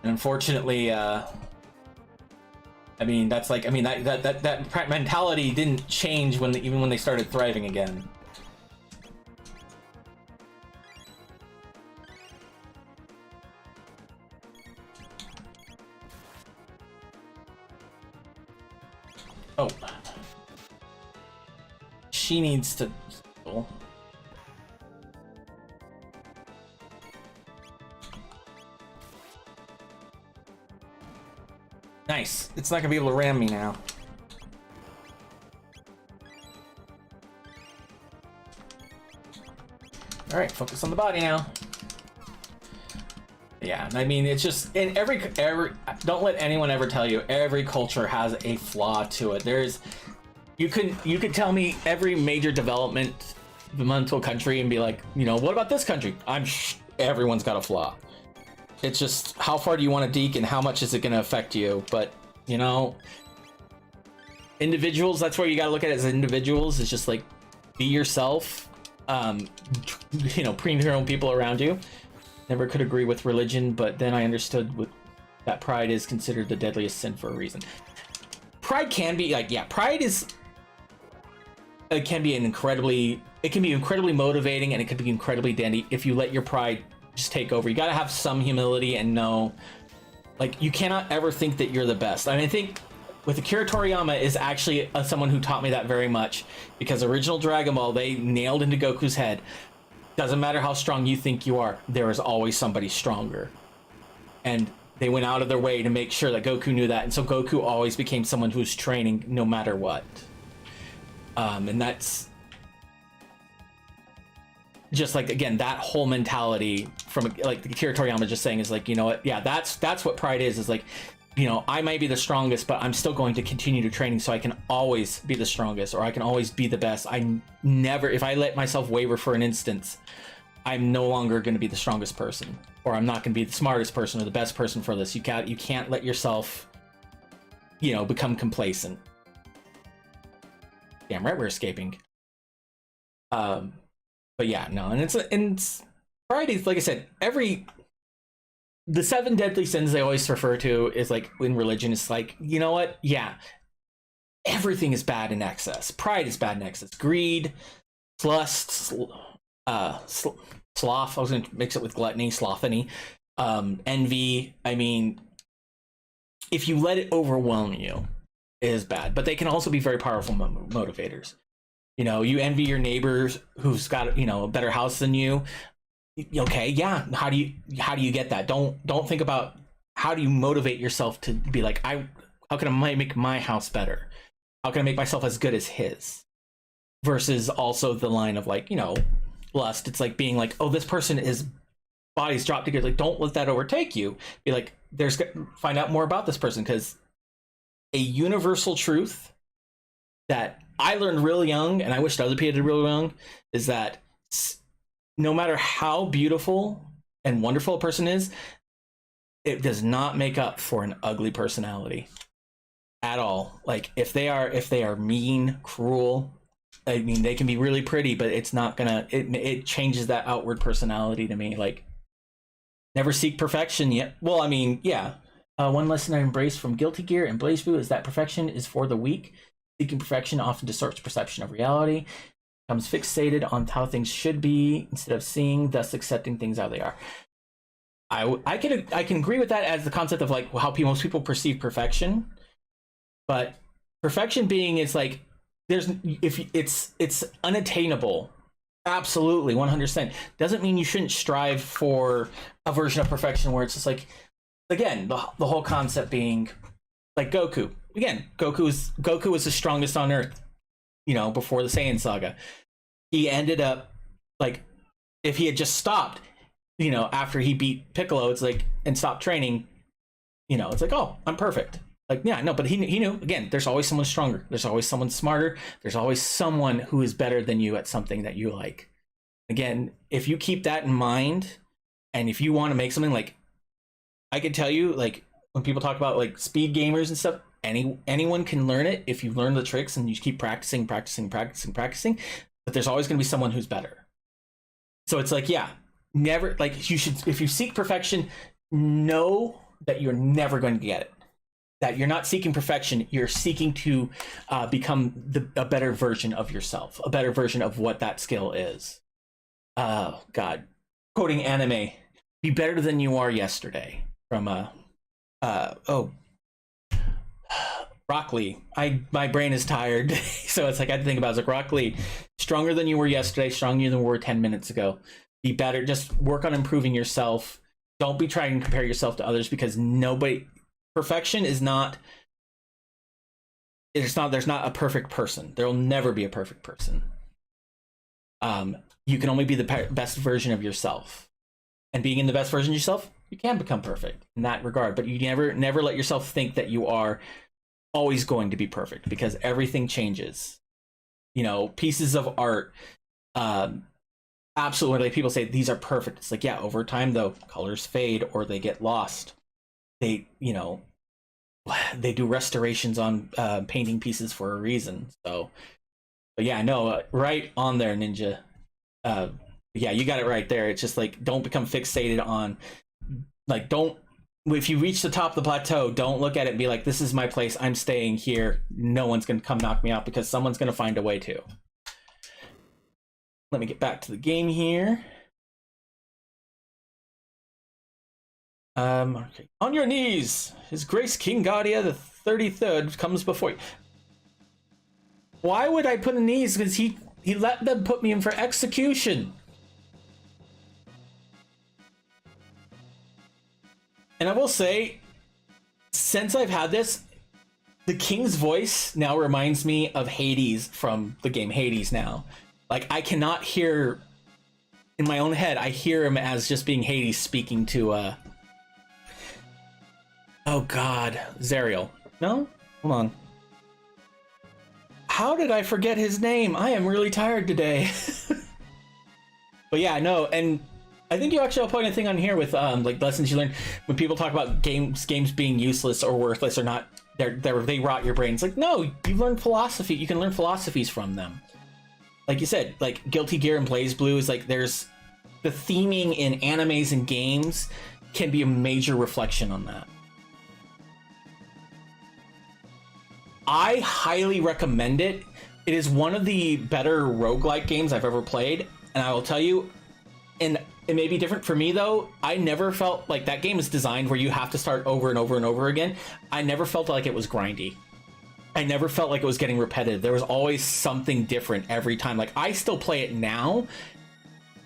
And unfortunately, I mean that's like that mentality didn't change even when they started thriving again. Oh. She needs to... Oh. Nice. It's not gonna be able to ram me now. Alright, focus on the body now. Yeah, I mean, it's just in every don't let anyone ever tell you every culture has a flaw to it. You could tell me every major developmental country and be like, you know, what about this country? Everyone's got a flaw. It's just how far do you want to deke and how much is it going to affect you? But you know, individuals, that's where you got to look at it as individuals. It's just like be yourself. You know, bring your own people around you. Never could agree with religion, but then I understood that pride is considered the deadliest sin for a reason. Pride can be like, yeah, pride is. It can be incredibly motivating, and it can be incredibly dandy if you let your pride just take over. You got to have some humility and know, like, you cannot ever think that you're the best. I mean, I think with Akira Toriyama is actually someone who taught me that very much, because original Dragon Ball, they nailed into Goku's head. Doesn't matter how strong you think you are, there is always somebody stronger. And they went out of their way to make sure that Goku knew that. And so Goku always became someone who's training no matter what. And that's just like, again, that whole mentality from like Akira Toriyama just saying is like, you know what? Yeah, that's what pride is like, you know, I might be the strongest, but I'm still going to continue to training so I can always be the strongest, or I can always be the best. If I let myself waver for an instance, I'm no longer going to be the strongest person, or I'm not going to be the smartest person or the best person for this. You can't let yourself, you know, become complacent. Damn right, we're escaping. But yeah, no, and it's pride is, like I said, the 7 deadly sins they always refer to is like in religion. It's like, you know what? Yeah, everything is bad in excess. Pride is bad in excess. Greed, lust, sloth. I was going to mix it with gluttony, slothony, envy. I mean, if you let it overwhelm you, it is bad. But they can also be very powerful motivators. You know, you envy your neighbors who's got, you know, a better house than you. Okay, yeah. How do you get that? Don't think about how do you motivate yourself to be like, how can I make my house better? How can I make myself as good as his? Versus also the line of like, lust. It's like being like, oh, this person is body's dropped together. Like, don't let that overtake you. Be like, find out more about this person, because a universal truth that I learned real young, and I wish other people did real young, is that no matter how beautiful and wonderful a person is, it does not make up for an ugly personality at all. Like if they are mean, cruel, I mean, they can be really pretty, but it's not gonna, it changes that outward personality to me. Like, never seek perfection yet. Well, I mean, yeah. One lesson I embraced from Guilty Gear and BlazBlue is that perfection is for the weak. Seeking perfection often distorts perception of reality, becomes fixated on how things should be instead of seeing, thus accepting things how they are. I can agree with that as the concept of like how most people perceive perfection, but perfection being is like, if it's unattainable, absolutely 100%, doesn't mean you shouldn't strive for a version of perfection where it's just like, again, the whole concept being like Goku. Again, Goku was the strongest on Earth, before the Saiyan saga. He ended up like, if he had just stopped, after he beat Piccolo, it's like, and stopped training, it's like, oh, I'm perfect. Like, yeah, no, but he knew, again, there's always someone stronger. There's always someone smarter. There's always someone who is better than you at something that you like. Again, if you keep that in mind, and if you want to make something, like, I could tell you, like, when people talk about like speed gamers and stuff, anyone can learn it if you learn the tricks and you keep practicing. But there's always going to be someone who's better. So it's like, yeah, never, like, you should, if you seek perfection, know that you're never going to get it. That you're not seeking perfection, you're seeking to become a better version of yourself, a better version of what that skill is. Oh, God. Quoting anime, be better than you are yesterday. From, Rock Lee. My brain is tired, so it's like I had to think about it. I was like, Rock Lee, stronger than you were yesterday, stronger than you were 10 minutes ago. Be better. Just work on improving yourself. Don't be trying to compare yourself to others, because perfection is not, there's not a perfect person. There will never be a perfect person. You can only be the best version of yourself, and being in the best version of yourself, you can become perfect in that regard. But you never let yourself think that you are always going to be perfect, because everything changes. Pieces of art, absolutely, like, people say these are perfect. It's like, yeah, over time though, colors fade or they get lost. They do restorations on painting pieces for a reason. So, but yeah, no, right on there, Ninja. Yeah, you got it right there. It's just like, don't become fixated on, like, if you reach the top of the plateau, don't look at it and be like, this is my place, I'm staying here, no one's gonna come knock me out, because someone's gonna find a way to. Let me get back to the game here. Okay. On your knees, His Grace King Gaudia the 33rd comes before you. Why would I put a knees? Because he let them put me in for execution. And I will say, since I've had this, the King's voice now reminds me of Hades from the game Hades now. Like, I cannot hear, in my own head, I hear him as just being Hades speaking to, oh God, Zariel. No? Hold on. How did I forget his name? I am really tired today. But yeah, no, and I think you actually have a point of thing on here with like lessons you learn when people talk about games being useless or worthless or not. They rot your brain. It's like, no, you learn philosophy. You can learn philosophies from them. Like you said, like Guilty Gear and BlazBlue is like, there's the theming in animes and games can be a major reflection on that. I highly recommend it. It is one of the better roguelike games I've ever played, and I will tell you, and it may be different for me though, I never felt like that game is designed where you have to start over and over and over again. I never felt like it was grindy. I never felt like it was getting repetitive. There was always something different every time. Like, I still play it now,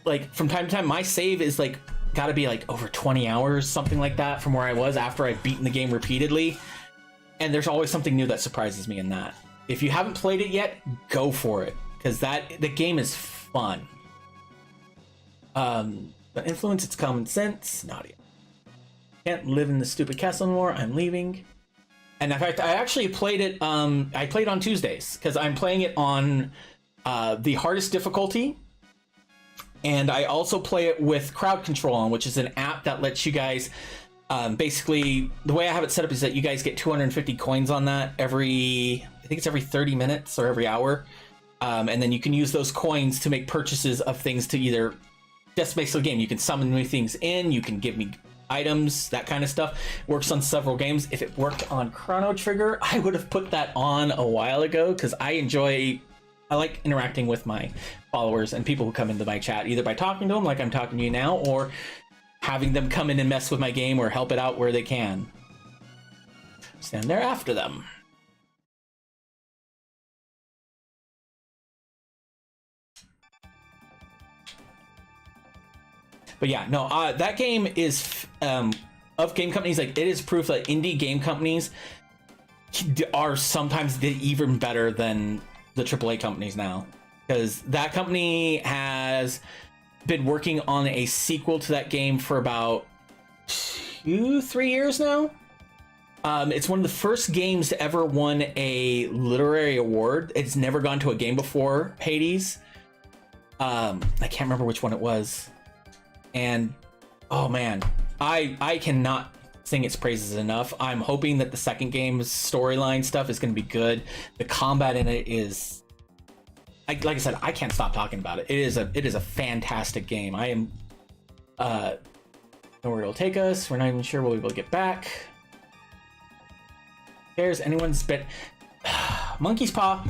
like from time to time, my save is like gotta be like over 20 hours, something like that, from where I was after I've beaten the game repeatedly. And there's always something new that surprises me in that. If you haven't played it yet, go for it, because the game is fun. But influence, it's common sense. Nadia. Can't live in the stupid castle anymore. I'm leaving. And in fact, I actually played it. I played on Tuesdays because I'm playing it on the hardest difficulty. And I also play it with crowd control on, which is an app that lets you guys basically, the way I have it set up is that you guys get 250 coins on that I think it's every 30 minutes or every hour. And then you can use those coins to make purchases of things to either just basically game. You can summon new things in, you can give me items, that kind of stuff. Works on several games. If it worked on Chrono Trigger, I would have put that on a while ago, because I like interacting with my followers and people who come into my chat, either by talking to them like I'm talking to you now, or having them come in and mess with my game or help it out where they can. Stand there after them. But yeah, no, that game is, of game companies, like, it is proof that indie game companies are sometimes even better than the AAA companies now. Because that company has been working on a sequel to that game for about 2-3 years now. It's one of the first games to ever won a literary award. It's never gone to a game before, Hades. I can't remember which one it was. And oh man, I cannot sing its praises enough. I'm hoping that the second game's storyline stuff is going to be good. The combat in it is, like I said, I can't stop talking about it. It is a fantastic game. I am know where it'll take us. We're not even sure we'll be able to get back. Who cares? Anyone's bit. Monkey's Paw.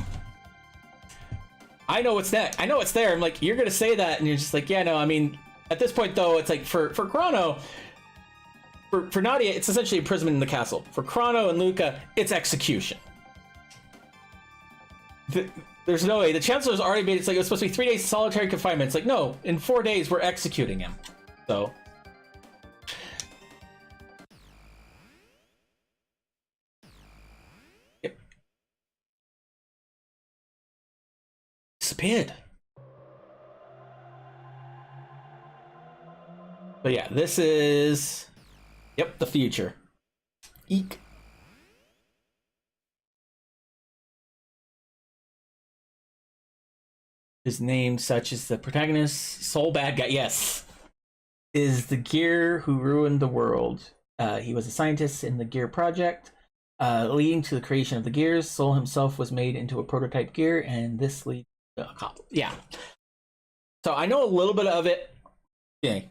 I know it's that. I know it's there. I'm like, you're gonna say that, and you're just like, yeah, no. I mean, at this point, though, it's like for Chrono, for Nadia, it's essentially imprisonment in the castle. For Chrono and Luca, it's execution. There's no way. The Chancellor's already made it. It's like it was supposed to be 3 days of solitary confinement. It's like, no, in 4 days we're executing him. So. Yep. Disappeared. But yeah, this is, yep, the future. Eek. His name, such as the protagonist, Soul Bad Guy, yes, is the gear who ruined the world. He was a scientist in the Gear Project, leading to the creation of the gears. Soul himself was made into a prototype gear, and this leads to a couple. Yeah. So I know a little bit of it. Yeah.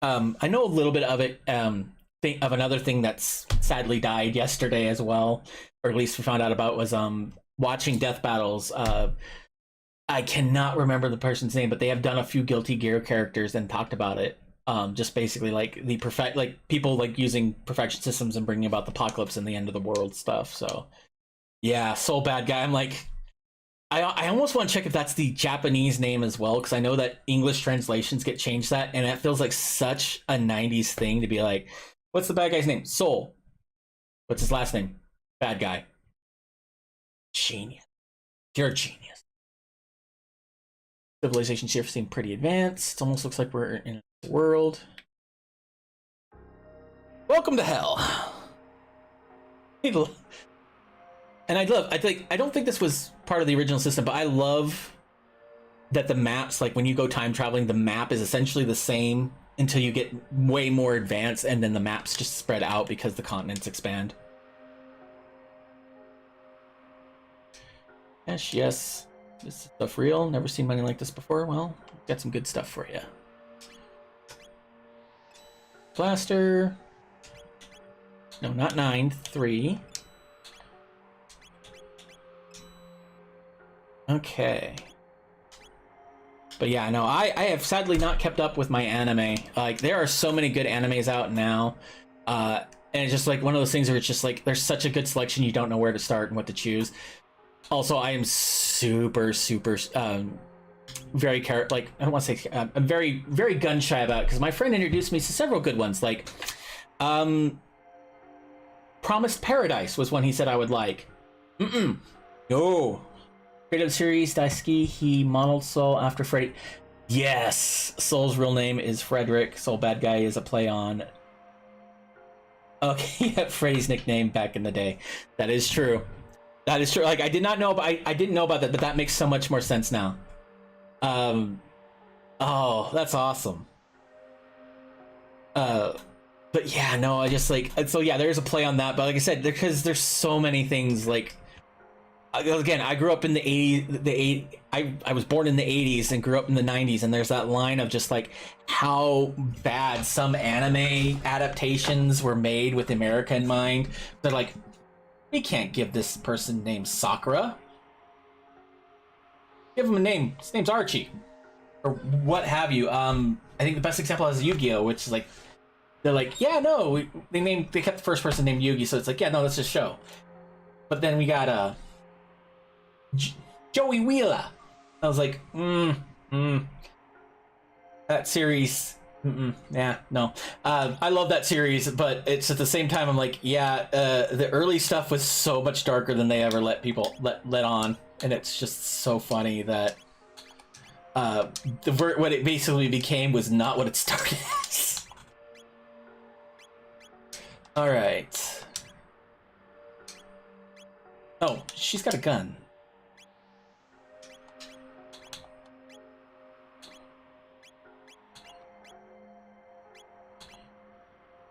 I know a little bit of it, of another thing that's sadly died yesterday as well, or at least we found out about, was watching Death Battles. I cannot remember the person's name, but they have done a few Guilty Gear characters and talked about it. Just basically like people like using perfection systems and bringing about the apocalypse and the end of the world stuff. So yeah, Soul Bad Guy. I'm like, I almost want to check if that's the Japanese name as well, because I know that English translations get changed that, and it feels like such a 90s thing to be like, what's the bad guy's name? Soul. What's his last name? Bad Guy. Genius. You're a genius. Civilizations here seem pretty advanced. It almost looks like we're in a world. Welcome to hell. And I don't think this was part of the original system, but I love that the maps, like when you go time traveling, the map is essentially the same until you get way more advanced, and then the maps just spread out because the continents expand. Yes, yes. This stuff real? Never seen money like this before? Well, got some good stuff for you. Blaster. No, not 9, 3. Okay. But yeah, no, I have sadly not kept up with my anime. Like, there are so many good animes out now. And it's just like one of those things where it's just like, there's such a good selection, you don't know where to start and what to choose. Also, I am super very like I don't want to say I'm very gun shy about because my friend introduced me to several good ones. Like, Promised Paradise was one he said I would like. No. Creative series Daisuke. He modeled Soul after Freddy. Yes, Soul's real name is Frederick. Soul bad guy is a play on. Okay, yeah, Freddy's nickname back in the day. That is true. That is true. Like I did not know, but I didn't know about that. But that makes so much more sense now. Oh, that's awesome. But yeah, no, I just like so yeah. There's a play on that, but like I said, because there's so many things like. Again, I grew up in the 80s. I was born in the 80s and grew up in the 90s, and there's that line of just like how bad some anime adaptations were made with America in mind. They're like, we can't give this person named Sakura. Give him a name. His name's Archie, or what have you. I think the best example is Yu-Gi-Oh, which is like they're like, yeah, no, they kept the first person named Yugi, so it's like, yeah, no, that's just show. But then we got Joey Wheeler. I was like, that series, yeah, no. I love that series, but it's at the same time, I'm like, yeah, the early stuff was so much darker than they ever let people let on, and it's just so funny that what it basically became was not what it started as. All right. Oh, she's got a gun.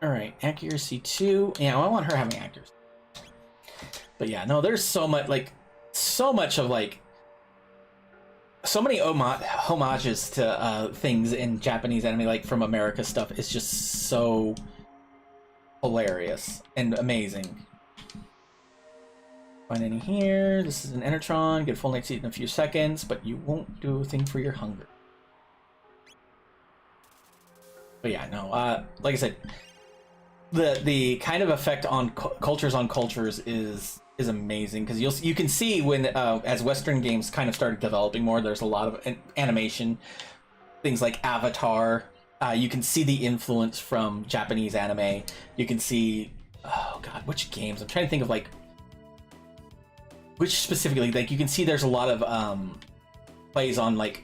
All right, accuracy 2. Yeah, well, I want her having accuracy. But yeah, no, there's so much of like so many homages to things in Japanese anime, like from America stuff. It's just so hilarious and amazing. Find any here. This is an Enertron. Get full night's eat in a few seconds, but you won't do a thing for your hunger. But yeah, no. Like I said, the kind of effect on cultures is amazing, because you can see when as Western games kind of started developing more, there's a lot of animation, things like Avatar. You can see the influence from Japanese anime. You can see, oh god, which games? I'm trying to think of like which specifically. Like you can see there's a lot of plays on like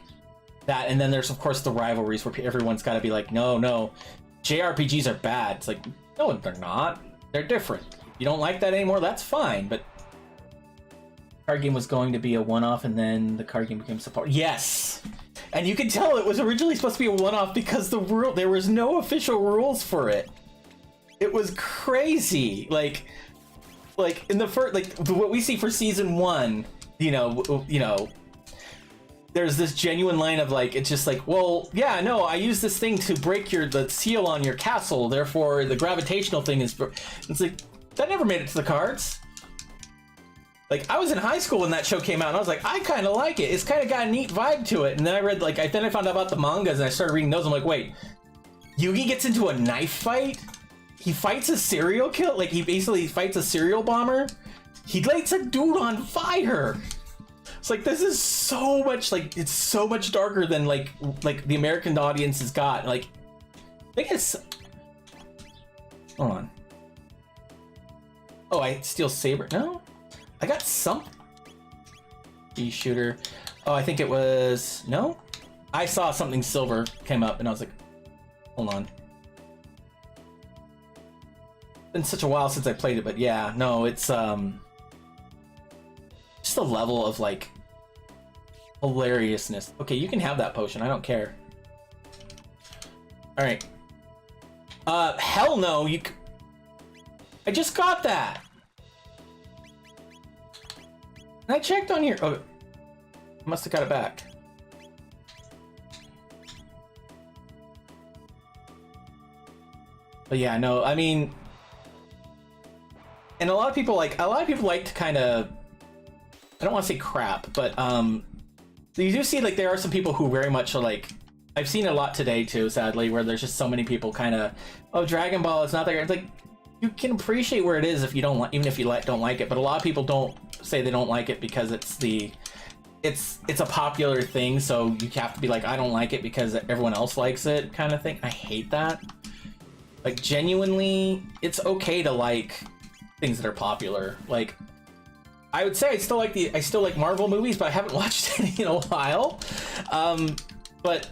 that, and then there's of course the rivalries where everyone's got to be like, no, JRPGs are bad. It's like, no, they're not. They're different. If you don't like that anymore, that's fine. But card game was going to be a one-off, and then the card game became support. Yes, and you can tell it was originally supposed to be a one-off because there was no official rules for it. It was crazy. Like in the first, like what we see for season 1, you know. There's this genuine line of like, it's just like, well, yeah, no, I use this thing to break the seal on your castle, therefore the gravitational thing is. It's like, that never made it to the cards. Like, I was in high school when that show came out, and I was like, I kind of like it. It's kind of got a neat vibe to it. And then I read, like, then I found out about the mangas, and I started reading those. I'm like, wait, Yugi gets into a knife fight? He fights a serial killer? Like, he basically fights a serial bomber? He lights a dude on fire! It's like, this is so much, like, it's so much darker than, like the American audience has got. Like, I think it's... Hold on. Oh, I steal saber. No? I got some... shooter. Oh, I think it was... No? I saw something silver came up, and I was like, hold on. It's been such a while since I played it, but yeah, no, it's, just the level of like hilariousness. Okay, you can have that potion. I don't care. All right. Hell no. I just got that. And I checked on here. Oh, must have got it back. But yeah, no. I mean, and a lot of people like to kind of. I don't want to say crap, but you do see like there are some people who very much are like, I've seen a lot today too, sadly, where there's just so many people kind of, oh, Dragon Ball, it's not there. It's like, you can appreciate where it is if you don't like, even if you don't like it. But a lot of people don't say they don't like it because it's the it's a popular thing, so you have to be like, I don't like it because everyone else likes it, kind of thing. I hate that. Like, genuinely, it's okay to like things that are popular. Like, I would say I still like Marvel movies, but I haven't watched any in a while. But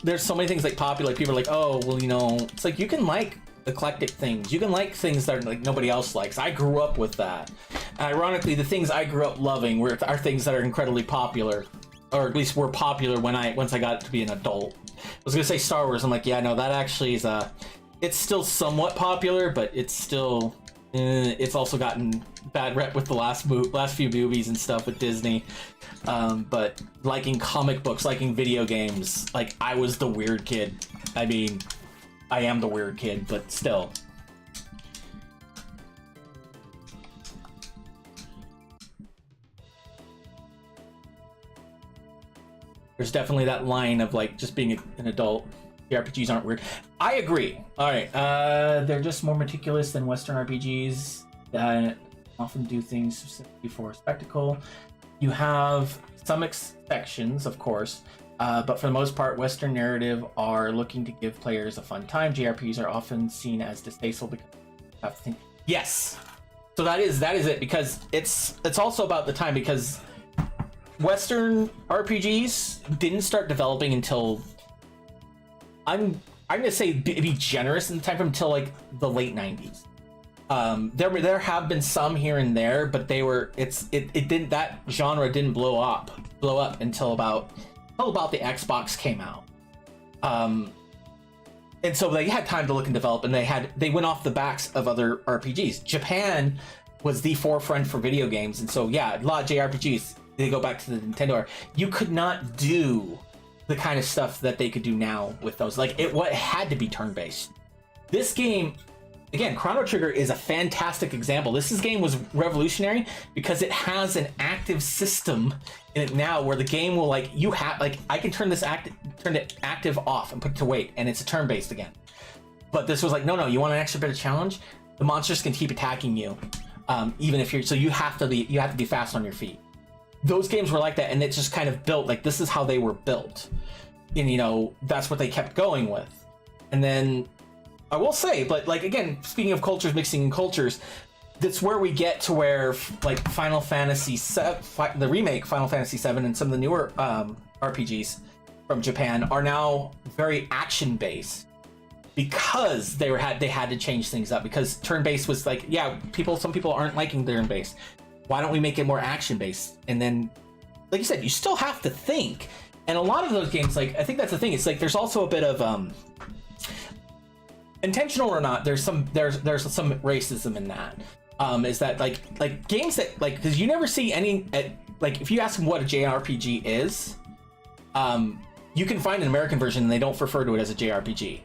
there's so many things like popular. Like, people are like, oh, well, you know, it's like you can like eclectic things. You can like things that like nobody else likes. I grew up with that. And ironically, the things I grew up loving are things that are incredibly popular, or at least were popular once I got to be an adult. I was gonna say Star Wars. I'm like, yeah, no, that actually is it's still somewhat popular, but it's still it's also gotten bad rep with the last few movies and stuff with Disney. But liking comic books, liking video games, like I was the weird kid. I mean, I am the weird kid, but still. There's definitely that line of like just being an adult. RPGs aren't weird. I agree. All right, they're just more meticulous than Western RPGs that often do things specifically for spectacle. You have some exceptions, of course, but for the most part, Western narrative are looking to give players a fun time. JRPGs are often seen as distasteful because you have to think. Yes, so that is it, because it's also about the time, because Western RPGs didn't start developing until I'm gonna say be generous in the time frame until like the late 90s. There have been some here and there, but that genre didn't blow up until about the Xbox came out. And so they had time to look and develop, and they went off the backs of other RPGs. Japan was the forefront for video games, and so yeah, a lot of JRPGs, they go back to the Nintendo era. You could not do the kind of stuff that they could do now with those. Like, it had to be turn-based. This game, again, Chrono Trigger is a fantastic example. This game was revolutionary because it has an active system in it now where the game will I can turn it active off and put it to wait, and it's a turn-based again. But this was like, no, you want an extra bit of challenge? The monsters can keep attacking you, even if you have to be fast on your feet. Those games were like that, and it just kind of built, like, this is how they were built. And, you know, that's what they kept going with. And then, I will say, but, like, again, speaking of cultures, mixing in cultures, that's where we get to where, like, Final Fantasy VII, the remake Final Fantasy VII, and some of the newer RPGs from Japan are now very action-based. Because they had to change things up, because turn-based was like, yeah, some people aren't liking turn-based. Why don't we make it more action-based? And then, like you said, you still have to think. And a lot of those games, like, I think that's the thing. It's like there's also a bit of intentional or not. There's some racism in that. Is that like games that like, because you never see any like, if you ask them what a JRPG is, you can find an American version and they don't refer to it as a JRPG.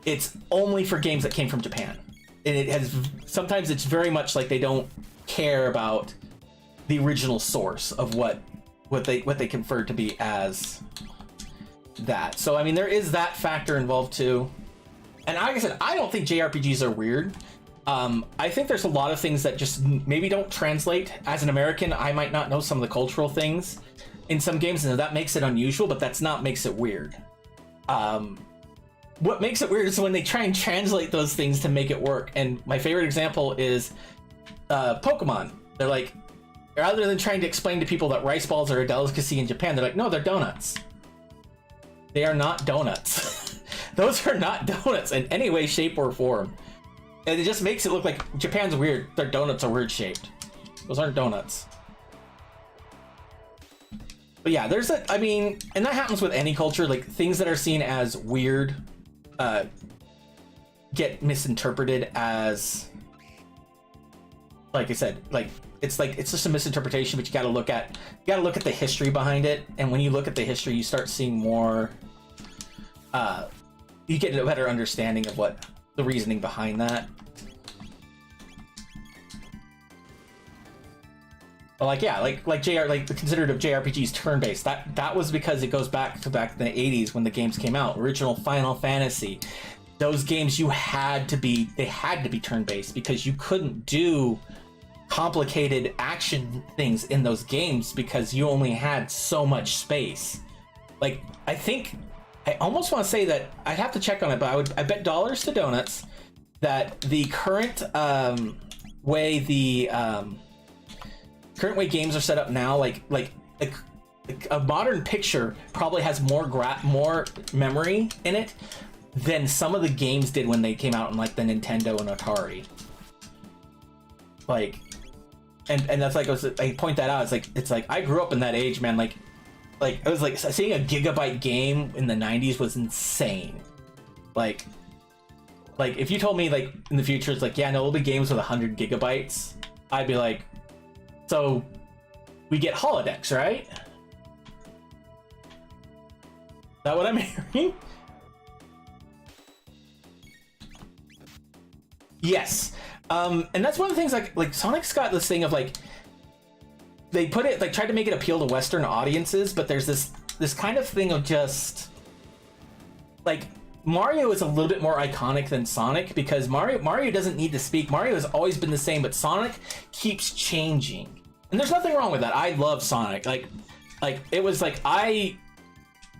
It's only for games that came from Japan, and sometimes it's very much like they don't care about the original source of what they conferred to be as that. So I mean, there is that factor involved too. And like I said, I don't think JRPGs are weird. I think there's a lot of things that just maybe don't translate. As an American, I might not know some of the cultural things in some games, and that makes it unusual, but that's not makes it weird. What makes it weird is when they try and translate those things to make it work. And my favorite example is Pokemon. They're like, rather than trying to explain to people that rice balls are a delicacy in Japan, they're like, no, they're donuts. They are not donuts. Those are not donuts in any way, shape, or form. And it just makes it look like Japan's weird. Their donuts are weird shaped. Those aren't donuts. But yeah, I mean, and that happens with any culture. Like, things that are seen as weird get misinterpreted as, like I said, it's just a misinterpretation, but you gotta look at the history behind it. And when you look at the history, you start seeing more, you get a better understanding of what the reasoning behind that. But like, yeah, like the considered of JRPGs turn-based, that was because it goes back in the 80s when the games came out. Original Final Fantasy, those games they had to be turn-based, because you couldn't do complicated action things in those games because you only had so much space. Like, I almost want to say that I'd have to check on it, but I bet dollars to donuts that the current way games are set up now, like a modern picture probably has more memory in it than some of the games did when they came out in like the Nintendo and Atari. Like, and that's like, I point that out. It's like I grew up in that age, man. Like it was like seeing a gigabyte game in the 90s was insane. Like if you told me like in the future it's like, yeah, no, there'll be games with 100 gigabytes, I'd be like, so we get holodecks, right? Is that what I'm hearing? Yes. And that's one of the things, like Sonic's got this thing of like, they put it, like, tried to make it appeal to Western audiences, but there's this kind of thing of just like, Mario is a little bit more iconic than Sonic because Mario doesn't need to speak. Mario has always been the same, but Sonic keeps changing, and there's nothing wrong with that. I love Sonic. Like it was like, I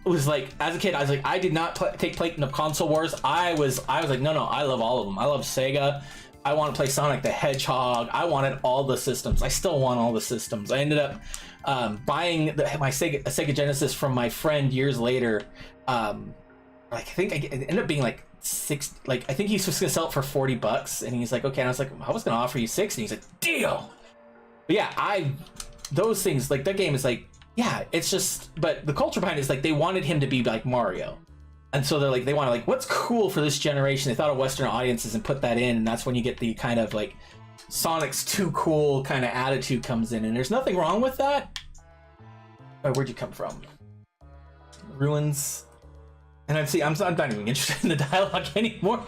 was like, as a kid, I was like, I did not take part in the console wars. I was like, no, I love all of them. I love Sega. I want to play Sonic the Hedgehog. I wanted all the systems. I still want all the systems. I ended up buying my Sega Genesis from my friend years later. I think it ended up being like I think he was just gonna sell it for $40, and he's like, okay. And I was like, I was gonna offer you 60. He's like, deal. But yeah, those things, like, that game is like, yeah, it's just, but the culture behind it is like, they wanted him to be like Mario. And so they're like, they want to, like, what's cool for this generation? They thought of Western audiences and put that in, and that's when you get the kind of like Sonic's too cool kind of attitude comes in, and there's nothing wrong with that. Oh, where'd you come from? Ruins. And I'm not even interested in the dialogue anymore.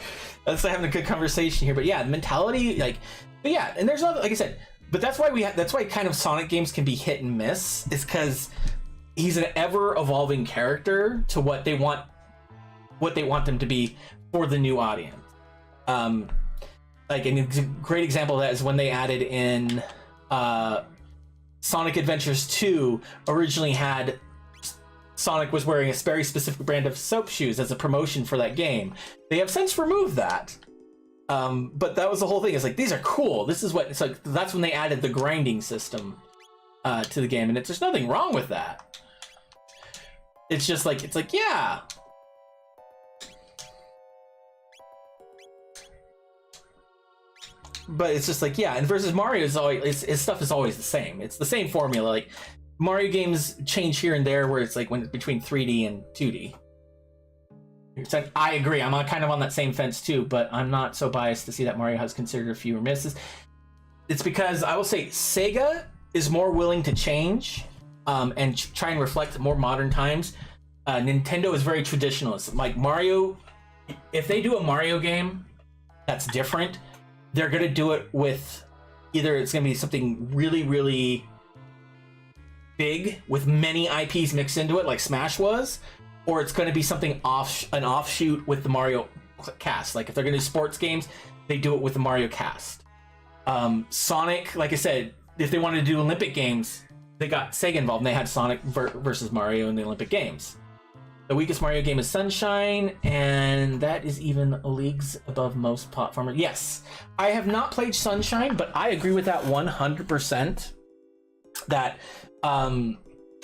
Let's having a good conversation here. But yeah, mentality, like, but yeah, and there's not, like I said, but that's why kind of Sonic games can be hit and miss, is because he's an ever evolving character to what they want them to be for the new audience. Like, a great example of that is when they added in Sonic Adventures 2 originally had Sonic was wearing a very specific brand of soap shoes as a promotion for that game. They have since removed that. But that was the whole thing. It's like, these are cool. This is what it's like. That's when they added the grinding system to the game, and there's nothing wrong with that. It's just like, it's like, yeah. But it's just like, yeah, and versus Mario is always, his stuff is always the same. It's the same formula. Like, Mario games change here and there, where it's like when between 3D and 2D. It's like, I agree. I'm kind of on that same fence too, but I'm not so biased to see that Mario has considered a few misses. It's because I will say Sega is more willing to change and try and reflect more modern times. Nintendo is very traditional. It's like Mario, if they do a Mario game that's different, they're going to do it with either it's going to be something really, really big with many IPs mixed into it, like Smash was, or it's going to be something an offshoot with the Mario cast. Like, if they're going to do sports games, they do it with the Mario cast. Sonic, like I said, if they wanted to do Olympic games, they got Sega involved, and they had Sonic versus Mario in the Olympic games. The weakest Mario game is Sunshine, and that is even leagues above most platformers. Yes, I have not played Sunshine, but I agree with that 100%. That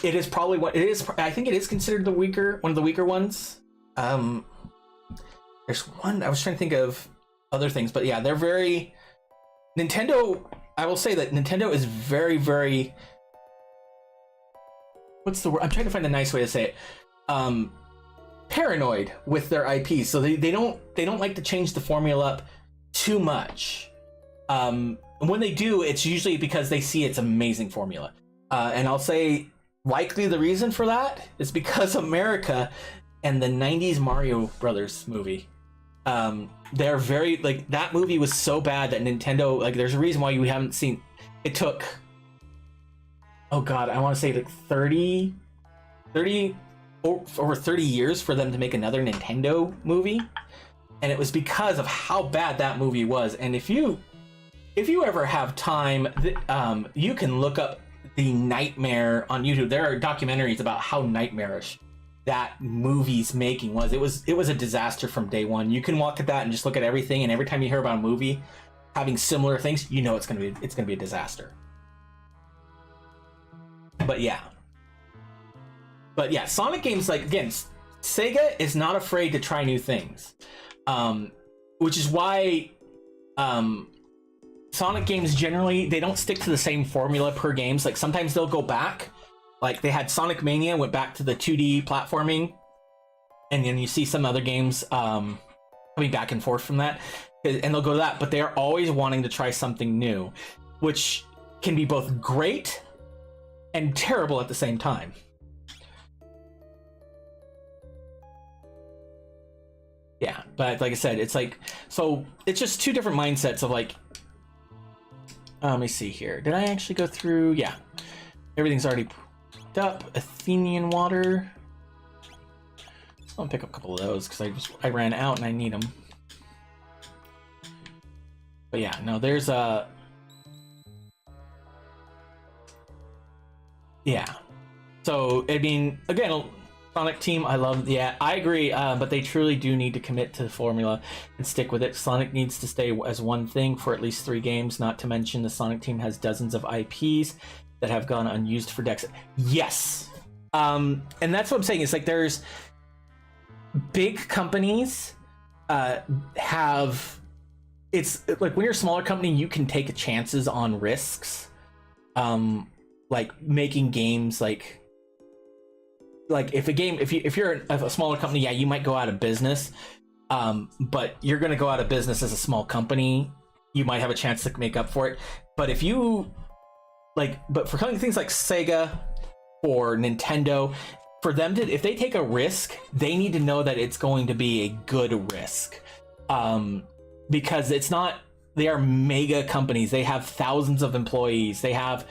it is probably what it is. I think it is considered one of the weaker ones. There's one I was trying to think of other things, but yeah, they're very Nintendo. I will say that Nintendo is very, very. What's the word? I'm trying to find a nice way to say it. Paranoid with their IPs, so they don't like to change the formula up too much. And when they do, it's usually because they see its amazing formula. And I'll say likely the reason for that is because America and the 90s Mario Brothers movie. They're very, like, that movie was so bad that Nintendo, like, there's a reason why you haven't seen it. Took, oh god, I want to say like 30 over 30 years for them to make another Nintendo movie, and it was because of how bad that movie was. And if if you ever have time, you can look up the nightmare on YouTube. There are documentaries about how nightmarish that movie's making was. It was a disaster from day one. You can walk at that and just look at everything, and every time you hear about a movie having similar things, you know it's gonna be a disaster. But yeah, Sonic games, like, again, Sega is not afraid to try new things, which is why Sonic games generally, they don't stick to the same formula per games. Like, sometimes they'll go back. Like, they had Sonic Mania, went back to the 2D platforming, and then you see some other games coming back and forth from that, and they'll go to that, but they're always wanting to try something new, which can be both great and terrible at the same time. Yeah, but like I said, it's like, so it's just two different mindsets of like, let me see here. Did I actually go through? Yeah, everything's already picked up. Athenian water. I'll pick up a couple of those because I ran out and I need them. But yeah, no, there's a, yeah. So I mean, again, Sonic team, I love. Yeah, I agree. But they truly do need to commit to the formula and stick with it. Sonic needs to stay as one thing for at least 3 games. Not to mention, the Sonic team has dozens of IPs that have gone unused for decades. Yes, and that's what I'm saying. It's like there's big companies have. It's like when you're a smaller company, you can take chances on risks, like making games like if you're a smaller company, yeah, you might go out of business, but you're going to go out of business as a small company. You might have a chance to make up for it, but if you but for things like Sega or Nintendo, for them to, if they take a risk, they need to know that it's going to be a good risk, because it's not, they are mega companies. They have thousands of employees. They have,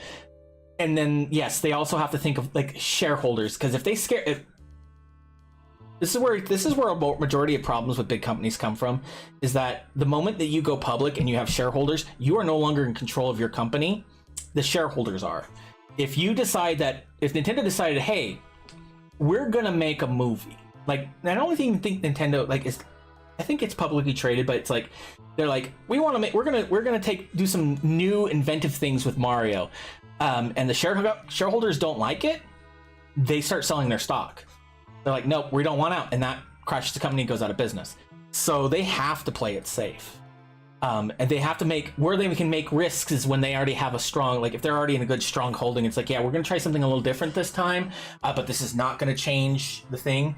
and then yes, they also have to think of like shareholders, because if they this is where a majority of problems with big companies come from, is that the moment that you go public and you have shareholders, you are no longer in control of your company. The shareholders are. If you decide that, if Nintendo decided, hey, we're gonna make a movie, like, I don't even think Nintendo I think it's publicly traded, but it's like they're like, we want to make, we're gonna do some new inventive things with Mario, and the shareholders don't like it, they start selling their stock. They're like, nope, we don't want out, and that crashes the company and goes out of business. So they have to play it safe, and they have to make, where they can make risks is when they already have a strong, like if they're already in a good strong holding, it's like, yeah, we're gonna try something a little different this time, but this is not gonna change the thing.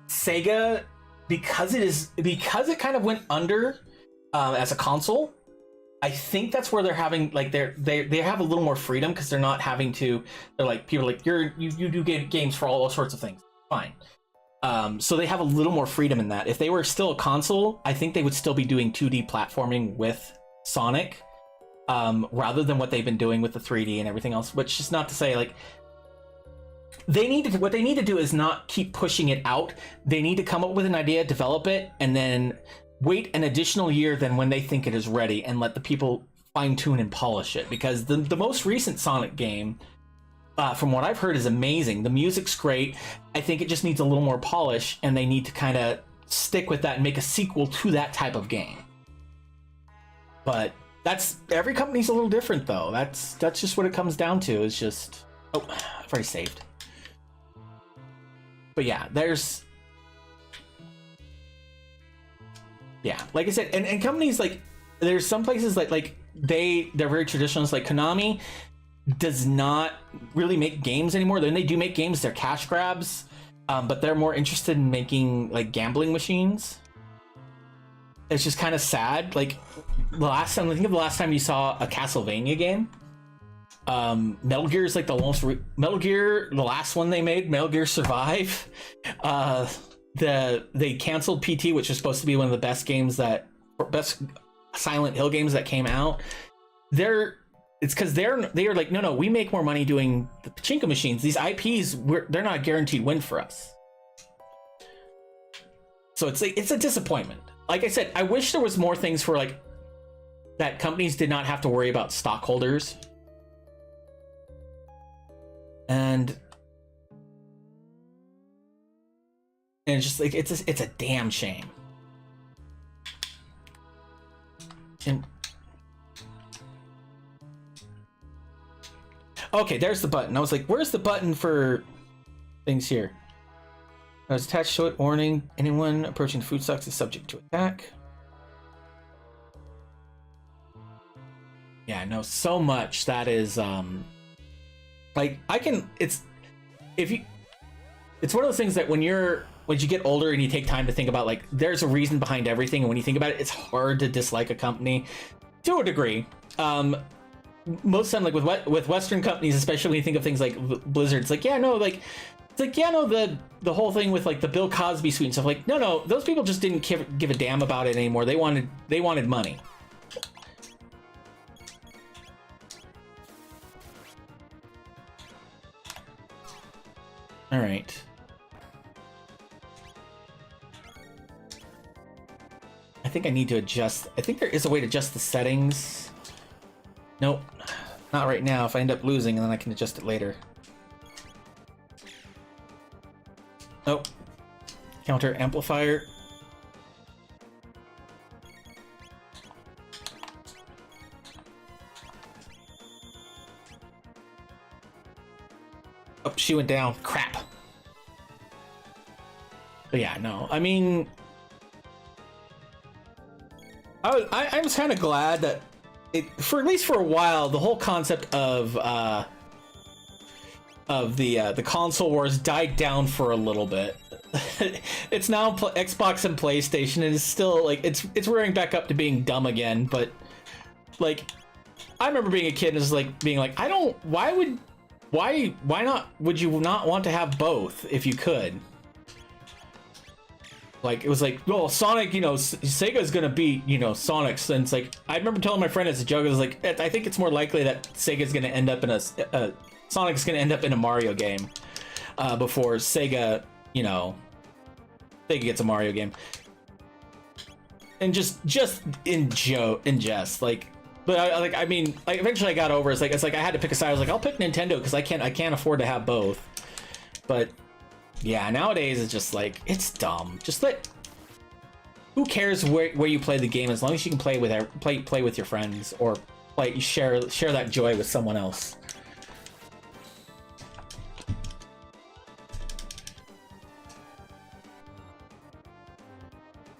Sega, because it kind of went under as a console, I think that's where they're having, like, they have a little more freedom, because they're not having to, they're like, people are like, you do games for all sorts of things, fine. So they have a little more freedom in that. If they were still a console, I think they would still be doing 2D platforming with Sonic, rather than what they've been doing with the 3D and everything else, which is not to say, like, what they need to do is not keep pushing it out. They need to come up with an idea, develop it, and then wait an additional year than when they think it is ready, and let the people fine tune and polish it. Because the most recent Sonic game, from what I've heard, is amazing. The music's great. I think it just needs a little more polish, and they need to kind of stick with that and make a sequel to that type of game. But every company's a little different, though. That's just what it comes down to. It's just, oh, I've already saved. But yeah, like I said, and companies, like, there's some places like they're very traditionalist. Like Konami does not really make games anymore. Then they do make games, they're cash grabs, but they're more interested in making like gambling machines. It's just kind of sad. Like think of the last time you saw a Castlevania game. Metal Gear is like Metal Gear, the last one they made, Metal Gear Survive. They canceled PT, which was supposed to be one of the best Silent Hill games that came out. It's because they are like, no, we make more money doing the pachinko machines. These IPs, they're not a guaranteed win for us. So it's a disappointment. Like I said, I wish there was more things for, like, that companies did not have to worry about stockholders. And it's just like it's a damn shame. And okay, there's the button. I was like, where's the button for things here? I was attached to it. Warning: anyone approaching food stocks is subject to attack. Yeah, no, so much that is like I can. It's one of those things that when you get older and you take time to think about, like, there's a reason behind everything, and when you think about it, it's hard to dislike a company to a degree. Most of the time, like with Western companies, especially when you think of things like Blizzard, it's like, yeah, no, like, it's like, yeah, no, the whole thing with like the Bill Cosby suite and stuff, like, no, those people just didn't give a damn about it anymore. They wanted money. All right. I think I need to adjust. I think there is a way to adjust the settings. Nope, not right now. If I end up losing, then I can adjust it later. Nope. Counter amplifier. Oh, she went down. Crap. But yeah, no. I mean, I was kind of glad that for at least for a while, the whole concept of the console wars died down for a little bit. It's now Xbox and PlayStation, and it's still like it's rearing back up to being dumb again. But like, I remember being a kid and just like being like, why not? Would you not want to have both if you could? Like, it was like, well, Sonic, Sega's gonna beat, Sonic's, and it's like, I remember telling my friend as a joke, I was like, I think it's more likely that Sega's gonna end up in Sonic's gonna end up in a Mario game, before Sega, Sega gets a Mario game. And just in jest, like, but I mean, eventually I got over it. It's like I had to pick a side. I was like, I'll pick Nintendo because I can't afford to have both. But yeah, nowadays it's just like, it's dumb. Just who cares where you play the game, as long as you can play with your friends, or share that joy with someone else.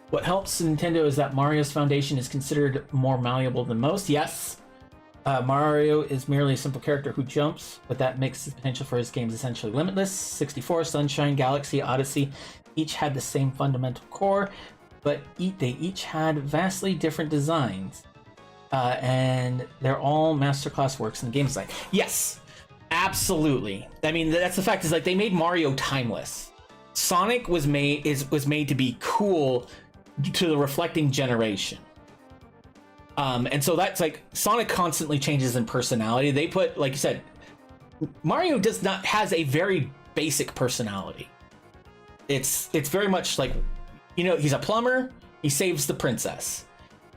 What helps Nintendo is that Mario's foundation is considered more malleable than most. Yes, Mario is merely a simple character who jumps, but that makes the potential for his games essentially limitless. 64, Sunshine, Galaxy, Odyssey each had the same fundamental core, but they each had vastly different designs. And they're all masterclass works in game design. Yes, absolutely. I mean, that's the fact, is like, they made Mario timeless. Sonic was made to be cool to the reflecting generation. And so that's like, Sonic constantly changes in personality. They put, like you said, Mario has a very basic personality. It's very much like, he's a plumber, he saves the princess.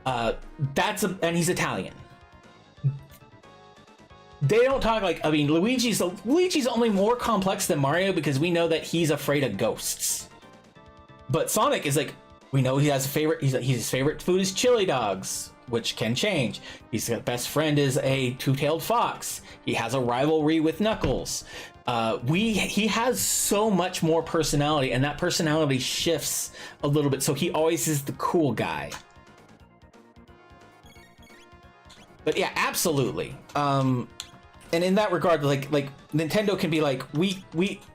And he's Italian. They don't talk like, I mean, Luigi's only more complex than Mario because we know that he's afraid of ghosts. But Sonic is like, we know he has a favorite, his favorite food is chili dogs, which can change. His best friend is a two-tailed fox. He has a rivalry with Knuckles. He has so much more personality, and that personality shifts a little bit, so he always is the cool guy. But yeah, absolutely. And in that regard, like Nintendo can be like, we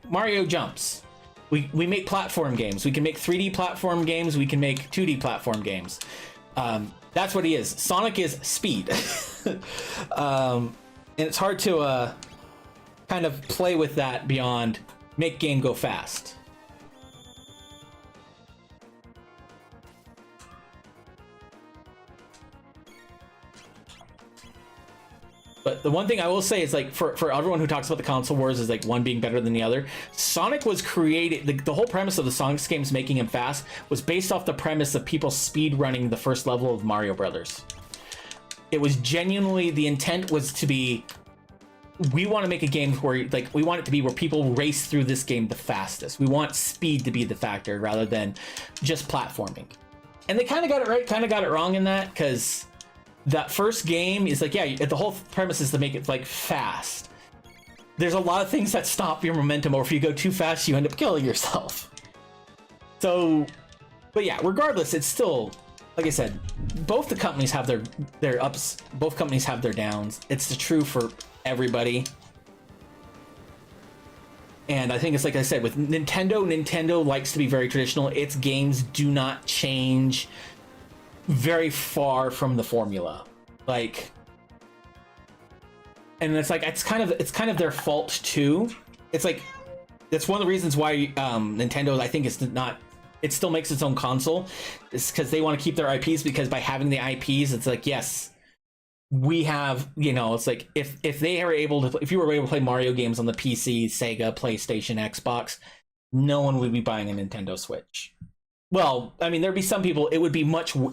Mario jumps. We make platform games. We can make 3D platform games. We can make 2D platform games. That's what he is. Sonic is speed. And it's hard to kind of play with that beyond make game go fast. But the one thing I will say is, like, for everyone who talks about the console wars is like one being better than the other, Sonic was created, the whole premise of the Sonic games making him fast was based off the premise of people speed running the first level of Mario Brothers. it was genuinely, the intent was to be, we want to make a game where, like, we want it to be where people race through this game the fastest. We want speed to be the factor rather than just platforming. And they kind of got it right, kind of got it wrong in that, because that first game is like, yeah, the whole premise is to make it like fast. There's a lot of things that stop your momentum, or if you go too fast, you end up killing yourself. So, but yeah, regardless, it's still, like I said, both the companies have their ups, both companies have their downs. It's true for everybody. And I think it's like I said, with Nintendo likes to be very traditional. Its games do not change very far from the formula. Like, and it's like, it's kind of their fault too. It's like, that's one of the reasons why Nintendo, I think, is not, it still makes its own console. It's because they want to keep their IPs, because by having the IPs, it's like, yes, we have, you know, it's like, if they are able to, if you were able to play Mario games on the PC, Sega, PlayStation, Xbox, no one would be buying a Nintendo Switch. Well, I mean, there'd be some people, it would be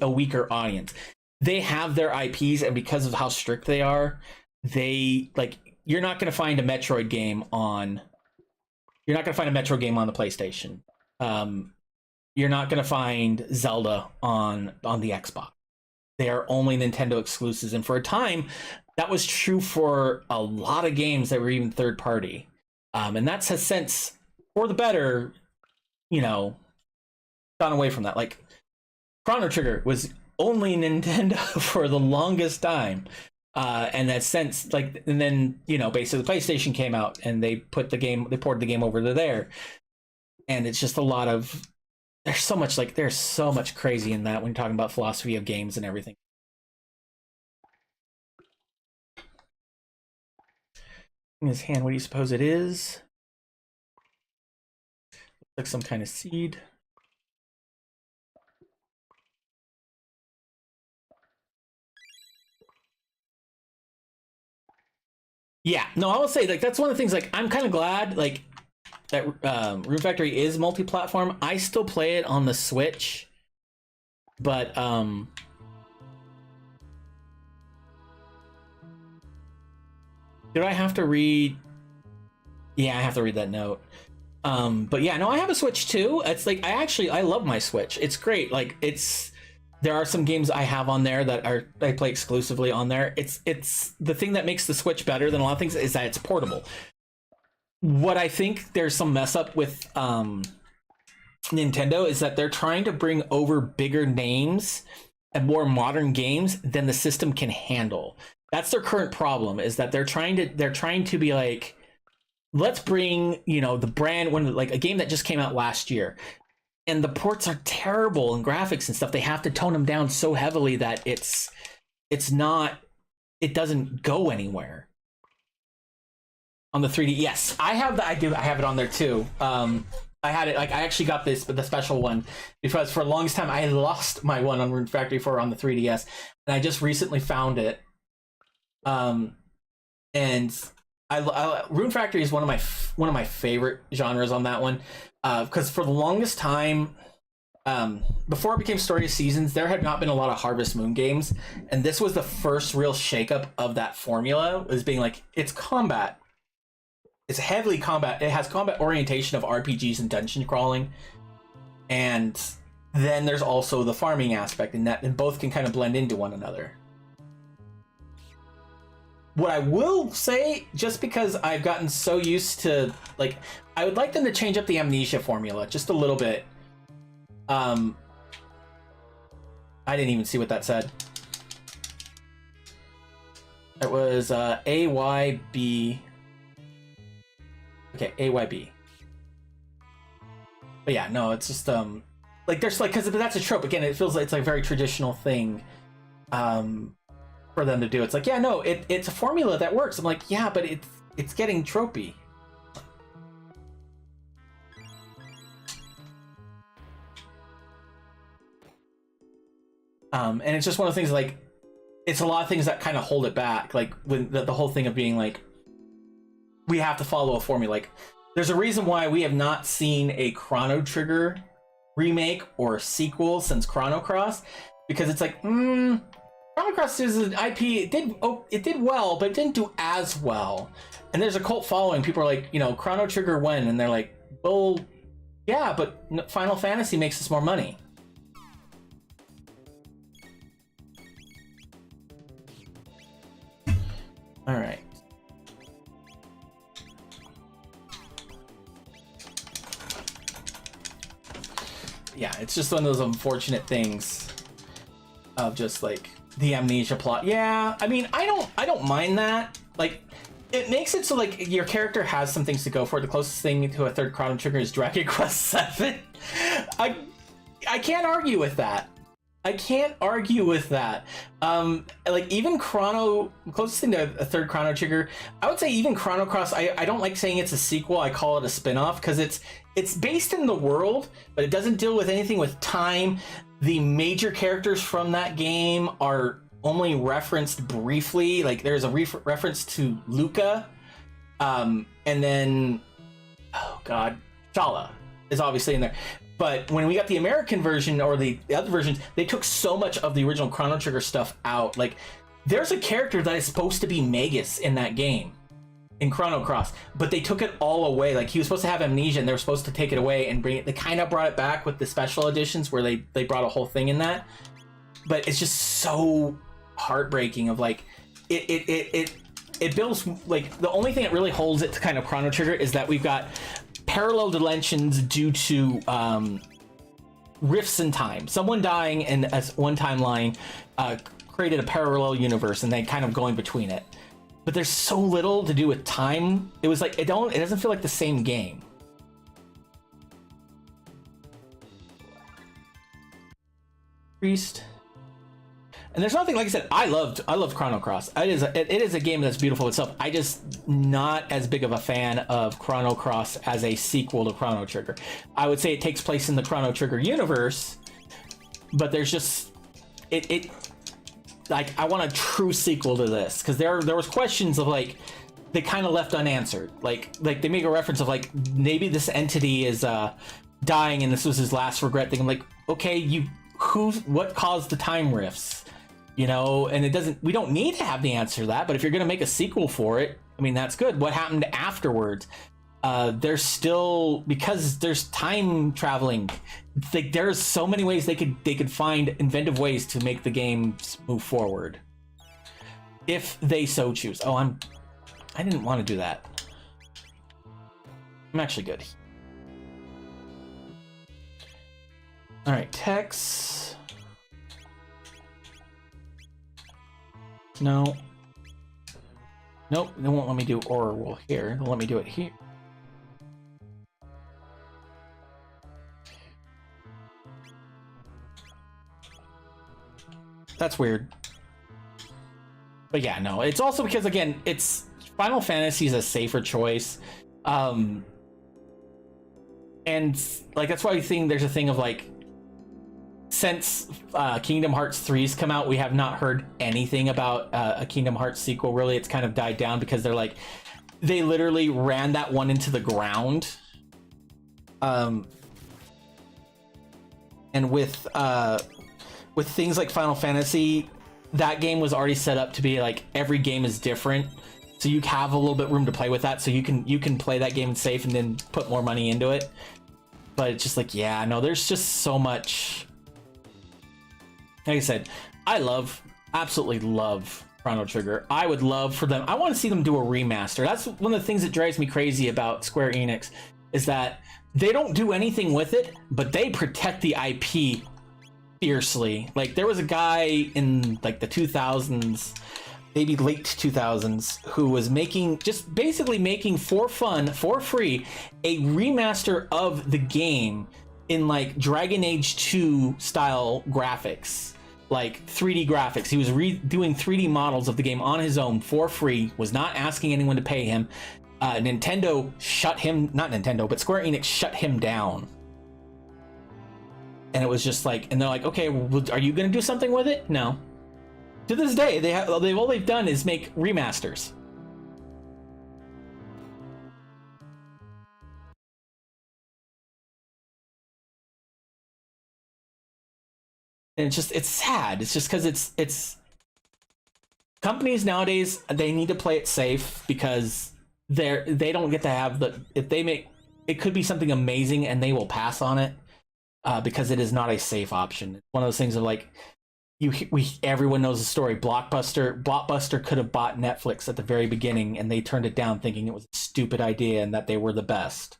a weaker audience. They have their IPs, and because of how strict they are, they, like, you're not going to find a Metroid game on, you're not going to find a Metroid game on the PlayStation. You're not going to find Zelda on the Xbox. They are only Nintendo exclusives, and for a time, that was true for a lot of games that were even third party. And that has since, for the better, you know, gone away from that. Like, Chrono Trigger was only Nintendo for the longest time. And that since, like, and then, you know, basically PlayStation came out and they ported the game over to there. And it's just a lot of, there's so much crazy in that when you're talking about philosophy of games and everything. In his hand, what do you suppose it is? Looks like some kind of seed. Yeah, no, I will say, like, that's one of the things, like, I'm kind of glad, like, that Rune Factory is multi-platform. I still play it on the Switch, but did I have to read? Yeah, I have to read that note. But yeah, no, I have a Switch too. It's like, I love my Switch. It's great. Like, there are some games I have on there that I play exclusively on there. It's the thing that makes the Switch better than a lot of things is that it's portable. What I think there's some mess up with Nintendo is that they're trying to bring over bigger names and more modern games than the system can handle. That's their current problem, is that they're trying to be like, let's bring, you know, the brand, when, like, a game that just came out last year, and the ports are terrible and graphics and stuff. They have to tone them down so heavily that it doesn't go anywhere. On the 3D, yes, I have it on there too. I had it, like, I actually got the special one because for the longest time I lost my one on Rune Factory 4 on the 3DS, and I just recently found it. And Rune Factory is one of my favorite genres on that one, because for the longest time, before it became Story of Seasons, there had not been a lot of Harvest Moon games, and this was the first real shakeup of that formula. Was being like, it's combat. It's heavily combat. It has combat orientation of RPGs and dungeon crawling, and then there's also the farming aspect, and both can kind of blend into one another. What I will say, just because I've gotten so used to, like, I would like them to change up the Amnesia formula just a little bit. I didn't even see what that said. It was AYB. Okay, AYB. But yeah, no, it's just like, there's, like, because that's a trope. Again, it feels like it's like a very traditional thing for them to do. It's like, yeah, no, it's a formula that works. I'm like, yeah, but it's getting tropey. And it's just one of the things, like, it's a lot of things that kind of hold it back. Like, when the whole thing of being like, we have to follow a formula. Like, there's a reason why we have not seen a Chrono Trigger remake or sequel since Chrono Cross, because it's like, Chrono Cross is an IP. It did well, but it didn't do as well. And there's a cult following. People are like, Chrono Trigger when, and they're like, well, yeah, but Final Fantasy makes us more money. All right. Yeah, it's just one of those unfortunate things of just like the amnesia plot. Yeah, I mean, I don't mind that. Like, it makes it so like your character has some things to go for. The closest thing to a third Chrono Trigger is Dragon Quest 7. I can't argue with that. I can't argue with that. Like even closest thing to a third Chrono Trigger, I would say even Chrono Cross. I don't like saying it's a sequel. I call it a spin-off because it's based in the world, but it doesn't deal with anything with time. The major characters from that game are only referenced briefly. Like there's a reference to Luca, and then oh god, Shala is obviously in there. But when we got the American version or the other versions, they took so much of the original Chrono Trigger stuff out. Like, there's a character that is supposed to be Magus in that game, in Chrono Cross, but they took it all away. Like, he was supposed to have amnesia, and they were supposed to take it away and bring it. They kind of brought it back with the special editions where they brought a whole thing in that. But it's just so heartbreaking. Of like, it builds like the only thing that really holds it to kind of Chrono Trigger is that we've got parallel dimensions due to rifts in time. Someone dying in a one timeline created a parallel universe, and they kind of going between it. But there's so little to do with time. It was like it doesn't feel like the same game. Priest. And there's nothing, like I said, I loved Chrono Cross. It is a game that's beautiful itself. I just not as big of a fan of Chrono Cross as a sequel to Chrono Trigger. I would say it takes place in the Chrono Trigger universe, but there's just it like I want a true sequel to this because there was questions of like they kind of left unanswered. Like they make a reference of like maybe this entity is dying and this was his last regret thing. I'm like, okay, what caused the time rifts? And we don't need to have the answer to that, but if you're going to make a sequel for it, I mean, that's good. What happened afterwards? There's still, because there's time traveling, like there's so many ways they could find inventive ways to make the games move forward. If they so choose. Oh, I didn't want to do that. I'm actually good. All right, Tex. No. Nope, they won't let me do Oral here. They'll let me do it here. That's weird. But yeah, no. It's also because, again, it's Final Fantasy is a safer choice. And like that's why I think there's a thing of like since Kingdom Hearts 3's come out, we have not heard anything about a Kingdom Hearts sequel. Really, it's kind of died down because they literally ran that one into the ground. And with things like Final Fantasy, that game was already set up to be like every game is different, so you have a little bit room to play with that. So you can play that game safe and then put more money into it. But it's just like, yeah, no, there's just so much. Like I said, I absolutely love Chrono Trigger. I would love for them. I want to see them do a remaster. That's one of the things that drives me crazy about Square Enix is that they don't do anything with it, but they protect the IP fiercely. Like there was a guy in like the 2000s, maybe late 2000s, who was basically making for fun, for free, a remaster of the game in like Dragon Age 2 style graphics, like 3D graphics. He was doing 3D models of the game on his own for free, was not asking anyone to pay him. Nintendo shut him, not Nintendo, but Square Enix shut him down. And it was just like, and they're like, okay, well, are you going to do something with it? No. To this day, all they've done is make remasters. And it's sad. It's just because it's companies nowadays, they need to play it safe because they don't get to have the, if they make, it could be something amazing and they will pass on it because it is not a safe option. It's one of those things of like, everyone knows the story. Blockbuster could have bought Netflix at the very beginning and they turned it down thinking it was a stupid idea and that they were the best.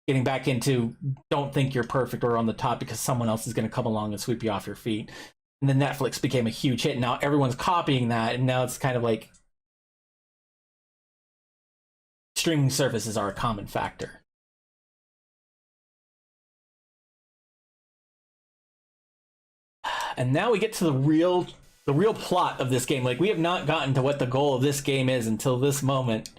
Getting back into don't think you're perfect or on the top because someone else is going to come along and sweep you off your feet. And then Netflix became a huge hit. Now everyone's copying that, and now it's kind of like streaming services are a common factor. And now we get to the real plot of this game. Like, we have not gotten to what the goal of this game is until this moment.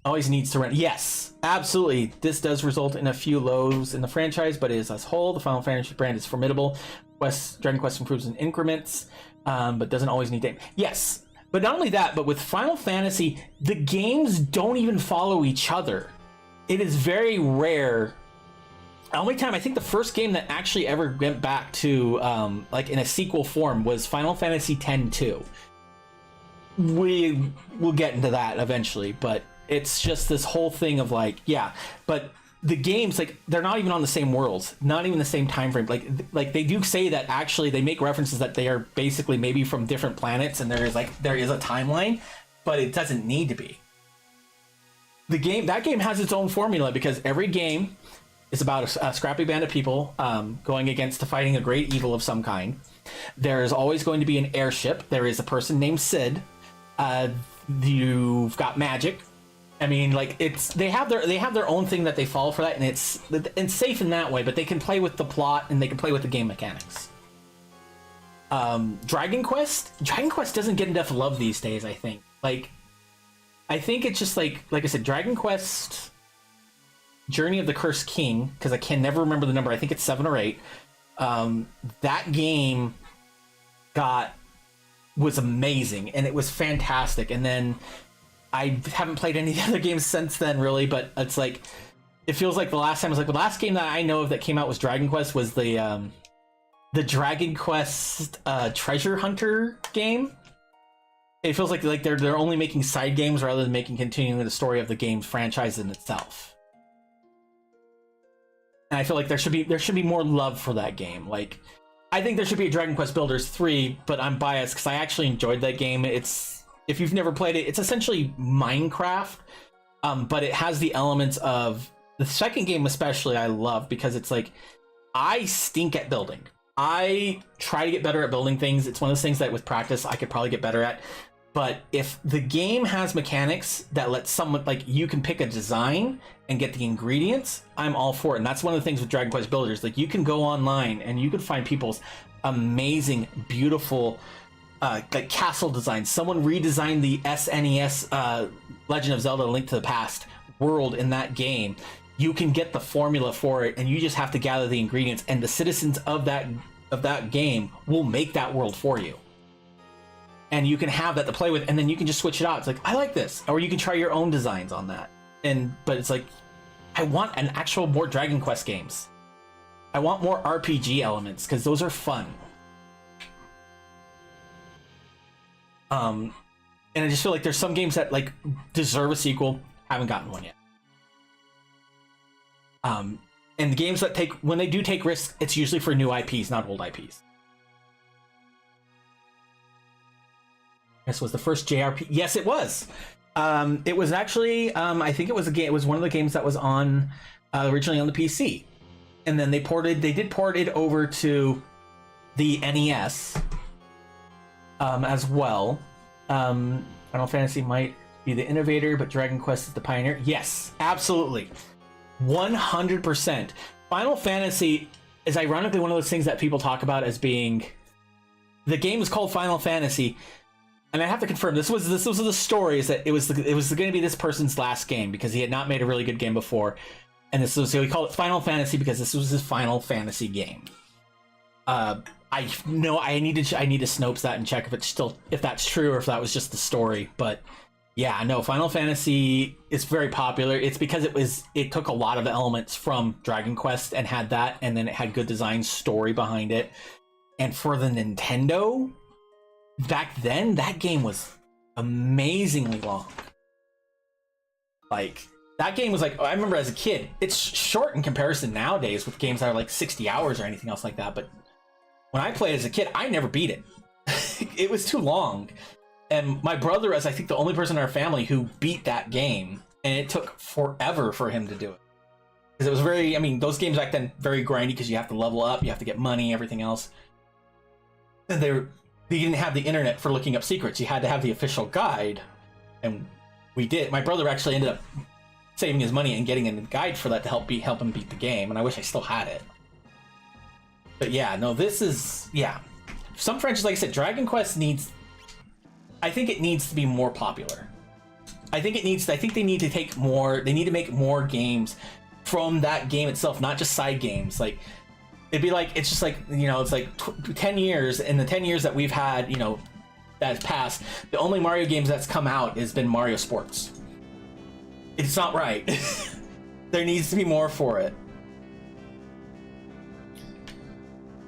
Always needs to run. Yes, absolutely. This does result in a few lows in the franchise, but it is as a whole. The Final Fantasy brand is formidable. Dragon Quest improves in increments, but doesn't always need to. Yes, but not only that, but with Final Fantasy, the games don't even follow each other. It is very rare. The only time I think the first game that actually ever went back to like in a sequel form was Final Fantasy X-2. We will get into that eventually, but it's just this whole thing of like, yeah, but the games, like, they're not even on the same worlds, not even the same time frame. Like they do say that actually they make references that they are basically maybe from different planets and there is a timeline, but it doesn't need to be. That game has its own formula because every game is about a scrappy band of people going against to fighting a great evil of some kind. There is always going to be an airship. There is a person named Sid. You've got magic. I mean, like, they have their own thing that they follow for that, and it's safe in that way. But they can play with the plot and they can play with the game mechanics. Dragon Quest doesn't get enough love these days. I think it's just like I said, Dragon Quest, Journey of the Cursed King, because I can never remember the number. I think it's 7 or 8. That game was amazing and it was fantastic, and then I haven't played any other games since then, really. But it's like, it feels like the last game that I know of that came out was Dragon Quest, was the Dragon Quest Treasure Hunter game. It feels like they're only making side games rather than continuing the story of the game's franchise in itself. And I feel like there should be more love for that game. Like, I think there should be a Dragon Quest Builders 3, but I'm biased because I actually enjoyed that game. If you've never played it, it's essentially Minecraft, but it has the elements of the second game, especially I love, because it's like, I stink at building. I try to get better at building things. It's one of those things that with practice I could probably get better at. But if the game has mechanics that let someone, like, you can pick a design and get the ingredients, I'm all for it. And that's one of the things with Dragon Quest Builders. Like, you can go online and you can find people's amazing, beautiful like castle designs. Someone redesigned the SNES Legend of Zelda: Link to the Past world in that game. You can get the formula for it and you just have to gather the ingredients, and the citizens of that game will make that world for you. And you can have that to play with, and then you can just switch it out. It's like, I like this. Or you can try your own designs on that. But it's like, I want an actual more Dragon Quest games. I want more RPG elements, because those are fun. And I just feel like there's some games that like deserve a sequel, haven't gotten one yet. And the games that when they do take risks, it's usually for new IPs, not old IPs. This was the first JRPG. Yes, it was. It was actually, I think it was it was one of the games that was on originally on the PC, and then they did port it over to the NES as well. Final Fantasy might be the innovator, but Dragon Quest is the pioneer. Yes, absolutely, 100%. Final Fantasy is ironically one of those things that people talk about as being, the game is called Final Fantasy. And I have to confirm, this was the story, is that it was going to be this person's last game because he had not made a really good game before, and so we call it Final Fantasy because this was his Final Fantasy game. I need to Snopes that and check if that's true or if that was just the story. But yeah, no, Final Fantasy is very popular. It's because it took a lot of elements from Dragon Quest and had that, and then it had good design story behind it. And for the Nintendo, back then that game was amazingly long. Like that game was like, I remember as a kid, it's short in comparison nowadays with games that are like 60 hours or anything else like that. But when I played as a kid, I never beat it. It was too long. And my brother is, I think, the only person in our family who beat that game. And it took forever for him to do it. Because it was very, I mean, those games back then, very grindy because you have to level up, you have to get money, everything else. And they didn't have the internet for looking up secrets. You had to have the official guide. And we did. My brother actually ended up saving his money and getting a guide for that to help him beat the game. And I wish I still had it. But yeah, no, this is, yeah. Some franchises, like I said, Dragon Quest needs, I think it needs to be more popular. I think they need to take more, they need to make more games from that game itself, not just side games. Like, it'd be like, it's just like, you know, it's like 10 years, in the 10 years that we've had, you know, that has passed, the only Mario games that's come out has been Mario Sports. It's not right. There needs to be more for it.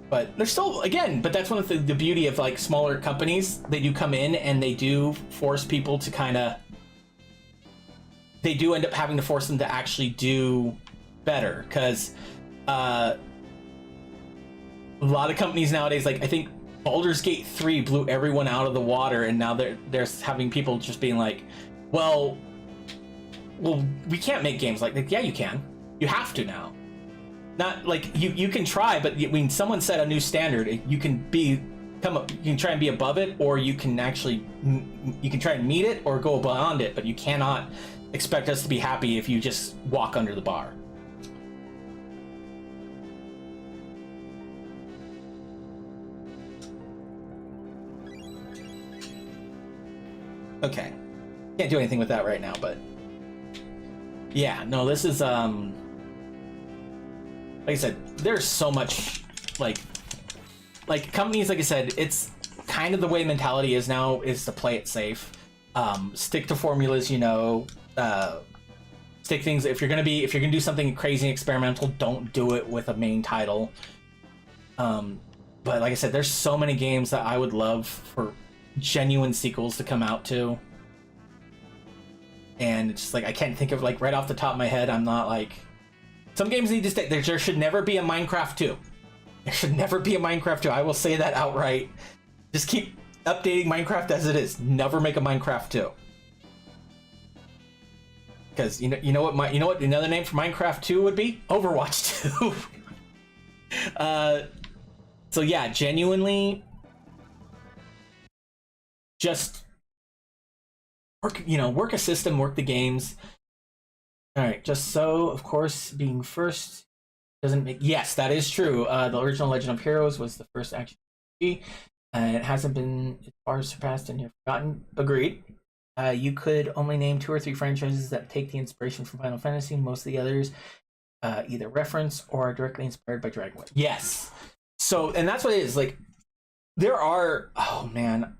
But there's still, again, but that's one of the beauty of like smaller companies. They do come in and they do force people to kind of, they do end up having to force them to actually do better. Because a lot of companies nowadays, like I think Baldur's Gate 3 blew everyone out of the water, and now they're having people just being like, well, we can't make games like that. Yeah, you can. You have to now. Not like you can try, but when someone set a new standard, you can come up, you can try and be above it, or you can actually try and meet it or go beyond it, but you cannot expect us to be happy if you just walk under the bar. Okay, can't do anything with that right now, but yeah, no, this is like I said, there's so much like companies, like I said, it's kind of the way mentality is now, is to play it safe. Stick to formulas, you know, stick things, if you're gonna do something crazy and experimental, don't do it with a main title. But like I said, there's so many games that I would love for genuine sequels to come out to. And it's just like, I can't think of, like, right off the top of my head, I'm not like, some games need to stay. There should never be a Minecraft 2. There should never be a Minecraft 2. I will say that outright. Just keep updating Minecraft as it is. Never make a Minecraft 2. Because you know what another name for Minecraft 2 would be? Overwatch 2. So yeah, genuinely, just work a system, work the games. All right, just so, of course, being first doesn't make... Yes, that is true. The original Legend of Heroes was the first action RPG, and it hasn't been as far surpassed and forgotten. Agreed. You could only name 2 or 3 franchises that take the inspiration from Final Fantasy. Most of the others either reference or are directly inspired by Dragon Quest. Yes. So, and that's what it is. Like, there are... Oh, man.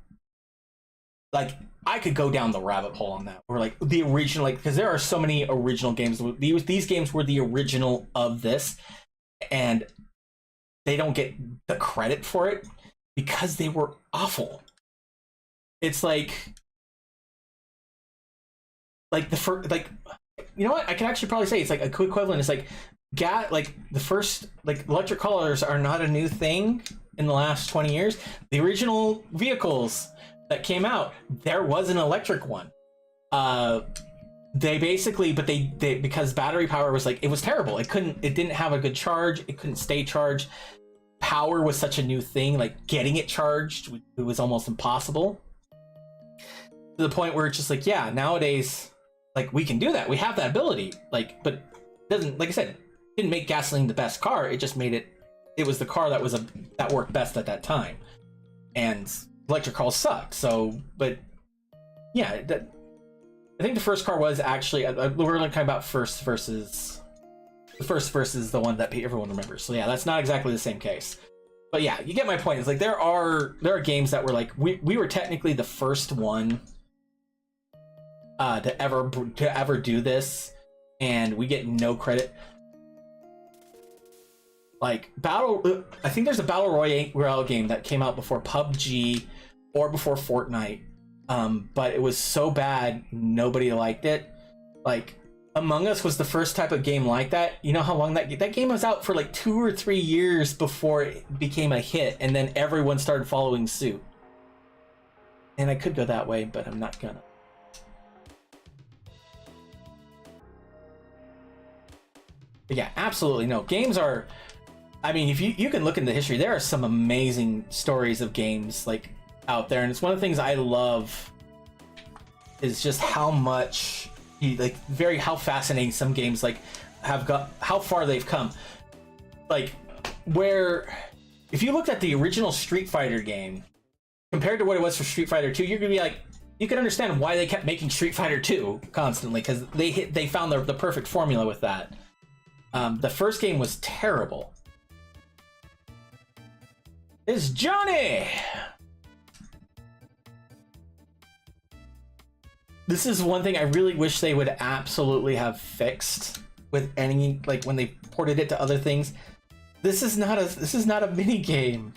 Like, I could go down the rabbit hole on that. Or like the original, like, because there are so many original games. These games were the original of this, and they don't get the credit for it because they were awful. It's like the first, like, you know what? I can actually probably say it's like a quick equivalent. It's like like the first, like, electric cars are not a new thing in the last 20 years. The original vehicles that came out, there was an electric one. They basically, but they because battery power was like, it was terrible. It didn't have a good charge. It couldn't stay charged. Power was such a new thing. Like, getting it charged, it was almost impossible. To the point where it's just like, yeah, nowadays, like, we can do that. We have that ability. Like, but it doesn't, like I said, it didn't make gasoline the best car. It just made it was the car that worked best at that time. And electric cars sucked. So, but yeah, I think the first car was actually, we're talking about first versus the one that everyone remembers. So yeah, that's not exactly the same case. But yeah, you get my point. It's like there are games that were like, we were technically the first one to ever do this, and we get no credit. Like I think there's a battle royale game that came out before PUBG or before Fortnite. But it was so bad, nobody liked it. Like, Among Us was the first type of game like that. You know how long that game was out for like 2 or 3 years before it became a hit, and then everyone started following suit. And I could go that way, but I'm not gonna. But yeah, absolutely no. Games are, I mean, if you can look in the history, there are some amazing stories of games like out there, and it's one of the things I love is just how much how fascinating some games like have got, how far they've come. Like, where if you looked at the original Street Fighter game compared to what it was for Street Fighter 2, you're gonna be like, you can understand why they kept making Street Fighter 2 constantly, because they found the perfect formula with that. The first game was terrible. It's Johnny! This is one thing I really wish they would absolutely have fixed with any, like, when they ported it to other things. This is not a mini game.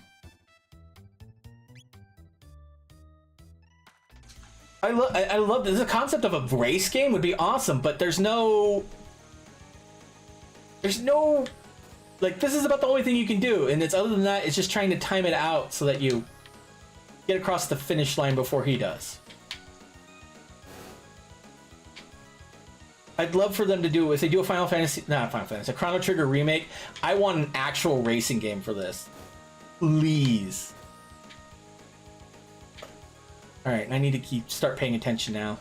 I love this. The concept of a race game would be awesome, but there's no, like, this is about the only thing you can do, and it's, other than that, it's just trying to time it out so that you get across the finish line before he does. I'd love for them to do, if they do a a Chrono Trigger remake, I want an actual racing game for this. Please. Alright, and I need to start paying attention now.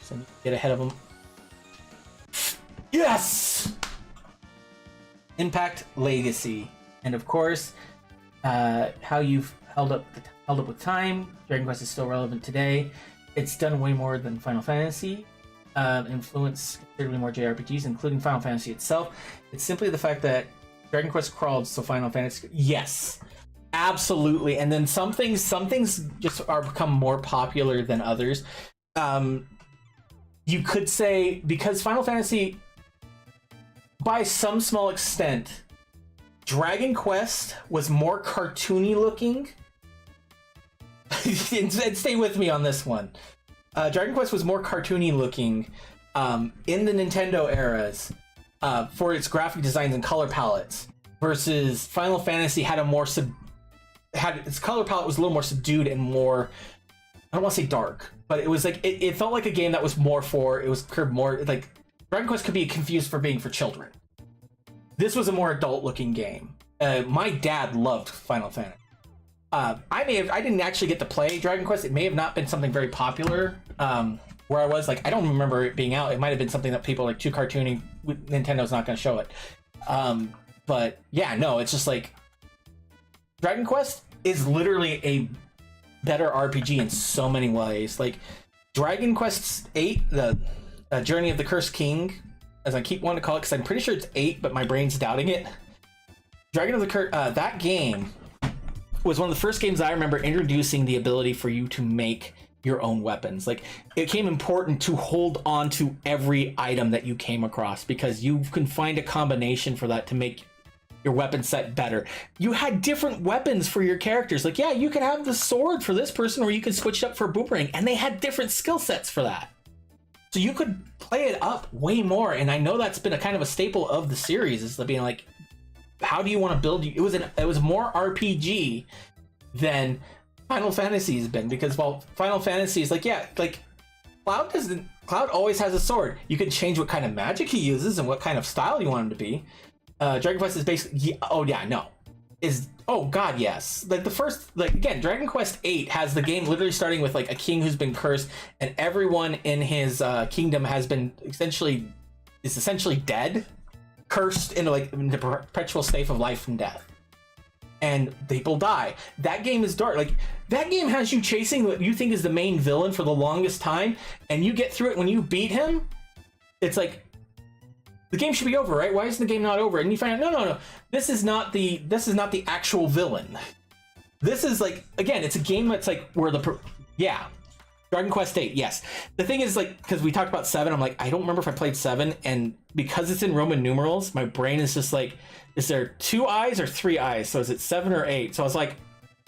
So I need to get ahead of them. Yes! Impact Legacy. And of course, how you've held up with time. Dragon Quest is still relevant today. It's done way more than Final Fantasy. Influenced considerably more JRPGs, including Final Fantasy itself. It's simply the fact that Dragon Quest crawled, so Final Fantasy. Yes, absolutely. And then some things just are become more popular than others. You could say because Final Fantasy, by some small extent, Dragon Quest was more cartoony looking. And stay with me on this one. Dragon Quest was more cartoony looking in the Nintendo eras for its graphic designs and color palettes, versus Final Fantasy had its color palette was a little more subdued and more, I don't want to say dark, but it was like it felt like a game that was more for, it was curved more like Dragon Quest could be confused for being for children. This was a more adult looking game. My dad loved Final Fantasy. I didn't actually get to play Dragon Quest. It may have not been something very popular where I was. Like, I don't remember it being out. It might have been something that people like too cartoony. Nintendo's not going to show it. But yeah, no, it's just like Dragon Quest is literally a better RPG in so many ways. Like Dragon Quest 8, the Journey of the Cursed King, as I keep wanting to call it, because I'm pretty sure it's 8, but my brain's doubting it. Dragon of the that game was one of the first games I remember introducing the ability for you to make your own weapons. Like, it became important to hold on to every item that you came across, because you can find a combination for that to make your weapon set better. You had different weapons for your characters. Like, yeah, you could have the sword for this person, or you could switch it up for a boomerang, and they had different skill sets for that. So you could play it up way more, and I know that's been a kind of a staple of the series, is being like, how do you want to build? It was more RPG than Final Fantasy has been, because while Final Fantasy is like, yeah, like Cloud always has a sword. You can change what kind of magic he uses and what kind of style you want him to be. Dragon Quest is basically, oh god, yes. Like the first, like again, Dragon Quest 8 has the game literally starting with like a king who's been cursed, and everyone in his kingdom has been essentially dead, cursed into like the perpetual state of life and death, and people die. That game is dark. Like that game has you chasing what you think is the main villain for the longest time, and you get through it. When you beat him, it's like the game should be over, right? Why is the game not over? And you find out, no, this is not the actual villain. This is like, again, it's a game that's like where Dragon Quest 8, yes. The thing is, like, because we talked about 7, I'm like, I don't remember if I played 7, and because it's in Roman numerals, my brain is just like, is there 2 eyes or 3 eyes? So is it 7 or 8? So I was like,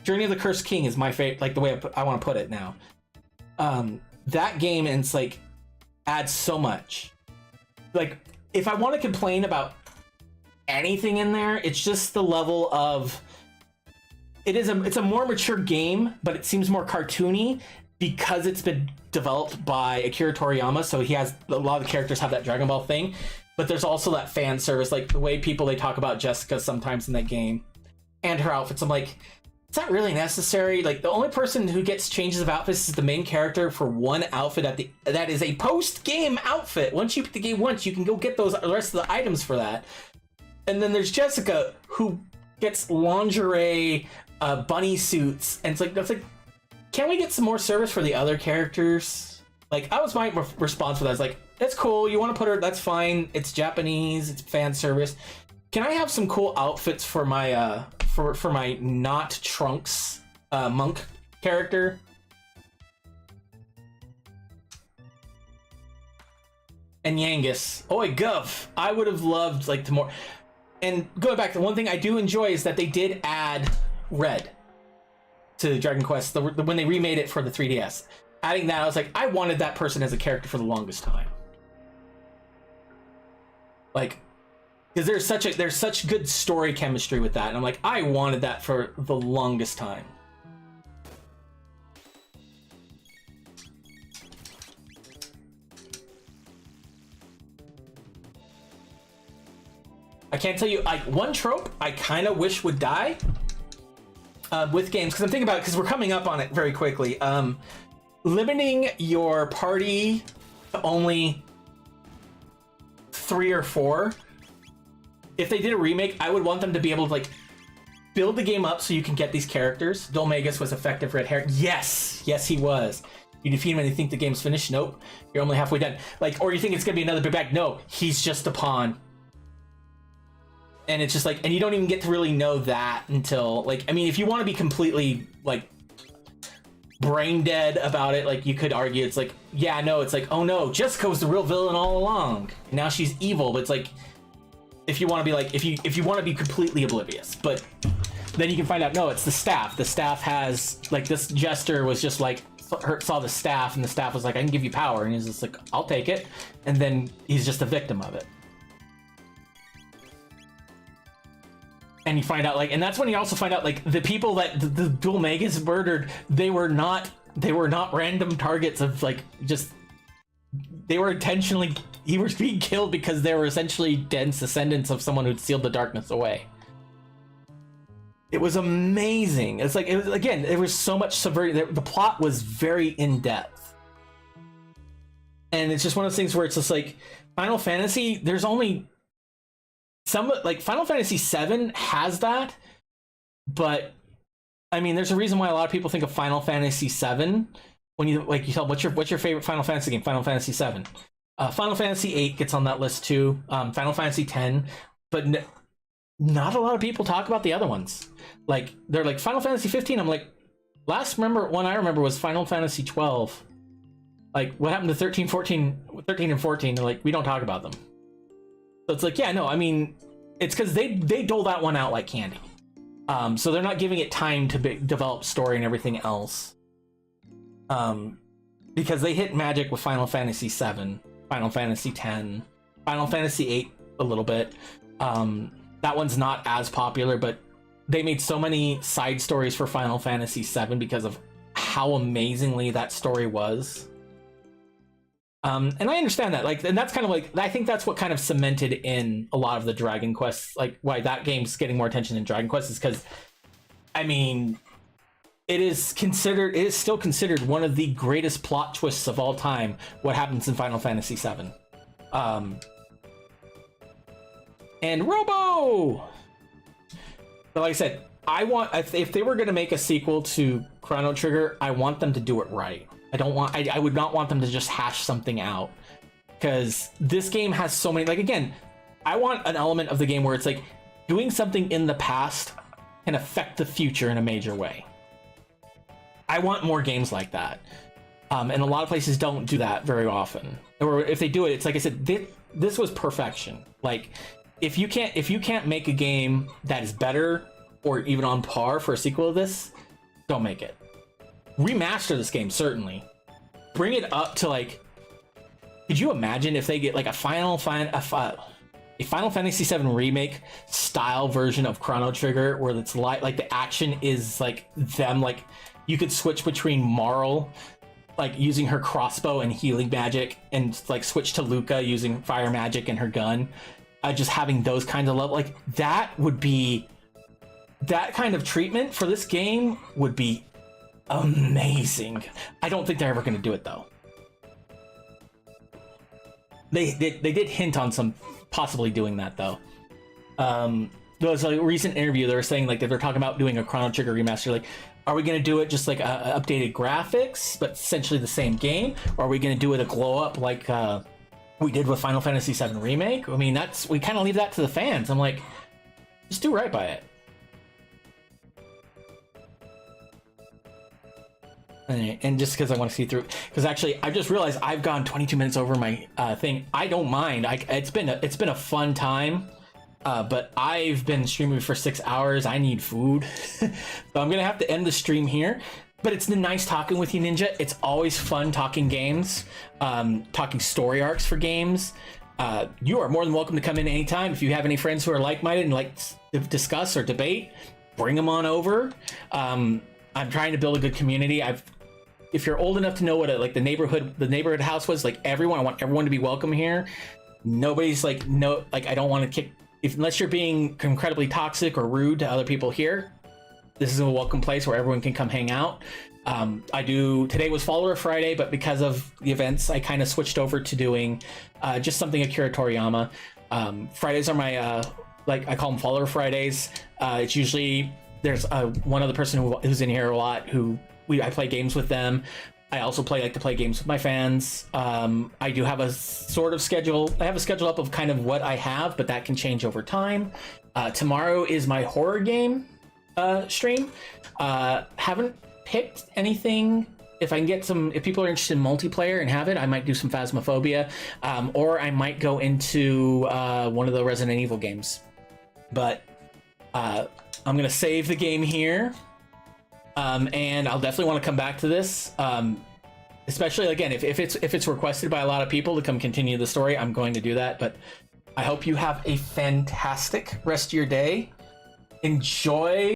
Journey of the Cursed King is my favorite, like the way I want to put it now. That game, and it's like, adds so much. Like, if I want to complain about anything in there, it's just the level of, it's a more mature game, but it seems more cartoony because it's been developed by Akira Toriyama, so he has, a lot of the characters have that Dragon Ball thing, but there's also that fan service, like the way they talk about Jessica sometimes in that game, and her outfits. I'm like, is that really necessary? Like, the only person who gets changes of outfits is the main character for one outfit that is a post-game outfit. Once you beat the game once, you can go get the rest of the items for that. And then there's Jessica, who gets lingerie, bunny suits, and it's like, can we get some more service for the other characters? Like, that was my response for that. I was like, that's cool, you want to put her, that's fine, it's Japanese, it's fan service. Can I have some cool outfits for my for my not Trunks monk character? And Yangus. Oi, Gov. I would have loved, like, the more. And going back, the one thing I do enjoy is that they did add Red to Dragon Quest when they remade it for the 3DS. Adding that, I was like, I wanted that person as a character for the longest time. Like, because there's such good story chemistry with that, and I'm like, I wanted that for the longest time. I can't tell you, like, one trope I kind of wish would die with games, because I'm thinking about it, because we're coming up on it very quickly. Limiting your party to only 3 or 4. If they did a remake, I would want them to be able to, like, build the game up so you can get these characters. Dolmagus was effective red hair. Yes, he was. You defeat him and you think the game's finished. Nope, you're only halfway done. Like, or you think it's gonna be another big bag. No, he's just a pawn. And it's just like, and you don't even get to really know that until, like, I mean, if you want to be completely, like, brain dead about it, like, you could argue it's like, yeah, no, it's like, oh no, Jessica was the real villain all along. Now she's evil. But it's like, if you want to be like, if you want to be completely oblivious, but then you can find out, no, it's the staff. The staff has, like, this jester was just like, saw the staff, and the staff was like, I can give you power, and he's just like, I'll take it, and then he's just a victim of it. And you find out, like, and that's when you also find out, like, the people that the Dual Magus murdered, they were not random targets of, like, just, they were intentionally, he was being killed because they were essentially dense descendants of someone who'd sealed the darkness away. It was amazing. It's like, it was, again, there was so much subverting. The plot was very in depth, and it's just one of those things where it's just like, Final Fantasy, there's only some, like, Final Fantasy VII has that, but I mean, there's a reason why a lot of people think of Final Fantasy VII when you, like, you tell what's your favorite Final Fantasy game? Final Fantasy VII. Final Fantasy VIII gets on that list too. Final Fantasy X, but not a lot of people talk about the other ones. Like, they're like Final Fantasy 15. I'm like, last one I remember was Final Fantasy 12. Like, what happened to 13 and 14? They're like, we don't talk about them. So it's like, yeah, no, I mean, it's because they dole that one out like candy. So they're not giving it time to develop story and everything else. Because they hit magic with Final Fantasy VII, Final Fantasy X, Final Fantasy VIII a little bit. That one's not as popular, but they made so many side stories for Final Fantasy VII because of how amazingly that story was. And I understand that, like, and that's kind of like, I think that's what kind of cemented in a lot of the Dragon Quest, like, why that game's getting more attention than Dragon Quest is because, I mean, it is still considered one of the greatest plot twists of all time, what happens in Final Fantasy VII. And Robo! But like I said, I want, if they were going to make a sequel to Chrono Trigger, I want them to do it right. I would not want them to just hash something out, because this game has so many, like, again, I want an element of the game where it's like doing something in the past can affect the future in a major way. I want more games like that. And a lot of places don't do that very often, or if they do it, it's like I said, this was perfection. Like, if you can't make a game that is better or even on par for a sequel of this, don't make it. Remaster this game, certainly. Bring it up to, like, could you imagine if they get like a Final Fantasy VII remake style version of Chrono Trigger, where it's like the action is like them, like you could switch between Marl like using her crossbow and healing magic, and like switch to Luca using fire magic and her gun. Just having those kinds of level, like that would be, that kind of treatment for this game would be amazing. I don't think they're ever going to do it though. They did hint on some possibly doing that though. There was a recent interview, they were saying like that they're talking about doing a Chrono Trigger remaster. Like, are we going to do it just like updated graphics but essentially the same game, or are we going to do it a glow up like we did with Final Fantasy VII Remake? I mean, we kind of leave that to the fans. I'm like, just do right by it. And just because I want to see through, because actually I just realized I've gone 22 minutes over my thing. I don't mind. It's been a fun time, but I've been streaming for 6 hours. I need food, so I'm gonna have to end the stream here. But it's been nice talking with you, Ninja. It's always fun talking games, talking story arcs for games. You are more than welcome to come in anytime. If you have any friends who are like-minded and like to discuss or debate, bring them on over. I'm trying to build a good community. If you're old enough to know what the neighborhood house was, like I want everyone to be welcome here. Nobody's like, I don't want to kick, unless you're being incredibly toxic or rude to other people here. This is a welcome place where everyone can come hang out. Today was Follower Friday, but because of the events, I kind of switched over to doing just something Akira Toriyama. Fridays are my, I call them Follower Fridays. It's usually, there's one other person who's in here a lot I play games with them. I also like to play games with my fans. I do have a sort of schedule. I have a schedule up of kind of what I have, but that can change over time. Tomorrow is my horror game stream. Haven't picked anything. If I can get if people are interested in multiplayer and have it, I might do some Phasmophobia, or I might go into one of the Resident Evil games. But I'm gonna save the game here. And I'll definitely want to come back to this, especially again if it's requested by a lot of people to come continue the story. I'm going to do that. But I hope you have a fantastic rest of your day. Enjoy